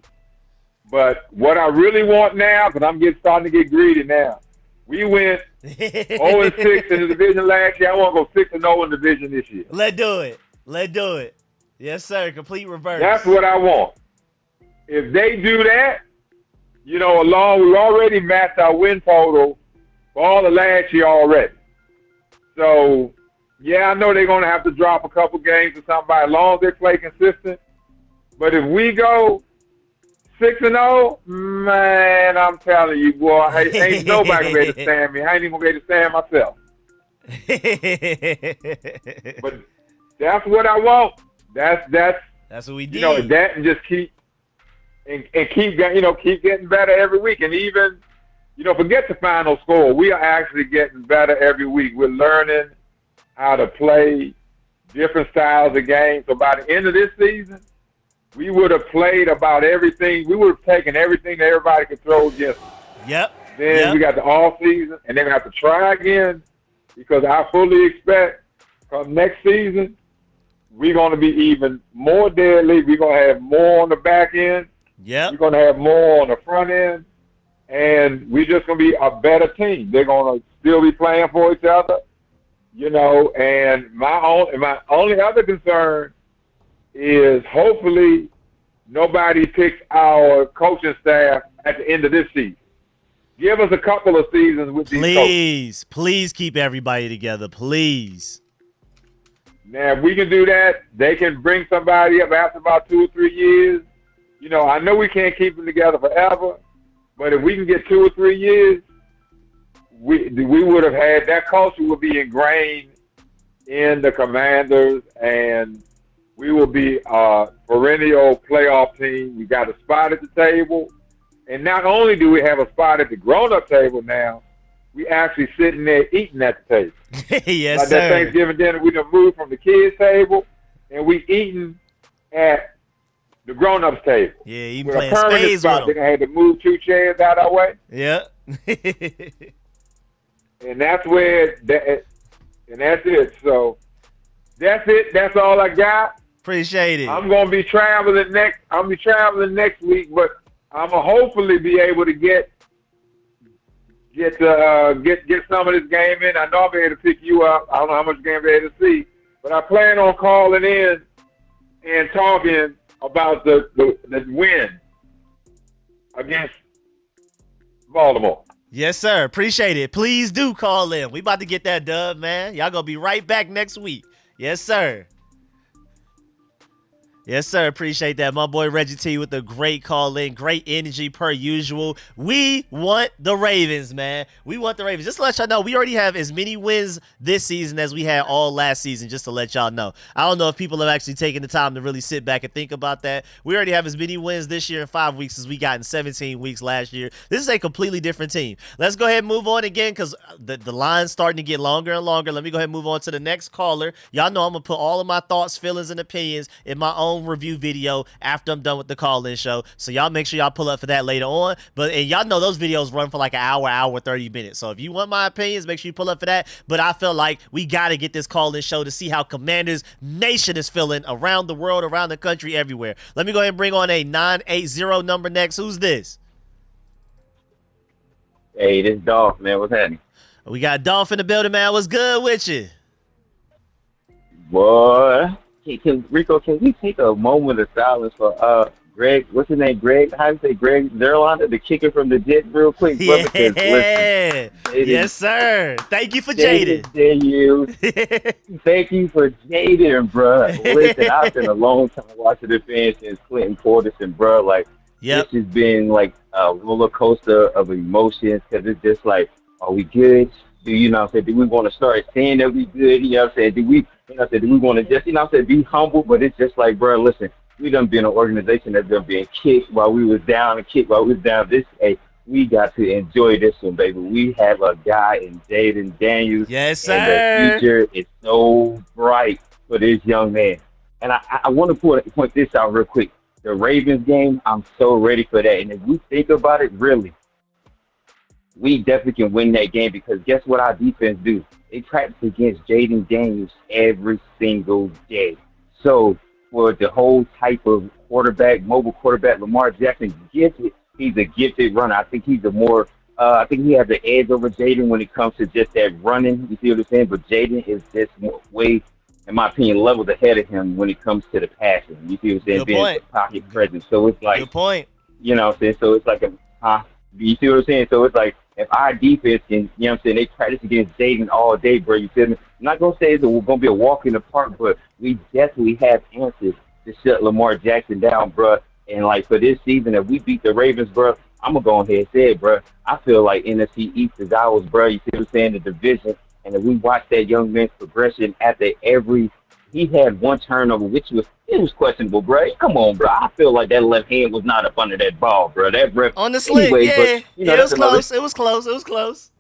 But what I really want now, because I'm starting to get greedy now, we went 0-6 in the division last year. I want to go 6-0 in the division this year. Let's do it. Let's do it. Yes, sir. Complete reverse. That's what I want. If they do that, you know, we already matched our win total for all of last year already. So, yeah, I know they're going to have to drop a couple games or somebody as long as they play consistent. But if we go 6-0, man, I'm telling you, boy, ain't nobody ready to stand me. I ain't even ready to stand myself. But that's what I want. That's what we did. You know, that and just keep getting better every week. And even, you know, forget the final score. We are actually getting better every week. We're learning how to play different styles of games. So by the end of this season, we would have played about everything. We would have taken everything that everybody could throw against us. Yep. Then we got the off season, and they're going to have to try again because I fully expect come next season, we're going to be even more deadly. We're going to have more on the back end. Yep. We're going to have more on the front end, and we're just going to be a better team. They're going to still be playing for each other, you know, and my only other concern is hopefully nobody picks our coaching staff at the end of this season. Give us a couple of seasons with these coaches. Please keep everybody together, please. Now, if we can do that, they can bring somebody up after about 2 or 3 years. You know, I know we can't keep them together forever, but if we can get 2 or 3 years, we would have had that culture would be ingrained in the Commanders, and we will be a perennial playoff team. We got a spot at the table, and not only do we have a spot at the grown-up table now, we actually sitting there eating at the table. Yes, like sir. That Thanksgiving dinner, we done moved from the kids' table, and we eating at the grown-ups table. Yeah, even with playing a permanent spades spot. with They had to move 2 chairs out our way. Yeah. And that's where and that's it. So that's it. That's all I got. Appreciate it. I'm gonna be traveling next week, but I'm gonna hopefully be able to get some of this game in. I know I'll be able to pick you up. I don't know how much game I'll be able to see, but I plan on calling in and talking about the win against Baltimore. Yes, sir. Appreciate it. Please do call in. We about to get that dub, man. Y'all gonna be right back next week. Yes, sir. Yes, sir. Appreciate that. My boy Reggie T with a great call in. Great energy per usual. We want the Ravens, man. We want the Ravens. Just to let y'all know, we already have as many wins this season as we had all last season, just to let y'all know. I don't know if people have actually taken the time to really sit back and think about that. We already have as many wins this year in 5 weeks as we got in 17 weeks last year. This is a completely different team. Let's go ahead and move on again because the line's starting to get longer and longer. Let me go ahead and move on to the next caller. Y'all know I'm going to put all of my thoughts, feelings, and opinions in my own own review video after I'm done with the call-in show. So y'all make sure y'all pull up for that later on. And y'all know those videos run for like an hour 30 minutes. So if you want my opinions, make sure you pull up for that. But I feel like we got to get this call-in show to see how Commanders Nation is feeling around the world, around the country, everywhere. Let me go ahead and bring on a 980 number next. Who's this? Hey, this is Dolph, man. What's happening? We got Dolph in the building, man. What's good with you? Boy. Rico, can we take a moment of silence for Greg? What's his name? Greg? How do you say Greg Zerlanda, the kicker from the Jets, real quick, brother? Yeah. Listen, Yes, sir. Thank you for Jaden. Thank you for Jaden, bro. Listen, I've been a long time watching the fans since Clinton Porterson, bro. Like, Yep. this has been like a roller coaster of emotions because it's just like, are we good? Do you know what I'm saying? Do we want to start saying that we good? You know what I'm saying? Do we want to just, you know what I'm saying, be humble? But it's just like, bro, listen, we done been an organization that's been being kicked while we was down and kicked while we was down. Hey, we got to enjoy this one, baby. We have a guy in Jaden Daniels. Yes, sir. And the future is so bright for this young man. And I want to point this out real quick. The Ravens game, I'm so ready for that. And if we think about it, really, we definitely can win that game because guess what our defense do? They practice against Jaden Daniels every single day. So for the whole type of quarterback, mobile quarterback, Lamar Jackson, gifted. He's a gifted runner. I think he's I think he has the edge over Jaden when it comes to just that running. You see what I'm saying? But Jaden is just way, in my opinion, levels ahead of him when it comes to the passing. You see what I'm saying? Good Being point. the pocket presence. So it's like, Good point. you know what I'm saying? So it's like you see what I'm saying? So it's like, if our defense can, you know what I'm saying, they practice against Jaden all day, bro, you feel me? I'm not going to say it's going to be a walk in the park, but we definitely have answers to shut Lamar Jackson down, bro. And, like, for this season, if we beat the Ravens, bro, I'm going to go ahead and say it, bro. I feel like NFC East is ours, bro. You see what I'm saying? The division. And if we watch that young man's progression after he had one turnover, which was questionable, bro. Come on, bro. I feel like that left hand was not up under that ball, bro. That ref On the slick, anyway, yeah. But, you know, It was close. It was close. It was close.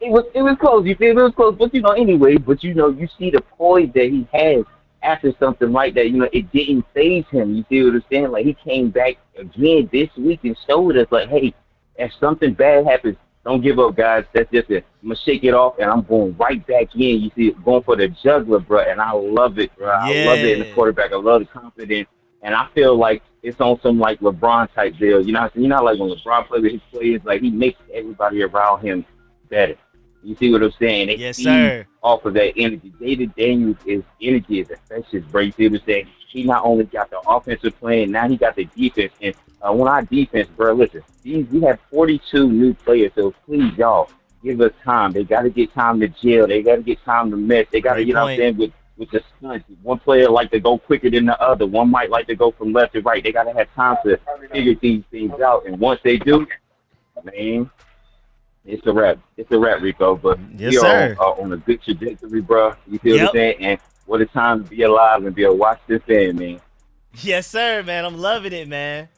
It was close. You feel it was close, but anyway. But you see the poise that he has after something like that. You know, it didn't phase him. You see what I'm saying? Like he came back again this week and showed us, like, hey, if something bad happens, don't give up, guys. That's just it. I'm gonna shake it off, and I'm going right back in. You see, going for the juggler, bro, and I love it, bro. I love it in the quarterback. I love the confidence, and I feel like it's on some like LeBron type deal. You know, like when LeBron plays with his players, like he makes everybody around him better. You see what I'm saying? They Yes, feed sir. off of that energy. Jaden Daniels' energy is infectious, bro. You see what I'm saying? He not only got the offensive plan, now he got the defense. And when our defense, bro, listen, we have 42 new players, so please, y'all, give us time. They got to get time to gel. They got to get time to mess. They got to, you know what I'm saying, with the stunts. One player like to go quicker than the other. One might like to go from left to right. They got to have time to figure these things out. And once they do, man, it's a wrap. It's a wrap, Rico. But yes, sir. On a good trajectory, bro. You feel what I'm saying? And what a time to be alive and be a Washington fan, man. Yes, sir, man. I'm loving it, man.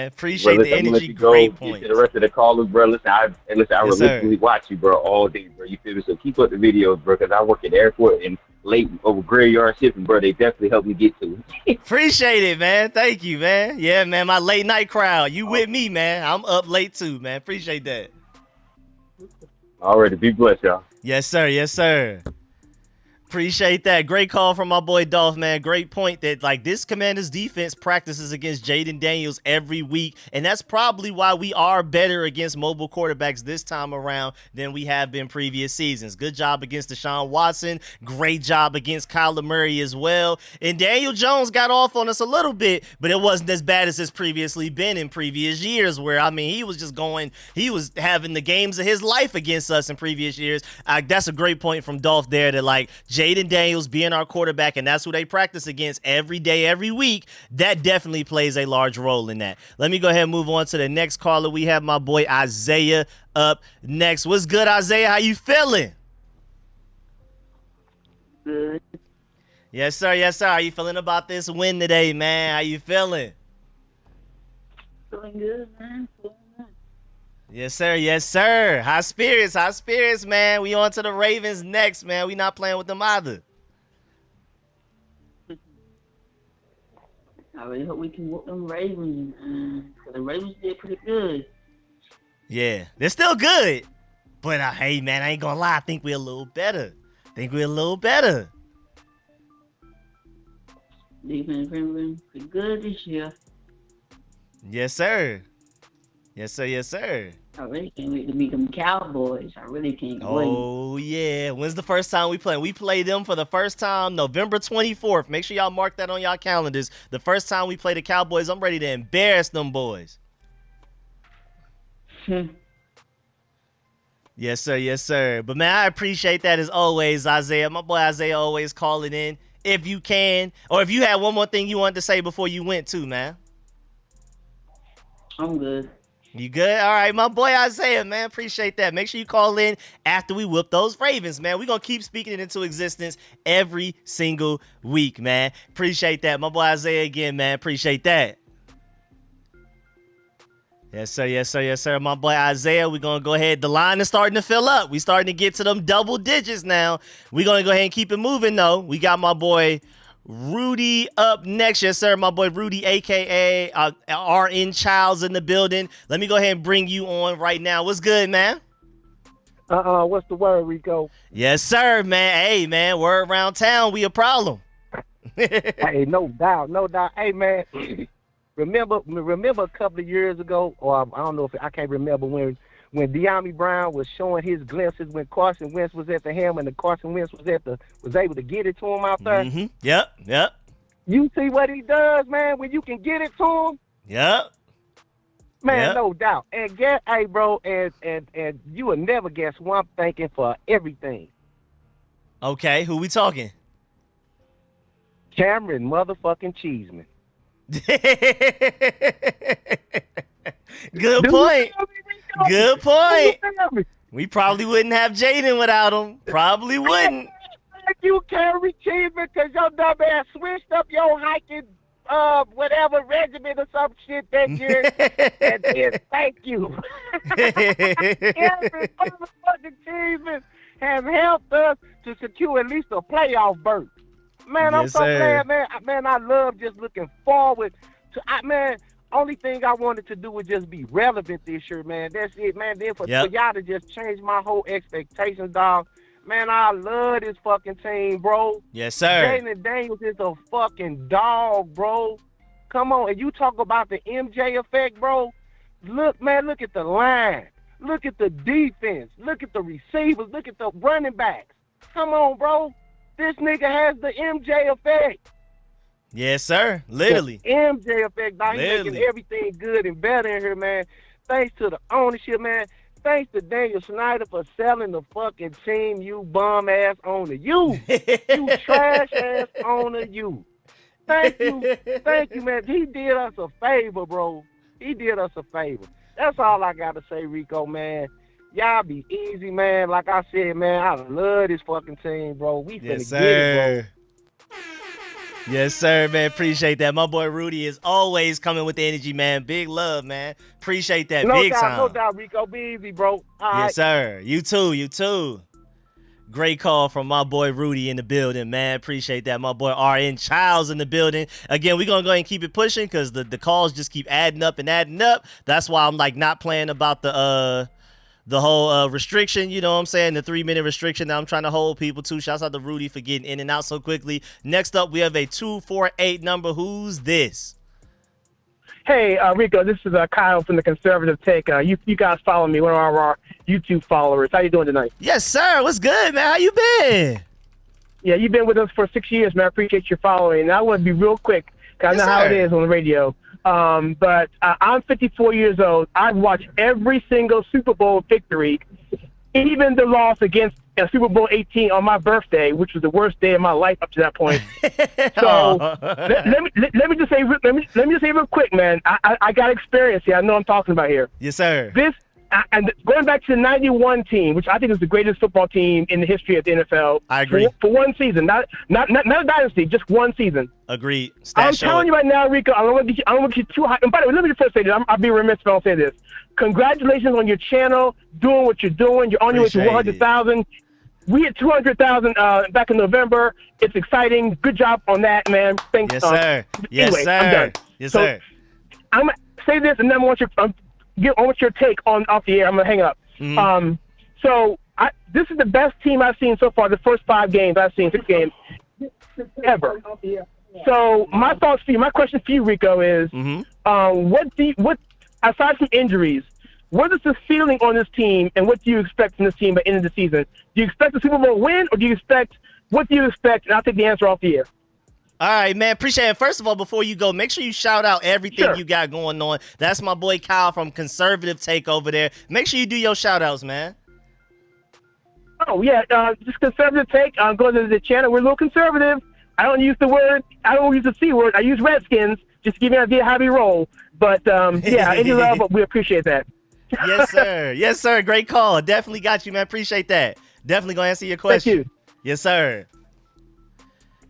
Appreciate Bro, listen, the I'm gonna let energy. you go. Great Get point. to the rest of the callers, bro. Listen, I Yes, sir. religiously watch you, bro, all day, bro. You feel me? So keep up the videos, bro, because I work at the airport and late over graveyard shipping, bro. They definitely help me get to it. Appreciate it, man. Thank you, man. Yeah, man. My late night crowd. You with me, man. I'm up late too, man. Appreciate that. All right, be blessed, y'all. Yes, sir. Yes, sir. Appreciate that. Great call from my boy Dolph, man. Great point that, like, this Commanders defense practices against Jaden Daniels every week, and that's probably why we are better against mobile quarterbacks this time around than we have been previous seasons. Good job against Deshaun Watson. Great job against Kyler Murray as well. And Daniel Jones got off on us a little bit, but it wasn't as bad as it's previously been in previous years where, I mean, he was having the games of his life against us in previous years. That's a great point from Dolph there that, like, Jaden Daniels being our quarterback, and that's who they practice against every day, every week, that definitely plays a large role in that. Let me go ahead and move on to the next caller. We have my boy Isaiah up next. What's good, Isaiah? How you feeling? Good. Yes, sir. Yes, sir. How you feeling about this win today, man? How you feeling? Feeling good, man. Feeling good. Yes, sir. Yes, sir. High spirits, man. We on to the Ravens next, man. We not playing with them either. I really hope we can whoop them Ravens. 'Cause the Ravens did pretty good. Yeah, they're still good. But hey, man, I ain't gonna lie. I think we're a little better. Defense been pretty good this year. Yes, sir. Yes, sir. I really can't wait to meet them Cowboys. I really can't wait. Oh, yeah. When's the first time we play? We play them for the first time November 24th. Make sure y'all mark that on y'all calendars. The first time we play the Cowboys, I'm ready to embarrass them boys. Yes, sir. But, man, I appreciate that as always, Isaiah. My boy Isaiah always calling in if you can. Or if you had one more thing you wanted to say before you went too, man. I'm good. You good? All right, my boy Isaiah, man. Appreciate that. Make sure you call in after we whip those Ravens, man. We're going to keep speaking it into existence every single week, man. Appreciate that. My boy Isaiah again, man. Appreciate that. Yes, sir. My boy Isaiah, we're going to go ahead. The line is starting to fill up. We starting to get to them double digits now. We're going to go ahead and keep it moving, though. We got my boy Rudy up next. Yes, sir. My boy Rudy, a.k.a. RN Childs in the building. Let me go ahead and bring you on right now. What's good, man? What's the word, Rico? Yes, sir, man. Hey, man, word around town. We a problem. Hey, no doubt. Hey, man, remember a couple of years ago, or I don't know if I can't remember when De'Ami Brown was showing his glimpses when Carson Wentz was at the helm and Carson Wentz was able to get it to him out there. Mm-hmm. Yep. You see what he does, man, when you can get it to him? Yep. Man, Yep. No doubt. And hey, bro, and you will never guess who I'm thanking for everything. Okay, who we talking? Cameron motherfucking Cheeseman. Good point. We probably wouldn't have Jaden without him. Probably wouldn't. Thank you, Cameron Cheeseman, because your dumb ass switched up your hiking whatever regiment or some shit that year. And then thank you. Cameron motherfucking Cheeseman has helped us to secure at least a playoff berth. Man, Yes, I'm so sir. glad, man. Man, I love just looking forward to. Man, only thing I wanted to do was just be relevant this year, man. That's it, man. Then for y'all to just change my whole expectations, dog. Man, I love this fucking team, bro. Yes, sir. Jalen Daniels is a fucking dog, bro. Come on, and you talk about the MJ effect, bro. Look, man, look at the line. Look at the defense. Look at the receivers. Look at the running backs. Come on, bro. This nigga has the MJ effect. Yes, sir. Literally. The MJ effect, dog. He's Literally. making everything good and better in here, man. Thanks to the ownership, man. Thanks to Daniel Snyder for selling the fucking team, you bum-ass owner. You trash-ass owner, you. Thank you, man. He did us a favor, bro. He did us a favor. That's all I got to say, Rico, man. Y'all be easy, man. Like I said, man, I love this fucking team, bro. We finna get it, bro. Yes, sir, man. Appreciate that. My boy Rudy is always coming with the energy, man. Big love, man. Appreciate that. Big time. No doubt, Rico. Be easy, bro. All right. Yes, sir. You too. Great call from my boy Rudy in the building, man. Appreciate that. My boy RN Childs in the building. Again, we're going to go ahead and keep it pushing because the calls just keep adding up. That's why I'm like not playing about the whole restriction, you know what I'm saying? The 3-minute restriction that I'm trying to hold people to. Shouts out to Rudy for getting in and out so quickly. Next up, we have a 248 number. Who's this? Hey, Rico, this is Kyle from the Conservative Take. You guys follow me, one of our YouTube followers. How you doing tonight? Yes, sir. What's good, man? How you been? Yeah, you've been with us for 6 years, man. I appreciate your following. And I want to be real quick, because I know how it is on the radio. But I'm 54 years old. I've watched every single Super Bowl victory, even the loss against Super Bowl 18 on my birthday, which was the worst day of my life up to that point. So let me just say real quick, man. I got experience here. I know what I'm talking about here. Yes, sir. And going back to the 91 team, which I think is the greatest football team in the history of the NFL. I agree. For one season, not a dynasty, just one season. Agreed. I'm telling you right now, Rico, I don't want to get you too high. And by the way, let me just first say this. I'll be remiss if I don't say this. Congratulations on your channel, doing what you're doing. You're on your way to 100,000. We hit 200,000 back in November. It's exciting. Good job on that, man. Thanks. Yes, sir. Yes, anyway, sir. I'm done. Yes, So, sir. I'm gonna say this, and then I want your take on off the air. I'm gonna hang up. Mhm. So this is the best team I've seen so far. The first 5 games I've seen, 6 games ever. So my thoughts for you, my question for you, Rico, is what aside from injuries, what is the feeling on this team, and what do you expect from this team by the end of the season? Do you expect a Super Bowl win, or what do you expect? And I'll take the answer off the air. All right, man. Appreciate it. First of all, before you go, make sure you shout out everything you got going on. That's my boy Kyle from Conservative Take over there. Make sure you do your shout outs, man. Oh, yeah. Just Conservative Take. Go to the channel. We're a little conservative. I don't use the C word. I use Redskins, just to give you an idea how we roll. But, yeah, any love, we appreciate that. Yes, sir. Yes, sir. Great call. Definitely got you, man. Appreciate that. Definitely going to answer your question. Thank you. Yes, sir.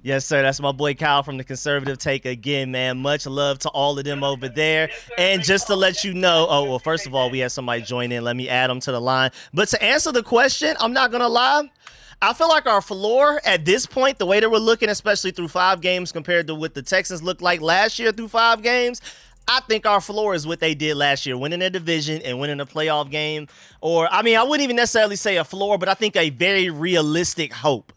Yes, sir. That's my boy Kyle from the Conservative Take again, man. Much love to all of them over there. And just to let you know, first of all, we had somebody join in. Let me add them to the line. But to answer the question, I'm not going to lie. I feel like our floor at this point, the way that we're looking, especially through 5 games compared to what the Texans looked like last year through 5 games, I think our floor is what they did last year, winning a division and winning a playoff game. Or, I mean, I wouldn't even necessarily say a floor, but I think a very realistic hope.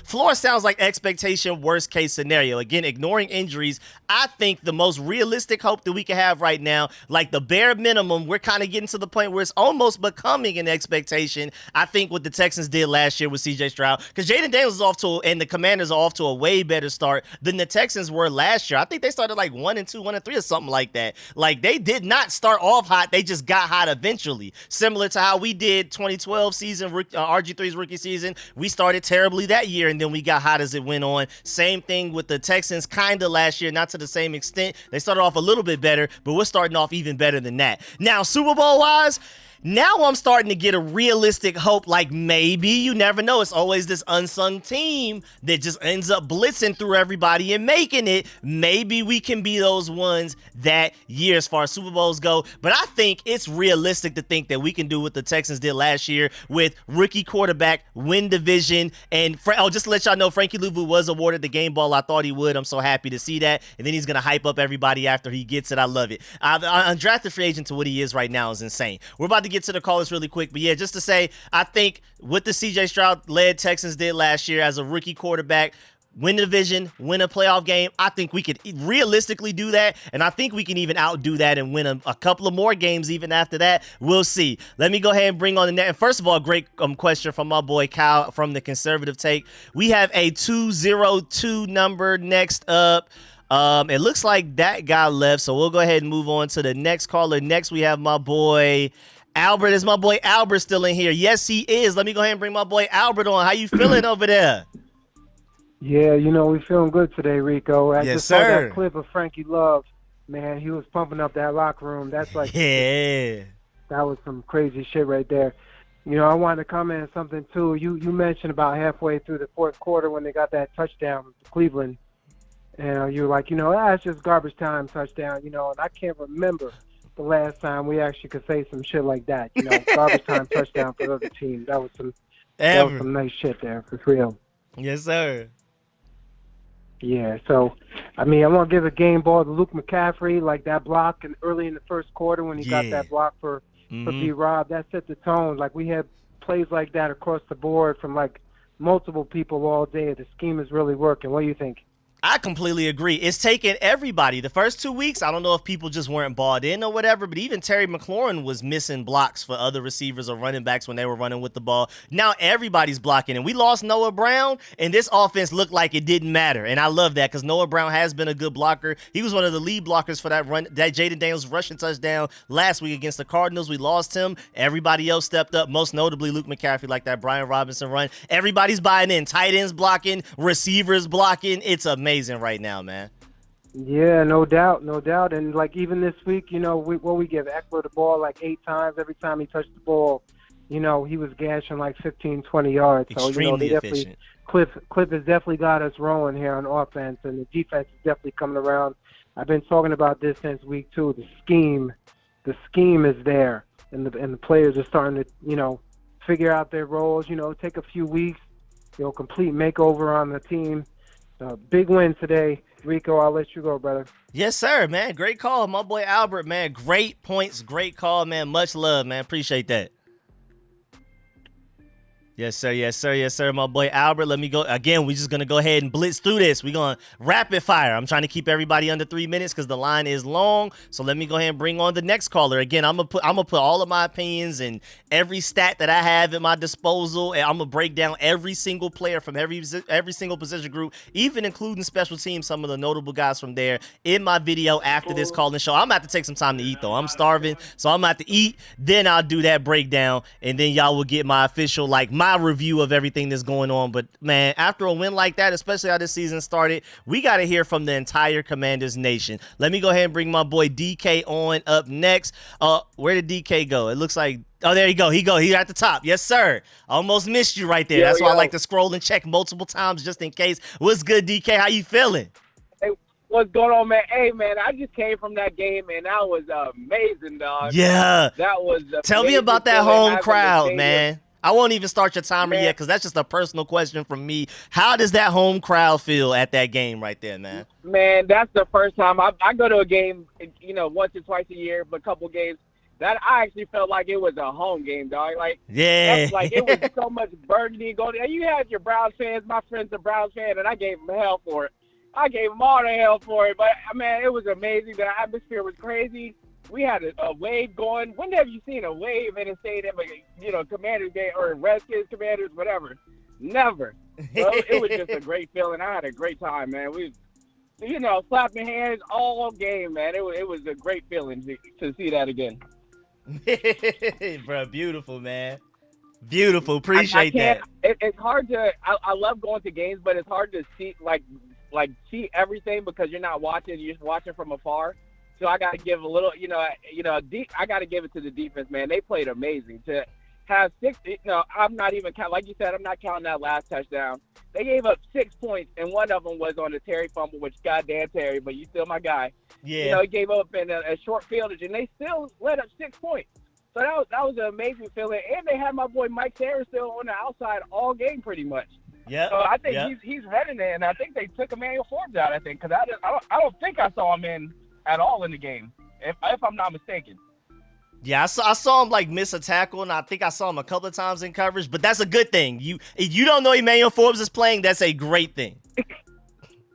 Floor sounds like expectation, worst case scenario. Again, ignoring injuries, I think the most realistic hope that we can have right now, like the bare minimum, we're kind of getting to the point where it's almost becoming an expectation. I think what the Texans did last year with C.J. Stroud, because Jaden Daniels is and the Commanders are off to a way better start than the Texans were last year. I think they started like 1-2, 1-3 or something like that. Like, they did not start off hot. They just got hot eventually. Similar to how we did 2012 season, RG3's rookie season. We started terribly that year, and then we got hot as it went on. Same thing with the Texans kind of last year, not to the same extent. They started off a little bit better, but we're starting off even better than that. Now, Super Bowl-wise, now I'm starting to get a realistic hope, like maybe, you never know, it's always this unsung team that just ends up blitzing through everybody and making it. Maybe we can be those ones that year as far as Super Bowls go, but I think it's realistic to think that we can do what the Texans did last year with rookie quarterback, win division, and just to let y'all know, Frankie Louvu was awarded the game ball. I thought he would. I'm so happy to see that, and then he's going to hype up everybody after he gets it. I love it. Undrafted free agent to what he is right now is insane. We're about to get to the callers really quick, but yeah, just to say, I think what the C.J. Stroud-led Texans did last year as a rookie quarterback, win the division, win a playoff game, I think we could realistically do that, and I think we can even outdo that and win a couple of more games even after that. We'll see. Let me go ahead and bring on the net. And first of all, great question from my boy Kyle from the Conservative Take. We have a 202 number next up. It looks like that guy left, so we'll go ahead and move on to the next caller. Next, we have my boy Albert. Is my boy Albert still in here? Yes, he is. Let me go ahead and bring my boy Albert on. How you feeling over there? Yeah, we're feeling good today, Rico. I just saw sir. that clip of Frankie Love. Man, he was pumping up that locker room. That's like, yeah, that was some crazy shit right there. I wanted to comment on something too. You mentioned about halfway through the fourth quarter when they got that touchdown to Cleveland, and you were like, it's just garbage time touchdown, and I can't remember the last time we actually could say some shit like that. Garbage time touchdown for the other team. That was some nice shit there for real. Yes, sir. Yeah, so, I want to give a game ball to Luke McCaffrey, like that block early in the first quarter when he got that block for B-Rob. That set the tone. Like, we had plays like that across the board from, like, multiple people all day. The scheme is really working. What do you think? I completely agree. It's taken everybody. The first 2 weeks, I don't know if people just weren't bought in or whatever, but even Terry McLaurin was missing blocks for other receivers or running backs when they were running with the ball. Now everybody's blocking, and we lost Noah Brown, and this offense looked like it didn't matter. And I love that because Noah Brown has been a good blocker. He was one of the lead blockers for that Jaden Daniels rushing touchdown last week against the Cardinals. We lost him. Everybody else stepped up, most notably Luke McCaffrey, like that Brian Robinson run. Everybody's buying in. Tight ends blocking, receivers blocking. It's amazing right now, man. Yeah, no doubt. And like even this week, we give Eckler the ball like 8 times. Every time he touched the ball, he was gashing like 15, 20 yards. Extremely efficient. Cliff has definitely got us rolling here on offense, and the defense is definitely coming around. I've been talking about this since week 2. The scheme is there, and the players are starting to, figure out their roles. Take a few weeks. Complete makeover on the team. Big win today, Rico. I'll let you go, brother. Yes, sir, man. Great call, my boy Albert, man. Great points, great call, man. Much love, man. Appreciate that. Yes, sir. Yes, sir. Yes, sir. My boy Albert, let me go. Again, we're just going to go ahead and blitz through this. We're going to rapid fire. I'm trying to keep everybody under 3 minutes because the line is long. So let me go ahead and bring on the next caller. Again, I'm going to put all of my opinions and every stat that I have at my disposal. And I'm going to break down every single player from every single position group, even including special teams, some of the notable guys from there in my video after this calling show. I'm about to take some time to eat, though. I'm starving. So I'm about to eat. Then I'll do that breakdown. And then y'all will get my official, my review of everything that's going on. But man, after a win like that, especially how this season started, we got to hear from the entire Commanders nation. Let me go ahead and bring my boy DK on up next. Where did DK go? It looks like, oh, there you go. He's at the top. Yes, sir. Almost missed you right there. That's why I like to scroll and check multiple times just in case. What's good, DK? How you feeling? Hey, what's going on, man? Hey, man, I just came from that game, and that was amazing, dog. Yeah. That was Tell me about that home crowd, man. I won't even start your timer yet because that's just a personal question from me. How does that home crowd feel at that game right there, man? Man, that's the first time. I go to a game, once or twice a year, but a couple games. That I actually felt like it was a home game, dog. Yeah. It was so much burgundy going. And you had your Browns fans. My friend's a Browns fan, and I gave them hell for it. I gave them all the hell for it. But, man, it was amazing. The atmosphere was crazy. We had a wave going. When have you seen a wave in a stadium, Commanders game or Redskins, Commanders, whatever? Never. So it was just a great feeling. I had a great time, man. We, slapping hands all game, man. It was a great feeling to see that again. Bro, beautiful, man. Beautiful. Appreciate that. It's hard to. I love going to games, but it's hard to see see everything because you're not watching. You're just watching from afar. So I got to give a little, I got to give it to the defense, man. They played amazing. To have 6, I'm not even counting, like you said, I'm not counting that last touchdown. They gave up 6 points, and one of them was on a Terry fumble, which goddamn Terry, but you still my guy. Yeah. He gave up in a short fieldage, and they still let up 6 points. So that was an amazing feeling. And they had my boy Mike Sarah still on the outside all game pretty much. Yeah. So I think he's ready there, and I think they took Emmanuel Forbes out, because I don't think I saw him in at all in the game, if I'm not mistaken. Yeah, I saw him miss a tackle, and I think I saw him a couple of times in coverage, but that's a good thing. You don't know Emmanuel Forbes is playing, that's a great thing.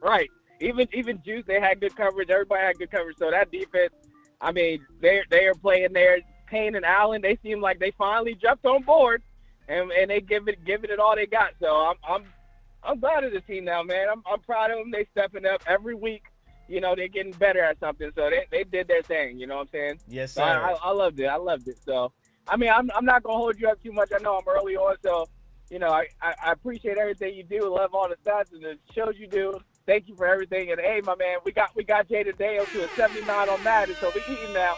Right. Even Juice, they had good coverage. Everybody had good coverage. So that defense, I mean, they are playing there. Payne and Allen, they seem like they finally jumped on board, and they give it all they got. So I'm glad of the team now, man. I'm proud of them. They stepping up every week. They're getting better at something, so they did their thing. You know what I'm saying? Yes, sir. So I loved it. So, I mean, I'm not gonna hold you up too much. I know I'm early on, so I appreciate everything you do. Love all the stats and the shows you do. Thank you for everything. And hey, my man, we got Jada Dale to a 79 on Madden, so we eating now.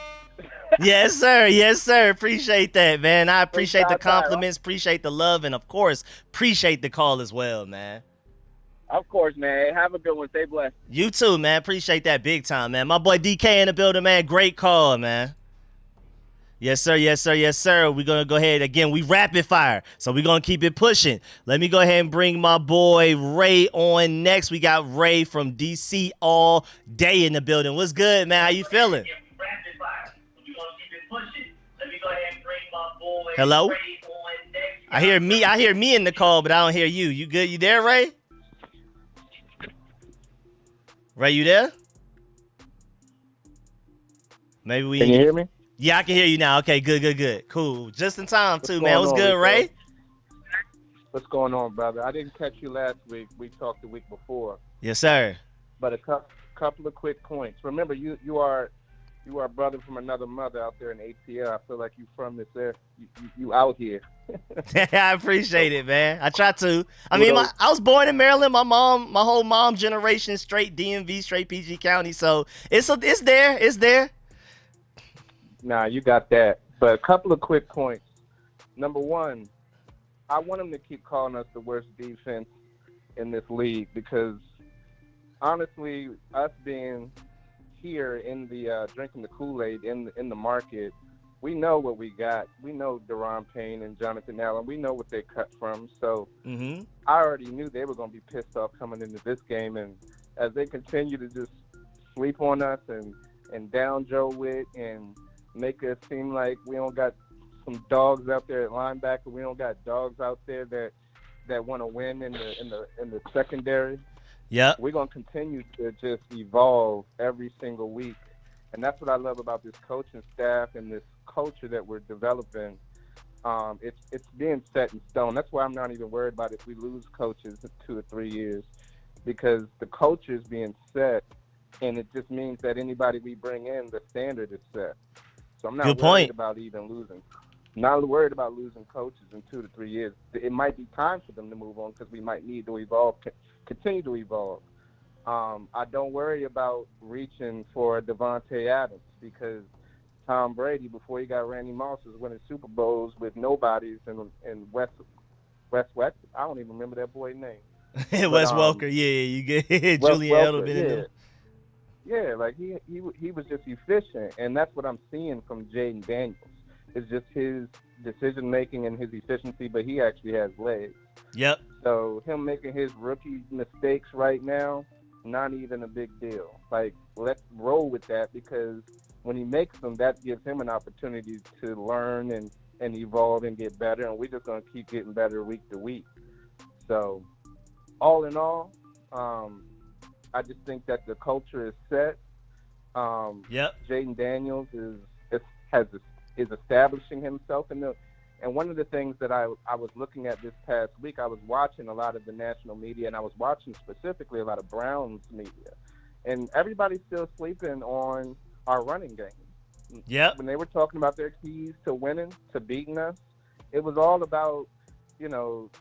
Yes, sir. Yes, sir. Appreciate that, man. I appreciate the compliments, appreciate the love, and of course, appreciate the call as well, man. Of course, man. Have a good one. Stay blessed. You too, man. Appreciate that big time, man. My boy DK in the building, man. Great call, man. Yes, sir. Yes, sir. Yes, sir. We're going to go ahead. Again, we rapid fire, so we're going to keep it pushing. Let me go ahead and bring my boy Ray on next. We got Ray from DC all day in the building. What's good, man? How you feeling? Hello? I hear me in the call, but I don't hear you. You good? You there, Ray? Ray, you there? Maybe we. Can you hear me? Yeah, I can hear you now. Okay, good. Cool. Just in time, too, man. What's good, Ray? What's going on, brother? I didn't catch you last week. We talked the week before. Yes, sir. But a couple of quick points. Remember, you are a brother from another mother out there in ATL. I feel like you from this there. You out here. I appreciate it, man. I try to. I mean, I was born in Maryland. My whole mom generation, straight DMV, straight PG County. So it's there. It's there. Nah, you got that. But a couple of quick points. Number one, I want them to keep calling us the worst defense in this league because, honestly, us being here in the drinking the Kool-Aid in the market, we know what we got. We know Deron Payne and Jonathan Allen. We know what they cut from. So Mm-hmm. I already knew they were going to be pissed off coming into this game. And as they continue to just sleep on us and down Joe Witt and make us seem like we don't got some dogs out there at linebacker, we don't got dogs out there that want to win in the secondary. Yep. We're going to continue to just evolve every single week. And that's what I love about this coaching staff and this culture that we're developing. It's being set in stone. That's why I'm not even worried about if we lose coaches in 2 or 3 years, because the culture is being set, and it just means that anybody we bring in, the standard is set. So I'm not Good worried point. about even losing. Not worried about losing coaches in 2 to 3 years. It might be time for them to move on because we might need to evolve, continue to evolve. I don't worry about reaching for Devontae Adams because Tom Brady, before he got Randy Moss, was winning Super Bowls with nobodies and Wes. I don't even remember that boy's name. Wes Welker, yeah, you get Julian Edelman in them. Yeah, like he was just efficient, and that's what I'm seeing from Jaden Daniels. It's just his decision making and his efficiency, but he actually has legs. Yep. So him making his rookie mistakes right now, not even a big deal. Like, let's roll with that because when he makes them, that gives him an opportunity to learn and evolve and get better, and we're just going to keep getting better week to week. So all in all, I just think that the culture is set. Yep. Jaden Daniels is establishing himself and one of the things that I was looking at this past week, I was watching a lot of the national media, and I was watching specifically a lot of Browns media, and everybody's still sleeping on our running game. Yep. When they were talking about their keys to winning, to beating us, it was all about,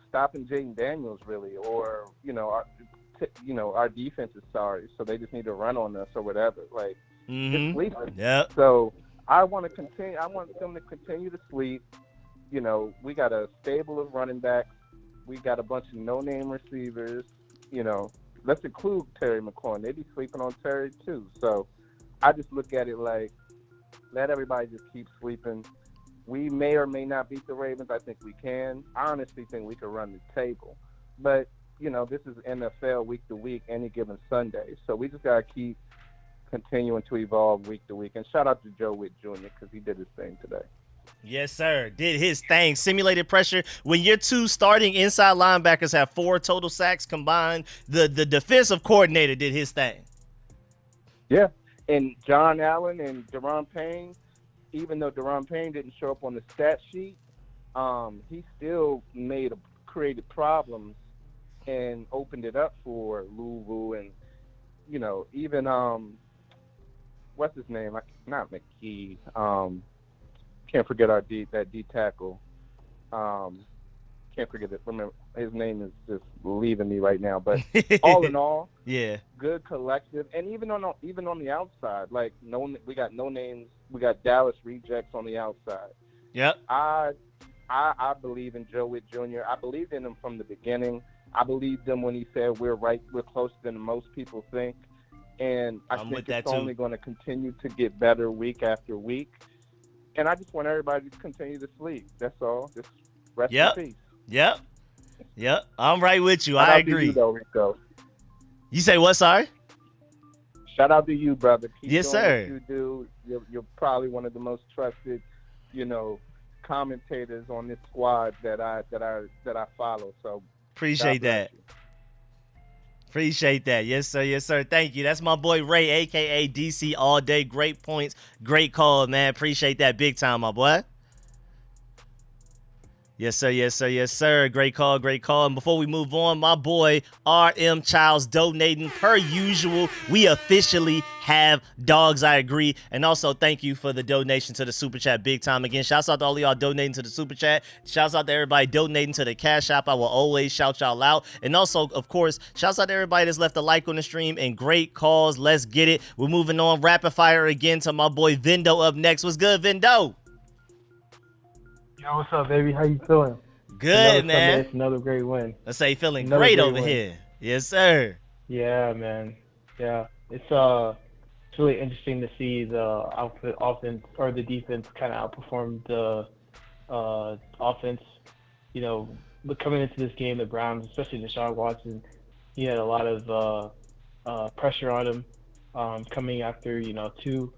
stopping Jaden Daniels really, or, our defense is sorry, so they just need to run on us or whatever. Like, just sleeping. Yep. So I want them to continue to sleep. We got a stable of running backs. We got a bunch of no-name receivers. Let's include Terry McLaurin. They be sleeping on Terry too. So I just look at it like, let everybody just keep sleeping. We may or may not beat the Ravens. I think we can. I honestly think we can run the table. But, this is NFL week to week, any given Sunday. So we just got to keep continuing to evolve week to week. And shout out to Joe Witt Jr. because he did his thing today. Yes, sir. Did his thing. Simulated pressure. When your two starting inside linebackers have 4 total sacks combined, the defensive coordinator did his thing. Yeah. And John Allen and Deron Payne, even though Deron Payne didn't show up on the stat sheet, he still created problems and opened it up for Louisville and, even what's his name? Not McKee. Can't forget that D tackle. Can't forget it. Remember, his name is just leaving me right now. But all in all, yeah, good collective. And even on the outside, like we got no names. We got Dallas rejects on the outside. Yep. I believe in Joe Witt Jr. I believed in him from the beginning. I believed him when he said we're closer than most people think. And I think it's only going to continue to get better week after week. And I just want everybody to continue to sleep. That's all. Just rest in peace. Yep. I'm right with you. Shout I out agree. To you, though, Rico. You say what, sorry? Shout out to you, brother. Keep yes, doing sir. What you do. You're probably one of the most trusted, commentators on this squad that I follow. So appreciate that. Appreciate that. Yes, sir. Yes, sir. Thank you. That's my boy Ray, a.k.a. DC All Day. Great points. Great call, man. Appreciate that big time, my boy. Yes, sir. Yes, sir. Yes, sir. Great call. Great call. And before we move on, my boy RM Childs donating per usual. We officially have dogs. I agree. And also thank you for the donation to the Super Chat big time. Again, shouts out to all of y'all donating to the Super Chat. Shouts out to everybody donating to the Cash App. I will always shout y'all out. And also, of course, shouts out to everybody that's left a like on the stream and great calls. Let's get it. We're moving on rapid fire again to my boy Vendo up next. What's good, Vendo? Yo, what's up, baby? How you feeling? Good, man. It's another great win. Let's say feeling great over here. Yes, sir. Yeah, man. Yeah, it's it's really interesting to see the offense or the defense kind of outperform the offense. You know, but coming into this game, the Browns, especially Deshaun Watson, he had a lot of pressure on him coming after two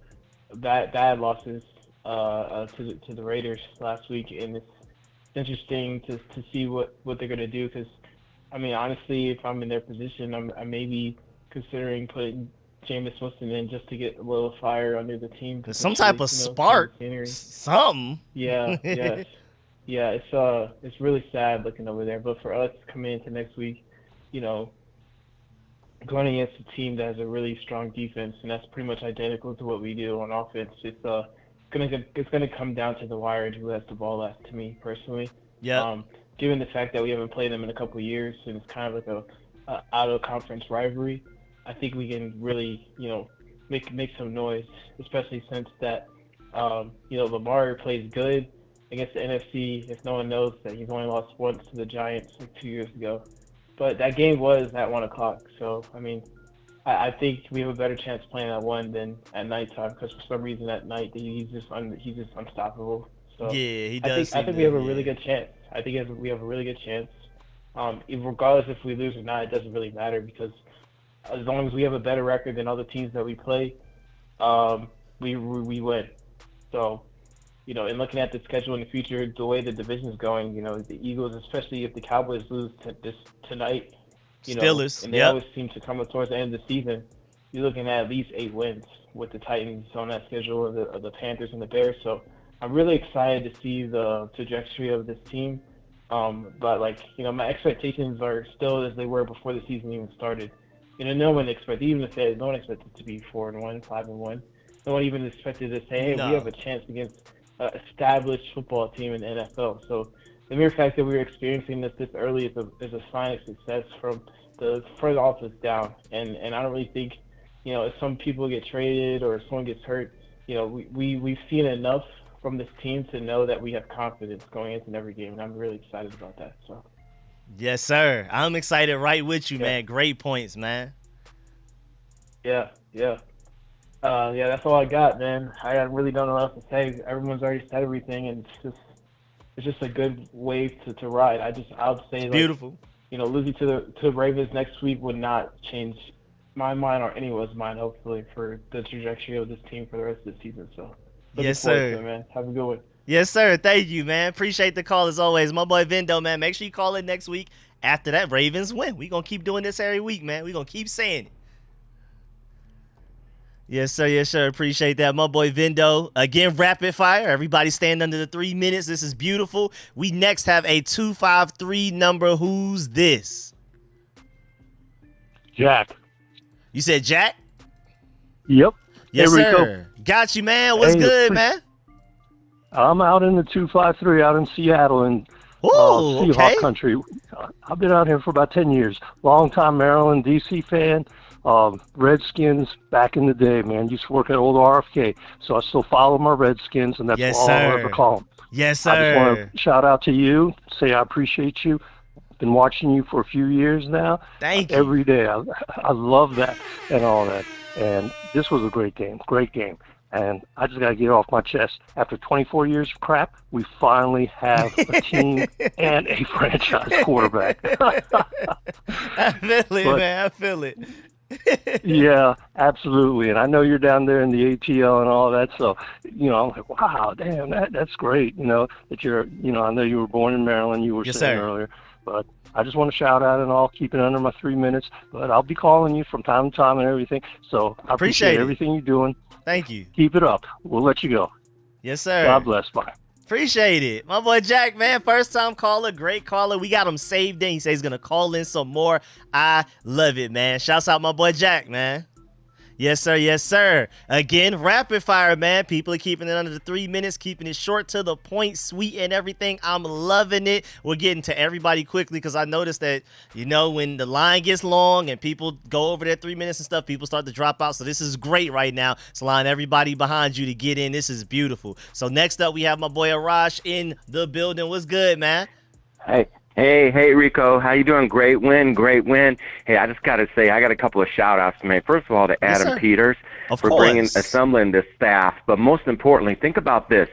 bad losses to the Raiders last week, and it's interesting to see what they're gonna do. Because I mean, honestly, if I'm in their position, I may be considering putting Jameis Winston in just to get a little fire under the team. Some type of spark, something. Yeah, yes. Yeah, it's really sad looking over there. But for us coming into next week, you know, going against a team that has a really strong defense, and that's pretty much identical to what we do on offense. It's gonna come down to the wire and who has the ball last. To me personally, yeah. Given the fact that we haven't played them in a couple of years, and it's kind of like a out of conference rivalry, I think we can really make some noise, especially since that Lamar plays good against the NFC. If no one knows that he's only lost once to the Giants like 2 years ago. But that game was at 1 o'clock, so I mean, I think we have a better chance playing at 1 than at nighttime, because for some reason at night he's just unstoppable. So yeah, he does. I think we have a really good chance. I think we have a really good chance. Regardless if we lose or not, it doesn't really matter, because as long as we have a better record than other teams that we play, we win. So, and looking at the schedule in the future, the way the division is going, the Eagles, especially if the Cowboys lose tonight, Steelers, and they always seem to come up towards the end of the season, you're looking at least 8 wins with the Titans on that schedule, of the Panthers and the Bears. So I'm really excited to see the trajectory of this team. But my expectations are still as they were before the season even started. No one expected, even if no one expected to be 4-1, 5-1. No one even expected to say, hey, we have a chance against an established football team in the NFL. So the mere fact that we're experiencing this early is a sign of success from the front office down. And I don't really think, if some people get traded or if someone gets hurt, we've seen enough from this team to know that we have confidence going into every game, and I'm really excited about that. So. Yes, sir. I'm excited right with you, man. Great points, man. Yeah. That's all I got, man. I really don't know what else to say. Everyone's already said everything, and it's just a good wave to ride. I would say, beautiful. Losing to the Ravens next week would not change my mind or anyone's mind, hopefully, for the trajectory of this team for the rest of the season. So, yes, sir. Man. Have a good one. Yes, sir. Thank you, man. Appreciate the call as always. My boy Vendo, man. Make sure you call in next week after that Ravens win. We're going to keep doing this every week, man. We're going to keep saying it. Yes, sir. Yes, sir. Appreciate that. My boy Vendo. Again, rapid fire. Everybody stand under the 3 minutes. This is beautiful. We next have a 253 number. Who's this? Jack. You said Jack? Yep. Yes, hey, Rico. sir. Got you, man. What's good, man? I'm out in the 253 out in Seattle in Seahawk country. I've been out here for about 10 years. Long-time Maryland, D.C. fan. Redskins back in the day, man. Used to work at old RFK. So I still follow my Redskins, and that's all I'll ever call them. Yes, sir. I just want to shout out to you, say I appreciate you. Been watching you for a few years now. Thank you. Every day. I love that and all that. And this was a great game. And I just got to get it off my chest. After 24 years of crap, we finally have a team and a franchise quarterback. I feel it, man. I feel it. Yeah, absolutely. And I know you're down there in the ATL and all that. So, I'm like, wow, damn, that's great. That you're, I know you were born in Maryland, you were saying earlier. But I just want to shout out and all, keep it under my 3 minutes. But I'll be calling you from time to time and everything. So I appreciate everything you're doing. Thank you. Keep it up. We'll let you go. Yes, sir. God bless. Bye. Appreciate it. My boy Jack, man, first time caller, great caller. We got him saved in. He says he's going to call in some more. I love it, man. Shouts out my boy Jack, man. Yes, sir. Yes, sir. Again, rapid fire, man. People are keeping it under the 3 minutes, keeping it short to the point, sweet and everything. I'm loving it. We're getting to everybody quickly because I noticed that, when the line gets long and people go over their 3 minutes and stuff, people start to drop out. So this is great right now. It's allowing everybody behind you to get in. This is beautiful. So next up, we have my boy Arash in the building. What's good, man? Hey, Hey, Rico. How you doing? Great win. Hey, I just got to say, I got a couple of shout-outs to make. First of all, to Yes, Adam sir. Peters Of for course. assembling this staff. But most importantly, think about this.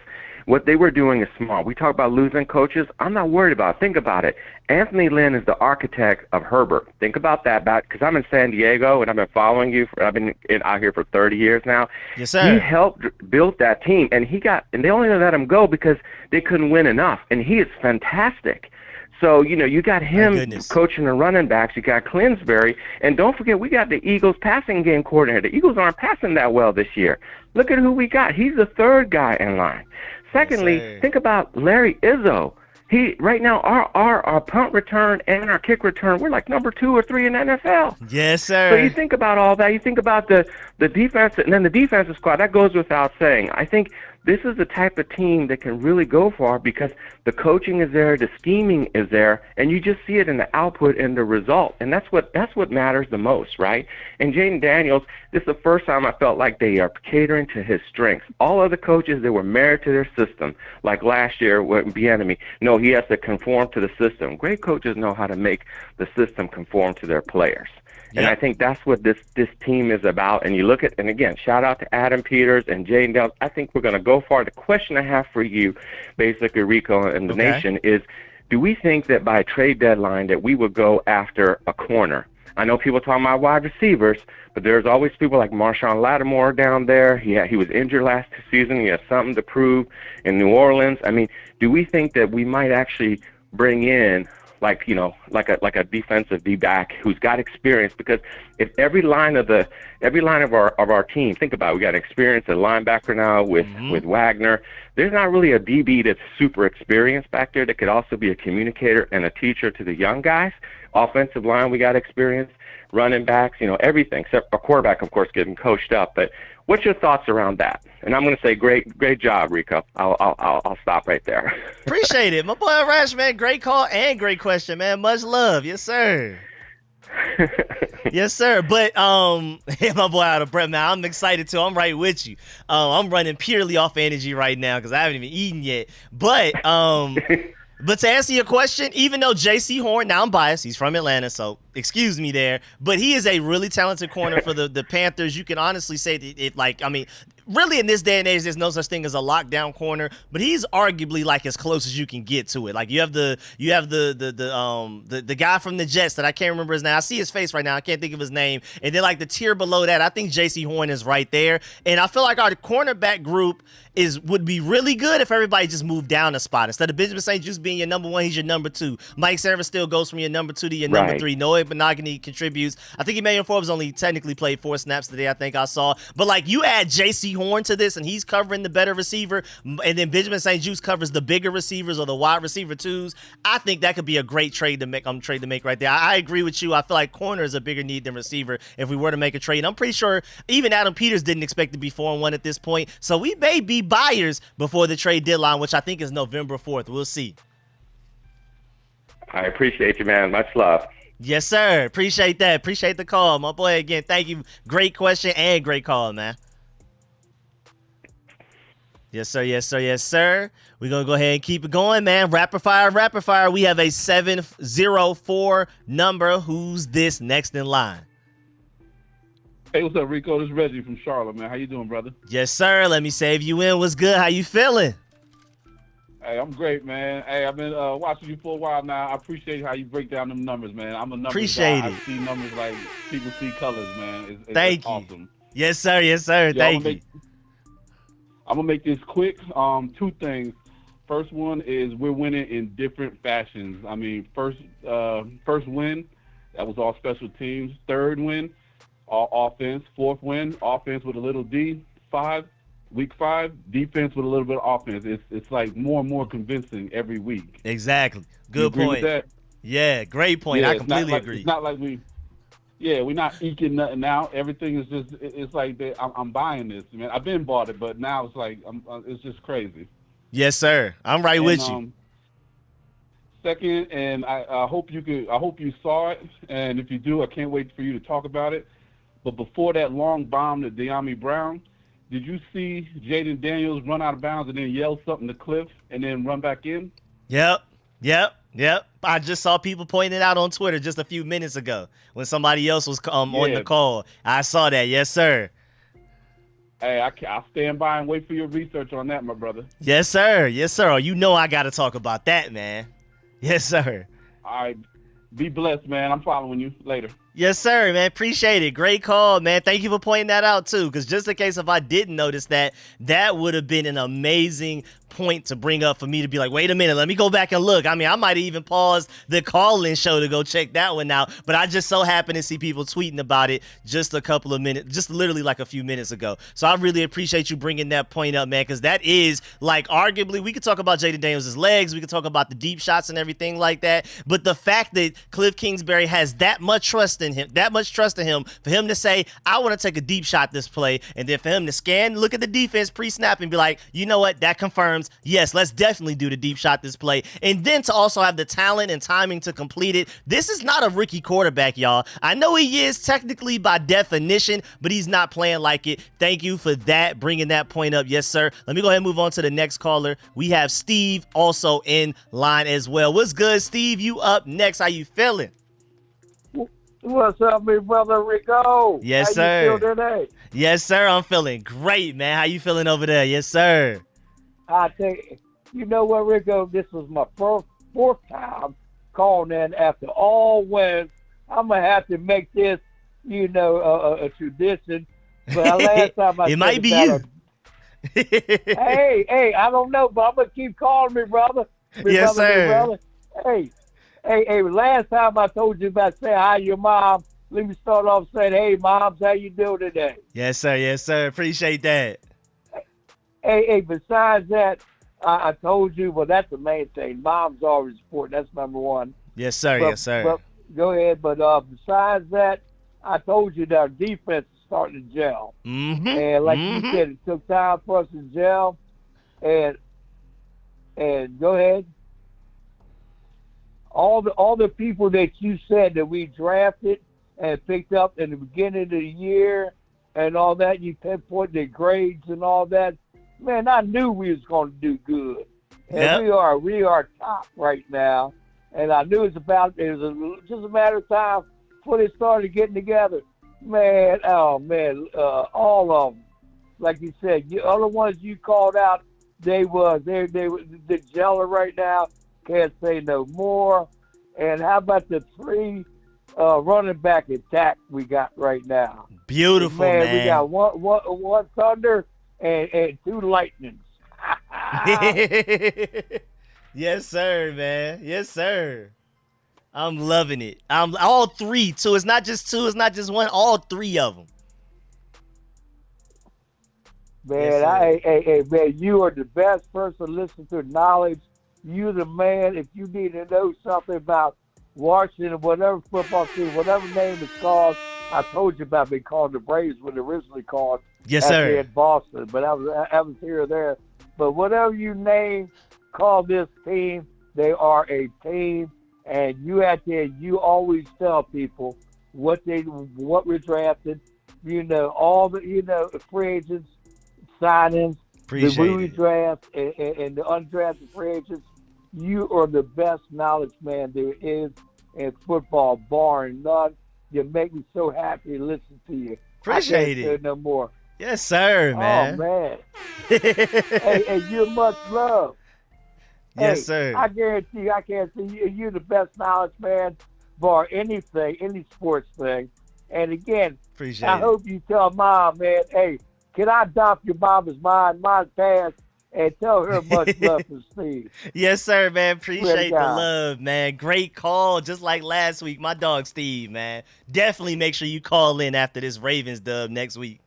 What they were doing is smart. We talk about losing coaches. I'm not worried about it. Think about it. Anthony Lynn is the architect of Herbert. Think about that, because I'm in San Diego, and I've been following you. I've been out here for 30 years now. Yes, sir. He helped build that team, and they only let him go because they couldn't win enough, and he is fantastic. So, you got him coaching the running backs. You got Clinsbury. And don't forget, we got the Eagles passing game coordinator. The Eagles aren't passing that well this year. Look at who we got. He's the third guy in line. Secondly, think about Larry Izzo. Right now, our punt return and our kick return, we're like number 2 or 3 in the NFL. Yes, sir. So you think about all that. You think about the defense, and then the defensive squad. That goes without saying. I think this is the type of team that can really go far because the coaching is there, the scheming is there, and you just see it in the output and the result. And that's what matters the most, right? And Jaden Daniels, this is the first time I felt like they are catering to his strengths. All other coaches, they were married to their system, like last year with Bieniemy. No, he has to conform to the system. Great coaches know how to make the system conform to their players. And I think that's what this team is about. And you look at, and again, shout out to Adam Peters and Jaden Daniels. I think we're going to go far. The question I have for you, basically, Rico and the nation, is do we think that by trade deadline that we would go after a corner? I know people talking about wide receivers, but there's always people like Marshawn Lattimore down there. He was injured last season. He has something to prove in New Orleans. I mean, do we think that we might actually bring in like a defensive D-back who's got experience? Because if every line of our team, think about it, we got experience at linebacker now with Wagner. There's not really a DB that's super experienced back there that could also be a communicator and a teacher to the young guys. Offensive line, we got experience. Running backs, everything except a quarterback, of course, getting coached up. But what's your thoughts around that? And I'm going to say, great job, Rico. I'll stop right there. Appreciate it, my boy Rash, man. Great call and great question, man. Much love, yes sir. Yes, sir. But my boy out of breath, man. I'm excited too. I'm right with you. I'm running purely off energy right now because I haven't even eaten yet. But But to answer your question, even though J.C. Horn, now I'm biased, he's from Atlanta, so excuse me there, but he is a really talented corner for the Panthers. You can honestly say that really in this day and age, there's no such thing as a lockdown corner, but he's arguably like as close as you can get to it. Like you have the guy from the Jets that I can't remember his name. I see his face right now. I can't think of his name. And then like the tier below that, I think J.C. Horn is right there. And I feel like our cornerback group would be really good if everybody just moved down a spot. Instead of Benjamin St. Juste being your number 1, he's your number 2. Mike Sarver still goes from your number 2 to your number 3. Noah Benogany contributes. I think Emmanuel Forbes only technically played 4 snaps today, I think I saw. But like you add J.C. Horn to this and he's covering the better receiver, and then Benjamin St. Juste covers the bigger receivers or the wide receiver 2s. I think that could be a great trade to make right there. I agree with you. I feel like corner is a bigger need than receiver if we were to make a trade. And I'm pretty sure even Adam Peters didn't expect to be 4-1 at this point. So we may be buyers before the trade deadline, which I think is November 4th. We'll see. I appreciate you, man. Much love. Yes, sir. Appreciate that. Appreciate the call. My boy, again, thank you. Great question and great call, man. Yes, sir. Yes, sir. Yes, sir. We're going to go ahead and keep it going, man. Rapid fire. We have a 704 number. Who's this next in line? Hey, what's up, Rico? This is Reggie from Charlotte, man. How you doing, brother? Yes, sir. Let me save you in. What's good? How you feeling? Hey, I'm great, man. Hey, I've been watching you for a while now. I appreciate how you break down them numbers, man. I'm a numbers guy. I see numbers like people see colors, man. It's awesome. Yes, sir. Yes, sir. Thank you. I'm going to make this quick. 2 things. First one is we're winning in different fashions. I mean, first win, that was all special teams. Third win, all offense. Fourth win, offense with a little D. Week 5, defense with a little bit of offense. It's like more and more convincing every week. Exactly. Good point. With that? Yeah, great point. I completely agree. It's not like we're not eking nothing out. Everything is just, it's like I'm buying this, man. I've been bought it, but now it's like, it's just crazy. Yes, sir. I'm right with you. Second, and I hope you saw it, and if you do, I can't wait for you to talk about it. But before that long bomb to De'Ami Brown, did you see Jaden Daniels run out of bounds and then yell something to Cliff and then run back in? Yep. Yep. I just saw people pointing it out on Twitter just a few minutes ago when somebody else was on the call. I saw that. Yes, sir. Hey, I'll stand by and wait for your research on that, my brother. Yes, sir. Yes, sir. Oh, you know I got to talk about that, man. Yes, sir. All right. Be blessed, man. I'm following you later. Yes, sir, man. Appreciate it. Great call, man. Thank you for pointing that out, too, because just in case if I didn't notice that, that would have been an amazing point to bring up for me to be like, wait a minute, let me go back and look. I mean, I might even pause the call-in show to go check that one out, but I just so happened to see people tweeting about it just a couple of minutes, just literally like a few minutes ago. So I really appreciate you bringing that point up, man, because that is, like, arguably, we could talk about Jaden Daniels' legs, we could talk about the deep shots and everything like that, but the fact that Cliff Kingsbury has that much trust in him, for him to say, I want to take a deep shot this play, and then for him to look at the defense pre-snap and be like, you know what, that confirms, yes, let's definitely do the deep shot this play, and then to also have the talent and timing to complete it. This is not a rookie quarterback, y'all. I know he is technically by definition, but he's not playing like it. Thank you for that, bringing that point up. Yes, sir. Let me go ahead and move on to the next caller. We have Steve also in line as well. What's good, Steve? You up next. How you feeling? What's up, my brother Rico? Yes, How sir. you feel today? Yes, sir. I'm feeling great, man. How you feeling over there? Yes, sir. I tell you know what, Rico? This was my fourth time calling in after all wins. I'm gonna have to make this, a tradition. But last time I it might be you. Hey, I don't know, but I'm gonna keep calling me, brother. Yes, sir. Hey, last time I told you about saying hi to your mom, let me start off saying, hey, moms, how you doing today? Yes, sir. Yes, sir. Appreciate that. Hey, besides that, I told you, well, that's the main thing. Mom's always important. That's number one. Yes, sir. Yes, sir. But, go ahead. But besides that, I told you that our defense is starting to gel. Mm-hmm. And like you said, it took time for us to gel. And go ahead. All the people that you said that we drafted and picked up in the beginning of the year and all that, you pinpoint their grades and all that. Man, I knew we was going to do good. And we are top right now. And I knew it was just a matter of time before they started getting together. Man, all of them. Like you said, the other ones you called out, they were the jelly right now. Can't say no more. And how about the three running back attack we got right now? Beautiful, man. We got one thunder and two lightnings. Yes, sir, man. Yes, sir. I'm loving it. I'm all three, too. It's not just two. It's not just one. All three of them. Man, yes, man, you are the best person to listen to knowledge. You're the man. If you need to know something about Washington, whatever football team, whatever name it's called, I told you about being called the Braves when they originally called. Yes, sir. In Boston, but I was here or there. But whatever you call this team, they are a team, and you out there, you always tell people what we're drafted. All the free agents, signings, the movie draft, and the undrafted free agents. You are the best knowledge man there is in football, barring none. You make me so happy to listen to you. Appreciate I can't say no more. Yes, sir, man. Oh, man. hey, you're much love. Yes, sir. I guarantee you, I can't see you. You're the best knowledge man, bar anything, any sports thing. And again, I hope you tell Mom, man, hey, can I adopt your mama's mind? Mine's passed. And tell her much love from Steve. Yes, sir, man. Appreciate the love, man. Great call. Just like last week, my dog Steve, man. Definitely make sure you call in after this Ravens dub next week.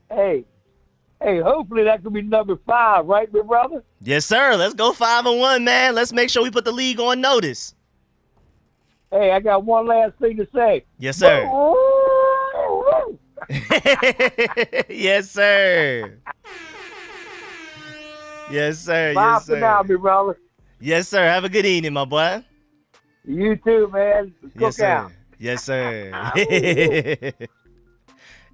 Hey, hopefully that could be number 5, right, my brother? Yes, sir. Let's go 5-1, man. Let's make sure we put the league on notice. Hey, I got one last thing to say. Yes, sir. Yes, sir. Yes, sir. Bye for now, my brother. Yes, sir. Have a good evening, my boy. You too, man. Cook yes, sir. out. Yes, sir.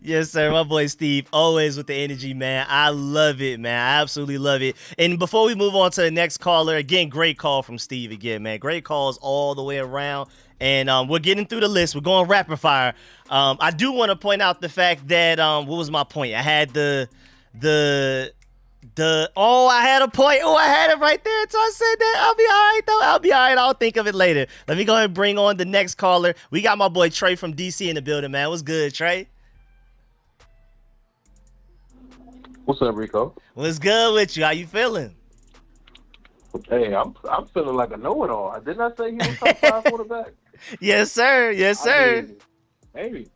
Yes, sir. My boy Steve, always with the energy, man. I love it, man. I absolutely love it. And before we move on to the next caller, again, great call from Steve again, man. Great calls all the way around. And we're getting through the list. We're going rapid fire. I do want to point out the fact that, what was my point? I had I had a point. Oh, I had it right there. So I said that. I'll be all right, though. I'll be all right. I'll think of it later. Let me go ahead and bring on the next caller. We got my boy Trey from DC in the building, man. What's good, Trey? What's up, Rico? What's good with you? How you feeling? Hey, I'm feeling like a know-it-all. Didn't I say he was top 5 quarterback? Yes, sir. Yes, sir. Hey,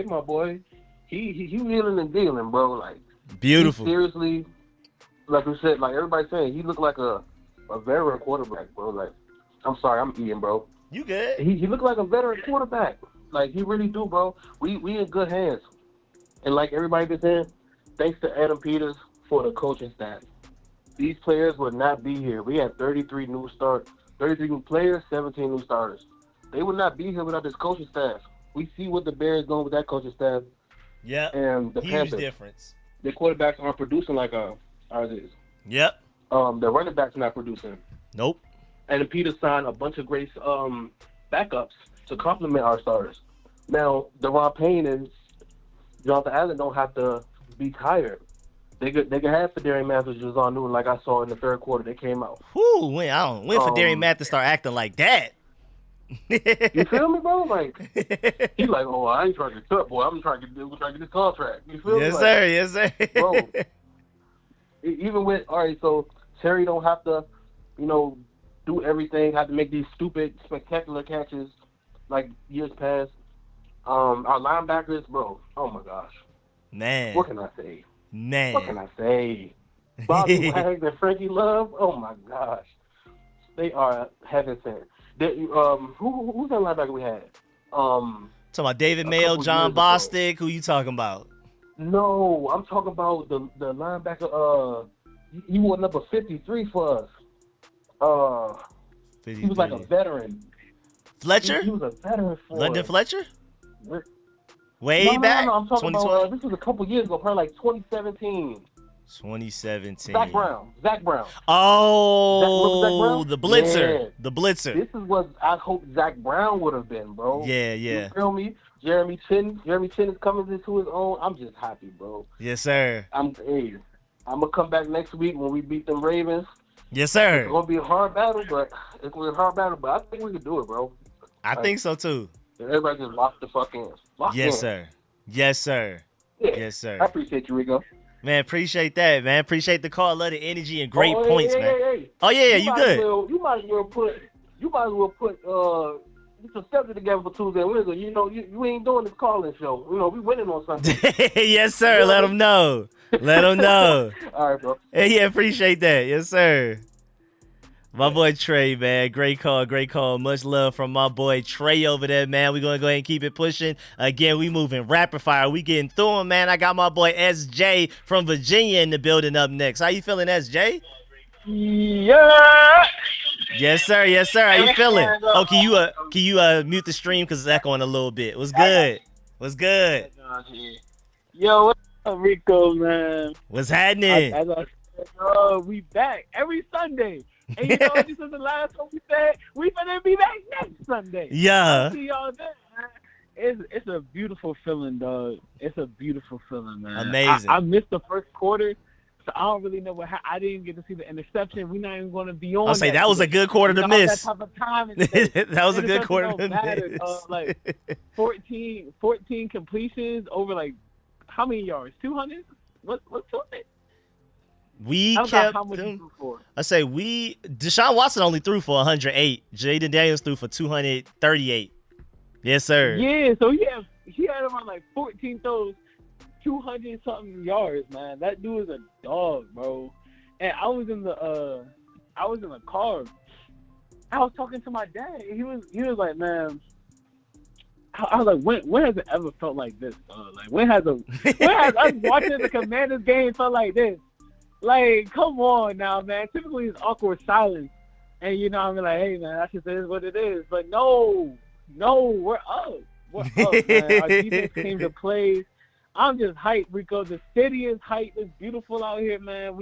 my boy, he wheeling and dealing, bro. Like beautiful. Seriously, like we said, like everybody's saying, he looked like a veteran quarterback, bro. Like, I'm sorry, I'm eating, bro. You good? He looked like a veteran quarterback. Like he really do, bro. We in good hands, and like everybody been saying, thanks to Adam Peters for the coaching staff. These players would not be here. We had 33 new players, 17 new starters. They would not be here without this coaching staff. We see what the Bears doing with that coaching staff. Yeah. And the huge Panthers. Difference. The quarterbacks aren't producing like ours is. Yep. The running backs not producing. Nope. And Peters signed a bunch of great backups to complement our starters. Now, Deron Payne and Jonathan Allen don't have to be tired. They could have for Darian Mathis just on Newton like I saw in the third quarter. They came out. Whoo, when for Darian Mathis to start acting like that? You feel me, bro? Like he's like, oh, I ain't trying to get cut, boy. I'm trying to get this contract. You feel me? Yes, like, sir. Yes, sir. Bro, even with so Terry don't have to, do everything. Have to make these stupid, spectacular catches like years past. Our linebackers, bro. Oh my gosh. Man. What can I say? Man. What can I say? Bobby Wags and Frankie Love. Oh my gosh. They are heaven sent. Who's that linebacker we had? Talking about David Mayo, John Bostic. Who you talking about? No, I'm talking about the linebacker. He wore number 53 for us. 53. He was like a veteran. Fletcher? He was a veteran for London us. Fletcher? Way back? No, I'm talking about this was a couple years ago, probably like 2017. 2017. Zach Brown. Oh, Zach Brown? the Blitzer. Yeah. The Blitzer. This is what I hope Zach Brown would have been, bro. Yeah. You feel me? Jeremy Chin is coming into his own. I'm just happy, bro. Yes, sir. I'm gonna come back next week when we beat them Ravens. Yes, sir. It's gonna be a hard battle, but I think we can do it, bro. I think so too. Everybody just lock the fuck in. Yes, sir. Yes, sir. Yeah. Yes, sir. I appreciate you, Rico. Man, appreciate that, man. Appreciate the call, love the energy and great points, man. Hey. Oh yeah, you good? You might as well put some stuff together for Tuesday and Wednesday. You ain't doing this calling show. We winning on Sunday. Yes, sir. Let them know. Let them know. All right, bro. Hey, yeah, appreciate that. Yes, sir. My boy Trey, man. Great call. Much love from my boy Trey over there, man. We're going to go ahead and keep it pushing. Again, we moving rapid fire. We getting through them, man. I got my boy SJ from Virginia in the building up next. How you feeling, SJ? Yeah. Yes, sir. How you feeling? Oh, can you mute the stream because it's echoing a little bit. What's good? Yo, what's up, Rico, man? What's happening? As I said, we back every Sunday. And this is the last one we said. We finna be back next Sunday. Yeah. I'll see y'all then, man. It's a beautiful feeling, dog. It's a beautiful feeling, man. Amazing. I missed the first quarter, so I don't really know what happened. I didn't get to see the interception. We're not even going to be on. I'll say that was a good quarter to miss. That type of time that was a good quarter to miss. Like 14 completions over like how many yards? 200? What's 200? We kept them. I say Deshaun Watson only threw for 108. Jaden Daniels threw for 238. Yes, sir. Yeah, so he had him on like 14 throws, 200 something yards, man. That dude is a dog, bro. And I was in the car. I was talking to my dad. He was like, man. I was like, when has it ever felt like this? Like when has us watching the Commanders game felt like this? Like, come on now, man. Typically, it's awkward silence. And, I'm like, hey, man, that's just what it is. But no, we're up. We're up, man. Our defense came to play. I'm just hyped, Rico. The city is hyped. It's beautiful out here, man.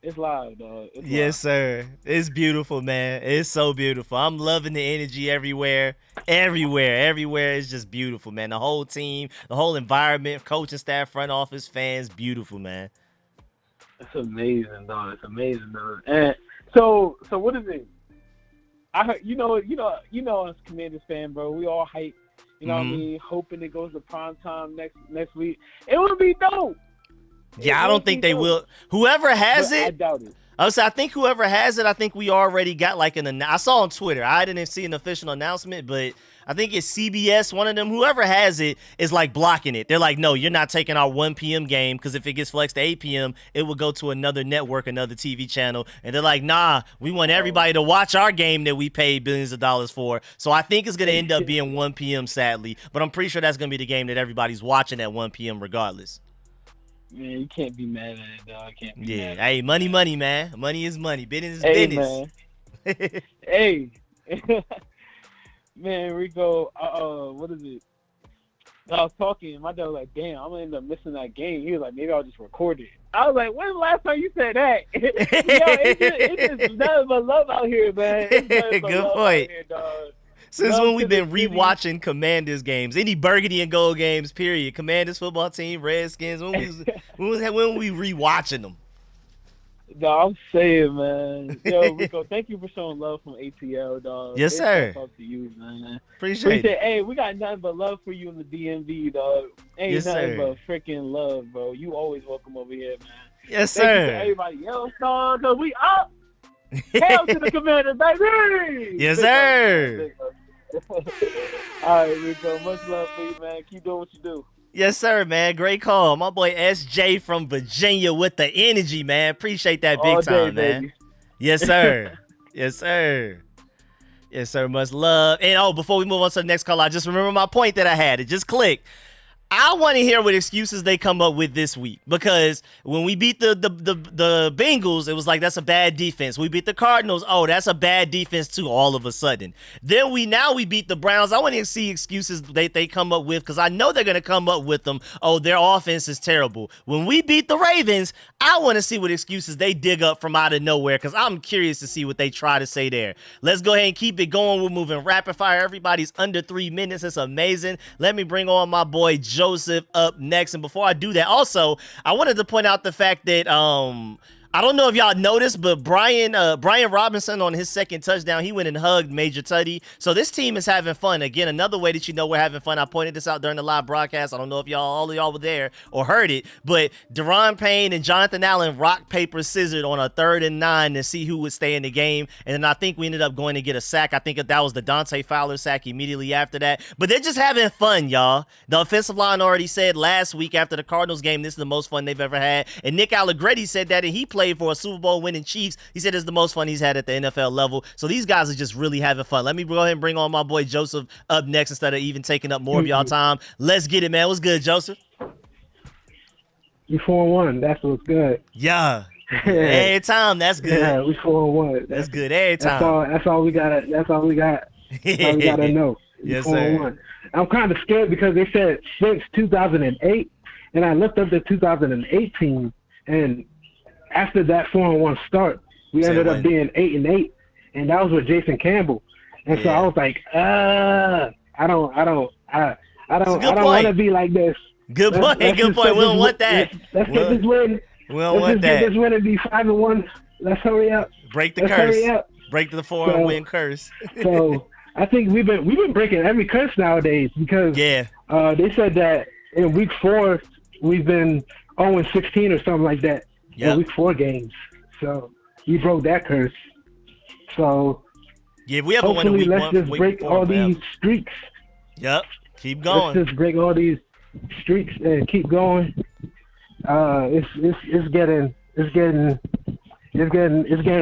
It's live, dog. It's Yes, live. sir. It's beautiful, man. It's so beautiful. I'm loving the energy everywhere. Everywhere. It's just beautiful, man. The whole team, the whole environment, coaching staff, front office, fans, beautiful, man. It's amazing, dog. It's amazing, dog. And so what is it? I heard, you know, us Commanders fan, bro. We all hype. You know what I mean? Hoping it goes to prime time next week. It would be dope. Yeah, I don't think they will. Whoever has it, I doubt it. I think whoever has it, I think we already got like I saw on Twitter. I didn't see an official announcement, but I think it's CBS, one of them. Whoever has it is like blocking it. They're like, no, you're not taking our 1 p.m. game because if it gets flexed to 8 p.m., it will go to another network, another TV channel. And they're like, nah, we want everybody to watch our game that we paid billions of dollars for. So I think it's going to end up being 1 p.m. sadly, but I'm pretty sure that's going to be the game that everybody's watching at 1 p.m. regardless. Man, you can't be mad at it, dog. Can't be mad. Hey, money, man. Money is money. Business is business. Man. Hey. Man, Rico, what is it? I was talking, my dad was like, damn, I'm going to end up missing that game. He was like, maybe I'll just record it. I was like, when's the last time you said that? It's just nothing but love out here, man. Good point. Here, since when we've been rewatching Commanders games, any burgundy and gold games, period. Commanders football team, Redskins, when we rewatching them? No, I'm saying, man. Yo, Rico, thank you for showing love from ATL, dog. Yes, sir. Talk to you, man. Appreciate it. Hey, we got nothing but love for you in the DMV, dog. Ain't nothing but freaking love, bro. You always welcome over here, man. Yes, thank sir. You to everybody else, dog, because we up. Hell to the Commander, baby. Yes, sir. All right, Rico. Much love for you, man. Keep doing what you do. Yes, sir, man. Great call. My boy SJ from Virginia with the energy, man. Appreciate that big time, man. Baby. Yes, sir. Yes, sir. Yes, sir. Much love. And before we move on to the next call, I just remember my point that I had. It just clicked. I want to hear what excuses they come up with this week, because when we beat the Bengals, it was like, that's a bad defense. We beat the Cardinals. Oh, that's a bad defense too, all of a sudden. Then we beat the Browns. I want to see excuses they come up with, because I know they're going to come up with them. Oh, their offense is terrible. When we beat the Ravens, I want to see what excuses they dig up from out of nowhere, because I'm curious to see what they try to say there. Let's go ahead and keep it going. We're moving rapid fire. Everybody's under 3 minutes. It's amazing. Let me bring on my boy Joseph up next. And before I do that, also, I wanted to point out the fact that I don't know if y'all noticed, but Brian Robinson on his second touchdown, he went and hugged Major Tuddy. So this team is having fun. Again, another way that you know we're having fun. I pointed this out during the live broadcast. I don't know if all of y'all were there or heard it, but Deron Payne and Jonathan Allen rock, paper, scissors on a 3rd and 9 to see who would stay in the game. And then I think we ended up going to get a sack. I think that was the Dante Fowler sack immediately after that. But they're just having fun, y'all. The offensive line already said last week after the Cardinals game, this is the most fun they've ever had. And Nick Allegretti said that, and he played for a Super Bowl winning Chiefs. He said it's the most fun he's had at the NFL level. So these guys are just really having fun. Let me go ahead and bring on my boy Joseph up next instead of even taking up more of y'all time. Let's get it, man. What's good, Joseph? You 4-1. That's what's good. Yeah. Every time. That's good. Yeah, we 4-1. That's good every time. That's all we gotta know. That's all we gotta Yes, 4-1. sir. I'm kind of scared because they said since 2008, and I looked up to 2018, and after that 4-1 start, we ended up being 8-8, and that was with Jason Campbell. And so I was like, I don't want to be like this. Good point. Good point. We don't want that. Let's get this win. We don't want that. Let's get this win and be 5-1. Let's hurry up. Break the Let's curse. hurry up. Break the 4-win curse. So I think we've been breaking every curse nowadays, because they said that in week 4 we've been 0-16 or something like that. In week 4 games. So we broke that curse. So yeah, we haven't won a week 1. Let's just break all these streaks. Yep. Keep going. Let's just break all these streaks and keep going. It's getting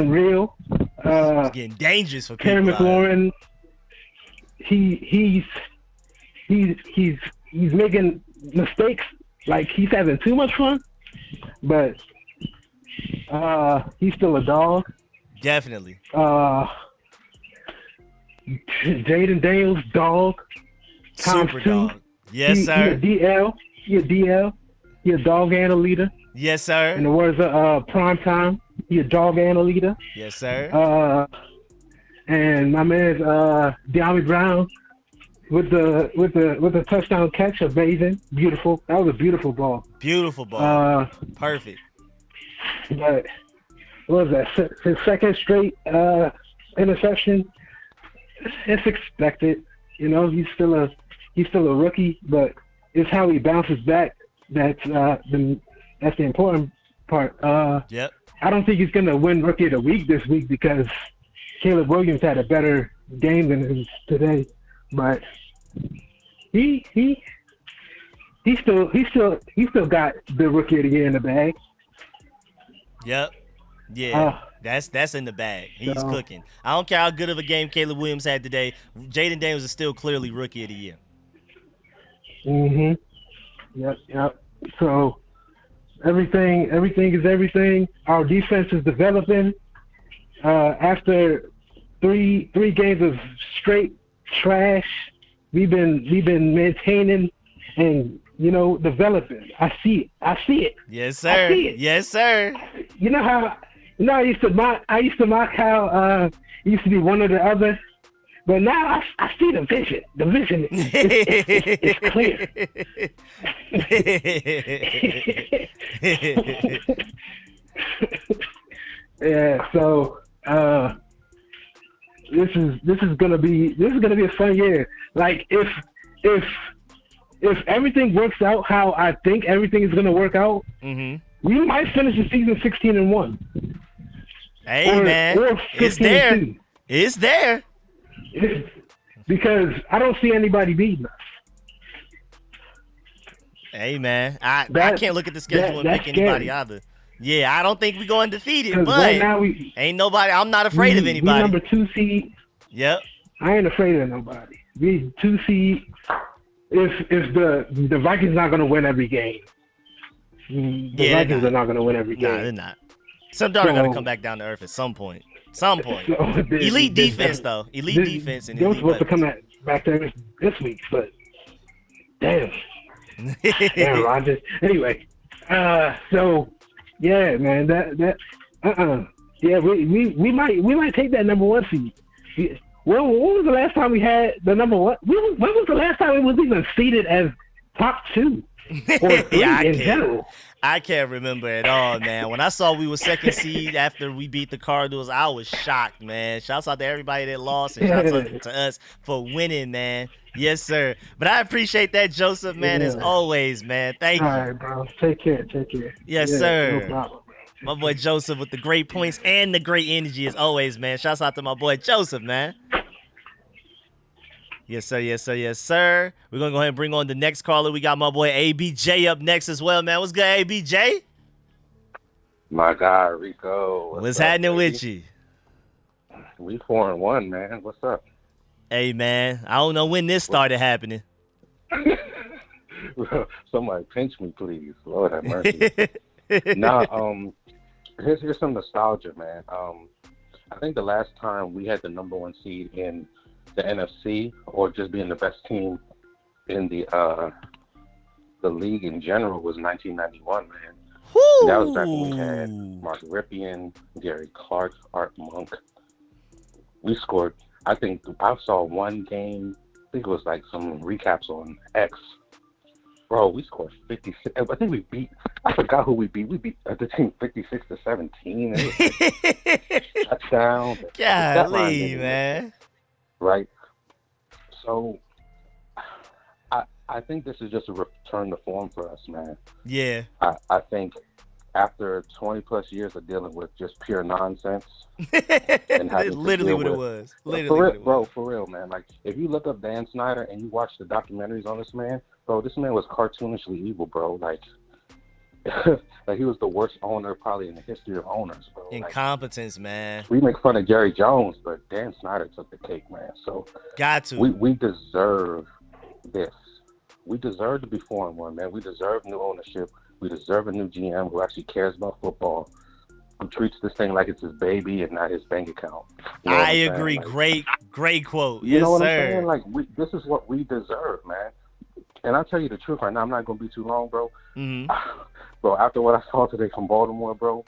real. It's getting dangerous for people. Terry McLaurin, he's making mistakes. Like, he's having too much fun, but he's still a dog. Definitely. Jaden Daniels, dog. Super dog. Yes, sir. He's a DL. He a DL. He a dog and a leader. Yes, sir. In the words of Prime Time, he a dog and a leader. Yes, sir. And my man's De'Ami Brown with the touchdown catch, amazing, beautiful. That was a beautiful ball. Beautiful ball. Perfect. But what was that? His second straight interception. It's expected. You know, he's still a rookie, but it's how he bounces back that's the important part. Yep. I don't think he's gonna win Rookie of the Week this week because Caleb Williams had a better game than his today, but he still got the Rookie of the Year in the bag. Yep. Yeah. That's in the bag. He's cooking. I don't care how good of a game Caleb Williams had today. Jaden Daniels is still clearly Rookie of the Year. Yep. So everything is everything. Our defense is developing. After three games of straight trash, we've been maintaining and developing. I see it. Yes, sir. Yes, sir. You know how I used to mock how it used to be one or the other, but now I see the vision. The vision is clear. Yeah. So this is gonna be a fun year. Like if everything works out how I think everything is gonna work out, we might finish the season 16-1. Hey, man, it's there. It's there. Because I don't see anybody beating us. Hey, man, I can't look at the schedule and pick anybody either. Yeah, I don't think we go undefeated, but right now ain't nobody. I'm not afraid of anybody. We number 2 seed. Yep. I ain't afraid of nobody. We 2 seed. If the Vikings not gonna win every game. The Vikings are not gonna win every game. Nah, they're not. Some are gonna come back down to earth at some point. Elite defense, though. Elite defense. And they were supposed to come back there this week, but damn. Damn, Rodgers. Anyway, so yeah, man, yeah, we might take that number 1 seed. When was the last time we had the number 1? When was the last time it was even seeded as top 2 or 3 in general? I can't remember at all, man. When I saw we were second seed after we beat the Cardinals, I was shocked, man. Shouts out to everybody that lost and shouts out to us for winning, man. Yes, sir. But I appreciate that, Joseph, man, as always, man. Thank you. All right, bro. Take care. Yes, sir. No problem. My boy Joseph with the great points and the great energy as always, man. Shouts out to my boy Joseph, man. Yes, sir. We're going to go ahead and bring on the next caller. We got my boy ABJ up next as well, man. What's good, ABJ? My guy, Rico. What's happening with you? We 4-1, man. What's up? Hey, man. I don't know when this started happening. Somebody pinch me, please. Lord have mercy. Here's some nostalgia, man. I think the last time we had the number 1 seed in the NFC, or just being the best team in the league in general, was 1991, man. Woo! That was back when we had Mark Ripien, Gary Clark, Art Monk. We scored. I think I saw one game. I think it was like some recaps on X. Bro, we scored 56. I think we beat. I forgot who we beat. We beat the team 56-17. It was touchdown. Golly, man. Right. So, I think this is just a return to form for us, man. Yeah. I think after 20 plus years of dealing with just pure nonsense, and that's literally what it was. For real, man. Like, if you look up Dan Snyder and you watch the documentaries on this man, bro, this man was cartoonishly evil, bro. Like, like he was the worst owner probably in the history of owners, bro. Incompetence, man. We make fun of Jerry Jones, but Dan Snyder took the cake, man. So got to. We deserve this. We deserve to be 4-1, man. We deserve new ownership. We deserve a new GM who actually cares about football, who treats this thing like it's his baby and not his bank account. You know I agree. Like, great quote. You yes, know what sir. I'm saying? Like, this is what we deserve, man. And I'll tell you the truth right now, I'm not going to be too long, bro. Mm-hmm. Bro, after what I saw today from Baltimore, bro,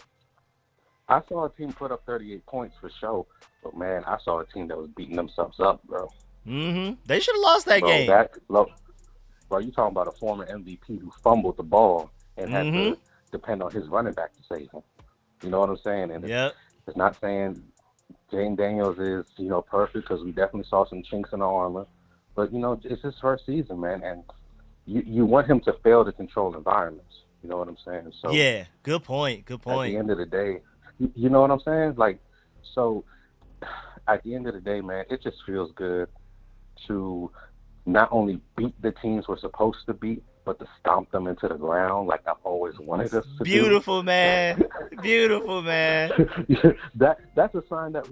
I saw a team put up 38 points for sure. But, man, I saw a team that was beating themselves up, bro. Mm-hmm. They should have lost that game. Bro, you talking about a former MVP who fumbled the ball and had Mm-hmm. to depend on his running back to save him. You know what I'm saying? And it's not saying Jane Daniels is, perfect, because we definitely saw some chinks in our armor. But, it's his first season, man. And you want him to fail to control environments. You know what I'm saying? So yeah, good point. Good point. At the end of the day, you know what I'm saying? Like, so at the end of the day, man, it just feels good to not only beat the teams we're supposed to beat, but to stomp them into the ground like I've always wanted us to Beautiful, man. Beautiful, man. That's a sign that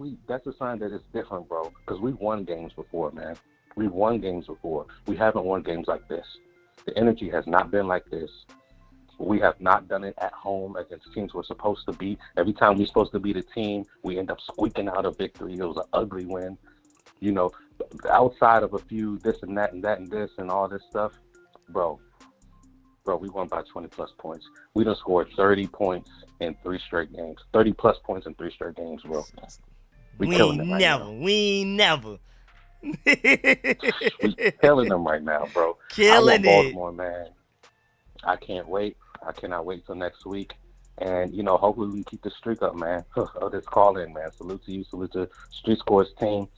it's different, bro. Because we've won games before, man. We've won games before. We haven't won games like this. The energy has not been like this. We have not done it at home against teams we're supposed to beat. Every time we're supposed to beat a team, we end up squeaking out a victory. It was an ugly win. Outside of a few this and that and that and this and all this stuff, bro, we won by 20-plus points. We done scored 30 points in 3 straight games. 30-plus points in 3 straight games, bro. We killing them right now. We never. We killing them right now, bro. Killing I want Baltimore, man. I can't wait. I cannot wait till next week. And, hopefully we can keep the streak up, man. Of this call-in, man. Salute to you. Salute to StreetScores team.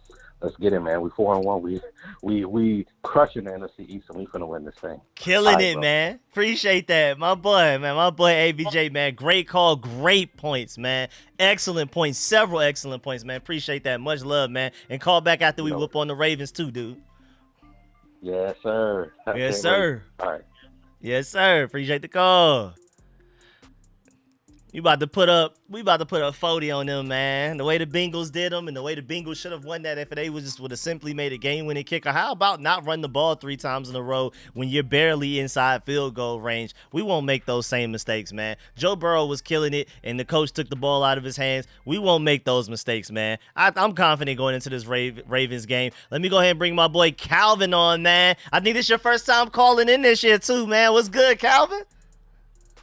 Let's get it, man. We 4-1. We crushing the NFC East, and we finna win this thing. Killing it, bro. Man. Appreciate that. My boy, ABJ, man. Great call. Great points, man. Excellent points. Several excellent points, man. Appreciate that. Much love, man. And call back after we whoop on the Ravens, too, dude. Yes, sir. Yes, sir. All right. Yes, sir. Appreciate the call. We about to put a 40 on them, man. The way the Bengals did them and the way the Bengals should have won that if they would have simply made a game-winning kicker. How about not run the ball 3 times in a row when you're barely inside field goal range? We won't make those same mistakes, man. Joe Burrow was killing it, and the coach took the ball out of his hands. We won't make those mistakes, man. I'm confident going into this Ravens game. Let me go ahead and bring my boy Calvin on, man. I think this is your first time calling in this year, too, man. What's good, Calvin?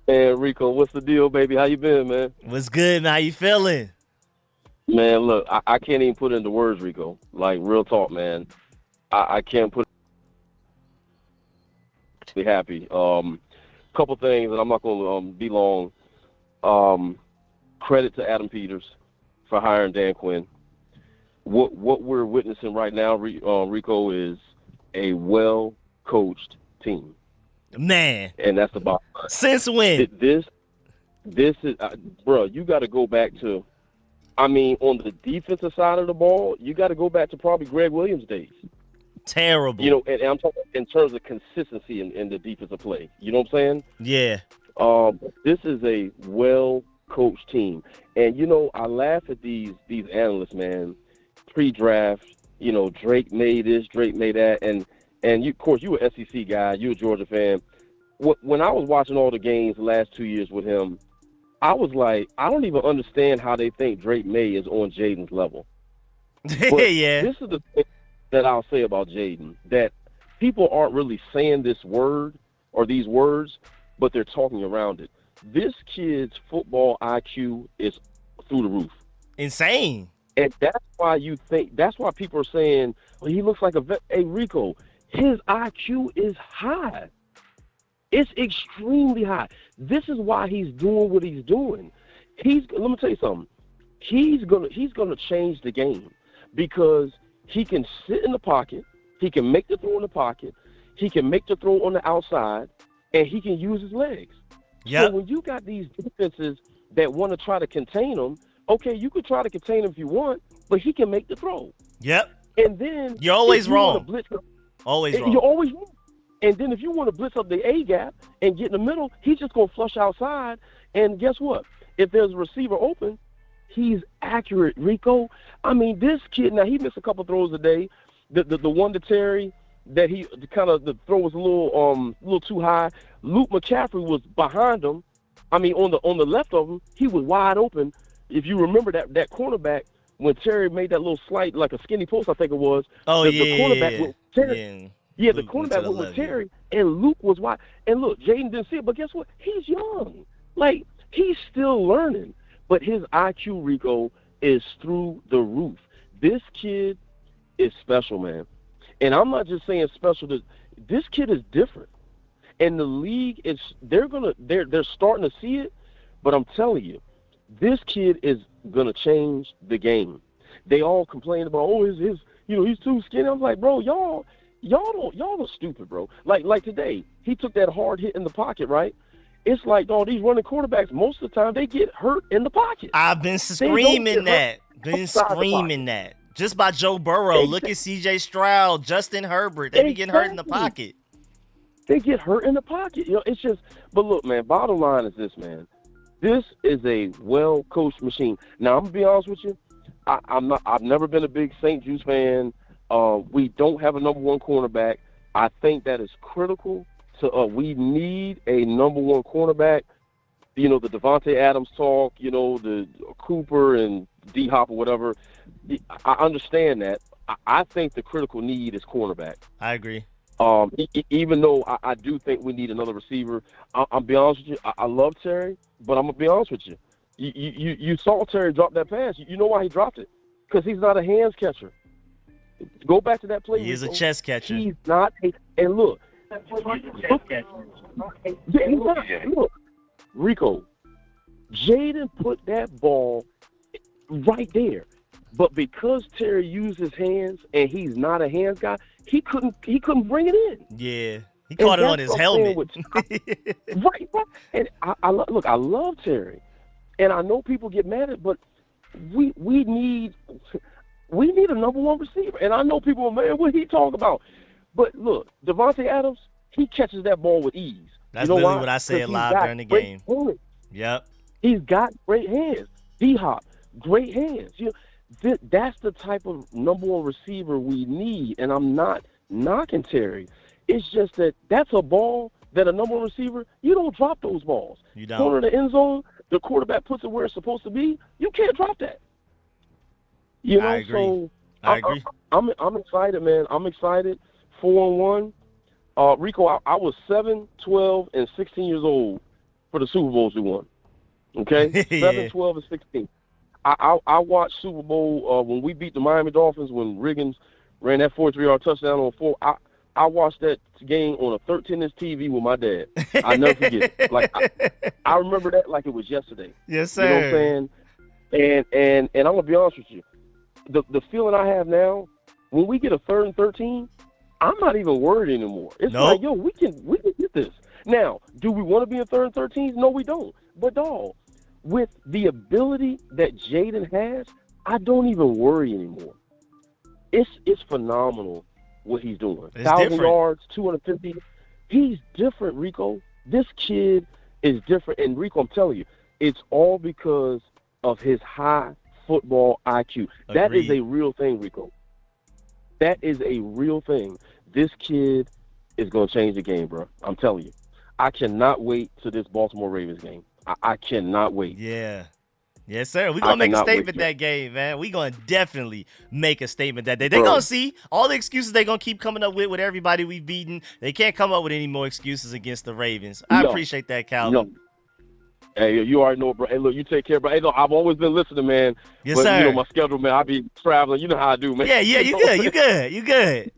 Hey, Rico, what's the deal, baby? How you been, man? What's good, man? How you feeling? Man, look, I can't even put it into words, Rico. Like, real talk, man. I can't put it happy. Couple things, and I'm not going to be long. Credit to Adam Peters for hiring Dan Quinn. What we're witnessing right now, Rico, is a well-coached team. Man. And that's the bottom line. Since when? This is, bro, you got to go back to, on the defensive side of the ball, you got to go back to probably Greg Williams' days. Terrible. And I'm talking in terms of consistency in the defensive play. You know what I'm saying? Yeah. This is a well-coached team. And, I laugh at these analysts, man. Pre-draft, Drake made this, Drake made that, and you, of course, you an SEC guy. You a Georgia fan. When I was watching all the games the last 2 years with him, I was like, I don't even understand how they think Drake May is on Jaden's level. But yeah. This is the thing that I'll say about Jaden, that people aren't really saying this word or these words, but they're talking around it. This kid's football IQ is through the roof. Insane. And that's why people are saying, well, he looks like a vet. Hey, Rico, his IQ is high. It's extremely high. This is why he's doing what he's doing. Let me tell you something. He's gonna change the game because he can sit in the pocket, he can make the throw in the pocket, he can make the throw on the outside, and he can use his legs. Yep. So when you got these defenses that want to try to contain him, okay, you could try to contain him if you want, but he can make the throw. Yep. And then you're always wrong. Always wrong. You're always wrong. And then if you want to blitz up the A gap and get in the middle, he's just going to flush outside. And guess what? If there's a receiver open, he's accurate, Rico. This kid, now he missed a couple throws a day. The one to Terry, that the throw was a little too high. Luke McCaffrey was behind him. On the left of him, he was wide open. If you remember that cornerback, when Terry made that little slight, like a skinny post, I think it was. Oh, the cornerback with Terry. Yeah. Yeah, the Luke went to cornerback the went with left, yeah. Terry, and Luke was wide. And look, Jaden didn't see it, but guess what? He's young. Like, he's still learning. But his IQ, Rico, is through the roof. This kid is special, man. And I'm not just saying special. This kid is different. And the league is they're starting to see it, but I'm telling you, this kid is gonna change the game. They all complain about, oh, he's too skinny. I'm like, bro, y'all are stupid, bro. Like today, he took that hard hit in the pocket, right? It's like all these running quarterbacks, most of the time they get hurt in the pocket. I've been screaming that. Just by Joe Burrow. Exactly. Look at C.J. Stroud, Justin Herbert. They be getting hurt in the pocket. They get hurt in the pocket. It's just. But look, man. Bottom line is this, man. This is a well-coached machine. Now I'm gonna be honest with you. I've never been a big St. Juice fan. We don't have a number one cornerback. I think that is critical. We need a number one cornerback. The Devontae Adams talk. The Cooper and D-Hop or whatever. I understand that. I think the critical need is cornerback. I agree. Even though I do think we need another receiver. I'll be honest with you. I love Terry, but I'm gonna be honest with you. You saw Terry drop that pass. You know why he dropped it? Because he's not a hands catcher. Go back to that play. He is a chest catcher. He's not. And look, look, Rico, Jaden put that ball right there. But because Terry used his hands and he's not a hands guy, he couldn't bring it in. Yeah, he caught it on his helmet. Right. And I love Terry, and I know people get mad at it, but we need a number one receiver. And I know people are mad. What he talking about? But look, Devontae Adams, he catches that ball with ease. That's literally what I said live during the game. Yep. He's got great hands. D-Hop, great hands. That's the type of number one receiver we need, and I'm not knocking Terry. It's just that's a ball that a number one receiver, you don't drop those balls. You don't. Corner the end zone, the quarterback puts it where it's supposed to be. You can't drop that. I agree. So I agree. I'm excited, man. I'm excited. 4-1. Rico, I was 7, 12, and 16 years old for the Super Bowls we won. Okay? Yeah. 7, 12, and 16. I watched Super Bowl when we beat the Miami Dolphins when Riggins ran that 43-yard touchdown on 4. I watched that game on a 13-inch TV with my dad. I never forget it. Like I remember that like it was yesterday. Yes, sir. You know what I'm saying? And I'm gonna be honest with you. The feeling I have now, when we get a 3rd and 13, I'm not even worried anymore. It's like, yo, we can get this. Now, do we want to be in 3rd and 13? No, we don't. But dog, with the ability that Jaden has, I don't even worry anymore. It's phenomenal what he's doing. 1,000 yards, 250. He's different, Rico. This kid is different. And Rico, I'm telling you, it's all because of his high football IQ. Agreed. That is a real thing, Rico. That is a real thing. This kid is going to change the game, bro. I'm telling you. I cannot wait to this Baltimore Ravens game. I cannot wait. Yeah. Yes, sir. We're going to make a statement that game, man. We're going to definitely make a statement that day. They're going to see all the excuses they're going to keep coming up with everybody we've beaten. They can't come up with any more excuses against the Ravens. I appreciate that, Calvin. No. Hey, you already know, bro. Hey, look, you take care, bro. Hey, look, I've always been listening, man. Yes, but, sir. My schedule, man, I be traveling. You know how I do, man. Yeah, you good.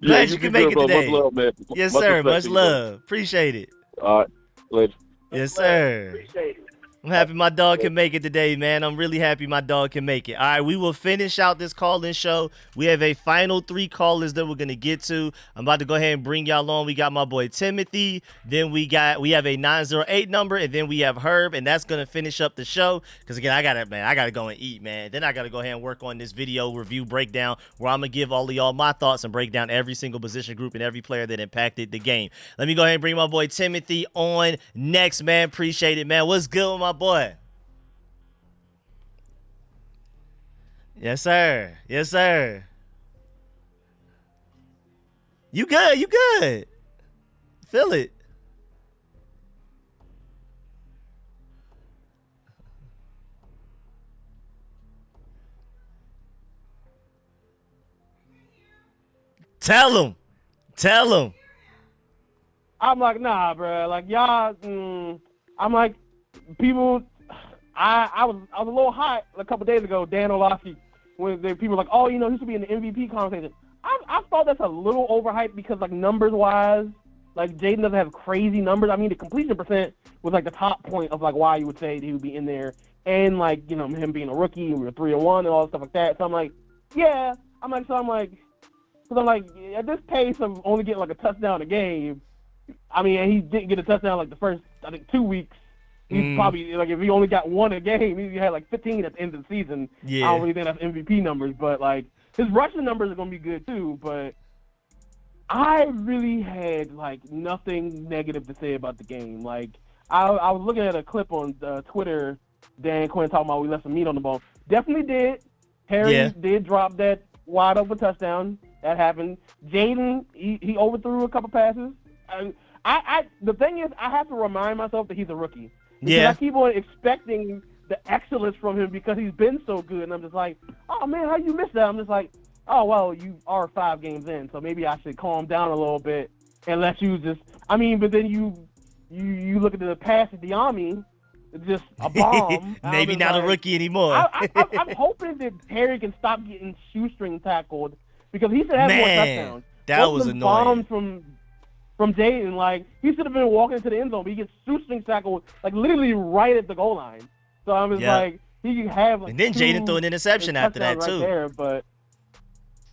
Glad you can make it today. Much love, man. Yes, sir. Much love. Appreciate it. All right. Later. Yes, sir. Appreciate it. I'm happy my dog can make it today, man. I'm really happy my dog can make it. All right, we will finish out this call-in show. We have a final 3 callers that we're going to get to. I'm about to go ahead and bring y'all on. We got my boy Timothy. Then we have a 908 number, and then we have Herb, and that's going to finish up the show. Because, again, I got to go and eat, man. Then I got to go ahead and work on this video review breakdown where I'm going to give all of y'all my thoughts and break down every single position group and every player that impacted the game. Let me go ahead and bring my boy Timothy on next, man. Appreciate it, man. What's good with my boy? Yes, sir. Yes, sir. You good. Feel it. Tell him. Tell him. I'm like, nah, bro. Like, y'all, I'm like, people, I was a little hot a couple days ago, Dan Orlovsky, when people were like, oh, you know, he should be in the MVP conversation. I thought that's a little overhyped because, like, numbers-wise, like, Jaden doesn't have crazy numbers. I mean, the completion percent was, like, the top point of, like, why you would say he would be in there. And, like, you know, him being a rookie, and we were 3-1 and all stuff like that. So I'm like, yeah. Because I'm like, at this pace of only getting, like, a touchdown a game, I mean, he didn't get a touchdown, like, the first, I think, 2 weeks. He's probably, like, if he only got one a game, he had, like, 15 at the end of the season. Yeah. I don't really think that's MVP numbers, but, like, his rushing numbers are going to be good, too. But I really had, like, nothing negative to say about the game. Like, I was looking at a clip on Twitter, Dan Quinn talking about we left some meat on the bone. Definitely did. Harry did drop that wide open touchdown. That happened. Jaden, he overthrew a couple passes. The thing is, I have to remind myself that he's a rookie. Because I keep on expecting the excellence from him because he's been so good. And I'm just like, oh, man, how you miss that? I'm just like, oh, well, you are 5 games in, so maybe I should calm down a little bit and let you just – I mean, but then you look at the pass at Diami, just a bomb. Maybe not a rookie anymore. I'm hoping that Harry can stop getting shoestring tackled because he should have more touchdowns. That was annoying. Bombs from Jaden, like, he should have been walking into the end zone, but he gets shoestring tackled, like, literally right at the goal line. So I'm just like, he can have, like, and then Jaden threw an interception after that, right too. There, but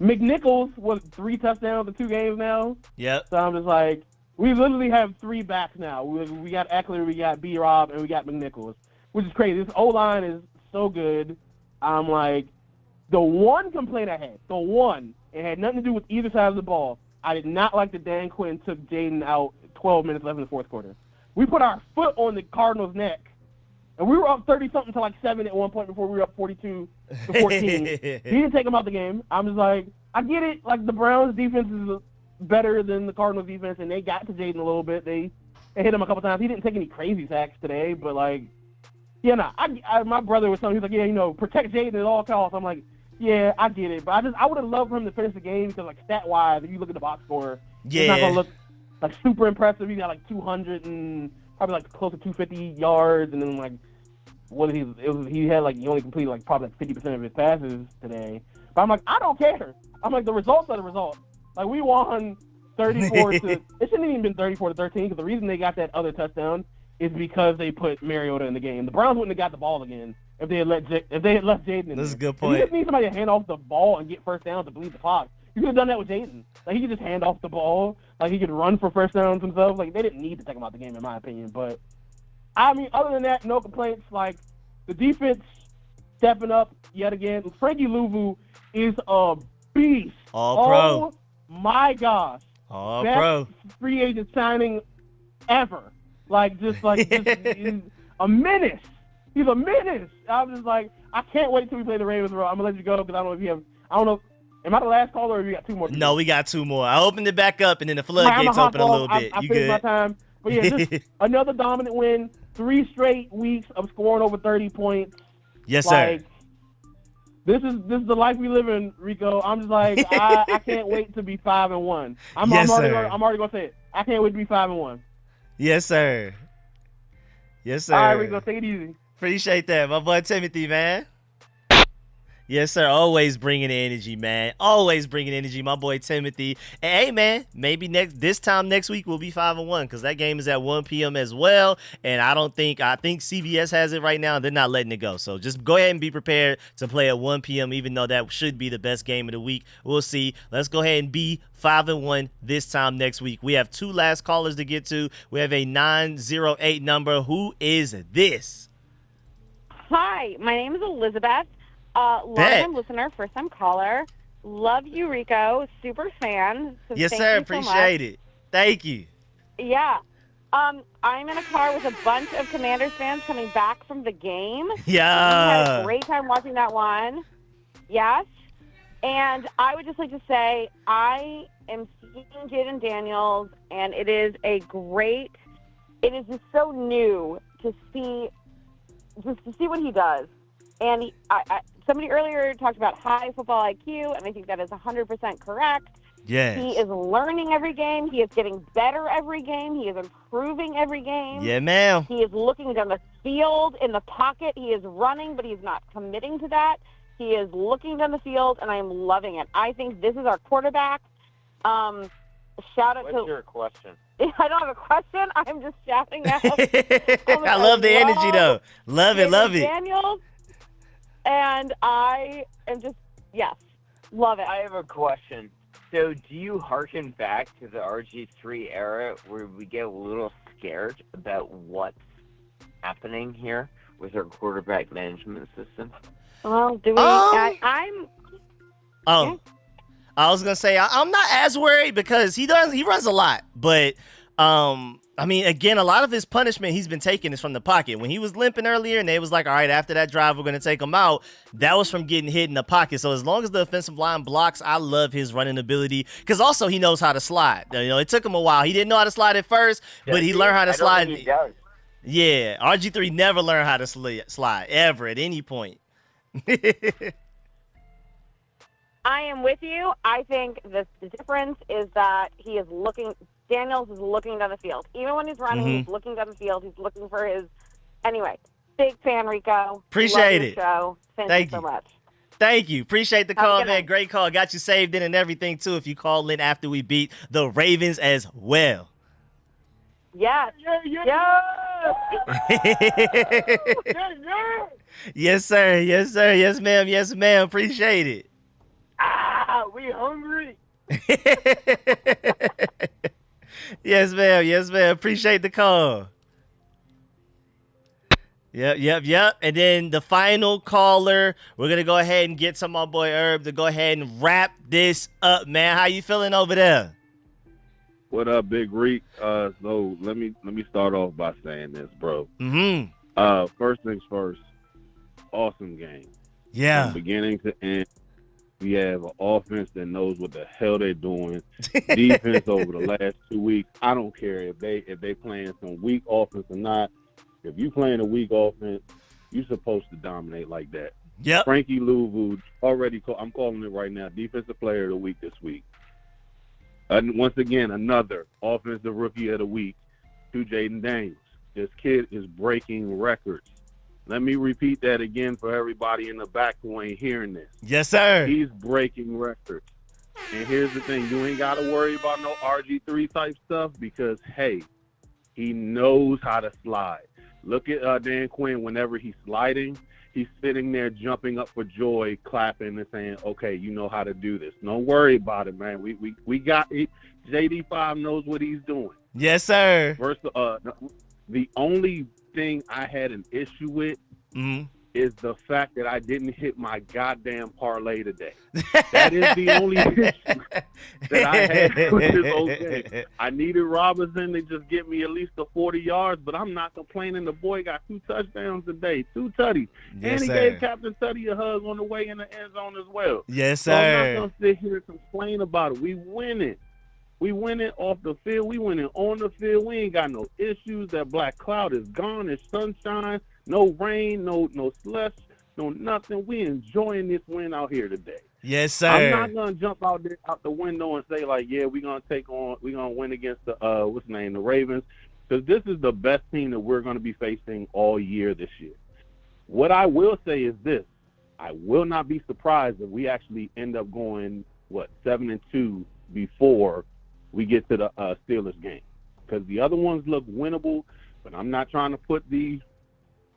McNichols was 3 touchdowns in 2 games now. Yep. So I'm just like, we literally have 3 backs now. We got Eckler, we got B-Rob, and we got McNichols, which is crazy. This O-line is so good. I'm like, the one complaint I had, it had nothing to do with either side of the ball. I did not like that Dan Quinn took Jaden out 12 minutes left in the fourth quarter. We put our foot on the Cardinals' neck, and we were up 30-something to like 7 at one point before we were up 42-14. He didn't take him out the game. I'm just like, I get it. Like, the Browns' defense is better than the Cardinals' defense, and they got to Jaden a little bit. They hit him a couple times. He didn't take any crazy sacks today, but, like, my brother was telling me, he's like, yeah, you know, protect Jaden at all costs. I'm like, yeah, I get it, but I would have loved for him to finish the game because, like, stat-wise, if you look at the box score, it's not going to look, like, super impressive. He got, like, 200 and probably, like, close to 250 yards, and then, like, he had, like, he only completed, like, probably, like, 50% of his passes today. But I'm like, I don't care. I'm like, the results are the results. Like, we won 34 to – it shouldn't have even been 34-13 because the reason they got that other touchdown is because they put Mariota in the game. The Browns wouldn't have got the ball again if they had left Jaden in. That's a good point. You just need somebody to hand off the ball and get first downs to bleed the clock. You could have done that with Jaden. Like, he could just hand off the ball. Like, he could run for first downs himself. Like, they didn't need to take him out the game, in my opinion. But, I mean, other than that, no complaints. Like, the defense stepping up yet again. Frankie Louvu is a beast. All pro. Oh, my gosh. All best pro. Free agent signing ever. He's a menace. He's a menace. I'm just like, I can't wait till we play the Ravens, bro. I'm going to let you go because I don't know if you have, I don't know. Am I the last caller or have you got 2 more? No, we got 2 more. I opened it back up and then the floodgates open a little bit. I You finished good? my time. But yeah, just another dominant win. 3 straight weeks of scoring over 30 points. Yes, sir. This is the life we live in, Rico. I'm just like, I can't wait to be 5-1. I'm already gonna say it. I can't wait to be 5-1. Yes, sir. Yes, sir. All right, Rico, take it easy. Appreciate that, my boy Timothy, man. Yes, sir. Always bringing the energy, man. Always bringing energy, my boy Timothy. And hey, man, maybe this time next week we'll be 5-1 because that game is at 1 p.m. as well. And I think CBS has it right now. They're not letting it go. So just go ahead and be prepared to play at 1 p.m. even though that should be the best game of the week. We'll see. Let's go ahead and be 5-1 this time next week. We have 2 last callers to get to. We have a 908 number. Who is this? Hi, my name is Elizabeth. Long-time listener, first-time caller. Love you, Rico. Super fan. So yes, thank sir. you Appreciate it. Thank you. Yeah. I'm in a car with a bunch of Commanders fans coming back from the game. Yeah. We had a great time watching that one. Yes. And I would just like to say I am seeing Jaden Daniels, and it is just so new to see what he does. And somebody earlier talked about high football IQ, and I think that is 100% correct. Yes. He is learning every game. He is getting better every game. He is improving every game. Yeah, ma'am. He is looking down the field in the pocket. He is running, but he's not committing to that. He is looking down the field, and I am loving it. I think this is our quarterback. Shout out What's to. your question? I don't have a question. I'm just shouting out. I love the energy, though. Love it, love it. Daniels, and I am just, yes, love it. I have a question. So, do you harken back to the RG3 era where we get a little scared about what's happening here with our quarterback management system? Well, do we? I'm. Oh, I was gonna say I'm not as worried because he runs a lot, but I mean, again, a lot of his punishment he's been taking is from the pocket. When he was limping earlier and they was like, all right, after that drive, we're going to take him out, that was from getting hit in the pocket. So as long as the offensive line blocks, I love his running ability because also he knows how to slide. You know, it took him a while. He didn't know how to slide at first, but he learned how to slide. He does. Yeah, RG3 never learned how to slide ever at any point. I am with you. I think the difference is that Daniels is looking down the field. Even when he's running, he's looking down the field. He's looking for his. Anyway, big fan, Rico. Appreciate Love it. your show. Thank you so much. Thank you. Appreciate the Have a call, good man. night. Great call. Got you saved in and everything, too, if you call in after we beat the Ravens as well. Yes. Yes, sir. Yes, sir. Yes, ma'am. Yes, ma'am. Appreciate it. We hungry. Yes, ma'am. Yes, ma'am. Appreciate the call. Yep. And then the final caller, we're going to go ahead and get my boy Herb to go ahead and wrap this up, man. How you feeling over there? What up, Big Reek? So let me start off by saying this, bro. First things first, awesome game. Yeah. From beginning to end, we have an offense that knows what the hell they're doing. Defense over the last 2 weeks, I don't care if they playing some weak offense or not. If you playing a weak offense, you're supposed to dominate like that. Yep. Frankie Louvu already. I'm calling it right now. Defensive Player of the Week this week. Once again, another Offensive Rookie of the Week to Jaden Daniels. This kid is breaking records. Let me repeat that again for everybody in the back who ain't hearing this. Yes, sir. He's breaking records. And here's the thing. You ain't got to worry about no RG3 type stuff because, hey, he knows how to slide. Look at Dan Quinn whenever he's sliding. He's sitting there jumping up for joy, clapping and saying, okay, you know how to do this. Don't worry about it, man. We got it. JD5 knows what he's doing. Yes, sir. First, the only thing I had an issue with is the fact that I didn't hit my goddamn parlay today. That is the only issue that I had with this whole game. I needed Robinson to just get me at least the 40 yards, but I'm not complaining. The boy got 2 touchdowns today, 2 tutties. Yes, and he sir. gave Captain Tutty a hug on the way in the end zone as well. Yes, So I'm sir. not going to sit here and complain about it. We win it. We win it off the field. We win it on the field. We ain't got no issues. That black cloud is gone. It's sunshine. No rain. No slush. No nothing. We enjoying this win out here today. Yes, sir. I'm not gonna jump out the window and say like, yeah, we're gonna win against the the Ravens, because this is the best team that we're gonna be facing all year this year. What I will say is this: I will not be surprised if we actually end up going 7-2 before we get to the Steelers game, because the other ones look winnable. But I'm not trying to put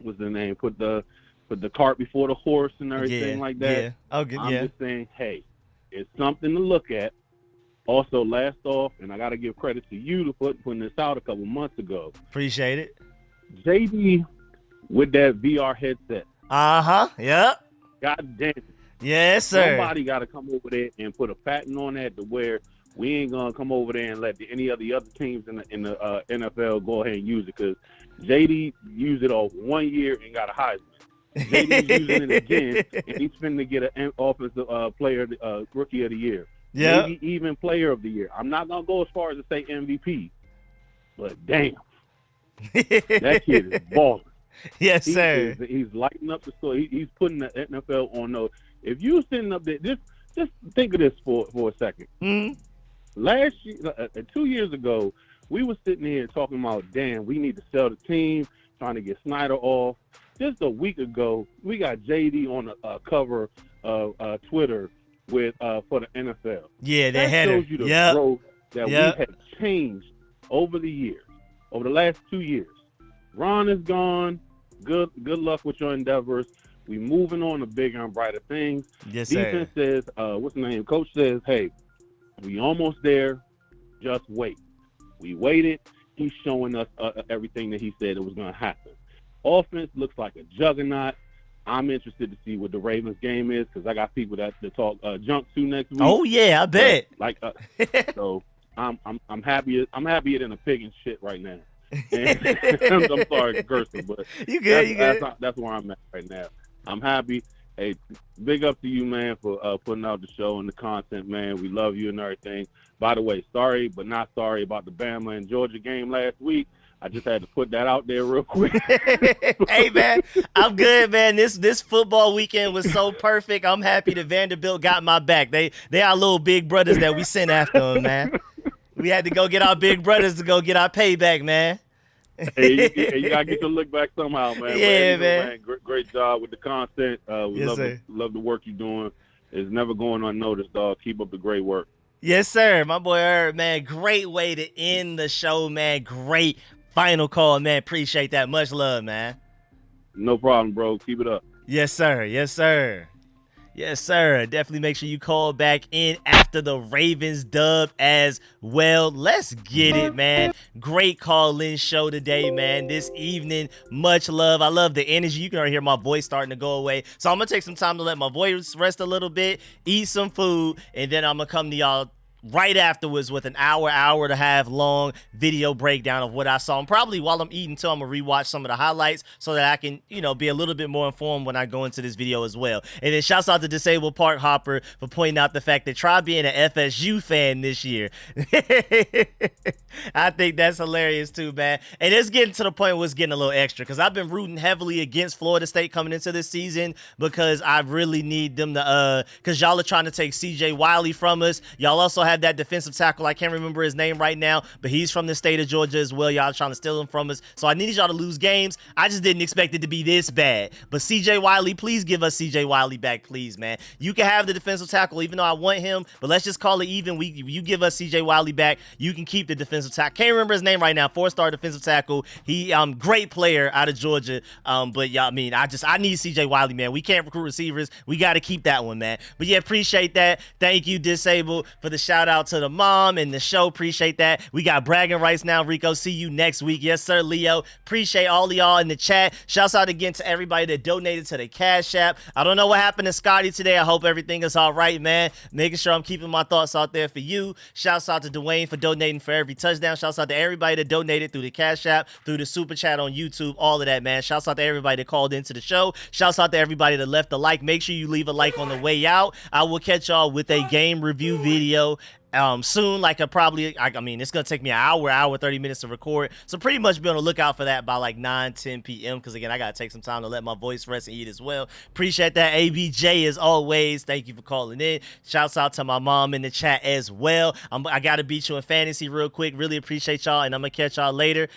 put the cart before the horse and everything like that. Yeah. Okay. I'm Yeah. just saying, hey, it's something to look at. Also, last off, and I got to give credit to you to putting this out a couple months ago. Appreciate it. JD with that VR headset. Yep. God damn it. Yes, sir. Somebody got to come over there and put a patent on that to where we ain't gonna come over there and let any of the other teams in the NFL go ahead and use it, because JD used it off 1 year and got a Heisman. JD's using it again, and he's finna get an offensive player, rookie of the year. Yeah. Maybe even player of the year. I'm not gonna go as far as to say MVP, but damn, that kid is balling. Yes, sir. He's lighting up the store. He's putting the NFL on those. If you sitting up there, just think of this for a second. last year, 2 years ago, we were sitting here talking about, damn, we need to sell the team, trying to get Snyder off. Just a week ago, we got JD on the cover of Twitter with for the NFL. Yeah, that header. shows you the growth that we have changed over the years, over the last 2 years. Ron is gone. Good luck with your endeavors. We moving on to bigger and brighter things. Yes, Defense says, what's the name? Coach says, hey, we almost there. Just wait. We waited. He's showing us everything that he said it was going to happen. Offense looks like a juggernaut. I'm interested to see what the Ravens game is because I got people that talk junk to next week. Oh yeah, I bet. So I'm happy. I'm happier than a pig and shit right now. And I'm sorry, cursing, but you good. That's where I'm at right now. I'm happy. Hey, big up to you, man, for putting out the show and the content, man. We love you and everything. By the way, sorry, but not sorry about the Bama and Georgia game last week. I just had to put that out there real quick. Hey, man, I'm good, man. This football weekend was so perfect. I'm happy that Vanderbilt got my back. They are little big brothers that we sent after them, man. We had to go get our big brothers to go get our payback, man. Hey, you gotta get your look back somehow, man. Yeah, man. Great job with the content. We Yes, love the work you're doing. It's never going unnoticed, dog. Keep up the great work. Yes, sir. My boy Herb, man. Great way to end the show, man. Great final call, man. Appreciate that. Much love, man. No problem, bro. Keep it up. Yes, sir. Yes, sir. Yes, sir. Definitely make sure you call back in after the Ravens dub as well. Let's get it, man. Great call-in show today, man. This evening, much love. I love the energy. You can already hear my voice starting to go away. So I'm going to take some time to let my voice rest a little bit, eat some food, and then I'm going to come to y'all right afterwards with an hour and a half long video breakdown of what I saw. And probably while I'm eating too, I'm going to rewatch some of the highlights so that I can, be a little bit more informed when I go into this video as well. And then shouts out to Disabled Park Hopper for pointing out the fact that try being an FSU fan this year. I think that's hilarious too, man. And it's getting to the point where it's getting a little extra because I've been rooting heavily against Florida State coming into this season because I really need them to, because y'all are trying to take CJ Wiley from us. Y'all also have that defensive tackle. I can't remember his name right now, but he's from the state of Georgia as well. Y'all trying to steal him from us. So I needed y'all to lose games. I just didn't expect it to be this bad. But CJ Wiley, please give us CJ Wiley back, please, man. You can have the defensive tackle, even though I want him, but let's just call it even. You give us CJ Wiley back, you can keep the defensive tackle. Can't remember his name right now. 4-star defensive tackle. He great player out of Georgia. But yeah, I need CJ Wiley, man. We can't recruit receivers. We got to keep that one, man. But yeah, appreciate that. Thank you, Disabled, for the shout out to the mom and the show. Appreciate that. We got bragging rights now, Rico. See you next week. Yes, sir, Leo. Appreciate all of y'all in the chat. Shouts out again to everybody that donated to the Cash App. I don't know what happened to Scotty today. I hope everything is all right, man. Making sure I'm keeping my thoughts out there for you. Shouts out to Dwayne for donating for every touchdown. Shouts out to everybody that donated through the Cash App, through the Super Chat on YouTube, all of that, man. Shouts out to everybody that called into the show. Shouts out to everybody that left a like. Make sure you leave a like on the way out. I will catch y'all with a game review video soon. It's gonna take me an hour 30 minutes to record, so pretty much be on the lookout for that by like 9-10 p.m. because again I gotta take some time to let my voice rest and eat as well. Appreciate that. ABJ as always, thank you for calling in. Shouts out to my mom in the chat as well. I gotta beat you in fantasy real quick. Really appreciate y'all, and I'm gonna catch y'all later.